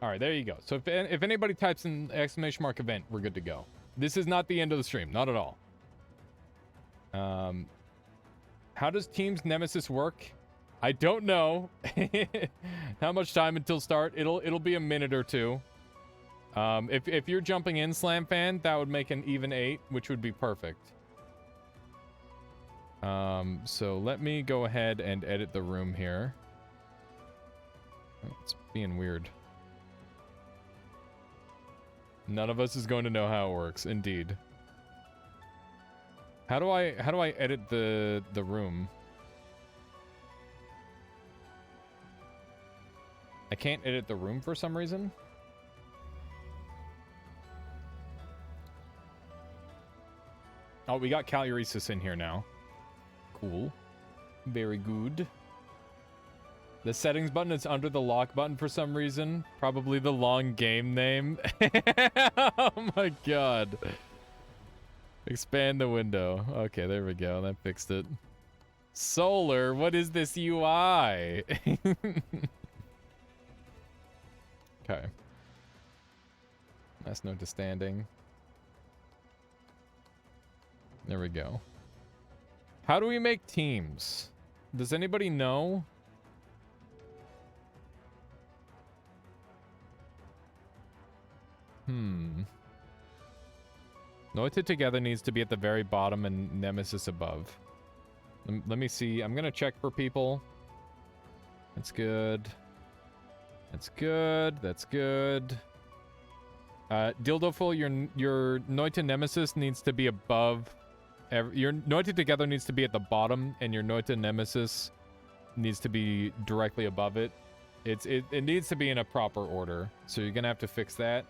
All right, there you go. So if anybody types in exclamation mark event, we're good to go. This is not the end of the stream, not at all. How does Teams Nemesis work? I don't know. How much time until start? It'll be a minute or two. If you're jumping in, Slam Fan, that would make an even 8, which would be perfect. So let me go ahead and edit the room here. It's being weird. None of us is going to know how it works, indeed. How do I edit the room? I can't edit the room for some reason. Oh, we got Caluresis in here now. Cool. Very good. The settings button is under the lock button for some reason. Probably the long game name. Oh my god. Expand the window. Okay, there we go. That fixed it. Solar, what is this UI? Okay. Last note to standing. There we go. How do we make teams? Does anybody know? Noita together needs to be at the very bottom and nemesis above. Let me see. I'm gonna check for people. That's good. That's good. That's good. Dildoful, your Noita nemesis needs to be above. Your Noita together needs to be at the bottom, and your Noita nemesis needs to be directly above it. It needs to be in a proper order, so you're gonna have to fix that.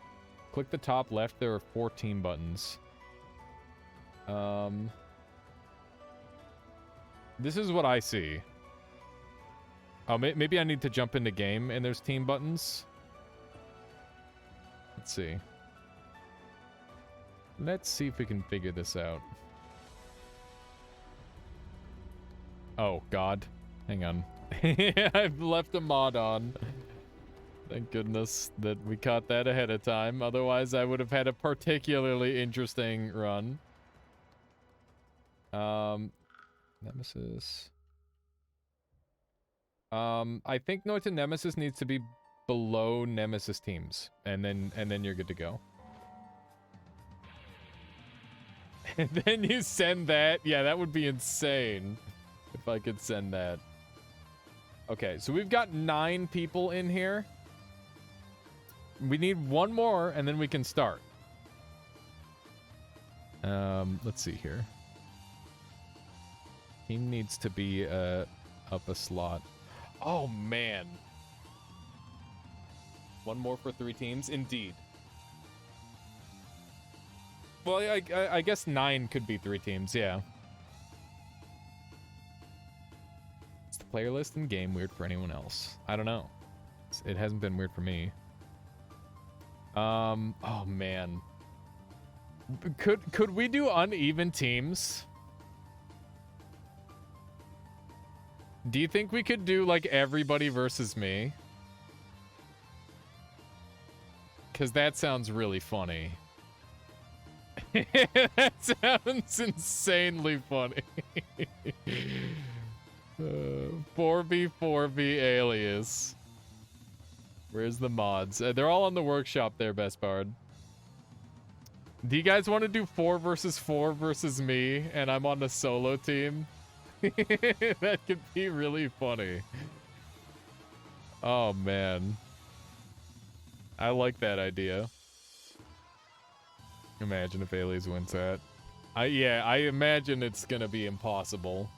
Click the top left. There are 14 buttons. This is what I see. Oh, maybe I need to jump into game and there's team buttons. Let's see. Let's see if we can figure this out. Oh, God. Hang on. I've left a mod on. Thank goodness that we caught that ahead of time. Otherwise, I would have had a particularly interesting run. Nemesis. I think Noita Nemesis needs to be below Nemesis teams, and then you're good to go. And then you send that. Yeah, that would be insane if I could send that. Okay, so we've got 9 people in here. We need one more, and then we can start. Let's see here. Team needs to be up a slot. Oh, man. One more for 3 teams? Indeed. Well, I guess 9 could be 3 teams, yeah. Is the player list in game weird for anyone else? I don't know. It hasn't been weird for me. Oh, man. Could we do uneven teams? Do you think we could do, like, everybody versus me? Because that sounds really funny. That sounds insanely funny. 4v4v alias. Where's the mods? They're all on the workshop there, Best Bard. Do you guys want to do 4 versus 4 versus me, and I'm on a solo team? That could be really funny. Oh, man. I like that idea. Imagine if Alias wins that. Yeah, I imagine it's gonna be impossible.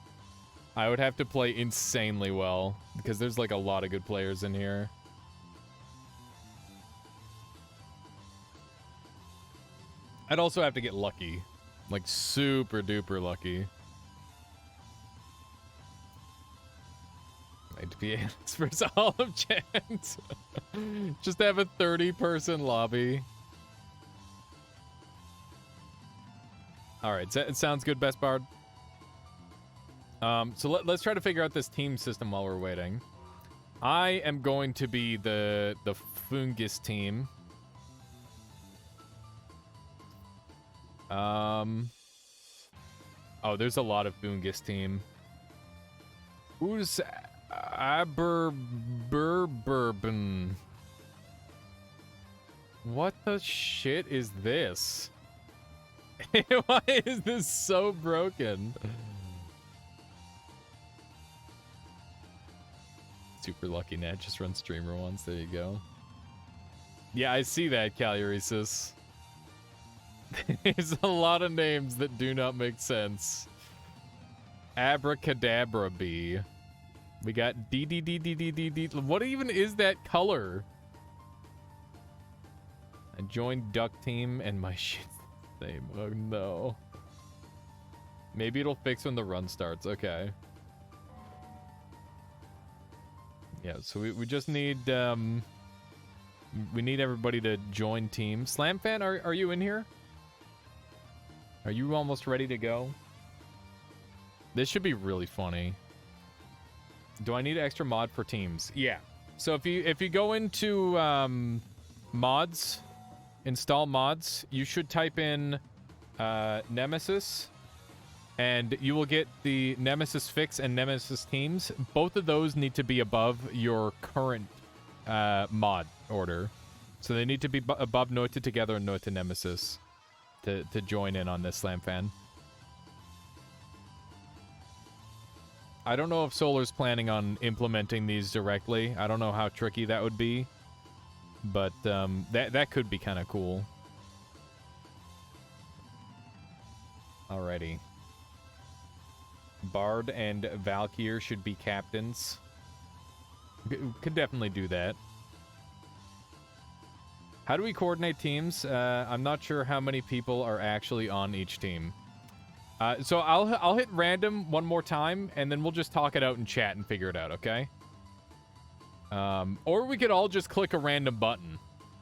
I would have to play insanely well, because there's like a lot of good players in here. I'd also have to get lucky. Like, super duper lucky. I'd be Alias versus all of chance. Just have a 30-person lobby. Alright, it sounds good, Best Bard. So let's try to figure out this team system while we're waiting. I am going to be the fungus team. Oh, there's a lot of fungus team. Who's Aberburbon? What the shit is this? Why is this so broken? Super lucky Nat just run streamer once. There you go. Yeah, I see that, Caluresis. There's a lot of names that do not make sense. Abracadabra bee. We got D. What even is that color? I joined Duck Team and my shit's the same. Oh no. Maybe it'll fix when the run starts. Okay. Yeah, so we just need we need everybody to join team. Slamfan, are you in here? Are you almost ready to go? This should be really funny. Do I need an extra mod for teams? Yeah. So if you go into mods, install mods, you should type in Nemesis, and you will get the Nemesis Fix and Nemesis Teams. Both of those need to be above your current mod order. So they need to be above Noita Together and Noita Nemesis to join in on this Slam Fan. I don't know if Solar's planning on implementing these directly. I don't know how tricky that would be. But that could be kind of cool. Alrighty. Bard and Valkyr should be captains. Could definitely do that. How do we coordinate teams? I'm not sure how many people are actually on each team. So I'll hit random one more time, and then we'll just talk it out in chat and figure it out, okay? Or we could all just click a random button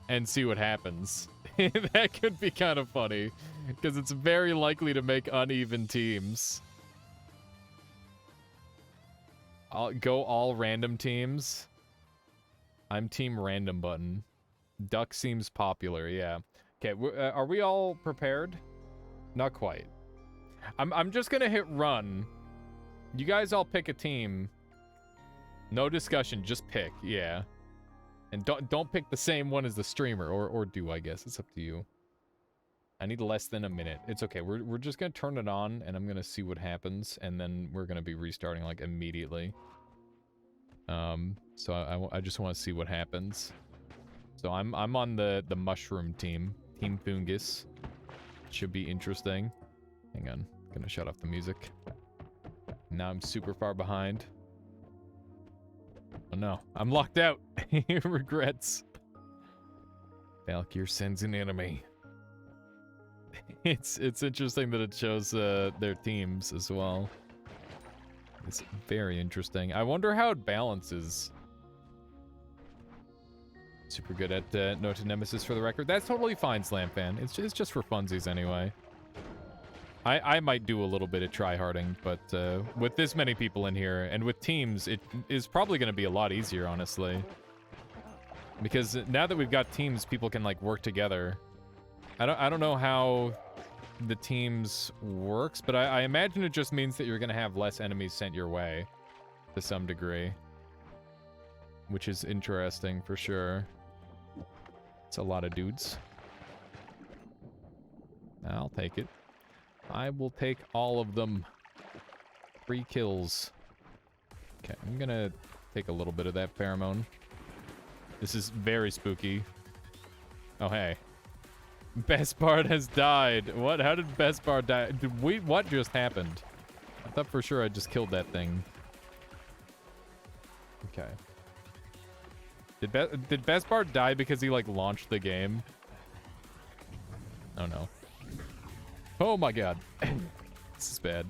and see what happens. That could be kind of funny, because it's very likely to make uneven teams. I'll go all random teams. I'm team random button. Duck seems popular, yeah. Okay, are we all prepared? Not quite. I'm just gonna hit run. You guys all pick a team. No discussion, just pick, yeah. And don't pick the same one as the streamer, or do, I guess. It's up to you. I need less than a minute. It's okay. We're just gonna turn it on, and I'm gonna see what happens, and then we're gonna be restarting, like, immediately. So I just want to see what happens. So I'm on the mushroom team. Team Fungus. Should be interesting. Hang on. Gonna shut off the music. Now I'm super far behind. Oh no. I'm locked out. Regrets. Valkyr sends an enemy. It's interesting that it shows their teams as well. It's very interesting. I wonder how it balances. Super good at Noita Nemesis for the record. That's totally fine, Slam Fan. It's just for funsies anyway. I might do a little bit of tryharding, but with this many people in here and with teams, it is probably going to be a lot easier, honestly. Because now that we've got teams, people can like work together. I don't know how the teams works, but I imagine it just means that you're going to have less enemies sent your way to some degree, which is interesting for sure. It's a lot of dudes. I'll take it. I will take all of them. 3 kills. Okay, I'm gonna take a little bit of that pheromone. This is very spooky. Oh, hey. Bespard has died. What? How did Bespard die? What just happened? I thought for sure I just killed that thing. Okay. Did Bespard die because he, like, launched the game? Oh, no. Oh, my God. This is bad.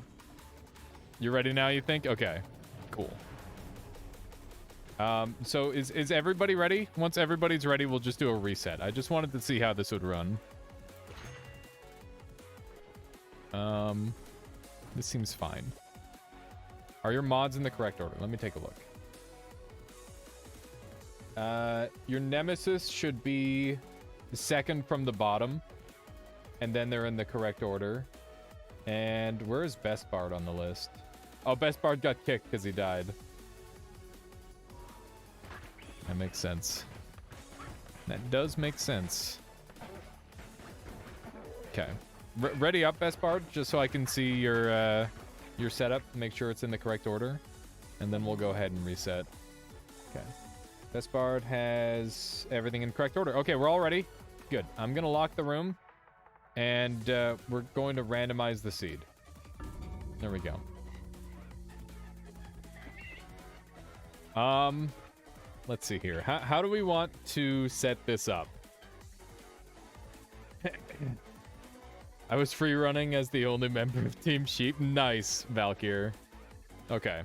You ready now, you think? Okay. Cool. So is everybody ready? Once everybody's ready, we'll just do a reset. I just wanted to see how this would run. This seems fine. Are your mods in the correct order? Let me take a look. Your Nemesis should be second from the bottom, and then they're in the correct order. And where is Bespard on the list? Oh, Bespard got kicked because he died. That makes sense. That does make sense. Okay. Ready up, Bespard, just so I can see your setup. Make sure it's in the correct order. And then we'll go ahead and reset. Okay. Bespard has everything in correct order. Okay, we're all ready. Good. I'm going to lock the room. And we're going to randomize the seed. There we go. Let's see here. How do we want to set this up? I was free running as the only member of Team Sheep. Nice, Valkyr. Okay.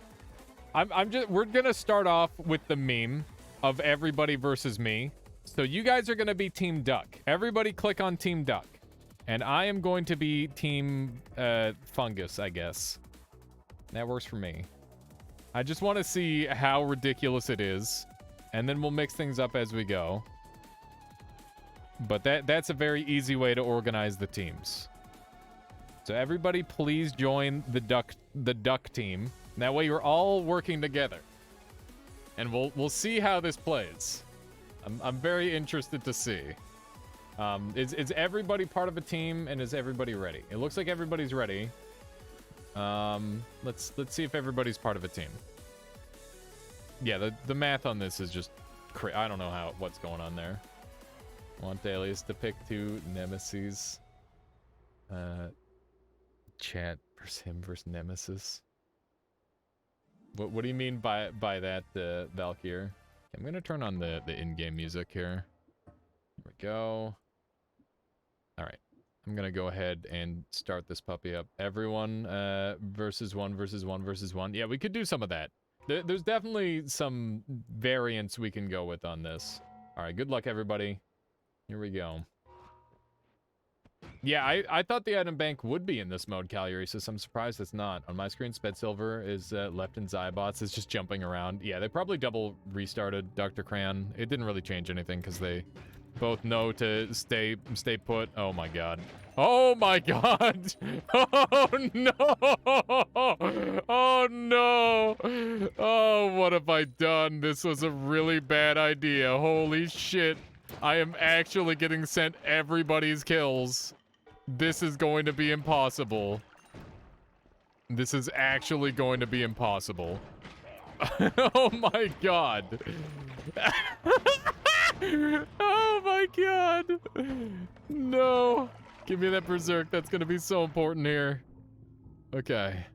We're gonna start off with the meme of everybody versus me. So you guys are gonna be Team Duck. Everybody click on Team Duck. And I am going to be Team Fungus, I guess. That works for me. I just want to see how ridiculous it is. And then we'll mix things up as we go. But that's a very easy way to organize the teams. So everybody please join the duck team. That way you're all working together. And we'll see how this plays. I'm very interested to see. Is everybody part of a team, and is everybody ready? It looks like everybody's ready. Let's see if everybody's part of a team. Yeah, the math on this is just I don't know what's going on there. Want Alias to pick 2 nemesis. Chat versus him versus nemesis. What do you mean by that, Valkyr? I'm gonna turn on the in-game music here. Here we go. All right, I'm gonna go ahead and start this puppy up. Everyone versus one versus one versus one. Yeah, we could do some of that. There's definitely some variants we can go with on this. All right, good luck, everybody. Here we go. Yeah, I thought the item bank would be in this mode, Caluresis. I'm surprised it's not. On my screen, Sped Silver is left in Zybots. It's just jumping around. Yeah, they probably double restarted Dr. Crayon. It didn't really change anything because they both know to stay put. Oh my god. Oh my god! Oh no! Oh no! Oh, what have I done? This was a really bad idea. Holy shit. I am actually getting sent everybody's kills. This is going to be impossible. This is actually going to be impossible. Oh my god. Oh my god. No. Give me that berserk. That's going to be so important here. Okay.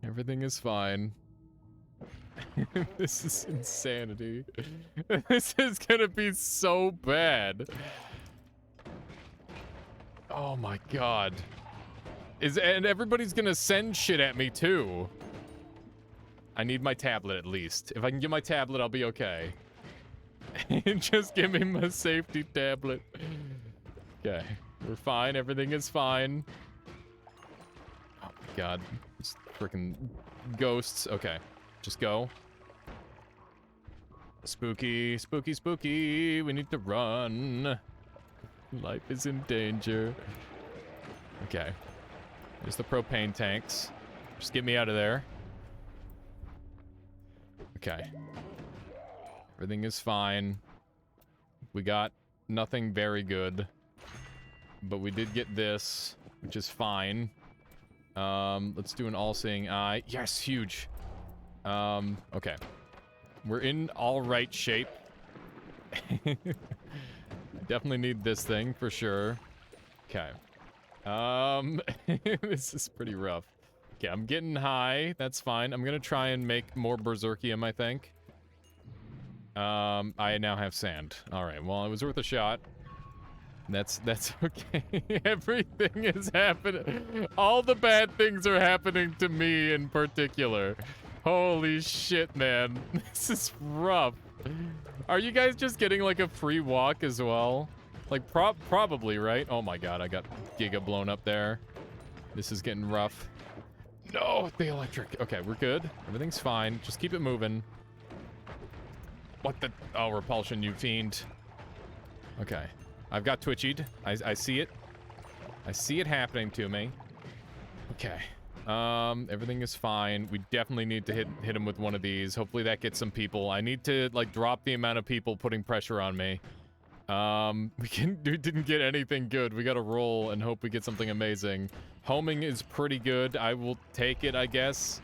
Everything is fine. This is insanity. This is going to be so bad. Oh my god. And everybody's gonna send shit at me too. I need my tablet at least. If I can get my tablet, I'll be okay. Just give me my safety tablet. Okay, we're fine. Everything is fine. Oh my god. It's freaking ghosts. Okay, just go. Spooky, spooky, spooky. We need to run. Life is in danger. Okay. There's the propane tanks. Just get me out of there. Okay. Everything is fine. We got nothing very good. But we did get this, which is fine. Let's do an all-seeing eye. Yes, huge. Okay. We're in all right shape. Definitely need this thing for sure. Okay. This is pretty rough. Okay, I'm getting high. That's fine. I'm gonna try and make more Berserkium, I think. I now have sand. All right. Well, it was worth a shot. That's okay. Everything is happening. All the bad things are happening to me in particular. Holy shit, man. This is rough. Are you guys just getting like a free walk as well? Like probably, right? Oh my god, I got Giga blown up there. This is getting rough. No, the electric. Okay, we're good. Everything's fine. Just keep it moving. What the? Oh, repulsion, you fiend. Okay. I've got twitchied. I see it. I see it happening to me. Okay. Everything is fine. We definitely need to hit him with one of these. Hopefully that gets some people. I need to, like, drop the amount of people putting pressure on me. We didn't get anything good. We gotta roll and hope we get something amazing. Homing is pretty good. I will take it, I guess.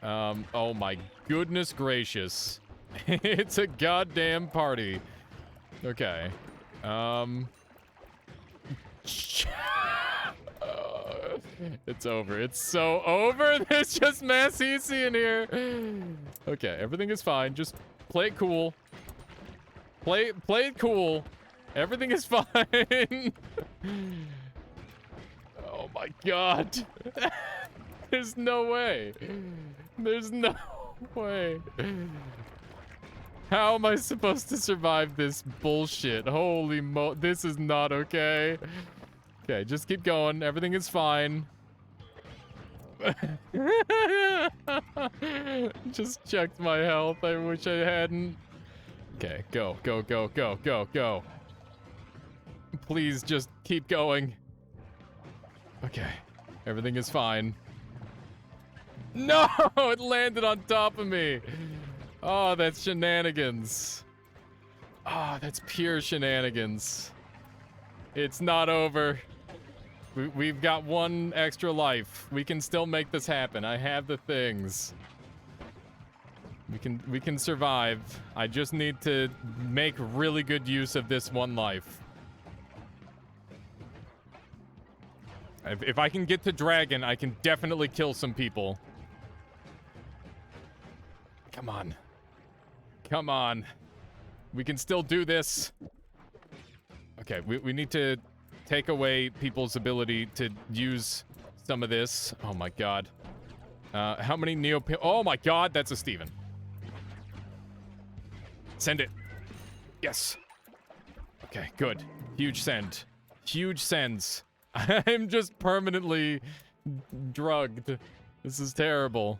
Oh my goodness gracious. It's a goddamn party. Okay. It's over. It's so over. There's just mass easy in here. Okay, everything is fine. Just play it cool. Play it cool. Everything is fine. Oh my god. There's no way. There's no way. How am I supposed to survive this bullshit? Holy mo- this is not okay. Okay, just keep going. Everything is fine. Just checked my health. I wish I hadn't. Okay, go, go, go, go, go, go. Please just keep going. Okay. Everything is fine. No! It landed on top of me! Oh, that's shenanigans. Oh, that's pure shenanigans. It's not over. We've got one extra life. We can still make this happen. I have the things. We can survive. I just need to make really good use of this one life. If I can get to Dragon, I can definitely kill some people. Come on. Come on. We can still do this. Okay, we need to take away people's ability to use some of this. Oh my god. How many neo... Oh my god, that's a Steven. Send it. Yes. Okay, good. Huge send. Huge sends. I'm just permanently drugged. This is terrible.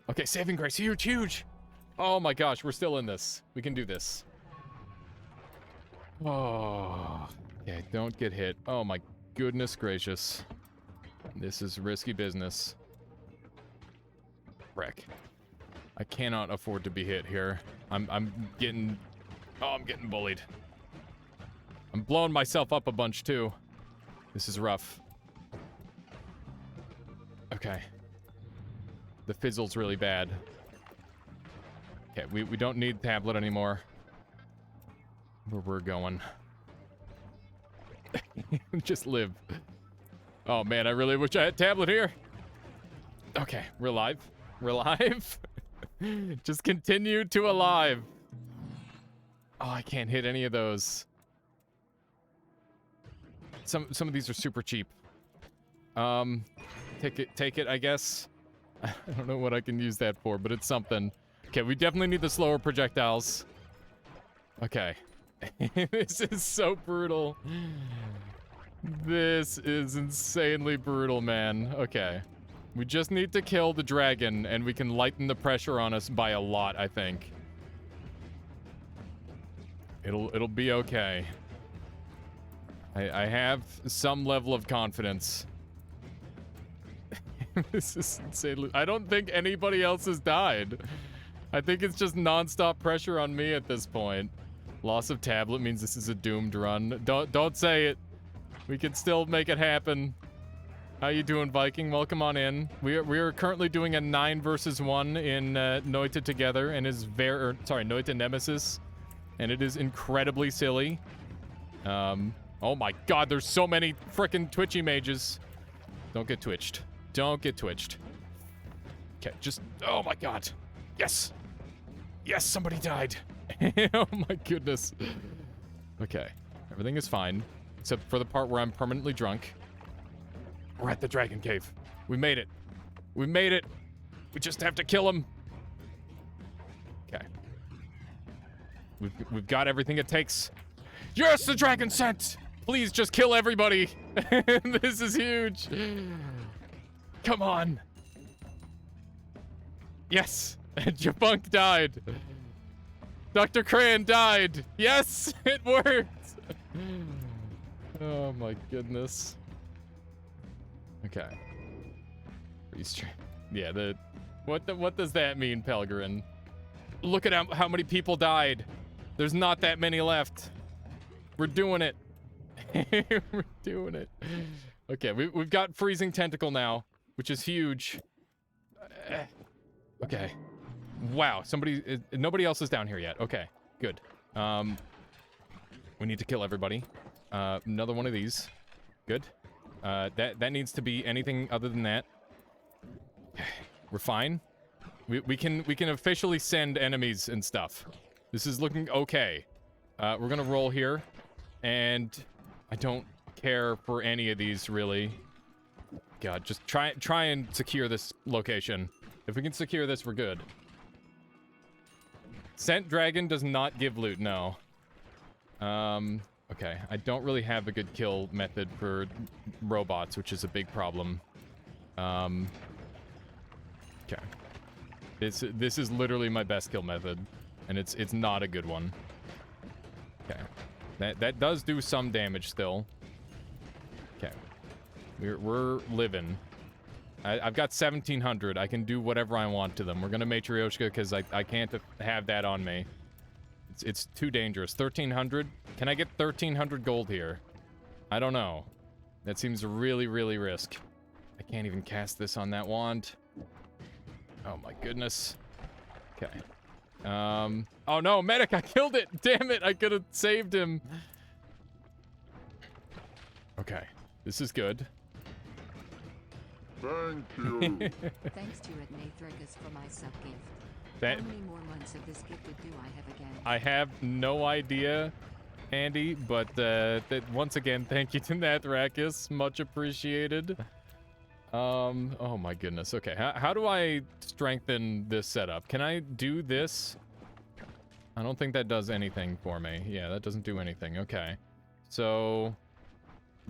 Okay, saving grace. Huge, huge. Oh my gosh, we're still in this. We can do this. Oh. Okay, don't get hit. Oh my goodness gracious. This is risky business. Wreck. I cannot afford to be hit here. I'm getting... Oh, I'm getting bullied. I'm blowing myself up a bunch too. This is rough. Okay. The fizzle's really bad. Okay, we don't need tablet anymore. Where we're going. Just live. Oh man, I really wish I had tablet here. Okay, we're alive. We're alive. Just continue to alive. Oh, I can't hit any of those. Some of these are super cheap. Take it, I guess. I don't know what I can use that for, but it's something. Okay, we definitely need the slower projectiles. Okay. This is so brutal. This is insanely brutal, man. Okay. We just need to kill the dragon, and we can lighten the pressure on us by a lot, I think. It'll be okay. I have some level of confidence. This is insane. I don't think anybody else has died. I think it's just non-stop pressure on me at this point. Loss of tablet means this is a doomed run. Don't say it. We can still make it happen. How you doing, Viking? Welcome on in. We are currently doing a 9 versus 1 in Noita together, and is Noita nemesis, and it is incredibly silly. Oh my god, there's so many frickin' twitchy mages. Don't get twitched. Don't get twitched. Okay, just... Oh my god. Yes! Yes, somebody died. Oh my goodness. Okay, everything is fine. Except for the part where I'm permanently drunk. We're at the dragon cave. We made it. We made it. We just have to kill him. Okay. We've got everything it takes. Yes, the dragon sent! Please just kill everybody. This is huge. Come on. Yes. Jabunk died. Dr. Cran died. Yes, it worked. Oh my goodness. Okay. Yeah, what does that mean, Pelgrin? Look at how many people died. There's not that many left. We're doing it. We're doing it. Okay, we've got freezing tentacle now, which is huge. Okay. Wow, nobody else is down here yet. Okay, good. We need to kill everybody. Another one of these. Good. That needs to be anything other than that. Okay, we're fine. We can officially send enemies and stuff. This is looking okay. We're gonna roll here, and I don't care for any of these really. God, just try and secure this location. If we can secure this, we're good. Scent Dragon does not give loot, no. Okay, I don't really have a good kill method for robots, which is a big problem. Okay. This is literally my best kill method, and it's not a good one. Okay. That does do some damage still. Okay. We're living. I've got 1,700. I can do whatever I want to them. We're gonna Matryoshka because I can't have that on me. It's too dangerous. 1,300? Can I get 1,300 gold here? I don't know. That seems really, really risk. I can't even cast this on that wand. Oh my goodness. Okay. Oh no, medic, I killed it! Damn it, I could have saved him. Okay, this is good. Thank you. Thanks to Nathragus for my sub-gift. That, How many more months of this gifted do I have again? I have no idea, Andy, but once again, thank you to Nathragus. Much appreciated. Oh my goodness. Okay, how do I strengthen this setup? Can I do this? I don't think that does anything for me. Yeah, that doesn't do anything. Okay. So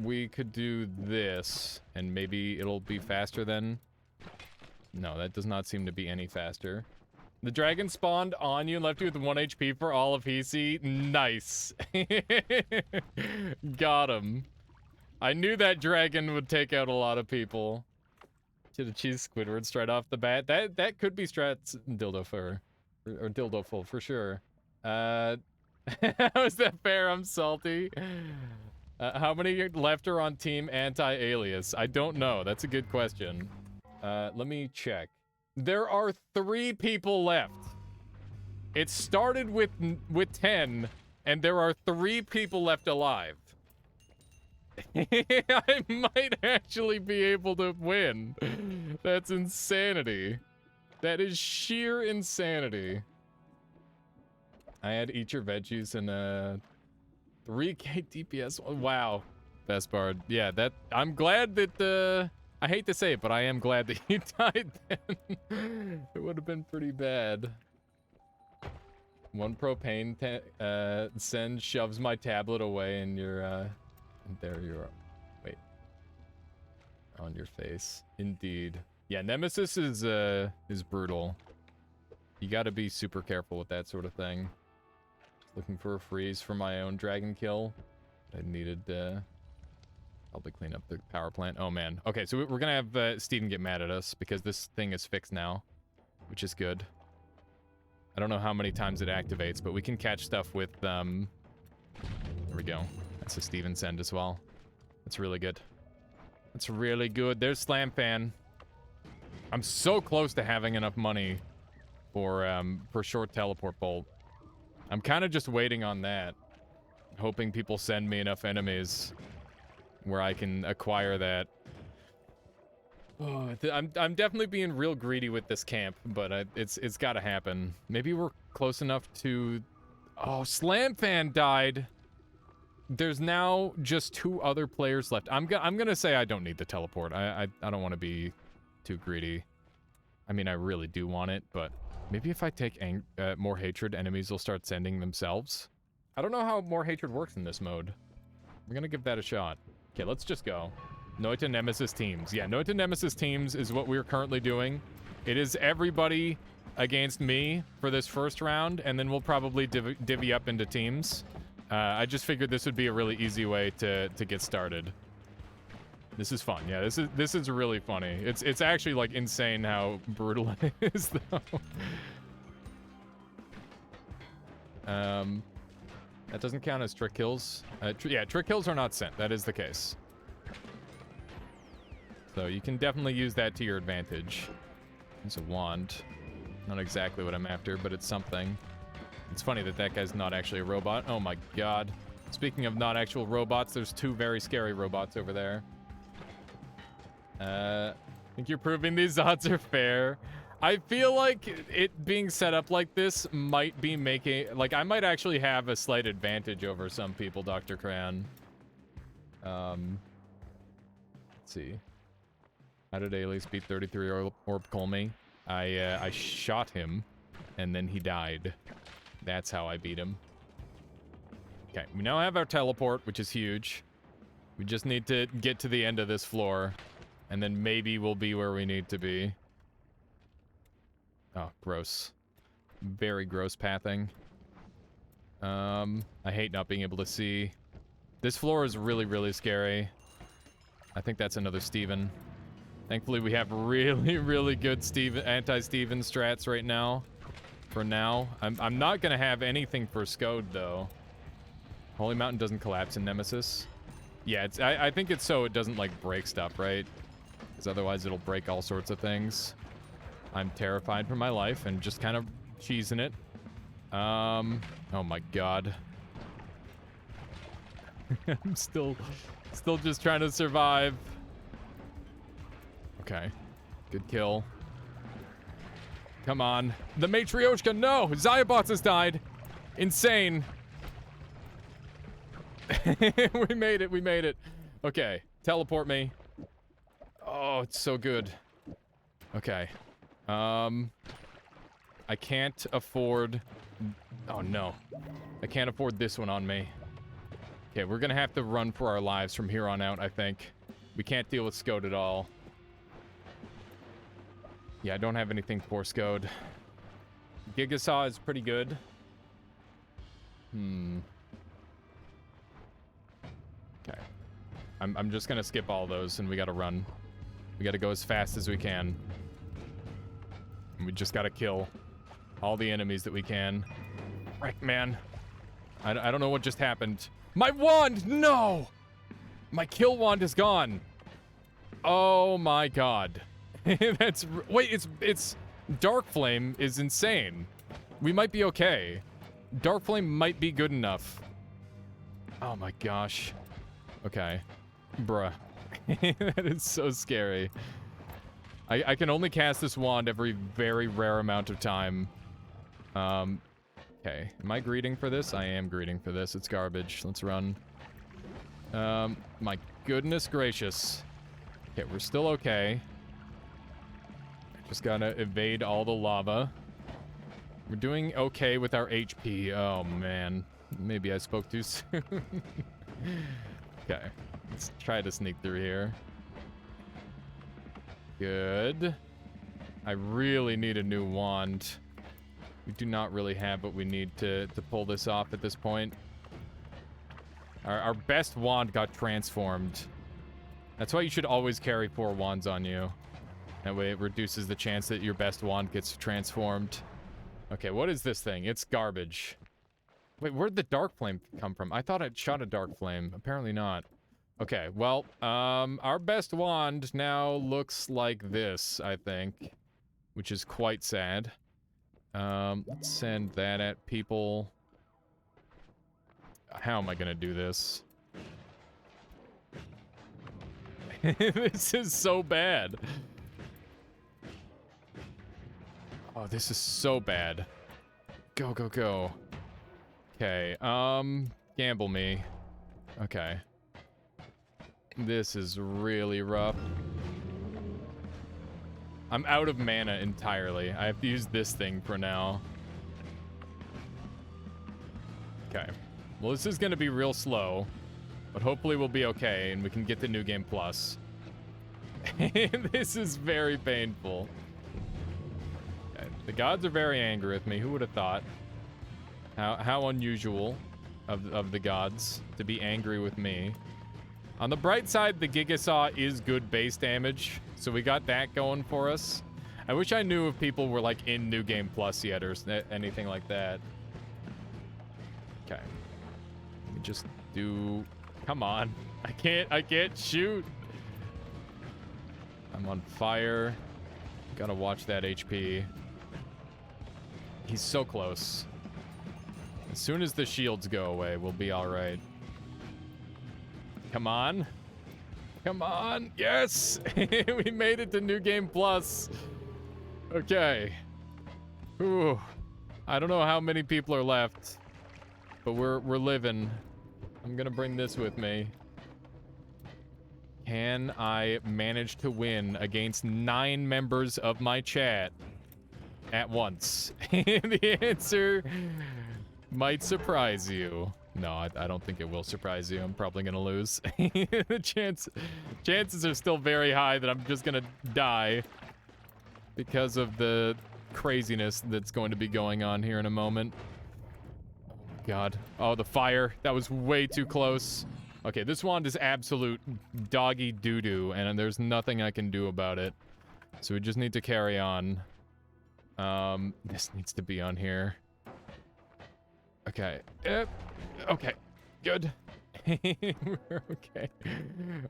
we could do this, and maybe it'll be faster then. No, that does not seem to be any faster. The dragon spawned on you and left you with 1 HP for all of PC. Nice. Got him. I knew that dragon would take out a lot of people. Should have cheesed Squidward straight off the bat. That could be strats Dildoful for sure. How is that fair? I'm salty. How many left are on team anti-alias? I don't know. That's a good question. Let me check. There are 3 people left. It started with 10, and there are 3 people left alive. I might actually be able to win. That's insanity. That is sheer insanity. I had eat your veggies and 3k DPS. Wow. Best bard. Yeah, I'm glad that I hate to say it, but I am glad that he died then. It would have been pretty bad. 1 propane send shoves my tablet away and you're there you are. Wait. On your face. Indeed. Yeah, Nemesis is brutal. You gotta be super careful with that sort of thing. Looking for a freeze for my own dragon kill. I needed probably clean up the power plant. Oh man. Okay, so we're gonna have Steven get mad at us because this thing is fixed now, which is good. I don't know how many times it activates, but we can catch stuff with there we go. That's a Steven send as well. That's really good. That's really good. There's Slam Fan. I'm so close to having enough money for short teleport bolt. I'm kind of just waiting on that, hoping people send me enough enemies where I can acquire that. Oh, I'm definitely being real greedy with this camp, but it's got to happen. Maybe we're close enough to. Oh, Slam Fan died. There's now just 2 other players left. I'm gonna say I don't need the teleport. I don't want to be too greedy. I mean, I really do want it, but maybe if I take more hatred, enemies will start sending themselves. I don't know how more hatred works in this mode. We're gonna give that a shot. Okay, let's just go. Noita Nemesis teams. Yeah, Noita Nemesis teams is what we're currently doing. It is everybody against me for this first round, and then we'll probably divvy up into teams. I just figured this would be a really easy way to get started. This is fun. Yeah, this is really funny. It's actually like insane how brutal it is though. That doesn't count as trick kills. Yeah, trick kills are not sent. That is the case. So you can definitely use that to your advantage. It's a wand. Not exactly what I'm after, but it's something. It's funny that guy's not actually a robot. Oh my god. Speaking of not actual robots, there's 2 very scary robots over there. I think you're proving these odds are fair. I feel like it being set up like this might be making... Like, I might actually have a slight advantage over some people, Dr. Crayon. Let's see. How did Alias beat 33 Orb Colmy? I shot him, and then he died. That's how I beat him. Okay, we now have our teleport, which is huge. We just need to get to the end of this floor, and then maybe we'll be where we need to be. Oh, gross. Very gross pathing. I hate not being able to see. This floor is really, really scary. I think that's another Steven. Thankfully, we have really, really good anti-Steven strats right now. For now. I'm not going to have anything for Scode, though. Holy Mountain doesn't collapse in Nemesis. Yeah, I think it's so it doesn't, like, break stuff, right? Because otherwise it'll break all sorts of things. I'm terrified for my life and just kind of cheesing it. Oh my god. I'm still just trying to survive. Okay. Good kill. Come on. The Matryoshka, no! Zyabots has died. Insane. We made it. Okay. Teleport me. Oh, it's so good. Okay. I can't afford... Oh, no. I can't afford this one on me. Okay, we're gonna have to run for our lives from here on out, I think. We can't deal with Scode at all. Yeah, I don't have anything for Scode. Gigasaw is pretty good. Okay. I'm just gonna skip all those, and we gotta run. We gotta go as fast as we can. And we just gotta kill all the enemies that we can. Right, man. I don't know what just happened. My wand! No! My kill wand is gone. Oh my god. That's... Wait, it's... Dark Flame is insane. We might be okay. Dark Flame might be good enough. Oh my gosh. Okay. Bruh. That is so scary. I can only cast this wand every very rare amount of time. Okay. Am I greeting for this? I am greeting for this. It's garbage. Let's run. My goodness gracious. Okay, we're still okay. Just gotta evade all the lava. We're doing okay with our HP. Oh, man. Maybe I spoke too soon. Okay. Let's try to sneak through here. Good. I really need a new wand. We do not really have what we need to pull this off at this point. Our best wand got transformed. That's why you should always carry 4 wands on you. That way it reduces the chance that your best wand gets transformed. Okay, what is this thing? It's garbage. Wait, where'd the dark flame come from? I thought I'd shot a dark flame. Apparently not. Okay, well, our best wand now looks like this, I think. Which is quite sad. Let's send that at people. How am I gonna do this? This is so bad. Oh, this is so bad. Go, go, go. Okay, gamble me. Okay. This is really rough. I'm out of mana entirely. I have to use this thing for now. Okay. Well, this is gonna be real slow, but hopefully we'll be okay and we can get the New Game Plus. This is very painful. Okay. The gods are very angry with me. Who would have thought? How unusual of the gods to be angry with me. On the bright side, the Gigasaw is good base damage, so we got that going for us. I wish I knew if people were like in New Game Plus yet or anything like that. Okay. Let me just do... Come on. I can't shoot. I'm on fire. Gotta watch that HP. He's so close. As soon as the shields go away, we'll be all right. Come on. Come on. Yes! We made it to New Game Plus. Okay. Ooh. I don't know how many people are left, but we're living. I'm gonna bring this with me. Can I manage to win against 9 members of my chat at once? The answer might surprise you. No, I don't think it will surprise you. I'm probably gonna lose. The chances are still very high that I'm just gonna die because of the craziness that's going to be going on here in a moment. Oh my god. Oh, the fire. That was way too close. Okay, this wand is absolute doggy doo-doo, and there's nothing I can do about it. So we just need to carry on. This needs to be on here. Okay. Okay. Good. We're okay.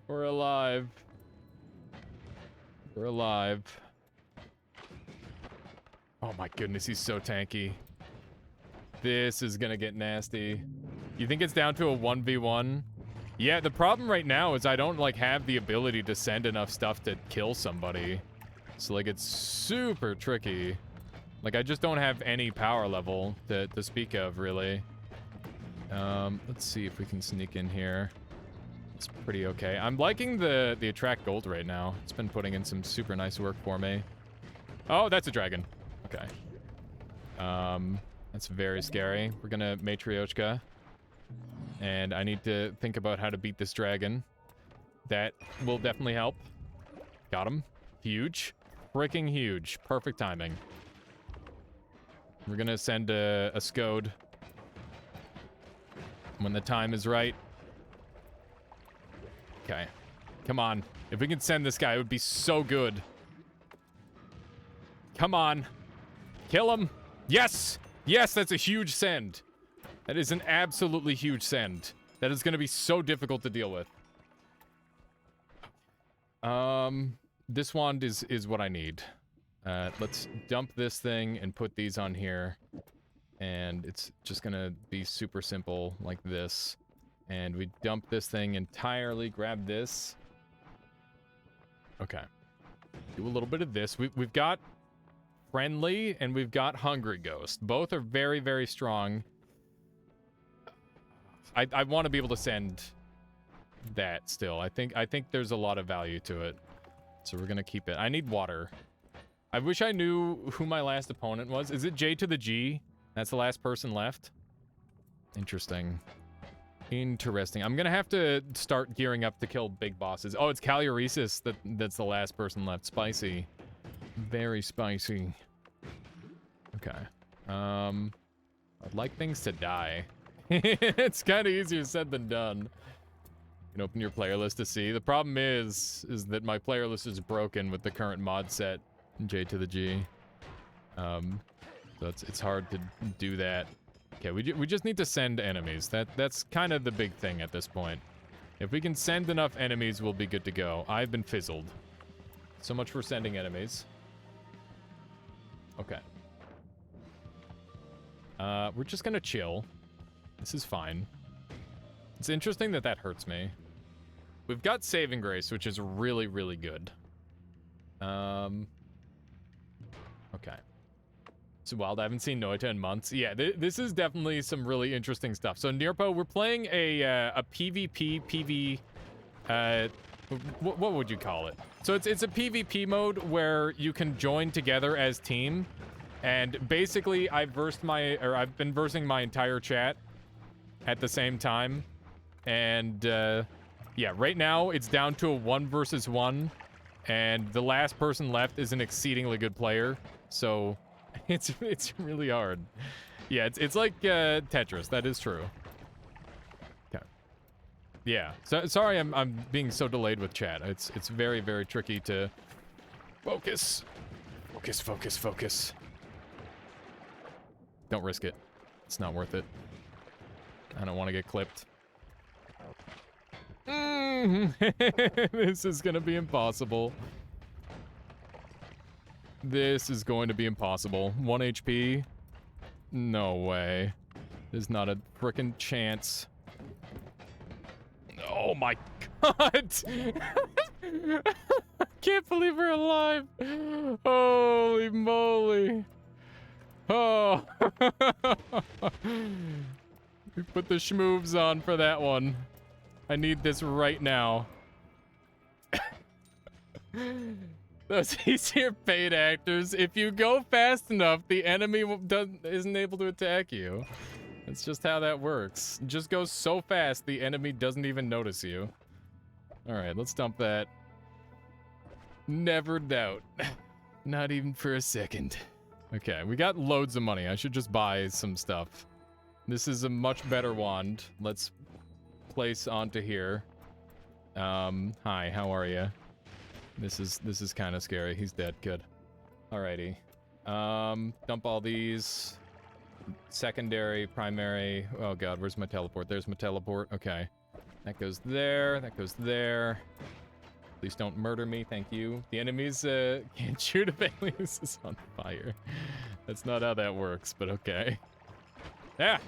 We're alive. We're alive. Oh my goodness, he's so tanky. This is gonna get nasty. You think it's down to a 1v1? Yeah, the problem right now is I don't, like, have the ability to send enough stuff to kill somebody. So, like, it's super tricky. Like, I just don't have any power level to speak of, really. Let's see if we can sneak in here. It's pretty okay. I'm liking the attract gold right now. It's been putting in some super nice work for me. Oh, that's a dragon. Okay. That's very scary. We're gonna Matryoshka. And I need to think about how to beat this dragon. That will definitely help. Got him. Huge. Freaking huge. Perfect timing. We're gonna send a Scode when the time is right. Okay. Come on. If we can send this guy, it would be so good. Come on. Kill him. Yes! Yes, that's a huge send. That is an absolutely huge send. That is going to be so difficult to deal with. This wand is what I need. Let's dump this thing and put these on here. And it's just going to be super simple like this. And we dump this thing entirely, grab this. Okay. Do a little bit of this. We've got Friendly and we've got Hungry Ghost. Both are very, very strong. I want to be able to send that still. I think there's a lot of value to it. So we're going to keep it. I need water. I wish I knew who my last opponent was. Is it J to the G? That's the last person left? Interesting. Interesting. I'm going to have to start gearing up to kill big bosses. Oh, it's Caluresis that's the last person left. Spicy. Very spicy. Okay. I'd like things to die. It's kind of easier said than done. You can open your player list to see. The problem is that my player list is broken with the current mod set, J to the G. So it's hard to do that. Okay, we just need to send enemies. That's kind of the big thing at this point. If we can send enough enemies, we'll be good to go. I've been fizzled. So much for sending enemies. Okay. We're just gonna chill. This is fine. It's interesting that hurts me. We've got Saving Grace, which is really, really good. Okay. So wild, I haven't seen Noita in months. Yeah, this is definitely some really interesting stuff. So Nirpo, we're playing a PvP, what would you call it? So it's a PvP mode where you can join together as team. And basically, I've been versing my entire chat at the same time. And, yeah, right now it's down to a 1 versus 1. And the last person left is an exceedingly good player. So, it's really hard. Yeah, it's like, Tetris. That is true. Okay. Yeah. So, sorry I'm being so delayed with chat. It's very, very tricky to focus. Focus. Don't risk it. It's not worth it. I don't want to get clipped. This is gonna be impossible. This is going to be impossible. 1 HP? No way. There's not a frickin' chance. Oh my god! I can't believe we're alive! Holy moly! Oh! We put the schmoves on for that one. I need this right now. Those easier paid actors. If you go fast enough, the enemy isn't able to attack you. That's just how that works. It just goes so fast, the enemy doesn't even notice you. Alright, let's dump that. Never doubt. Not even for a second. Okay, we got loads of money. I should just buy some stuff. This is a much better wand. Let's place onto here. Hi, how are you? This is kind of scary. He's dead. Good. Alrighty. Dump all these. Secondary, primary. Oh god, where's my teleport? There's my teleport. Okay. That goes there. That goes there. Please don't murder me. Thank you. The enemies can't shoot if Alias is on fire. That's not how that works, but okay. Ah!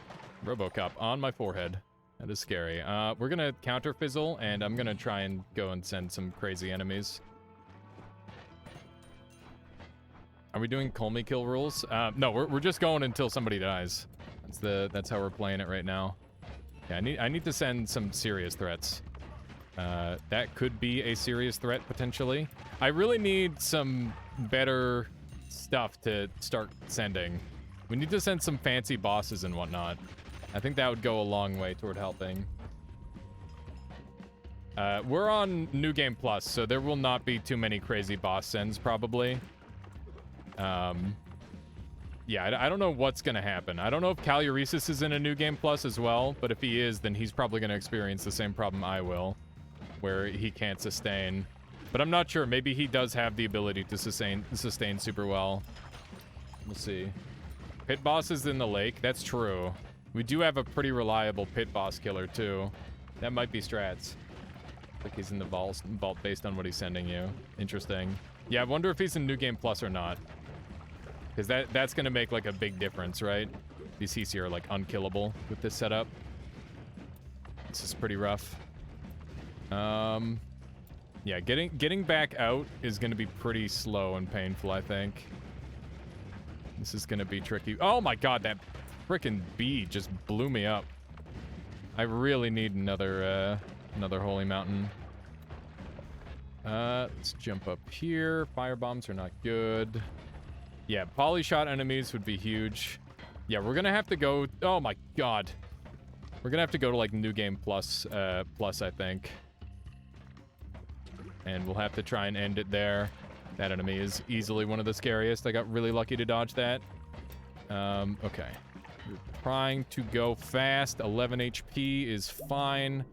Robocop on my forehead. That is scary. We're gonna counter fizzle, and I'm gonna try and go and send some crazy enemies. Are we doing call me kill rules? No, we're just going until somebody dies. That's how we're playing it right now. Yeah, I need to send some serious threats. That could be a serious threat potentially. I really need some better stuff to start sending. We need to send some fancy bosses and whatnot. I think that would go a long way toward helping. We're on New Game Plus, so there will not be too many crazy boss sends probably. Yeah, I don't know what's gonna happen. I don't know if Caluresis is in a New Game Plus as well, but if he is, then he's probably gonna experience the same problem I will, where he can't sustain. But I'm not sure. Maybe he does have the ability to sustain super well. We'll see. Pit boss is in the lake. That's true. We do have a pretty reliable pit boss killer too. That might be strats. I think he's in the vault based on what he's sending you. Interesting. Yeah, I wonder if he's in New Game Plus or not. Because that's going to make, like, a big difference, right? These CC are, like, unkillable with this setup. This is pretty rough. Yeah, getting back out is going to be pretty slow and painful, I think. This is going to be tricky. Oh, my God, that frickin' bee just blew me up. I really need another holy mountain. Let's jump up here. Fire bombs are not good. Yeah, polyshot enemies would be huge. Yeah, we're gonna have to go... Oh my god. We're gonna have to go to, like, New Game Plus, I think. And we'll have to try and end it there. That enemy is easily one of the scariest. I got really lucky to dodge that. Okay. We're trying to go fast. 11 HP is fine.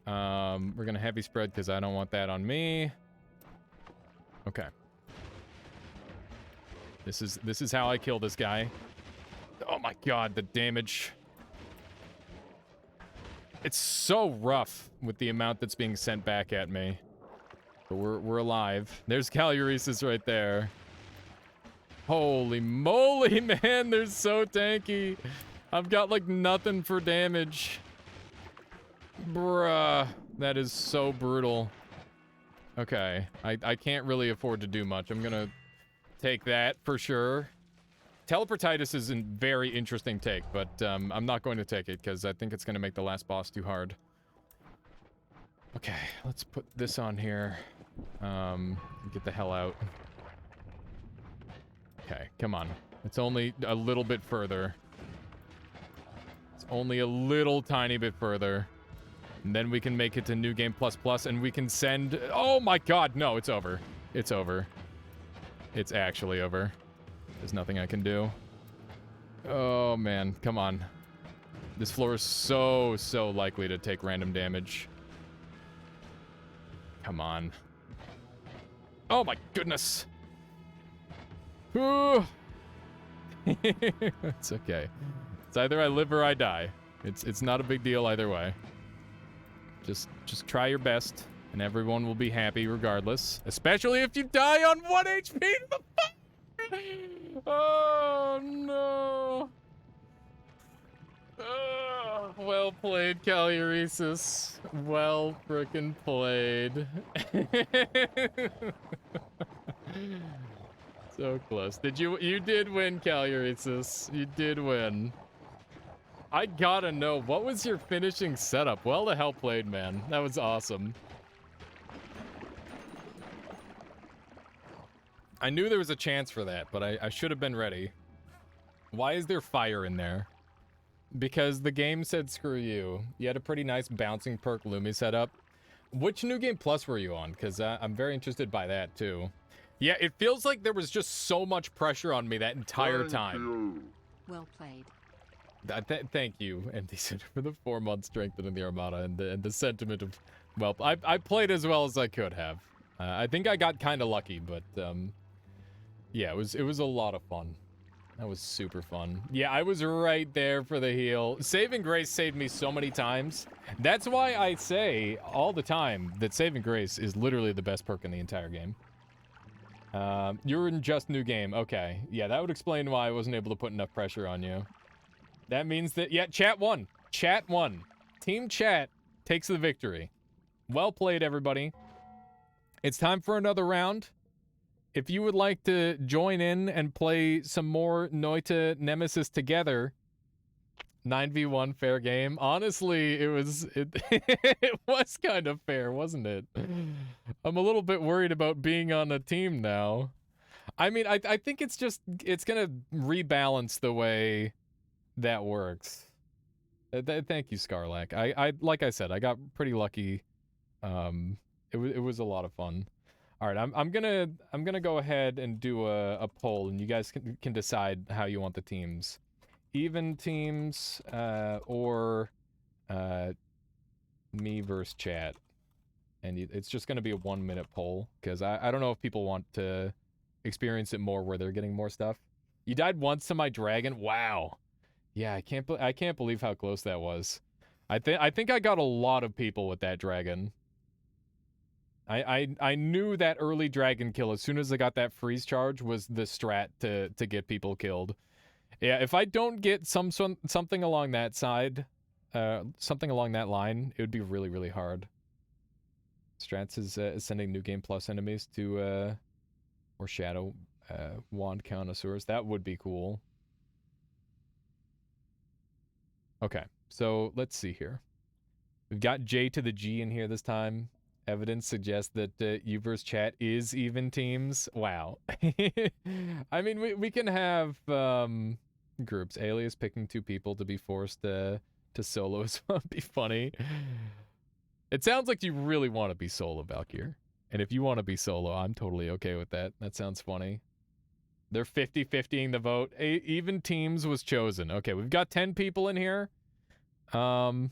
We're gonna heavy spread because I don't want that on me. Okay. This is how I kill this guy. Oh my god, the damage. It's so rough with the amount that's being sent back at me. But we're alive. There's Caluresis right there. Holy moly, man, they're so tanky. I've got like nothing for damage. Bruh, that is so brutal. Okay, I can't really afford to do much. I'm gonna take that for sure. Teleportitis is a very interesting take, but I'm not going to take it because I think it's going to make the last boss too hard. Okay, let's put this on here. Get the hell out. Okay, come on. It's only a little bit further. It's only a little tiny bit further. And then we can make it to New Game Plus Plus and we can send... Oh my god, no, it's over. It's over. It's actually over. There's nothing I can do. Oh, man. Come on. This floor is so likely to take random damage. Come on. Oh, my goodness. Ooh. It's okay. It's either I live or I die. It's not a big deal either way. Just try your best. And everyone will be happy regardless. Especially if you die on 1 HP! Oh, no. Oh, well played, Caluresis. Well frickin' played. So close. You did win, Caluresis. You did win. I gotta know, what was your finishing setup? Well the hell played, man. That was awesome. I knew there was a chance for that, but I should have been ready. Why is there fire in there? Because the game said screw you. You had a pretty nice bouncing perk Lumi setup. Which New Game Plus were you on? Because I'm very interested by that too. Yeah, it feels like there was just so much pressure on me that entire time. Well played. Thank you, MD Center, for the 4-month strengthening the Armada and the sentiment of, well, I played as well as I could have. I think I got kind of lucky, but yeah, it was a lot of fun. That was super fun. Yeah, I was right there for the heal. Saving Grace saved me so many times. That's why I say all the time that Saving Grace is literally the best perk in the entire game. You're in just new game. Okay. Yeah, that would explain why I wasn't able to put enough pressure on you. That means that, yeah, chat won. Chat won. Team chat takes the victory. Well played, everybody. It's time for another round. If you would like to join in and play some more Noita Nemesis together, 9v1 fair game. Honestly, it was kind of fair, wasn't it? I'm a little bit worried about being on a team now. I mean, I think it's gonna rebalance the way that works. Thank you, Scarlac. I like I said, I got pretty lucky. It was a lot of fun. All right, I'm gonna go ahead and do a poll, and you guys can decide how you want the teams, even teams, or me versus chat, and it's just gonna be a 1-minute poll because I don't know if people want to experience it more where they're getting more stuff. You died once to my dragon. Wow. Yeah, I can't believe how close that was. I think I got a lot of people with that dragon. I knew that early dragon kill as soon as I got that freeze charge was the strat to get people killed. Yeah, if I don't get something along that side, something along that line, it would be really, really hard. Strats is sending New Game Plus enemies to or Shadow Wand Connoisseurs. That would be cool. Okay, so let's see here. We've got J to the G in here this time. Evidence suggests that Uver's chat is even teams. Wow. I mean, we can have groups. Alias picking 2 people to be forced to solo as well. Be funny. It sounds like you really want to be solo, Valkyr. And if you want to be solo, I'm totally okay with that. That sounds funny. They're 50-50ing the vote. Even teams was chosen. Okay, we've got 10 people in here. So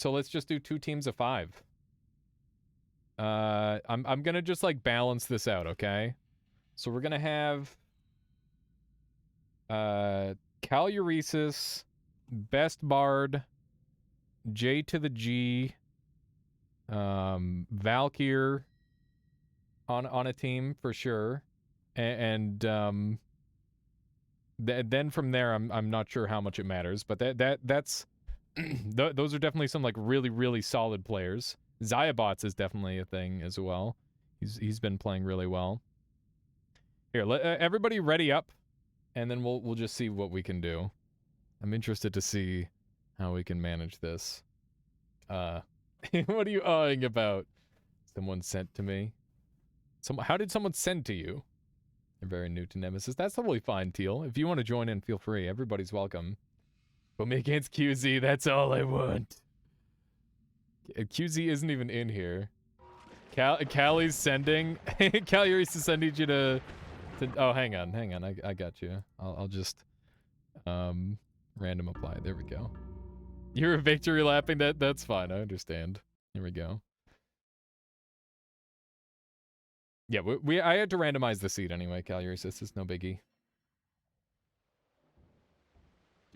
let's just do 2 teams of 5. I'm gonna just like balance this out, okay? So we're gonna have Caluresis, Best Bard, J to the G, Valkyr on a team for sure, and then from there I'm not sure how much it matters, but that's those are definitely some like really, really solid players. Zyabots is definitely a thing as well. He's been playing really well. Here, let everybody ready up, and then we'll just see what we can do. I'm interested to see how we can manage this. What are you awing about? Someone sent to me. How did someone send to you? They're very new to Nemesis. That's totally fine, Teal. If you want to join in, feel free. Everybody's welcome. Put me against QZ. That's all I want. QZ isn't even in here. Callie's sending. Callius is sending you to. Oh, hang on. I got you. I'll just random apply. There we go. You're victory lapping. That's fine. I understand. Here we go. Yeah, I had to randomize the seed anyway. Callius, this is no biggie.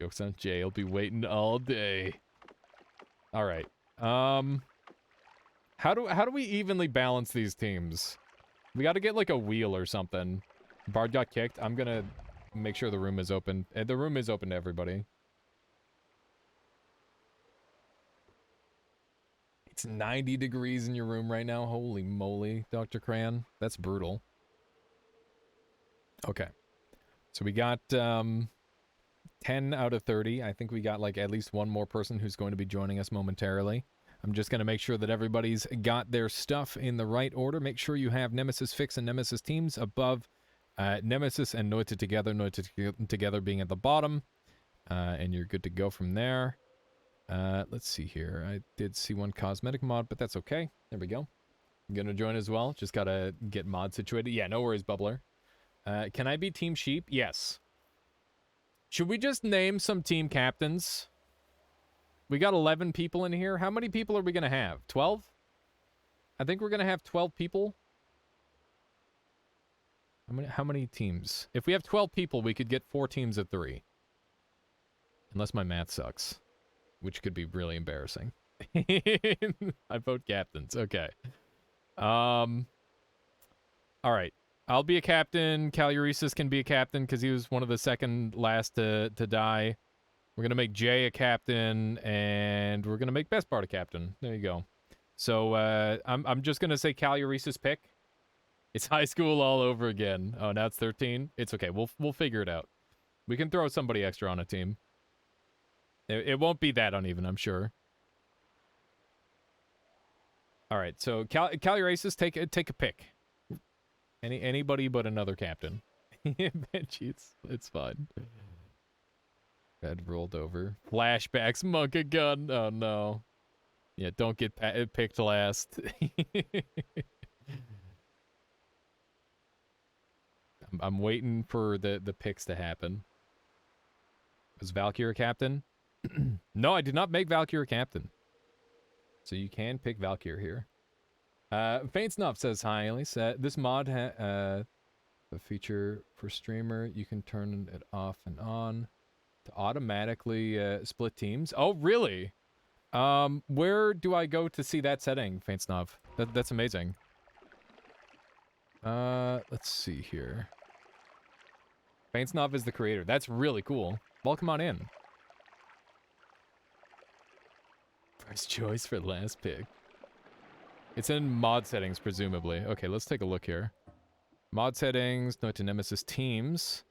Jokes on Jay. I'll be waiting all day. All right. How do we evenly balance these teams? We got to get like a wheel or something. Bard got kicked. I'm gonna make sure the room is open. The room is open to everybody. It's 90 degrees in your room right now. Holy moly, Dr. Cran. That's brutal. Okay. So we got 10 out of 30. I think we got like at least one more person who's going to be joining us momentarily. I'm just going to make sure that everybody's got their stuff in the right order. Make sure you have Nemesis Fix and Nemesis Teams above Nemesis and Noita together. Noita together being at the bottom. And you're good to go from there. Let's see here. I did see one cosmetic mod, but that's okay. There we go. I'm going to join as well. Just got to get mod situated. Yeah, no worries, Bubbler. Can I be Team Sheep? Yes. Should we just name some team captains? We got 11 people in here. How many people are we going to have? 12? I think we're going to have 12 people. How many teams? If we have 12 people, we could get 4 teams of 3. Unless my math sucks, which could be really embarrassing. I vote captains. Okay. All right. I'll be a captain. Caluresis can be a captain because he was one of the second last to die. We're going to make Jay a captain, and we're going to make Best Bart a captain. There you go. So I'm just going to say Caluresis pick. It's high school all over again. Oh, now it's 13? It's okay. We'll figure it out. We can throw somebody extra on a team. It won't be that uneven, I'm sure. All right, so Caluresis, take a pick. Anybody but another captain. Benji, it's fine. Bed rolled over. Flashbacks, Monka gun. Oh no. Yeah, don't get picked last. I'm waiting for the picks to happen. Was Valkyrie a captain? No, I did not make Valkyrie a captain. So you can pick Valkyrie here. Faint Snuff says, hi, Elise. This mod a feature for streamer. You can turn it off and on to automatically split teams. Oh, really? Where do I go to see that setting, Faint Snuff? That's amazing. Let's see here. Faint Snuff is the creator. That's really cool. Welcome on in. First choice for last pick. It's in mod settings, presumably. Okay, let's take a look here. Mod settings, noita nemesis teams.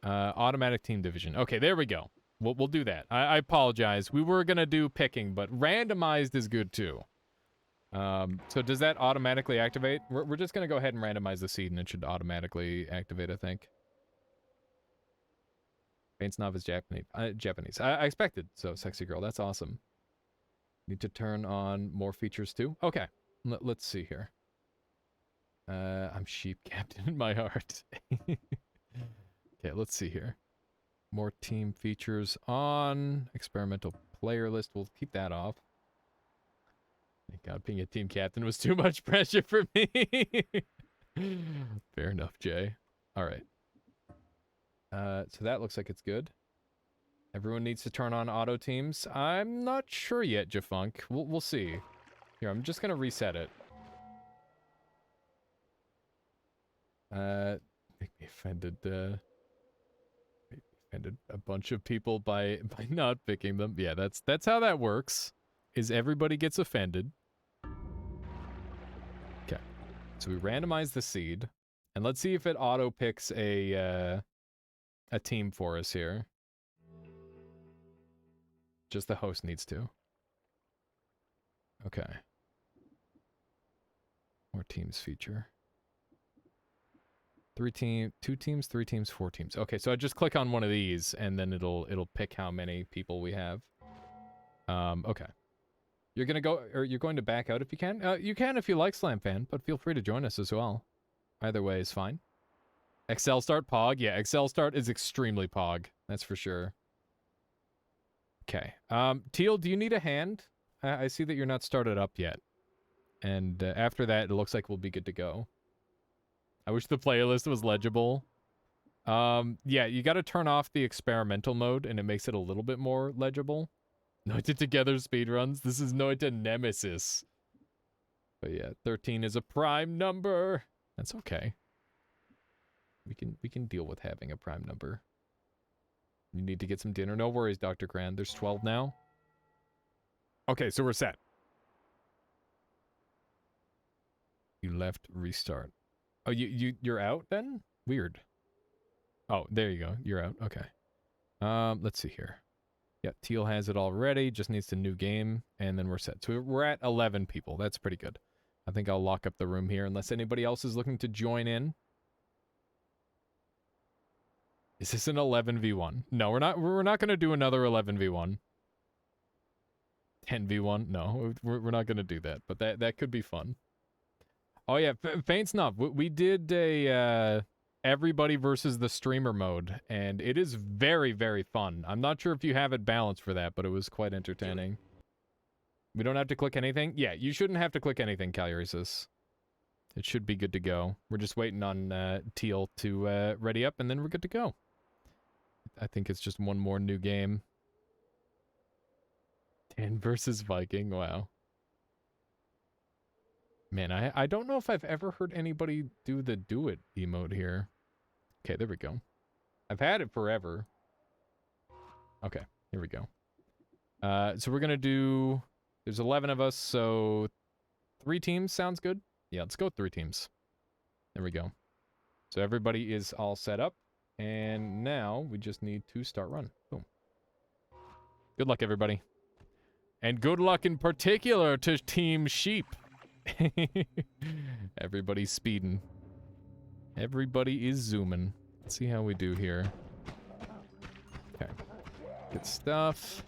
Automatic team division. Okay, there we go. We'll do that. I apologize. We were gonna do picking, but randomized is good too. So does that automatically activate? We're just gonna go ahead and randomize the seed and it should automatically activate, I think. Faint Snuff is Japanese. I expected. So sexy girl, that's awesome. Need to turn on more features too? Okay, let's see here. I'm sheep captain in my heart. Okay, let's see here. More team features on. Experimental player list, we'll keep that off. Thank God being a team captain was too much pressure for me. Fair enough, Jay. All right. So that looks like it's good. Everyone needs to turn on auto teams. I'm not sure yet, Jafunk. We'll see. Here, I'm just gonna reset it. Make me offended. Offended a bunch of people by not picking them. Yeah, that's how that works. Is everybody gets offended. Okay, so we randomize the seed, and let's see if it auto picks a team for us here. Just the host needs to. Okay. More teams feature. 2 teams, 3 teams, 4 teams. Okay, so I just click on one of these and then it'll pick how many people we have. Okay. You're going to back out if you can? You can if you like Slam Fan, but feel free to join us as well. Either way is fine. Excel Start Pog? Yeah, Excel Start is extremely Pog. That's for sure. Okay. Teal, do you need a hand? I see that you're not started up yet. And after that, it looks like we'll be good to go. I wish the playlist was legible. Yeah, you got to turn off the experimental mode, and it makes it a little bit more legible. Noita together speedruns. This is Noita Nemesis. But yeah, 13 is a prime number. That's okay. We can deal with having a prime number. You need to get some dinner. No worries, Dr. Cran. There's 12 now. Okay, so we're set. You left, restart. Oh, you're out then? Weird. Oh, there you go. You're out. Okay. Let's see here. Yeah, Teal has it already. Just needs to new game, and then we're set. So we're at 11 people. That's pretty good. I think I'll lock up the room here unless anybody else is looking to join in. Is this an 11v1? No, we're not going to do another 11v1. 10v1? No, we're not going to do that, but that could be fun. Oh yeah, Faint Snuff. We did a everybody versus the streamer mode, and it is very, very fun. I'm not sure if you have it balanced for that, but it was quite entertaining. We don't have to click anything? Yeah, you shouldn't have to click anything, Calurisis. It should be good to go. We're just waiting on Teal to ready up, and then we're good to go. I think it's just one more new game. 10 versus Viking, wow. Man, I don't know if I've ever heard anybody do the do it emote here. Okay, there we go. I've had it forever. Okay, here we go. So we're gonna do... There's 11 of us, so 3 teams sounds good. Yeah, let's go with 3 teams. There we go. So everybody is all set up, and now we just need to start run. Boom. Good luck, everybody. And good luck in particular to Team Sheep. Everybody's speeding. Everybody is zooming. Let's see how we do here. Okay. Good stuff.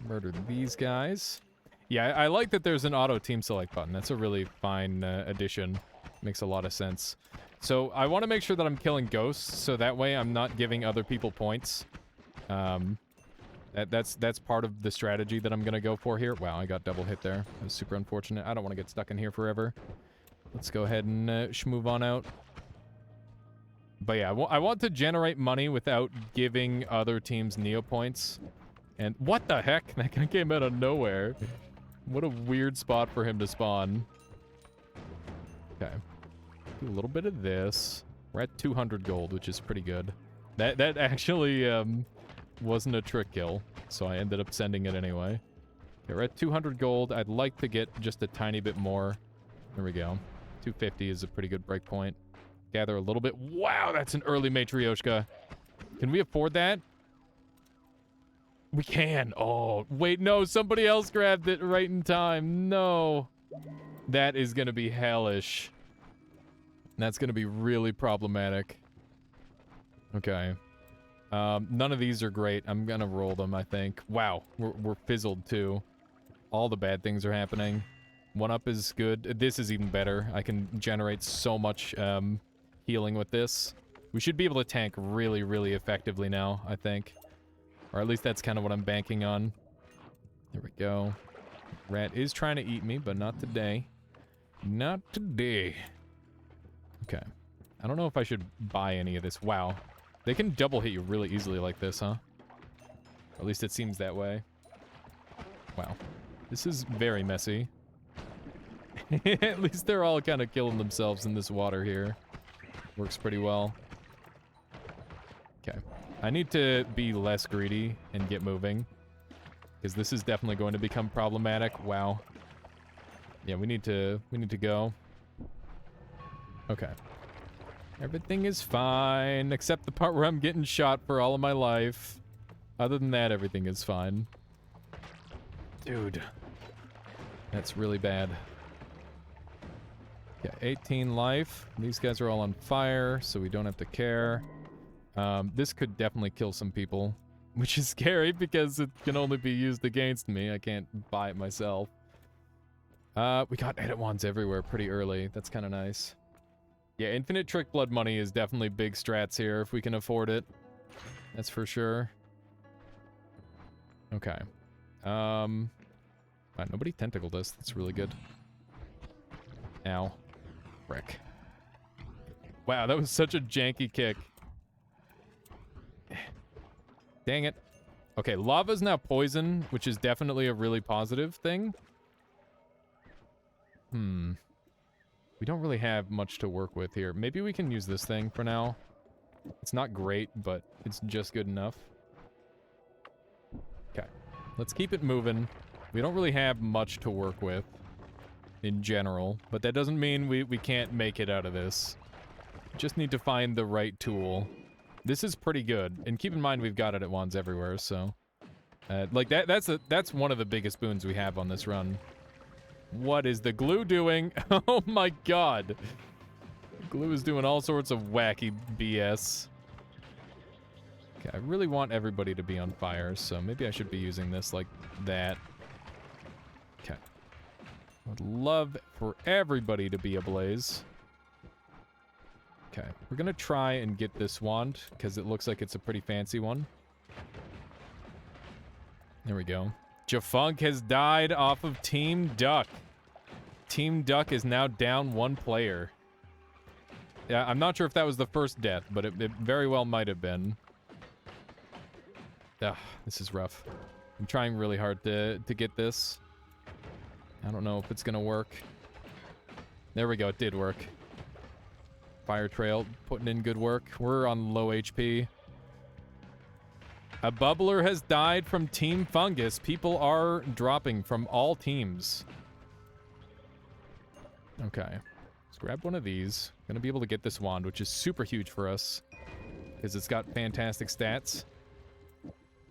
Murder these guys. Yeah, I like that there's an auto team select button. That's a really fine addition. Makes a lot of sense. So I want to make sure that I'm killing ghosts, so that way I'm not giving other people points. That's part of the strategy that I'm gonna go for here. Wow, I got double hit there. That was super unfortunate. I don't want to get stuck in here forever. Let's go ahead and schmove on out. But yeah, I want to generate money without giving other teams Neo points. And what the heck? That guy came out of nowhere. What a weird spot for him to spawn. Okay. Do a little bit of this. We're at 200 gold, which is pretty good. That actually wasn't a trick kill, so I ended up sending it anyway. Okay, we're at 200 gold. I'd like to get just a tiny bit more. There we go. 250 is a pretty good breakpoint. Gather a little bit. Wow, that's an early Matryoshka. Can we afford that? We can. Oh, wait, no. Somebody else grabbed it right in time. No. That is going to be hellish. That's going to be really problematic. Okay. None of these are great. I'm going to roll them, I think. Wow. We're fizzled, too. All the bad things are happening. 1-up is good. This is even better. I can generate so much healing with this. We should be able to tank really, really effectively now, I think. Or at least that's kind of what I'm banking on. There we go. Rat is trying to eat me, but not today. Not today. Okay. I don't know if I should buy any of this. Wow. They can double hit you really easily like this, huh? Or at least it seems that way. Wow. This is very messy. At least they're all kind of killing themselves in this water here. Works pretty well. Okay. I need to be less greedy and get moving, because this is definitely going to become problematic. Wow. Yeah, we need to go. Okay. Everything is fine, except the part where I'm getting shot for all of my life. Other than that, everything is fine. Dude. That's really bad. Yeah, 18 life. These guys are all on fire, so we don't have to care. This could definitely kill some people, which is scary because it can only be used against me. I can't buy it myself. We got edit wands everywhere pretty early. That's kind of nice. Yeah, infinite trick blood money is definitely big strats here if we can afford it. That's for sure. Okay. Wow, nobody tentacled us. That's really good. Ow. Frick. Wow, that was such a janky kick. Dang it. Okay, lava's now poison, which is definitely a really positive thing. We don't really have much to work with here. Maybe we can use this thing for now. It's not great, but it's just good enough. Okay. Let's keep it moving. We don't really have much to work with in general, but that doesn't mean we can't make it out of this. Just need to find the right tool. This is pretty good, and keep in mind we've got it at wands everywhere, so... like, that's one of the biggest boons we have on this run. What is the glue doing? Oh my god! Glue is doing all sorts of wacky BS. Okay, I really want everybody to be on fire, so maybe I should be using this like that. Okay. I would love for everybody to be ablaze. Okay, we're gonna try and get this wand, because it looks like it's a pretty fancy one. There we go. Jafunk has died off of Team Duck. Team Duck is now down 1 player. Yeah, I'm not sure if that was the first death, but it very well might have been. Ugh, this is rough. I'm trying really hard to get this. I don't know if it's gonna work. There we go, it did work. Fire Trail putting in good work. We're on low HP. A bubbler has died from Team Fungus. People are dropping from all teams. Okay. Let's grab one of these. Gonna be able to get this wand, which is super huge for us. Because it's got fantastic stats.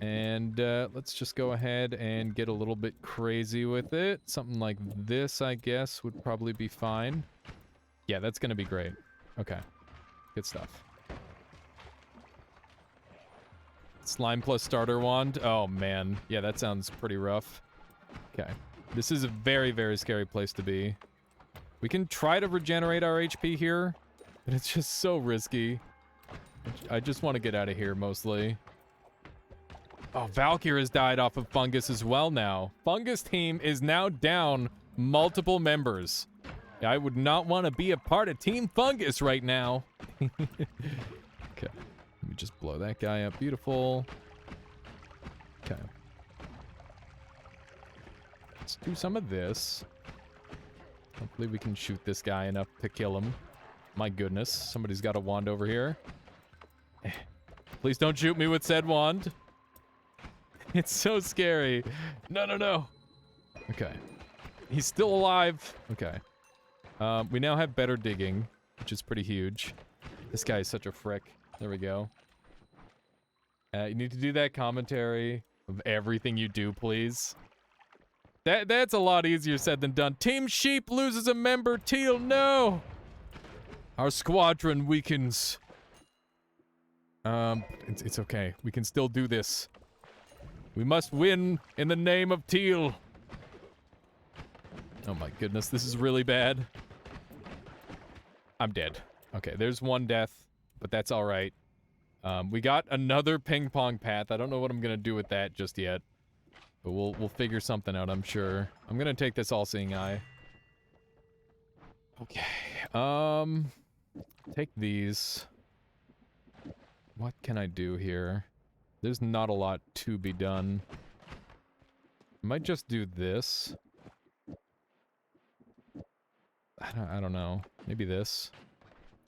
And let's just go ahead and get a little bit crazy with it. Something like this, I guess, would probably be fine. Yeah, that's gonna be great. Okay. Good stuff. Slime plus starter wand. Oh, man. Yeah, that sounds pretty rough. Okay. This is a very, very scary place to be. We can try to regenerate our HP here, but it's just so risky. I just want to get out of here, mostly. Oh, Valkyr has died off of Fungus as well now. Fungus team is now down multiple members. I would not want to be a part of Team Fungus right now. Okay. Let me just blow that guy up. Beautiful. Okay. Let's do some of this. Hopefully we can shoot this guy enough to kill him. My goodness. Somebody's got a wand over here. Please don't shoot me with said wand. It's so scary. No, no, no. Okay. He's still alive. Okay. We now have better digging, which is pretty huge. This guy is such a frick. There we go. You need to do that commentary of everything you do, please. That's a lot easier said than done. Team Sheep loses a member. Teal, no! Our squadron weakens. It's okay. We can still do this. We must win in the name of Teal. Oh my goodness, this is really bad. I'm dead. Okay, there's one death, but that's all right. We got another ping pong path. I don't know what I'm gonna do with that just yet, but we'll figure something out, I'm sure. I'm gonna take this all-seeing eye. Okay. Take these. What can I do here? There's not a lot to be done. I might just do this. I don't know. Maybe this.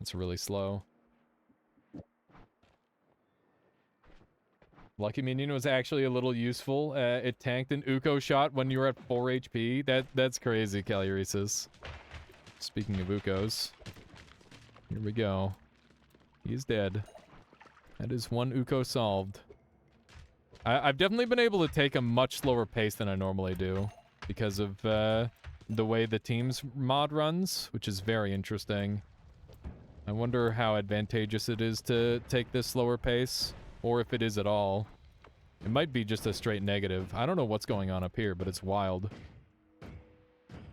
It's really slow. Lucky Minion was actually a little useful. It tanked an Uko shot when you were at 4 HP. That's crazy, Calyresis. Speaking of Ukos. Here we go. He's dead. That is one Uko solved. I've definitely been able to take a much slower pace than I normally do. Because of the way the team's mod runs, which is very interesting. I wonder how advantageous it is to take this slower pace, or if it is at all. It might be just a straight negative. I don't know what's going on up here, but it's wild.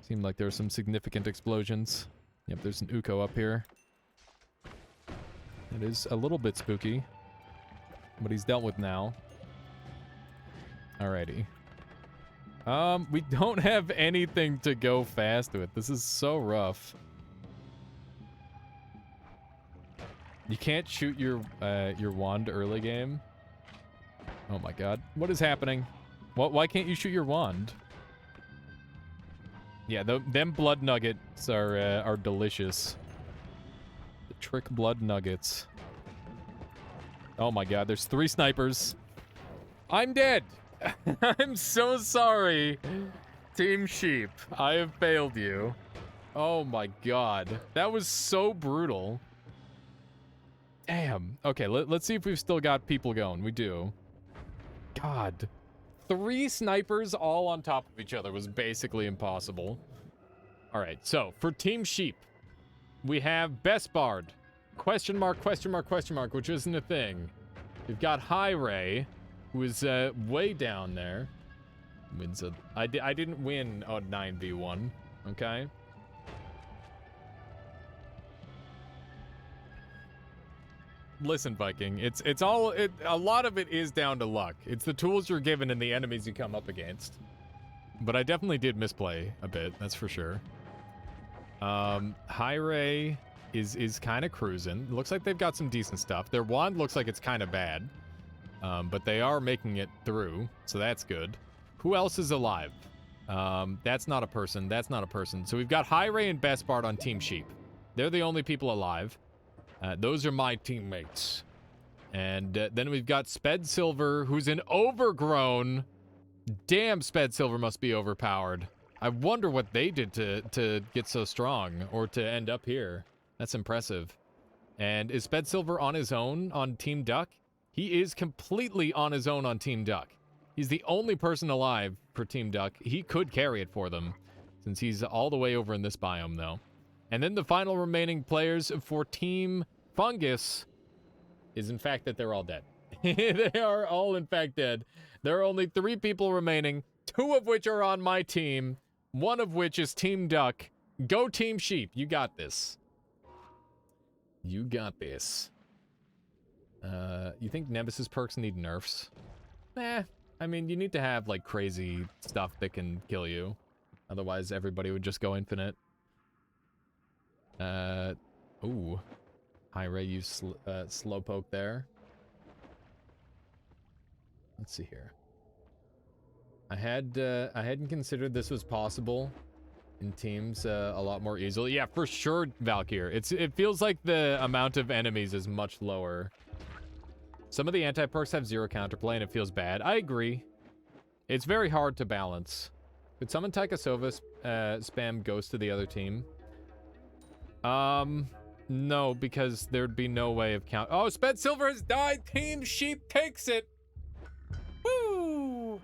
Seemed like there were some significant explosions. Yep, there's an Uko up here. It is a little bit spooky, but he's dealt with now. Alrighty. We don't have anything to go fast with. This is so rough. You can't shoot your wand early game. Oh my god. What is happening? Why can't you shoot your wand? Yeah, them blood nuggets are delicious. The trick blood nuggets. Oh my god, there's 3 snipers. I'm dead! I'm so sorry, Team Sheep. I have failed you. Oh my god. That was so brutal. Damn. Okay, let's see if we've still got people going. We do. God. 3 snipers all on top of each other was basically impossible. Alright, so for Team Sheep, we have Best Bard. Question mark, question mark, question mark, which isn't a thing. We've got High Ray, who is way down there. Wins a... I didn't win a 9v1, okay? listen, Viking. A lot of it is down to luck. It's the tools you're given and the enemies you come up against. But I definitely did misplay a bit, that's for sure. High Ray is kind of cruising. Looks like they've got some decent stuff. Their wand looks like it's kind of bad. But they are making it through, so that's good. Who else is alive? That's not a person. That's not a person. So we've got High Ray and Bespard on Team Sheep. They're the only people alive. Those are my teammates. And then we've got Sped Silver, who's an overgrown. Damn, Sped Silver must be overpowered. I wonder what they did to get so strong or to end up here. That's impressive. And is Sped Silver on his own on Team Duck? He is completely on his own on Team Duck. He's the only person alive for Team Duck. He could carry it for them, since he's all the way over in this biome, though. And then the final remaining players for Team Fungus is, in fact, that they're all dead. They are all, in fact, dead. There are only 3 people remaining, 2 of which are on my team, 1 of which is Team Duck. Go Team Sheep. You got this. You got this. You think Nemesis perks need nerfs? I mean, you need to have, like, crazy stuff that can kill you. Otherwise, everybody would just go infinite. Ooh. High Ray used Slowpoke there. Let's see here. I hadn't considered this was possible in teams a lot more easily. Yeah, for sure, Valkyr. It feels like the amount of enemies is much lower. Some of the anti-perks have 0 counterplay and it feels bad. I agree. It's very hard to balance. Could someone Tychosova spam Ghost to the other team? No, because there'd be no way of count. Oh, Sped Silver has died! Team Sheep takes it! Woo!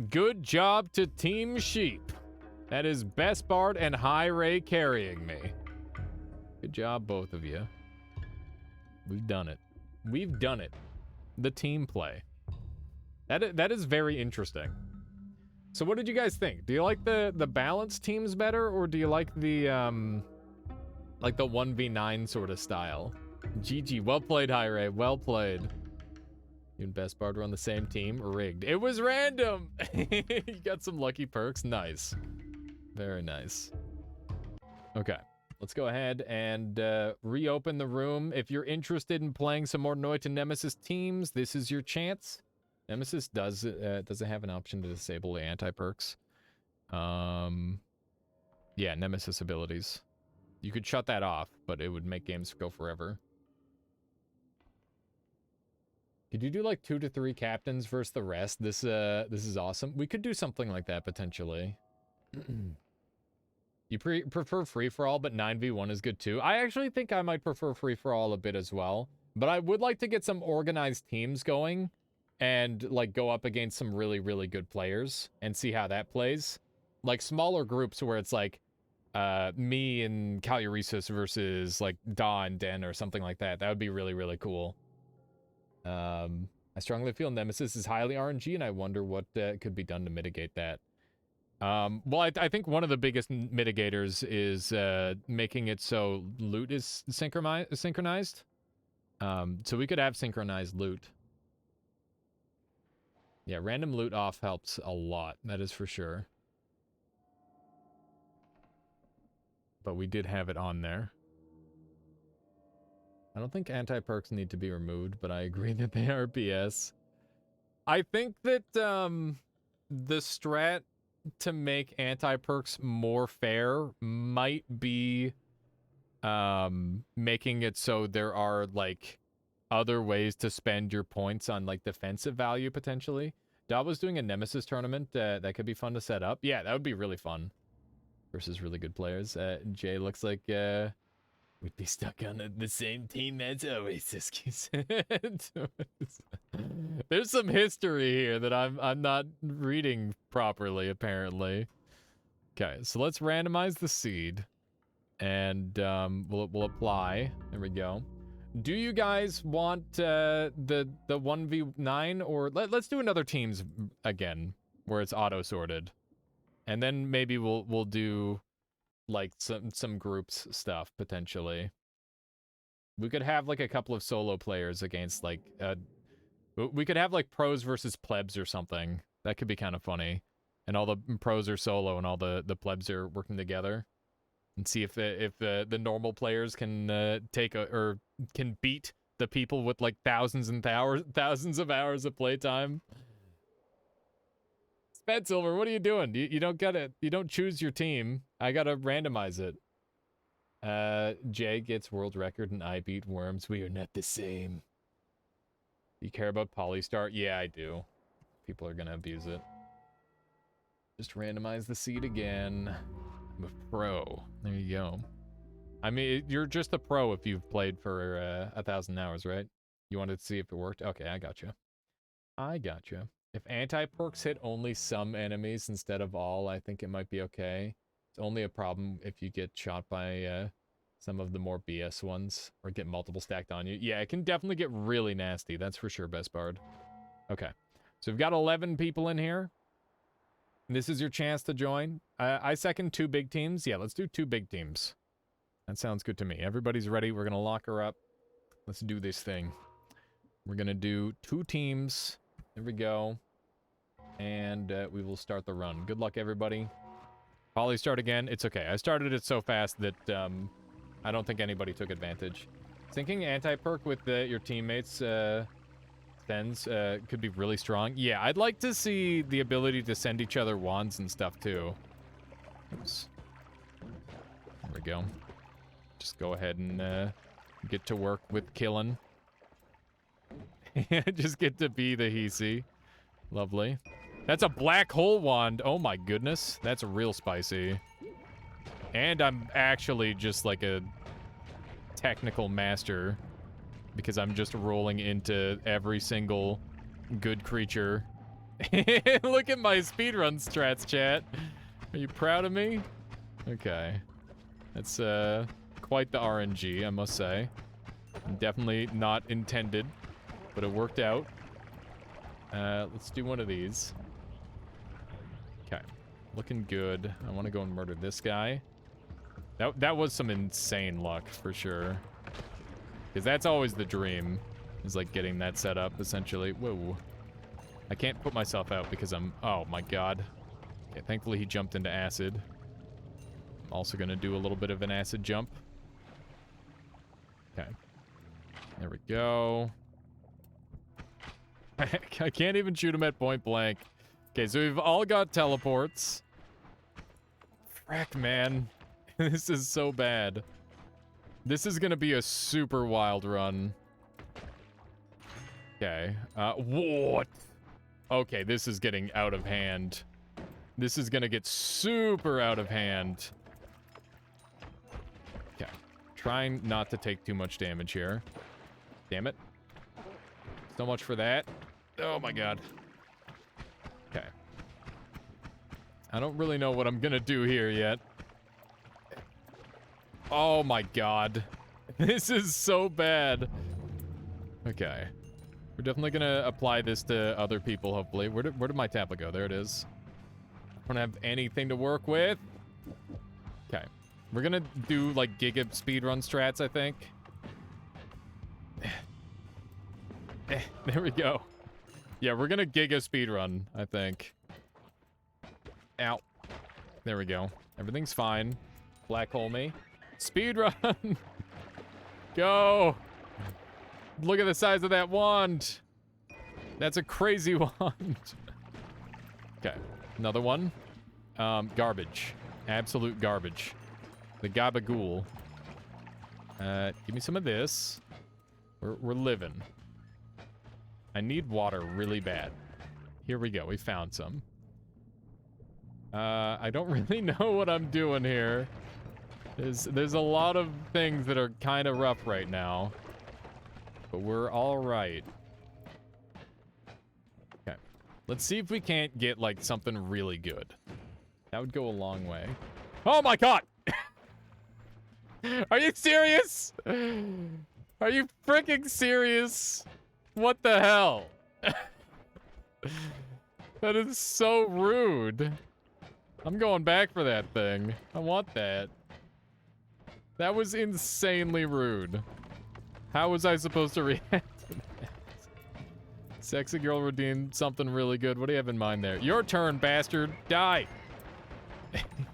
Good job to Team Sheep. That is Bespard and High Ray carrying me. Good job, both of you. We've done it. We've done it. The team play. That is very interesting. So what did you guys think? Do you like the balanced teams better, or do you like the 1v9 sort of style? GG. Well played, High Ray. Well played. You and Bespard were on the same team. Rigged. It was random. You got some lucky perks. Nice. Very nice. Okay. Let's go ahead and reopen the room. If you're interested in playing some more Noita Nemesis teams, this is your chance. Nemesis doesn't have an option to disable the anti-perks. Yeah, Nemesis abilities. You could shut that off, but it would make games go forever. Could you do like 2 to 3 captains versus the rest? This is awesome. We could do something like that potentially. You prefer free-for-all, but 9v1 is good too. I actually think I might prefer free-for-all a bit as well. But I would like to get some organized teams going and like go up against some really, really good players and see how that plays. Like smaller groups where it's like me and Calyresis versus like Da and Den or something like that. That would be really, really cool. I strongly feel Nemesis is highly RNG, and I wonder what could be done to mitigate that. Well, I think one of the biggest mitigators is making it so loot is synchronized. So we could have synchronized loot. Yeah, random loot off helps a lot. That is for sure. But we did have it on there. I don't think anti-perks need to be removed, but I agree that they are BS. I think that the strat to make anti-perks more fair might be making it so there are like other ways to spend your points on like defensive value potentially. Da was doing a Nemesis tournament that could be fun to set up. Yeah, that would be really fun versus really good players. Jay looks like we'd be stuck on the same team as Oasis. There's some history here that I'm not reading properly, apparently. Okay, so let's randomize the seed, and we'll apply. There we go. Do you guys want the 1v9, or let's do another teams again where it's auto sorted, and then maybe we'll do like some groups stuff potentially. We could have like a couple of solo players against like we could have like pros versus plebs or something. That could be kind of funny. And all the pros are solo and all the plebs are working together. And see if the normal players can can beat the people with like thousands of hours of playtime. Sped Silver, what are you doing? You don't gotta, you don't choose your team. I gotta randomize it. Jay gets world record and I beat Worms. We are not the same. You care about Polystar? Yeah, I do. People are gonna abuse it. Just randomize the seed again. I'm a pro. There you go. I mean, you're just a pro if you've played for 1,000 hours, right? You wanted to see if it worked? Okay, I gotcha. I gotcha. If anti-perks hit only some enemies instead of all, I think it might be okay. It's only a problem if you get shot by some of the more BS ones, or get multiple stacked on you. Yeah, it can definitely get really nasty, that's for sure, Best Bard. Okay, so we've got 11 people in here. This is your chance to join. I second 2 big teams. Yeah, let's do 2 big teams. That sounds good to me. Everybody's ready. We're going to lock her up. Let's do this thing. We're going to do 2 teams. There we go. And we will start the run. Good luck, everybody. Polly, start again. It's okay. I started it so fast that I don't think anybody took advantage. Thinking anti-perk with your teammates sends could be really strong. Yeah, I'd like to see the ability to send each other wands and stuff, too. Oops. There we go. Just go ahead and get to work with killing. Just get to be the Hisi. Lovely. That's a black hole wand. Oh my goodness. That's real spicy. And I'm actually just like a technical master, because I'm just rolling into every single good creature. Look at my speedrun strats, chat. Are you proud of me? Okay. That's quite the RNG, I must say. Definitely not intended, but it worked out. Let's do one of these. Okay. Looking good. I want to go and murder this guy. That was some insane luck, for sure. Because that's always the dream, is like getting that set up, essentially. Whoa. I can't put myself out because I'm... Oh, my God. Okay, thankfully he jumped into acid. I'm also going to do a little bit of an acid jump. Okay. There we go. I can't even shoot him at point blank. Okay, so we've all got teleports. Frack, man. This is so bad. This is gonna be a super wild run. Okay. What? Okay, this is getting out of hand. This is gonna get super out of hand. Okay. Trying not to take too much damage here. Damn it. So much for that. Oh my God. Okay. I don't really know what I'm gonna do here yet. Oh my God. This is so bad. Okay. We're definitely gonna apply this to other people, hopefully. Where did my tablet go? There it is. I don't have anything to work with. Okay. We're gonna do, like, giga speedrun strats, I think. There we go. Yeah, we're gonna giga speedrun, I think. Ow. There we go. Everything's fine. Black hole me. Speedrun! Go! Look at the size of that wand! That's a crazy wand. Okay, another one. Garbage. Absolute garbage. The gabagool. Give me some of this. We're living. I need water really bad. Here we go, we found some. I don't really know what I'm doing here. There's a lot of things that are kind of rough right now. But we're all right. Okay. Let's see if we can't get, like, something really good. That would go a long way. Oh my God! Are you serious? Are you freaking serious? What the hell? That is so rude. I'm going back for that thing. I want that. That was insanely rude. How was I supposed to react to that? Sexy girl redeemed something really good. What do you have in mind there? Your turn, bastard. Die.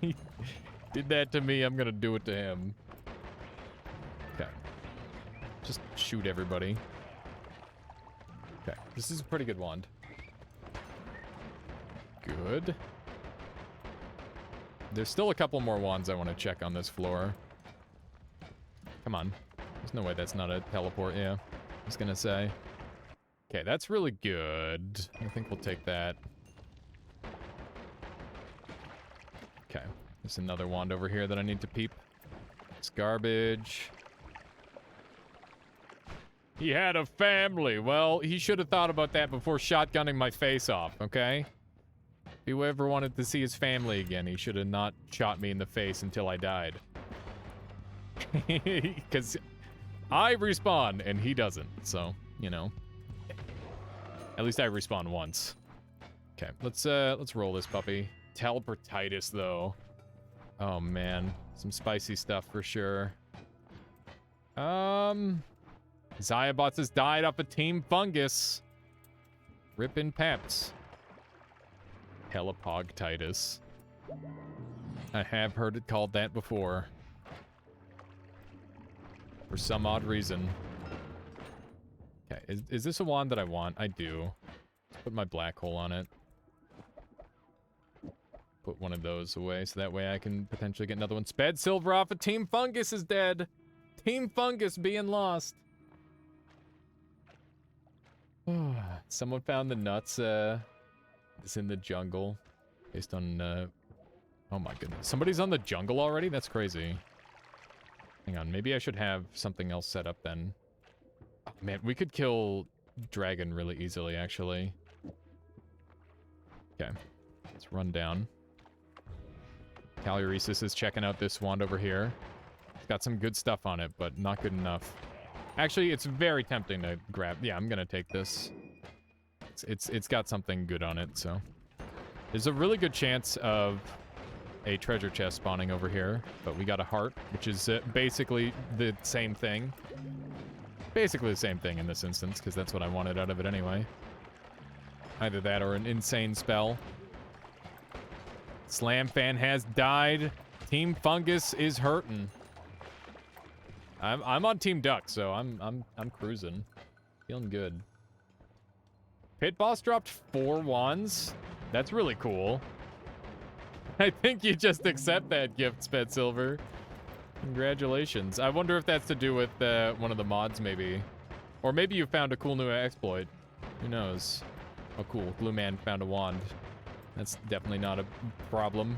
He did that to me. I'm gonna do it to him. Okay. Just shoot everybody. Okay. This is a pretty good wand. Good. There's still a couple more wands I want to check on this floor. Come on. There's no way that's not a teleport, yeah. I was gonna say. Okay, that's really good. I think we'll take that. Okay. There's another wand over here that I need to peep. It's garbage. He had a family. Well, he should have thought about that before shotgunning my face off, okay? If he ever wanted to see his family again, he should have not shot me in the face until I died. Because I respawn and he doesn't, so, you know. At least I respawn once. Okay, let's roll this puppy. Teleportitis, though. Oh, man. Some spicy stuff for sure. Zyabots has died off a Team Fungus. Rippin' Peps. Telepogtitis. I have heard it called that before. For some odd reason. Okay, is this a wand that I want? I do. Let's put my black hole on it. Put one of those away so that way I can potentially get another one. Sped Silver off a Team Fungus is dead. Team Fungus being lost. Someone found the nuts, it's in the jungle. Based on, oh my goodness. Somebody's on the jungle already? That's crazy. Hang on, maybe I should have something else set up then. Oh, man, we could kill Dragon really easily, actually. Okay, let's run down. Caluresis is checking out this wand over here. It's got some good stuff on it, but not good enough. Actually, it's very tempting to grab. Yeah, I'm gonna take this. It's got something good on it, so. There's a really good chance of a treasure chest spawning over here, but we got a heart, which is basically the same thing. Basically the same thing in this instance, because that's what I wanted out of it anyway. Either that or an insane spell. Slam fan has died. Team Fungus is hurting. I'm on Team Duck, so I'm cruising. Feeling good. Pit boss dropped 4 wands. That's really cool. I think you just accept that gift, Sped Silver. Congratulations. I wonder if that's to do with one of the mods, maybe. Or maybe you found a cool new exploit. Who knows? Oh, cool. Blue Man found a wand. That's definitely not a problem.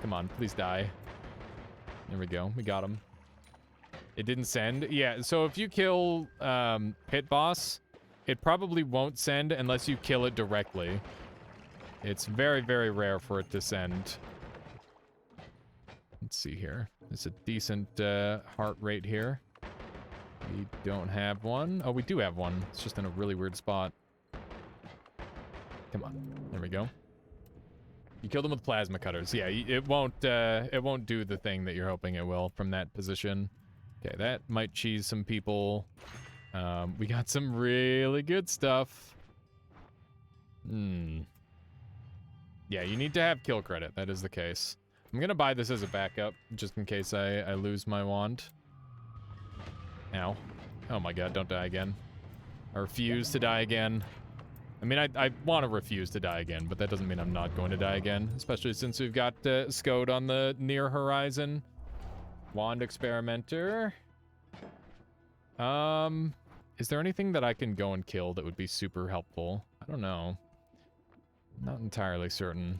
Come on, please die. There we go. We got him. It didn't send? Yeah, so if you kill Pit Boss, it probably won't send unless you kill it directly. It's very, very rare for it to send. Let's see here. There's a decent heart rate here. We don't have one. Oh, we do have one. It's just in a really weird spot. Come on. There we go. You killed them with plasma cutters. Yeah, it won't do the thing that you're hoping it will from that position. Okay, that might cheese some people. We got some really good stuff. Yeah, you need to have kill credit. That is the case. I'm gonna buy this as a backup, just in case I lose my wand. Ow. Oh my god, don't die again. I refuse to die again. I mean, I want to refuse to die again, but that doesn't mean I'm not going to die again. Especially since we've got Scode on the near horizon. Wand Experimenter. Is there anything that I can go and kill that would be super helpful? I don't know. Not entirely certain.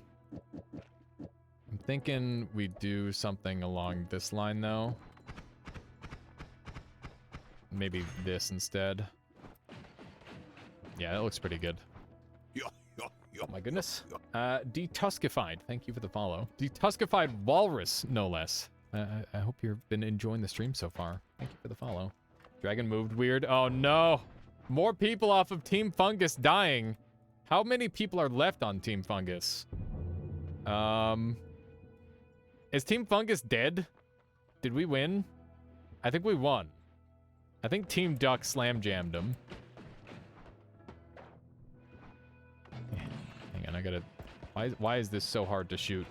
I'm thinking we do something along this line, though. Maybe this instead. Yeah, that looks pretty good. Oh my goodness. Detuskified. Thank you for the follow. Detuskified Walrus, no less. I hope you've been enjoying the stream so far. Thank you for the follow. Dragon moved weird. Oh no. More people off of Team Fungus dying. How many people are left on Team Fungus? Is Team Fungus dead? Did we win? I think we won. I think Team Duck slam jammed him. Hang on, I gotta... Why is this so hard to shoot?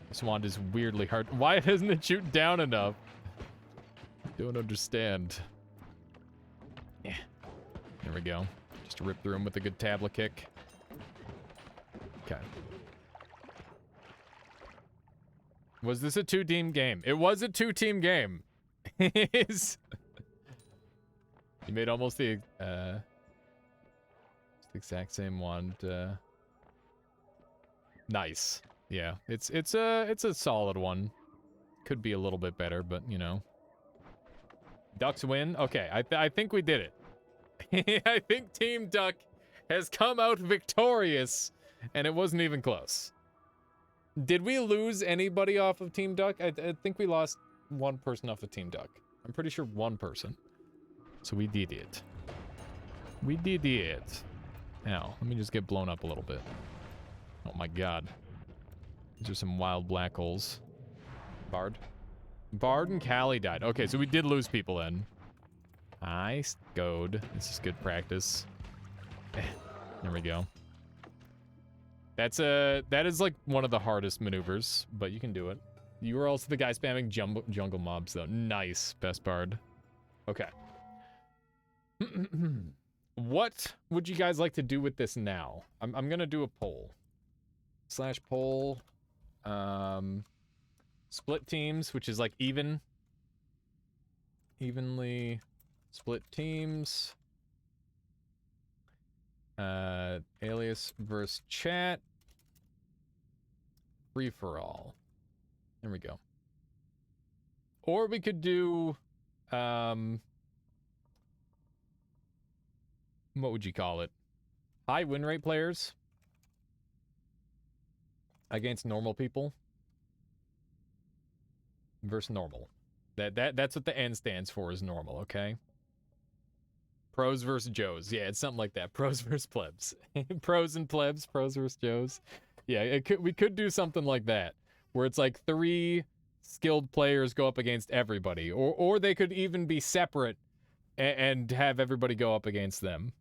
This wand is weirdly hard. Why doesn't it shoot down enough? Don't understand. Yeah. There we go. Just rip through him with a good tablet kick. Okay. Was this a 2-team game? It was a 2-team game. It is. You made almost the exact same wand. Nice. Yeah, it's a solid one. Could be a little bit better, but you know. Ducks win. Okay, I think we did it. I think Team Duck has come out victorious, and it wasn't even close. Did we lose anybody off of Team Duck? I think we lost one person off of Team Duck. I'm pretty sure one person. So we did it. We did it. Now, let me just get blown up a little bit. Oh my god. These are some wild black holes. Bard? Bard and Callie died. Okay, so we did lose people then. Nice. Goad. This is good practice. There we go. That is like one of the hardest maneuvers, but you can do it. You were also the guy spamming jungle mobs though. Nice, best bard. Okay. What would you guys like to do with this now? I'm gonna do a poll. /poll. Split teams, which is like evenly split teams. Alias versus chat. Free for all. There we go. Or we could do, what would you call it? High win rate players against normal people versus normal. That's what the N stands for, is normal, okay? Pros versus Joes. Yeah, it's something like that. Pros versus plebs. Pros and plebs, pros versus Joes. Yeah, we could do something like that, where it's like 3 skilled players go up against everybody. Or they could even be separate and have everybody go up against them.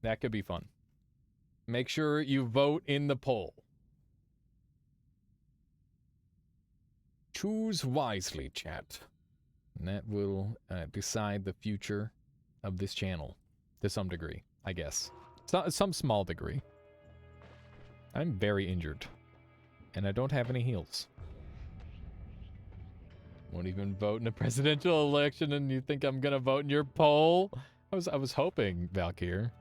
That could be fun. Make sure you vote in the poll. Choose wisely, chat. And that will decide the future of this channel. To some degree, I guess. Some small degree. I'm very injured. And I don't have any heals. Won't even vote in a presidential election, and you think I'm gonna vote in your poll? I was hoping, Valkyr.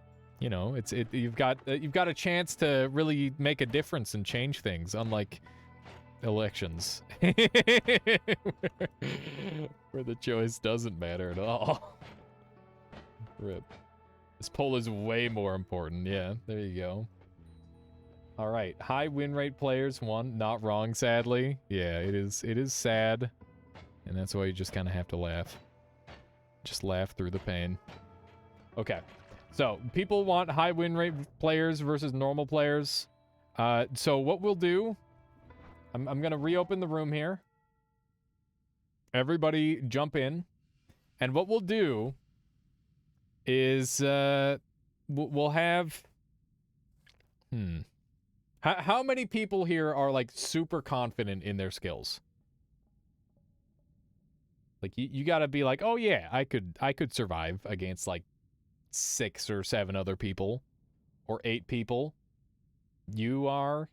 You know, you've got a chance to really make a difference and change things, unlike elections where the choice doesn't matter at all. Rip. This poll is way more important. Yeah, there you go. All right, high win rate players won. Not wrong, sadly. Yeah, it is sad, and that's why you just kind of have to laugh. Just laugh through the pain. Okay, so people want high win rate players versus normal players. So what we'll do, I'm gonna reopen the room here. Everybody jump in, and what we'll do is we'll have how many people here are like super confident in their skills? Like you gotta be like, oh yeah, I could survive against like 6 or 7 other people, or 8 people. You are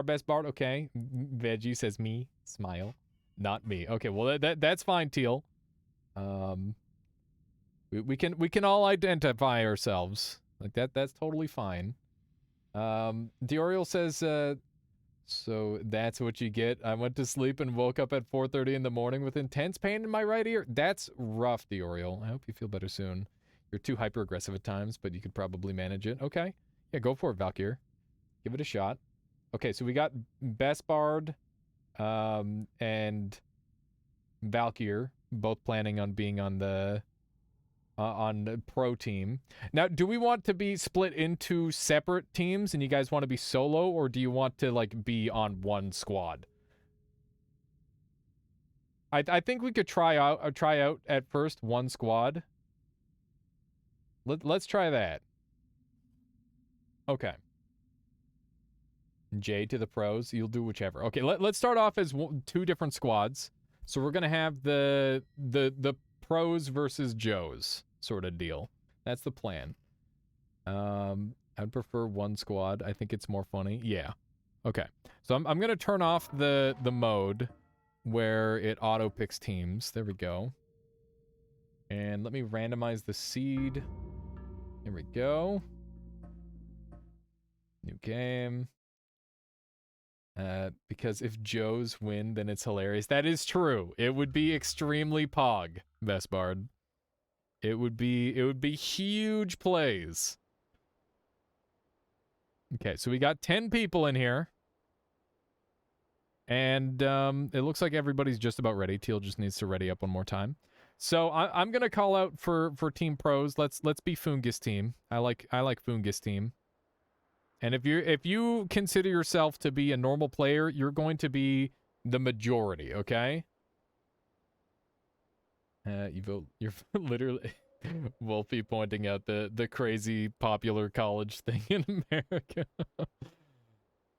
best bard, okay? Veggie says me, smile, not me. Okay, well that's fine, Teal. We can all identify ourselves like that. That's totally fine. Dioriel says, so that's what you get. I went to sleep and woke up at 4:30 in the morning with intense pain in my right ear. That's rough, Dioriel. I hope you feel better soon. You're too hyper aggressive at times, but you could probably manage it. Okay, yeah, go for it, Valkyr. Give it a shot. Okay, so we got Best Bard, and Valkyr both planning on being on the pro team. Now, do we want to be split into separate teams and you guys want to be solo, or do you want to like be on one squad? I think we could try out at first one squad. Let's try that. Okay. J to the pros. You'll do whichever. Okay, let's start off as two different squads. So we're gonna have the pros versus Joes sort of deal. That's the plan. I'd prefer one squad. I think it's more funny. Yeah. Okay. So I'm gonna turn off the mode where it auto picks teams. There we go. And let me randomize the seed. Here we go. New game. Because if Joes win, then it's hilarious. That is true. It would be extremely pog, Vestbard. It would be huge plays. Okay, so we got 10 people in here. And it looks like everybody's just about ready. Teal just needs to ready up one more time. So I'm gonna call out for team pros. Let's be Fungus team. I like Fungus team. And if you consider yourself to be a normal player, you're going to be the majority, okay? You vote. You're literally Wolfie pointing out the crazy popular college thing in America.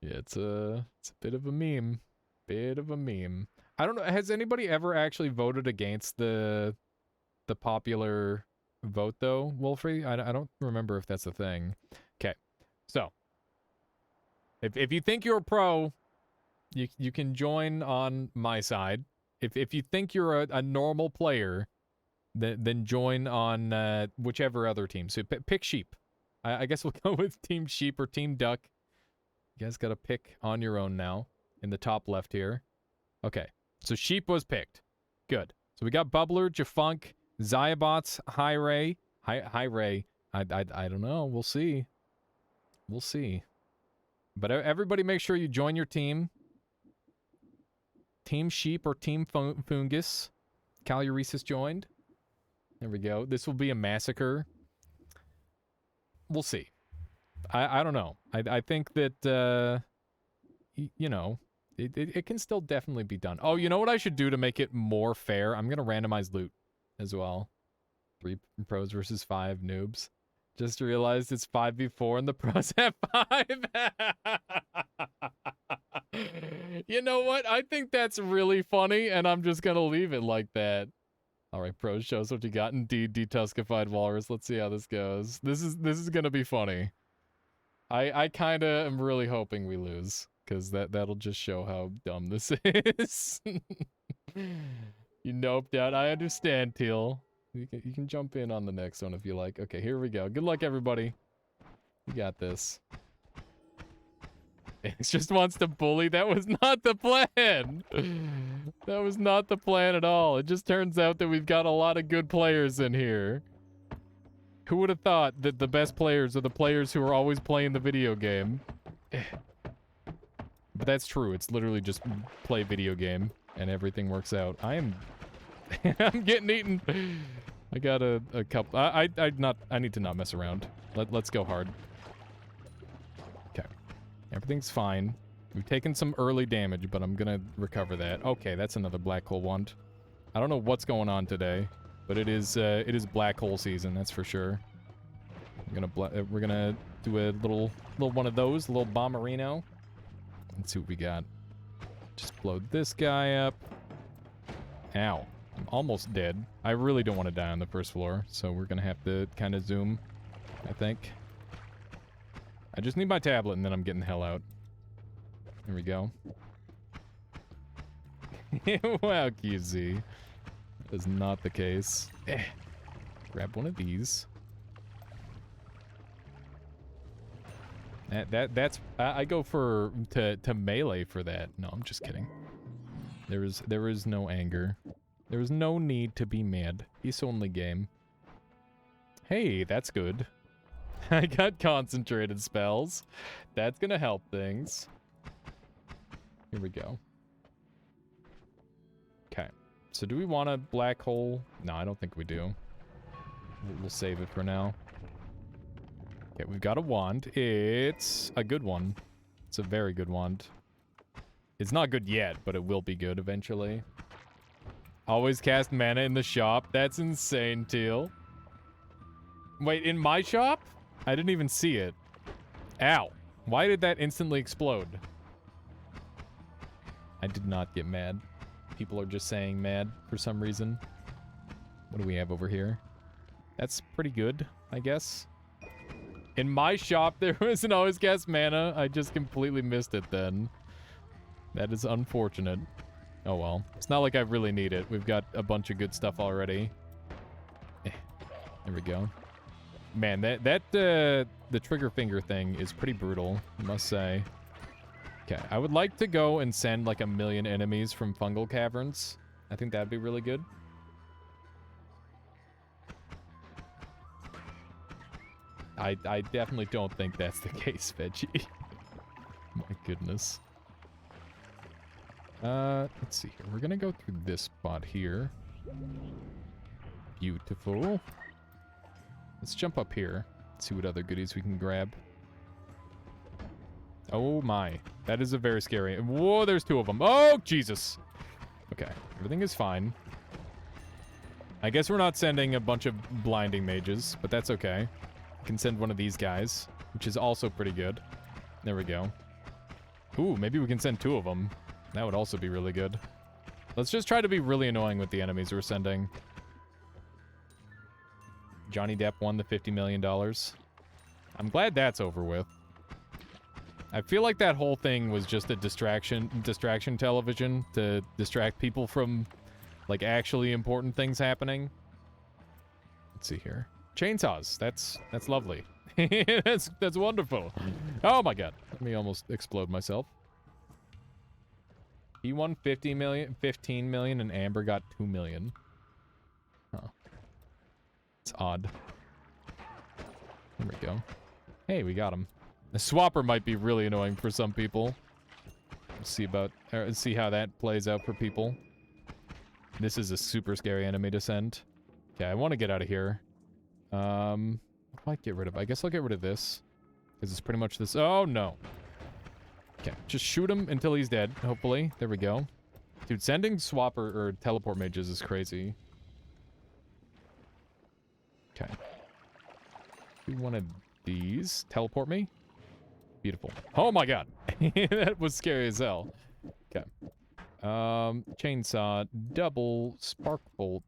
Yeah, it's a bit of a meme. Bit of a meme. I don't know. Has anybody ever actually voted against the popular vote though, Wolfie? I don't remember if that's a thing. Okay, so if you think you're a pro, you can join on my side. If you think you're a normal player, then join on whichever other team. So pick sheep. I guess we'll go with Team Sheep or Team Duck. You guys got to pick on your own now in the top left here. Okay, so Sheep was picked. Good. So we got Bubbler, Jafunk, Zyabots, High Ray. High Ray. I don't know. We'll see. We'll see. But everybody make sure you join your team. Team Sheep or Team Fungus. Caluresis joined. There we go. This will be a massacre. We'll see. I don't know. I think that, you know, it can still definitely be done. Oh, you know what I should do to make it more fair? I'm going to randomize loot as well. 3 pros versus 5 noobs. Just realized it's 5v4 and the pros have 5. You know what? I think that's really funny, and I'm just going to leave it like that. All right, pros, show us what you got. Indeed, detuskified walrus. Let's see how this goes. This is going to be funny. I kind of am really hoping we lose, because that'll just show how dumb this is. You noped out. I understand, Teal. You can jump in on the next one if you like. Okay, here we go. Good luck, everybody. You got this. It just wants to bully. That was not the plan. That was not the plan at all. It just turns out that we've got a lot of good players in here. Who would have thought that the best players are the players who are always playing the video game? But that's true. It's literally just play video game and everything works out. I'm getting eaten. I got a couple. I need to not mess around. Let's go hard. Okay. Everything's fine. We've taken some early damage, but I'm gonna recover that. Okay, that's another black hole wand. I don't know what's going on today, but it is black hole season, that's for sure. We're gonna do a little one of those, a little bomberino. Let's see what we got. Just blow this guy up. Ow. I'm almost dead. I really don't want to die on the first floor, so we're gonna have to kind of zoom, I think. I just need my tablet and then I'm getting the hell out. Here we go. Wow, QZ. That is not the case. Grab one of these. That's I go to melee for that. No, I'm just kidding. There is no anger. There is no need to be mad. It's only game. Hey, that's good. I got concentrated spells. That's gonna help things. Here we go. Okay. So do we want a black hole? No, I don't think we do. We'll save it for now. Okay, we've got a wand. It's a good one. It's a very good wand. It's not good yet, but it will be good eventually. Always cast mana in the shop. That's insane, Teal. Wait, in my shop? I didn't even see it. Ow. Why did that instantly explode? I did not get mad. People are just saying mad for some reason. What do we have over here? That's pretty good, I guess. In my shop, there was an always cast mana. I just completely missed it then. That is unfortunate. Oh well. It's not like I really need it. We've got a bunch of good stuff already. There we go. Man, the trigger finger thing is pretty brutal, I must say. Okay, I would like to go and send like 1 million enemies from fungal caverns. I think that'd be really good. I definitely don't think that's the case, Veggie. My goodness. Let's see here. We're gonna go through this spot here. Beautiful. Let's jump up here. See what other goodies we can grab. Oh my. That is a very scary... Whoa, there's 2 of them. Oh, Jesus. Okay, everything is fine. I guess we're not sending a bunch of blinding mages, but that's okay. We can send one of these guys, which is also pretty good. There we go. Ooh, maybe we can send 2 of them. That would also be really good. Let's just try to be really annoying with the enemies we're sending. Johnny Depp won the $50 million. I'm glad that's over with. I feel like that whole thing was just a distraction television to distract people from, like, actually important things happening. Let's see here. Chainsaws. That's lovely. that's wonderful. Oh my god. Let me almost explode myself. He won 15 million, and Amber got 2 million. Huh. It's odd. There we go. Hey, we got him. The swapper might be really annoying for some people. See how that plays out for people. This is a super scary enemy to send. Okay, I want to get out of here. What do I get rid of? I guess I'll get rid of this. Because it's pretty much this. Oh, no. Okay, just shoot him until he's dead, hopefully. There we go. Dude, sending swapper or teleport mages is crazy. Okay. Do one of these. Teleport me. Beautiful. Oh my god. That was scary as hell. Okay. Chainsaw. Double. Spark bolt.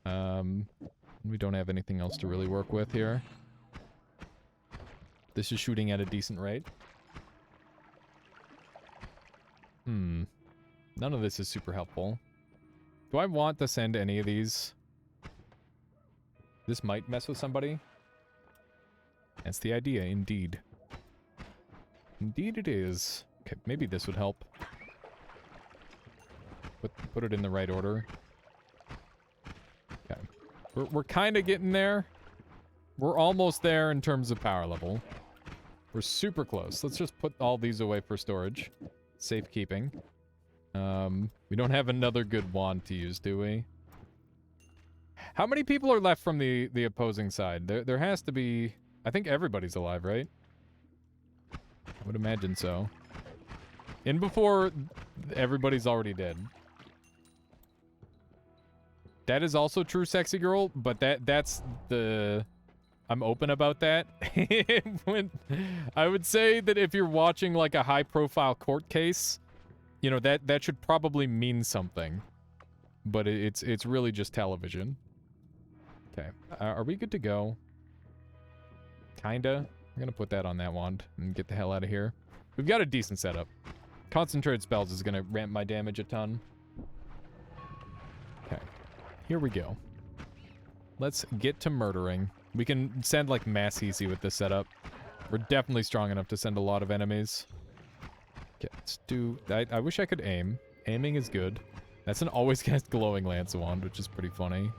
We don't have anything else to really work with here. This is shooting at a decent rate. None of this is super helpful. Do I want to send any of these? This might mess with somebody. That's the idea, indeed. Indeed it is. Okay, maybe this would help. Put it in the right order. Okay. We're kind of getting there. We're almost there in terms of power level. We're super close. Let's just put all these away for storage. Safekeeping. We don't have another good wand to use, do we? How many people are left from the opposing side? There has to be... I think everybody's alive, right? I would imagine so. In before, everybody's already dead. That is also true, sexy girl, but that's the... I'm open about that. I would say that if you're watching like a high-profile court case, you know, that should probably mean something. But it's really just television. Okay. Are we good to go? Kinda. I'm gonna put that on that wand and get the hell out of here. We've got a decent setup. Concentrated spells is gonna ramp my damage a ton. Okay. Here we go. Let's get to murdering. We can send like mass easy with this setup. We're definitely strong enough to send a lot of enemies. Okay, let's do... I wish I could aim. Aiming is good. That's an always cast glowing lance wand, which is pretty funny.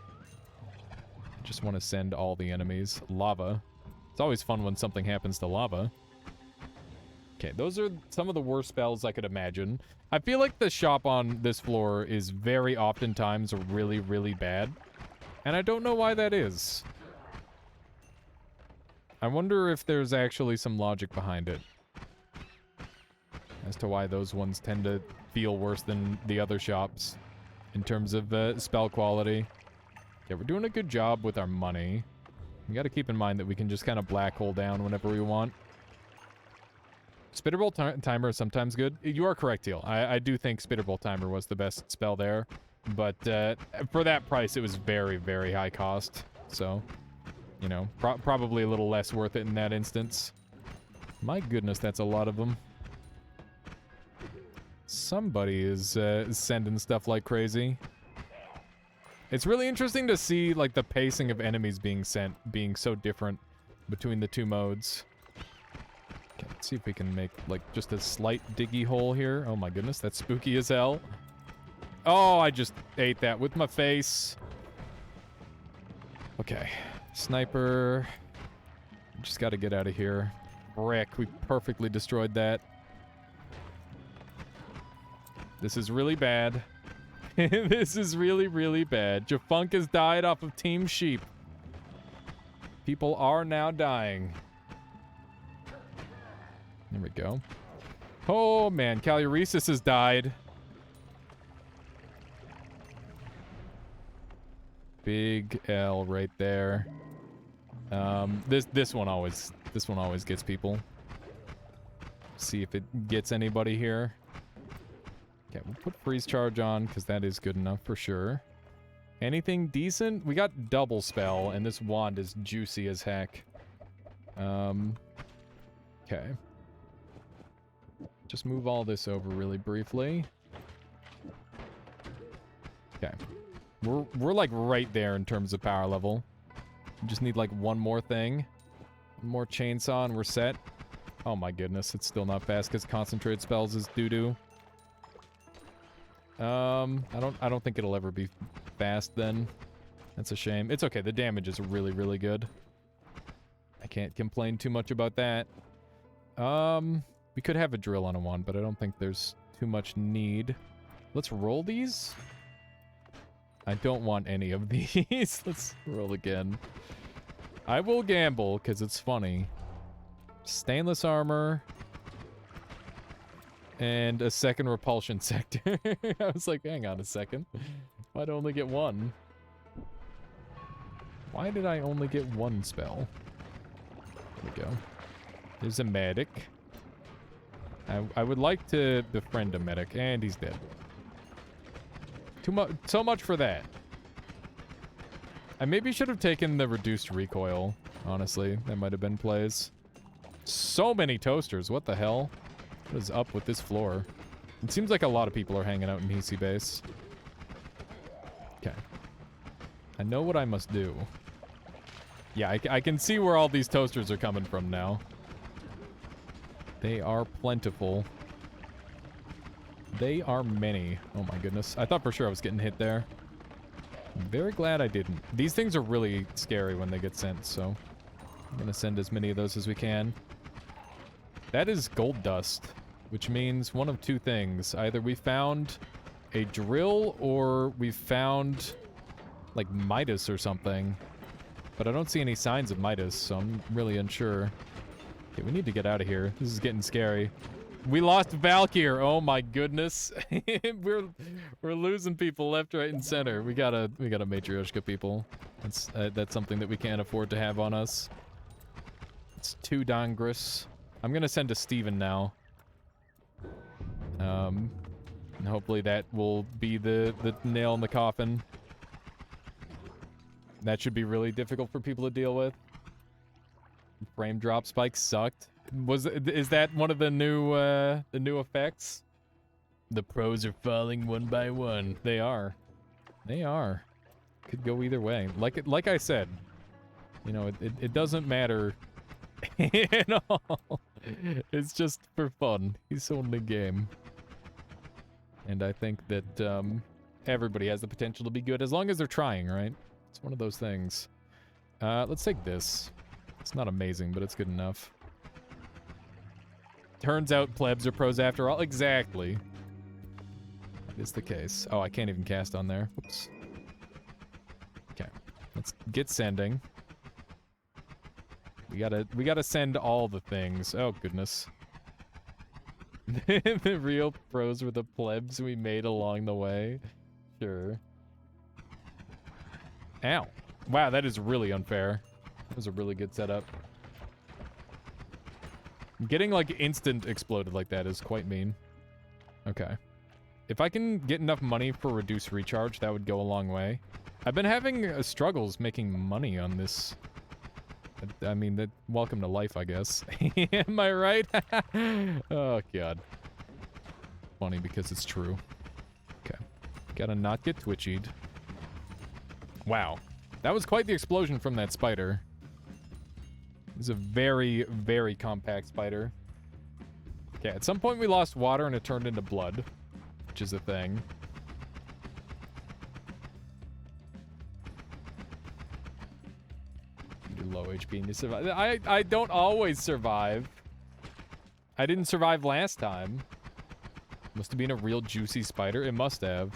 I just want to send all the enemies. Lava. It's always fun when something happens to lava. Okay, those are some of the worst spells I could imagine. I feel like the shop on this floor is very oftentimes really, really bad. And I don't know why that is. I wonder if there's actually some logic behind it. As to why those ones tend to feel worse than the other shops. in terms of spell quality. Yeah, we're doing a good job with our money. We got to keep in mind that we can just kind of black hole down whenever we want. Spitterbolt Timer is sometimes good. You are correct, Teal. I do think Spitterbolt Timer was the best spell there. But for that price, it was very, very high cost. So, you know, probably a little less worth it in that instance. My goodness, that's a lot of them. Somebody is sending stuff like crazy. It's really interesting to see, like, the pacing of enemies being sent being so different between the two modes. Okay, let's see if we can make, like, just a slight diggy hole here. Oh my goodness, that's spooky as hell. Oh, I just ate that with my face. Okay, sniper. Just gotta get out of here. Frick, we perfectly destroyed that. This is really bad. This is really, really bad. Jafunk has died off of Team Sheep. People are now dying. There we go. Oh, man. Caluresis has died. Big L right there. This one always gets people. See if it gets anybody here. Okay, we'll put freeze charge on, because that is good enough for sure. Anything decent? We got double spell, and this wand is juicy as heck. Okay. Just move all this over really briefly. Okay. We're like right there in terms of power level. We just need like one more thing. One more chainsaw and we're set. Oh my goodness, it's still not fast because concentrate spells is doo-doo. I don't think it'll ever be fast then. That's a shame. It's okay, the damage is really, really good. I can't complain too much about that. We could have a drill on a wand, but I don't think there's too much need. Let's roll these. I don't want any of these. Let's roll again. I will gamble, because it's funny. Stainless armor. And a second repulsion sector. I was like, hang on a second. Why'd I only get one? Why did I only get one spell? There we go. There's a medic. I would like to befriend a medic, and he's dead. So much for that. I maybe should have taken the reduced recoil, honestly. That might have been plays. So many toasters, what the hell? What is up with this floor? It seems like a lot of people are hanging out in EC base. Okay. I know what I must do. Yeah, I can see where all these toasters are coming from now. They are plentiful. They are many. Oh my goodness. I thought for sure I was getting hit there. I'm very glad I didn't. These things are really scary when they get sent, so I'm gonna send as many of those as we can. That is gold dust, which means one of two things. Either we found a drill or we found like Midas or something. But I don't see any signs of Midas, so I'm really unsure. Okay, we need to get out of here. This is getting scary. We lost Valkyr. Oh my goodness. we're losing people left, right, and center. We gotta Matryoshka people. That's something that we can't afford to have on us. It's too dangerous. I'm gonna send to Steven now. And hopefully that will be the nail in the coffin. That should be really difficult for people to deal with. Frame drop spike sucked. Is that one of the new effects? The pros are falling one by one. They are. They are. Could go either way. Like I said, you know, it doesn't matter at all. It's just for fun. He's only game. And I think that everybody has the potential to be good as long as they're trying, right? It's one of those things. Let's take this. It's not amazing, but it's good enough. Turns out plebs are pros after all. Exactly. That is the case. Oh, I can't even cast on there. Whoops. Okay. Let's get sending. We gotta send all the things. Oh, goodness. The real pros were the plebs we made along the way. Sure. Ow. Wow, that is really unfair. That was a really good setup. Getting, like, instant exploded like that is quite mean. Okay. If I can get enough money for reduced recharge, that would go a long way. I've been having struggles making money on this. I mean, welcome to life, I guess. Am I right? Oh, God. Funny because it's true. Okay. Gotta not get twitchied. Wow. That was quite the explosion from that spider. It's a very, very compact spider. Okay, at some point we lost water and it turned into blood, which is a thing. You're low HP and you survive. I don't always survive. I didn't survive last time. Must have been a real juicy spider. It must have.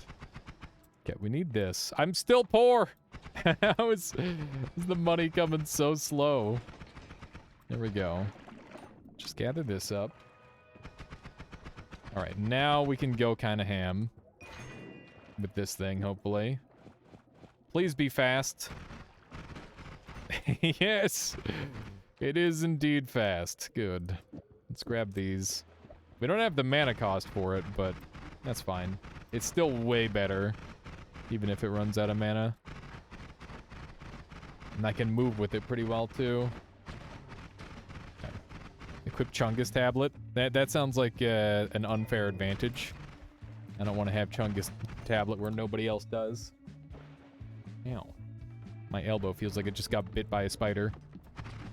Okay, we need this. I'm still poor. How is the money coming so slow? There we go. Just gather this up. All right, now we can go kind of ham with this thing, hopefully. Please be fast. Yes, it is indeed fast. Good. Let's grab these. We don't have the mana cost for it, but that's fine. It's still way better, even if it runs out of mana. And I can move with it pretty well, too. Okay. Equip Chungus tablet. That sounds like an unfair advantage. I don't want to have Chungus tablet where nobody else does. Ow. My elbow feels like it just got bit by a spider.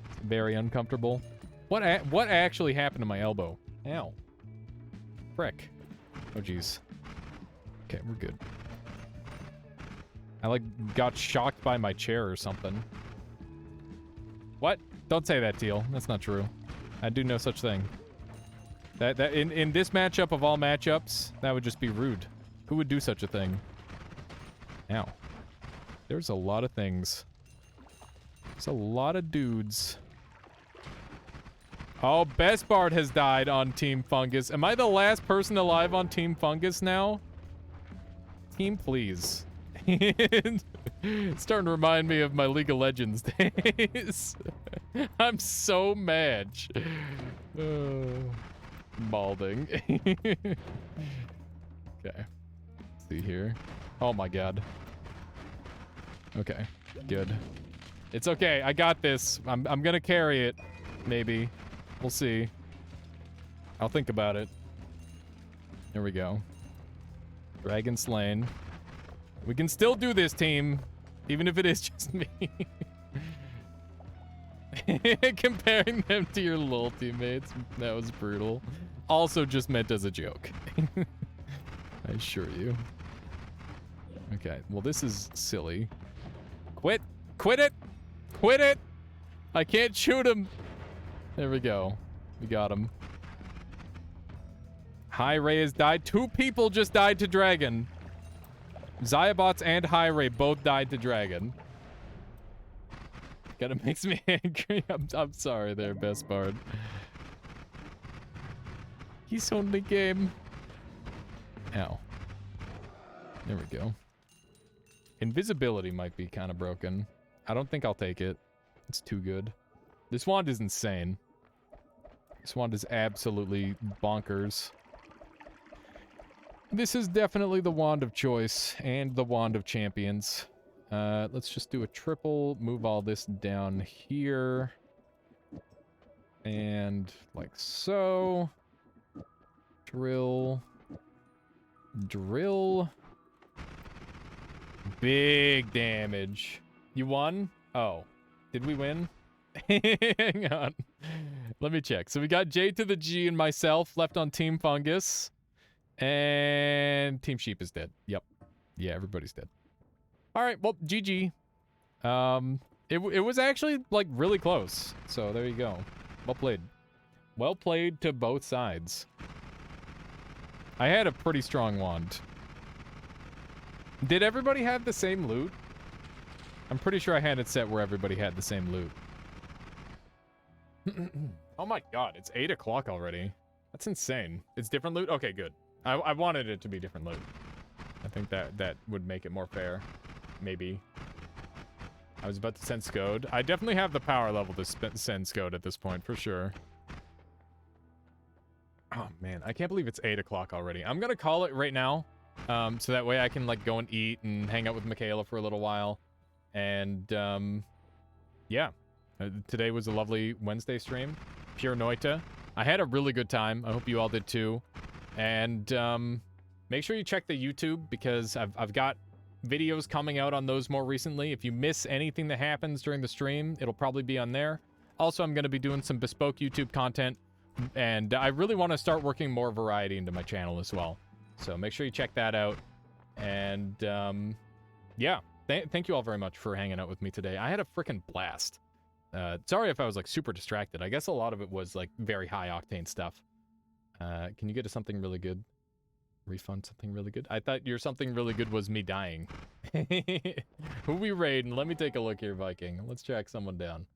It's very uncomfortable. What actually happened to my elbow? Ow. Frick. Oh, jeez. Okay, we're good. I, like, got shocked by my chair or something. What? Don't say that, Teal. That's not true. I do no such thing. That in this matchup of all matchups, that would just be rude. Who would do such a thing? Ow. There's a lot of things. There's a lot of dudes. Oh, Bestbard has died on Team Fungus. Am I the last person alive on Team Fungus now? Team, please. It's starting to remind me of my League of Legends days. I'm so mad. Balding. Okay. Let's see here. Oh my god. Okay. Good. It's okay. I got this. I'm gonna carry it. Maybe. We'll see. I'll think about it. There we go. Dragon slain. We can still do this, team. Even if it is just me. Comparing them to your LOL teammates. That was brutal. Also just meant as a joke. I assure you. Okay, well this is silly. Quit! Quit it! Quit it! I can't shoot him! There we go. We got him. High Ray has died. 2 people just died to Dragon. Zyabots and High Ray both died to Dragon. Kinda makes me angry. I'm sorry there, Best Bard. He's only game. Ow. There we go. Invisibility might be kind of broken. I don't think I'll take it. It's too good. This wand is insane. This wand is absolutely bonkers. This is definitely the wand of choice and the wand of champions. Let's just do a triple, move all this down here. And like so. Drill. Drill. Big damage. You won? Oh. Did we win? Hang on. Let me check. So we got J to the G and myself left on Team Fungus. And Team Sheep is dead. Yep. Yeah, everybody's dead. Alright, well, GG. It was actually, like, really close. So there you go. Well played. Well played to both sides. I had a pretty strong wand. Did everybody have the same loot? I'm pretty sure I had it set where everybody had the same loot. Oh my god, it's 8 o'clock already. That's insane. It's different loot? Okay, good. I wanted it to be different loot. I think that would make it more fair. Maybe. I was about to send Scode. I definitely have the power level to send Scode at this point, for sure. Oh, man. I can't believe it's 8 o'clock already. I'm gonna call it right now. So that way I can, like, go and eat and hang out with Michaela for a little while. And, yeah. Today was a lovely Wednesday stream. Pure Noita. I had a really good time. I hope you all did too. And, make sure you check the YouTube, because I've got videos coming out on those more recently. If you miss anything that happens during the stream, it'll probably be on there. Also, I'm going to be doing some bespoke YouTube content, and I really want to start working more variety into my channel as well. So make sure you check that out. And, yeah, thank you all very much for hanging out with me today. I had a freaking blast. Sorry if I was, like, super distracted. I guess a lot of it was, like, very high-octane stuff. Can you get us something really good? Refund something really good? I thought your something really good was me dying. Who we raiding? Let me take a look here, Viking. Let's track someone down.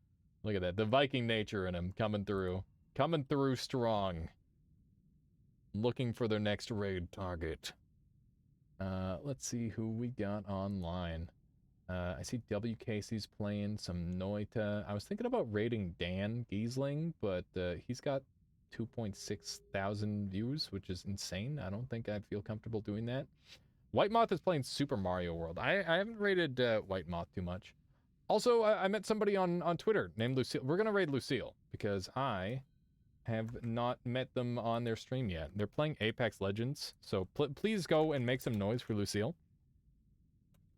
Look at that. The Viking nature in him coming through. Coming through strong. Looking for their next raid target. Let's see who we got online. I see W. Casey's playing some Noita. I was thinking about raiding Dan Giesling, but he's got 2.6 thousand views, which is insane. I don't think I'd feel comfortable doing that. White Moth is playing Super Mario World. I haven't raided White Moth too much. Also, I met somebody on Twitter named Lucille. We're going to raid Lucille, because I have not met them on their stream yet. They're playing Apex Legends, so please go and make some noise for Lucille.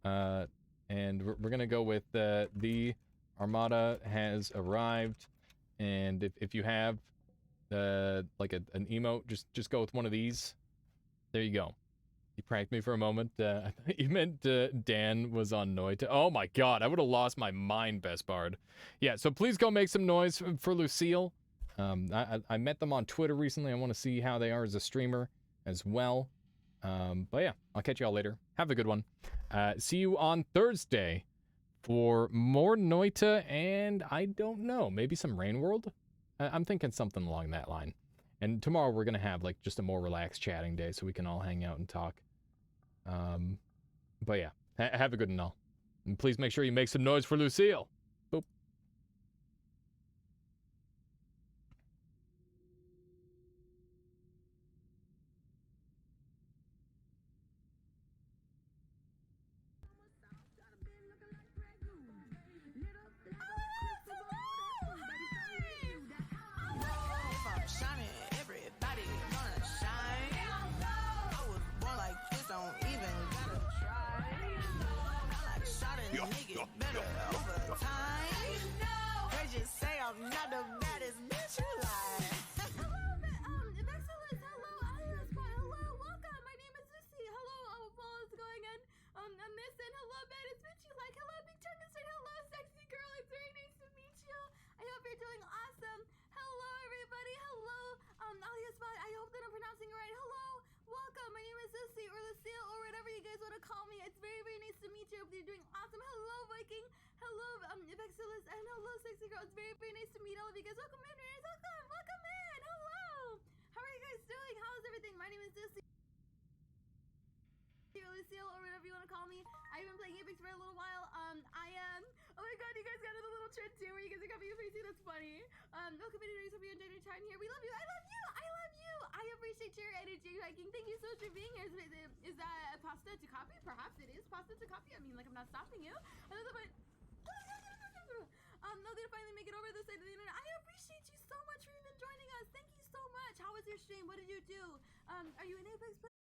And we're going to go with the Armada has arrived, and if you have like an emote, just go with one of these. There you go. You pranked me for a moment. I thought you meant Dan was on Noita. Oh my god, I would have lost my mind, Best Bard. Yeah, so please go make some noise for Lucille. I met them on Twitter recently. I want to see how they are as a streamer as well. But yeah, I'll catch y'all later. Have a good one. See you on Thursday for more Noita, and I don't know, maybe some Rain World? I'm thinking something along that line. And tomorrow we're going to have, like, just a more relaxed chatting day so we can all hang out and talk. But yeah, have a good one all. And please make sure you make some noise for Lucille. Boop. Better over time. They just say I'm not the baddest bitch you like. Hello, Excellence. Hello, Aliasarchives. Hello, welcome. My name is Lucy. Hello, Paul is going in. Missing. Hello, baddest bitch you like. Hello, Big Chungus. Hello, sexy girl. It's very nice to meet you. I hope you're doing awesome. Hello, everybody. Hello, Aliasarchives. I hope that I'm pronouncing it right. Hello, welcome. My name is Lucy or Lucille or whatever you guys want to call me. It's very, very nice to meet you. I hope you're doing awesome. Hello, Viking. Hello, Vexilus, and hello, sexy girl. It's very, very nice to meet all of you guys. Welcome in, welcome in. Hello. How are you guys doing? How's everything? My name is Lucy. Lucille, or whatever you want to call me. I've been playing Apex for a little while. I am. Oh my god, you guys got a little trend too, where you guys are copying your PC. That's funny. Welcome in, hope you enjoyed your time here. We love you. I love you. I love you. I appreciate your energy, Viking. Thank you so much for being here. Is that a pasta to copy? Perhaps it is pasta to copy. I mean, like, I'm not stopping you. No, they finally make it over this side of the internet. I appreciate you so much for even joining us. Thank you so much. How was your stream? What did you do? Are you an Apex player?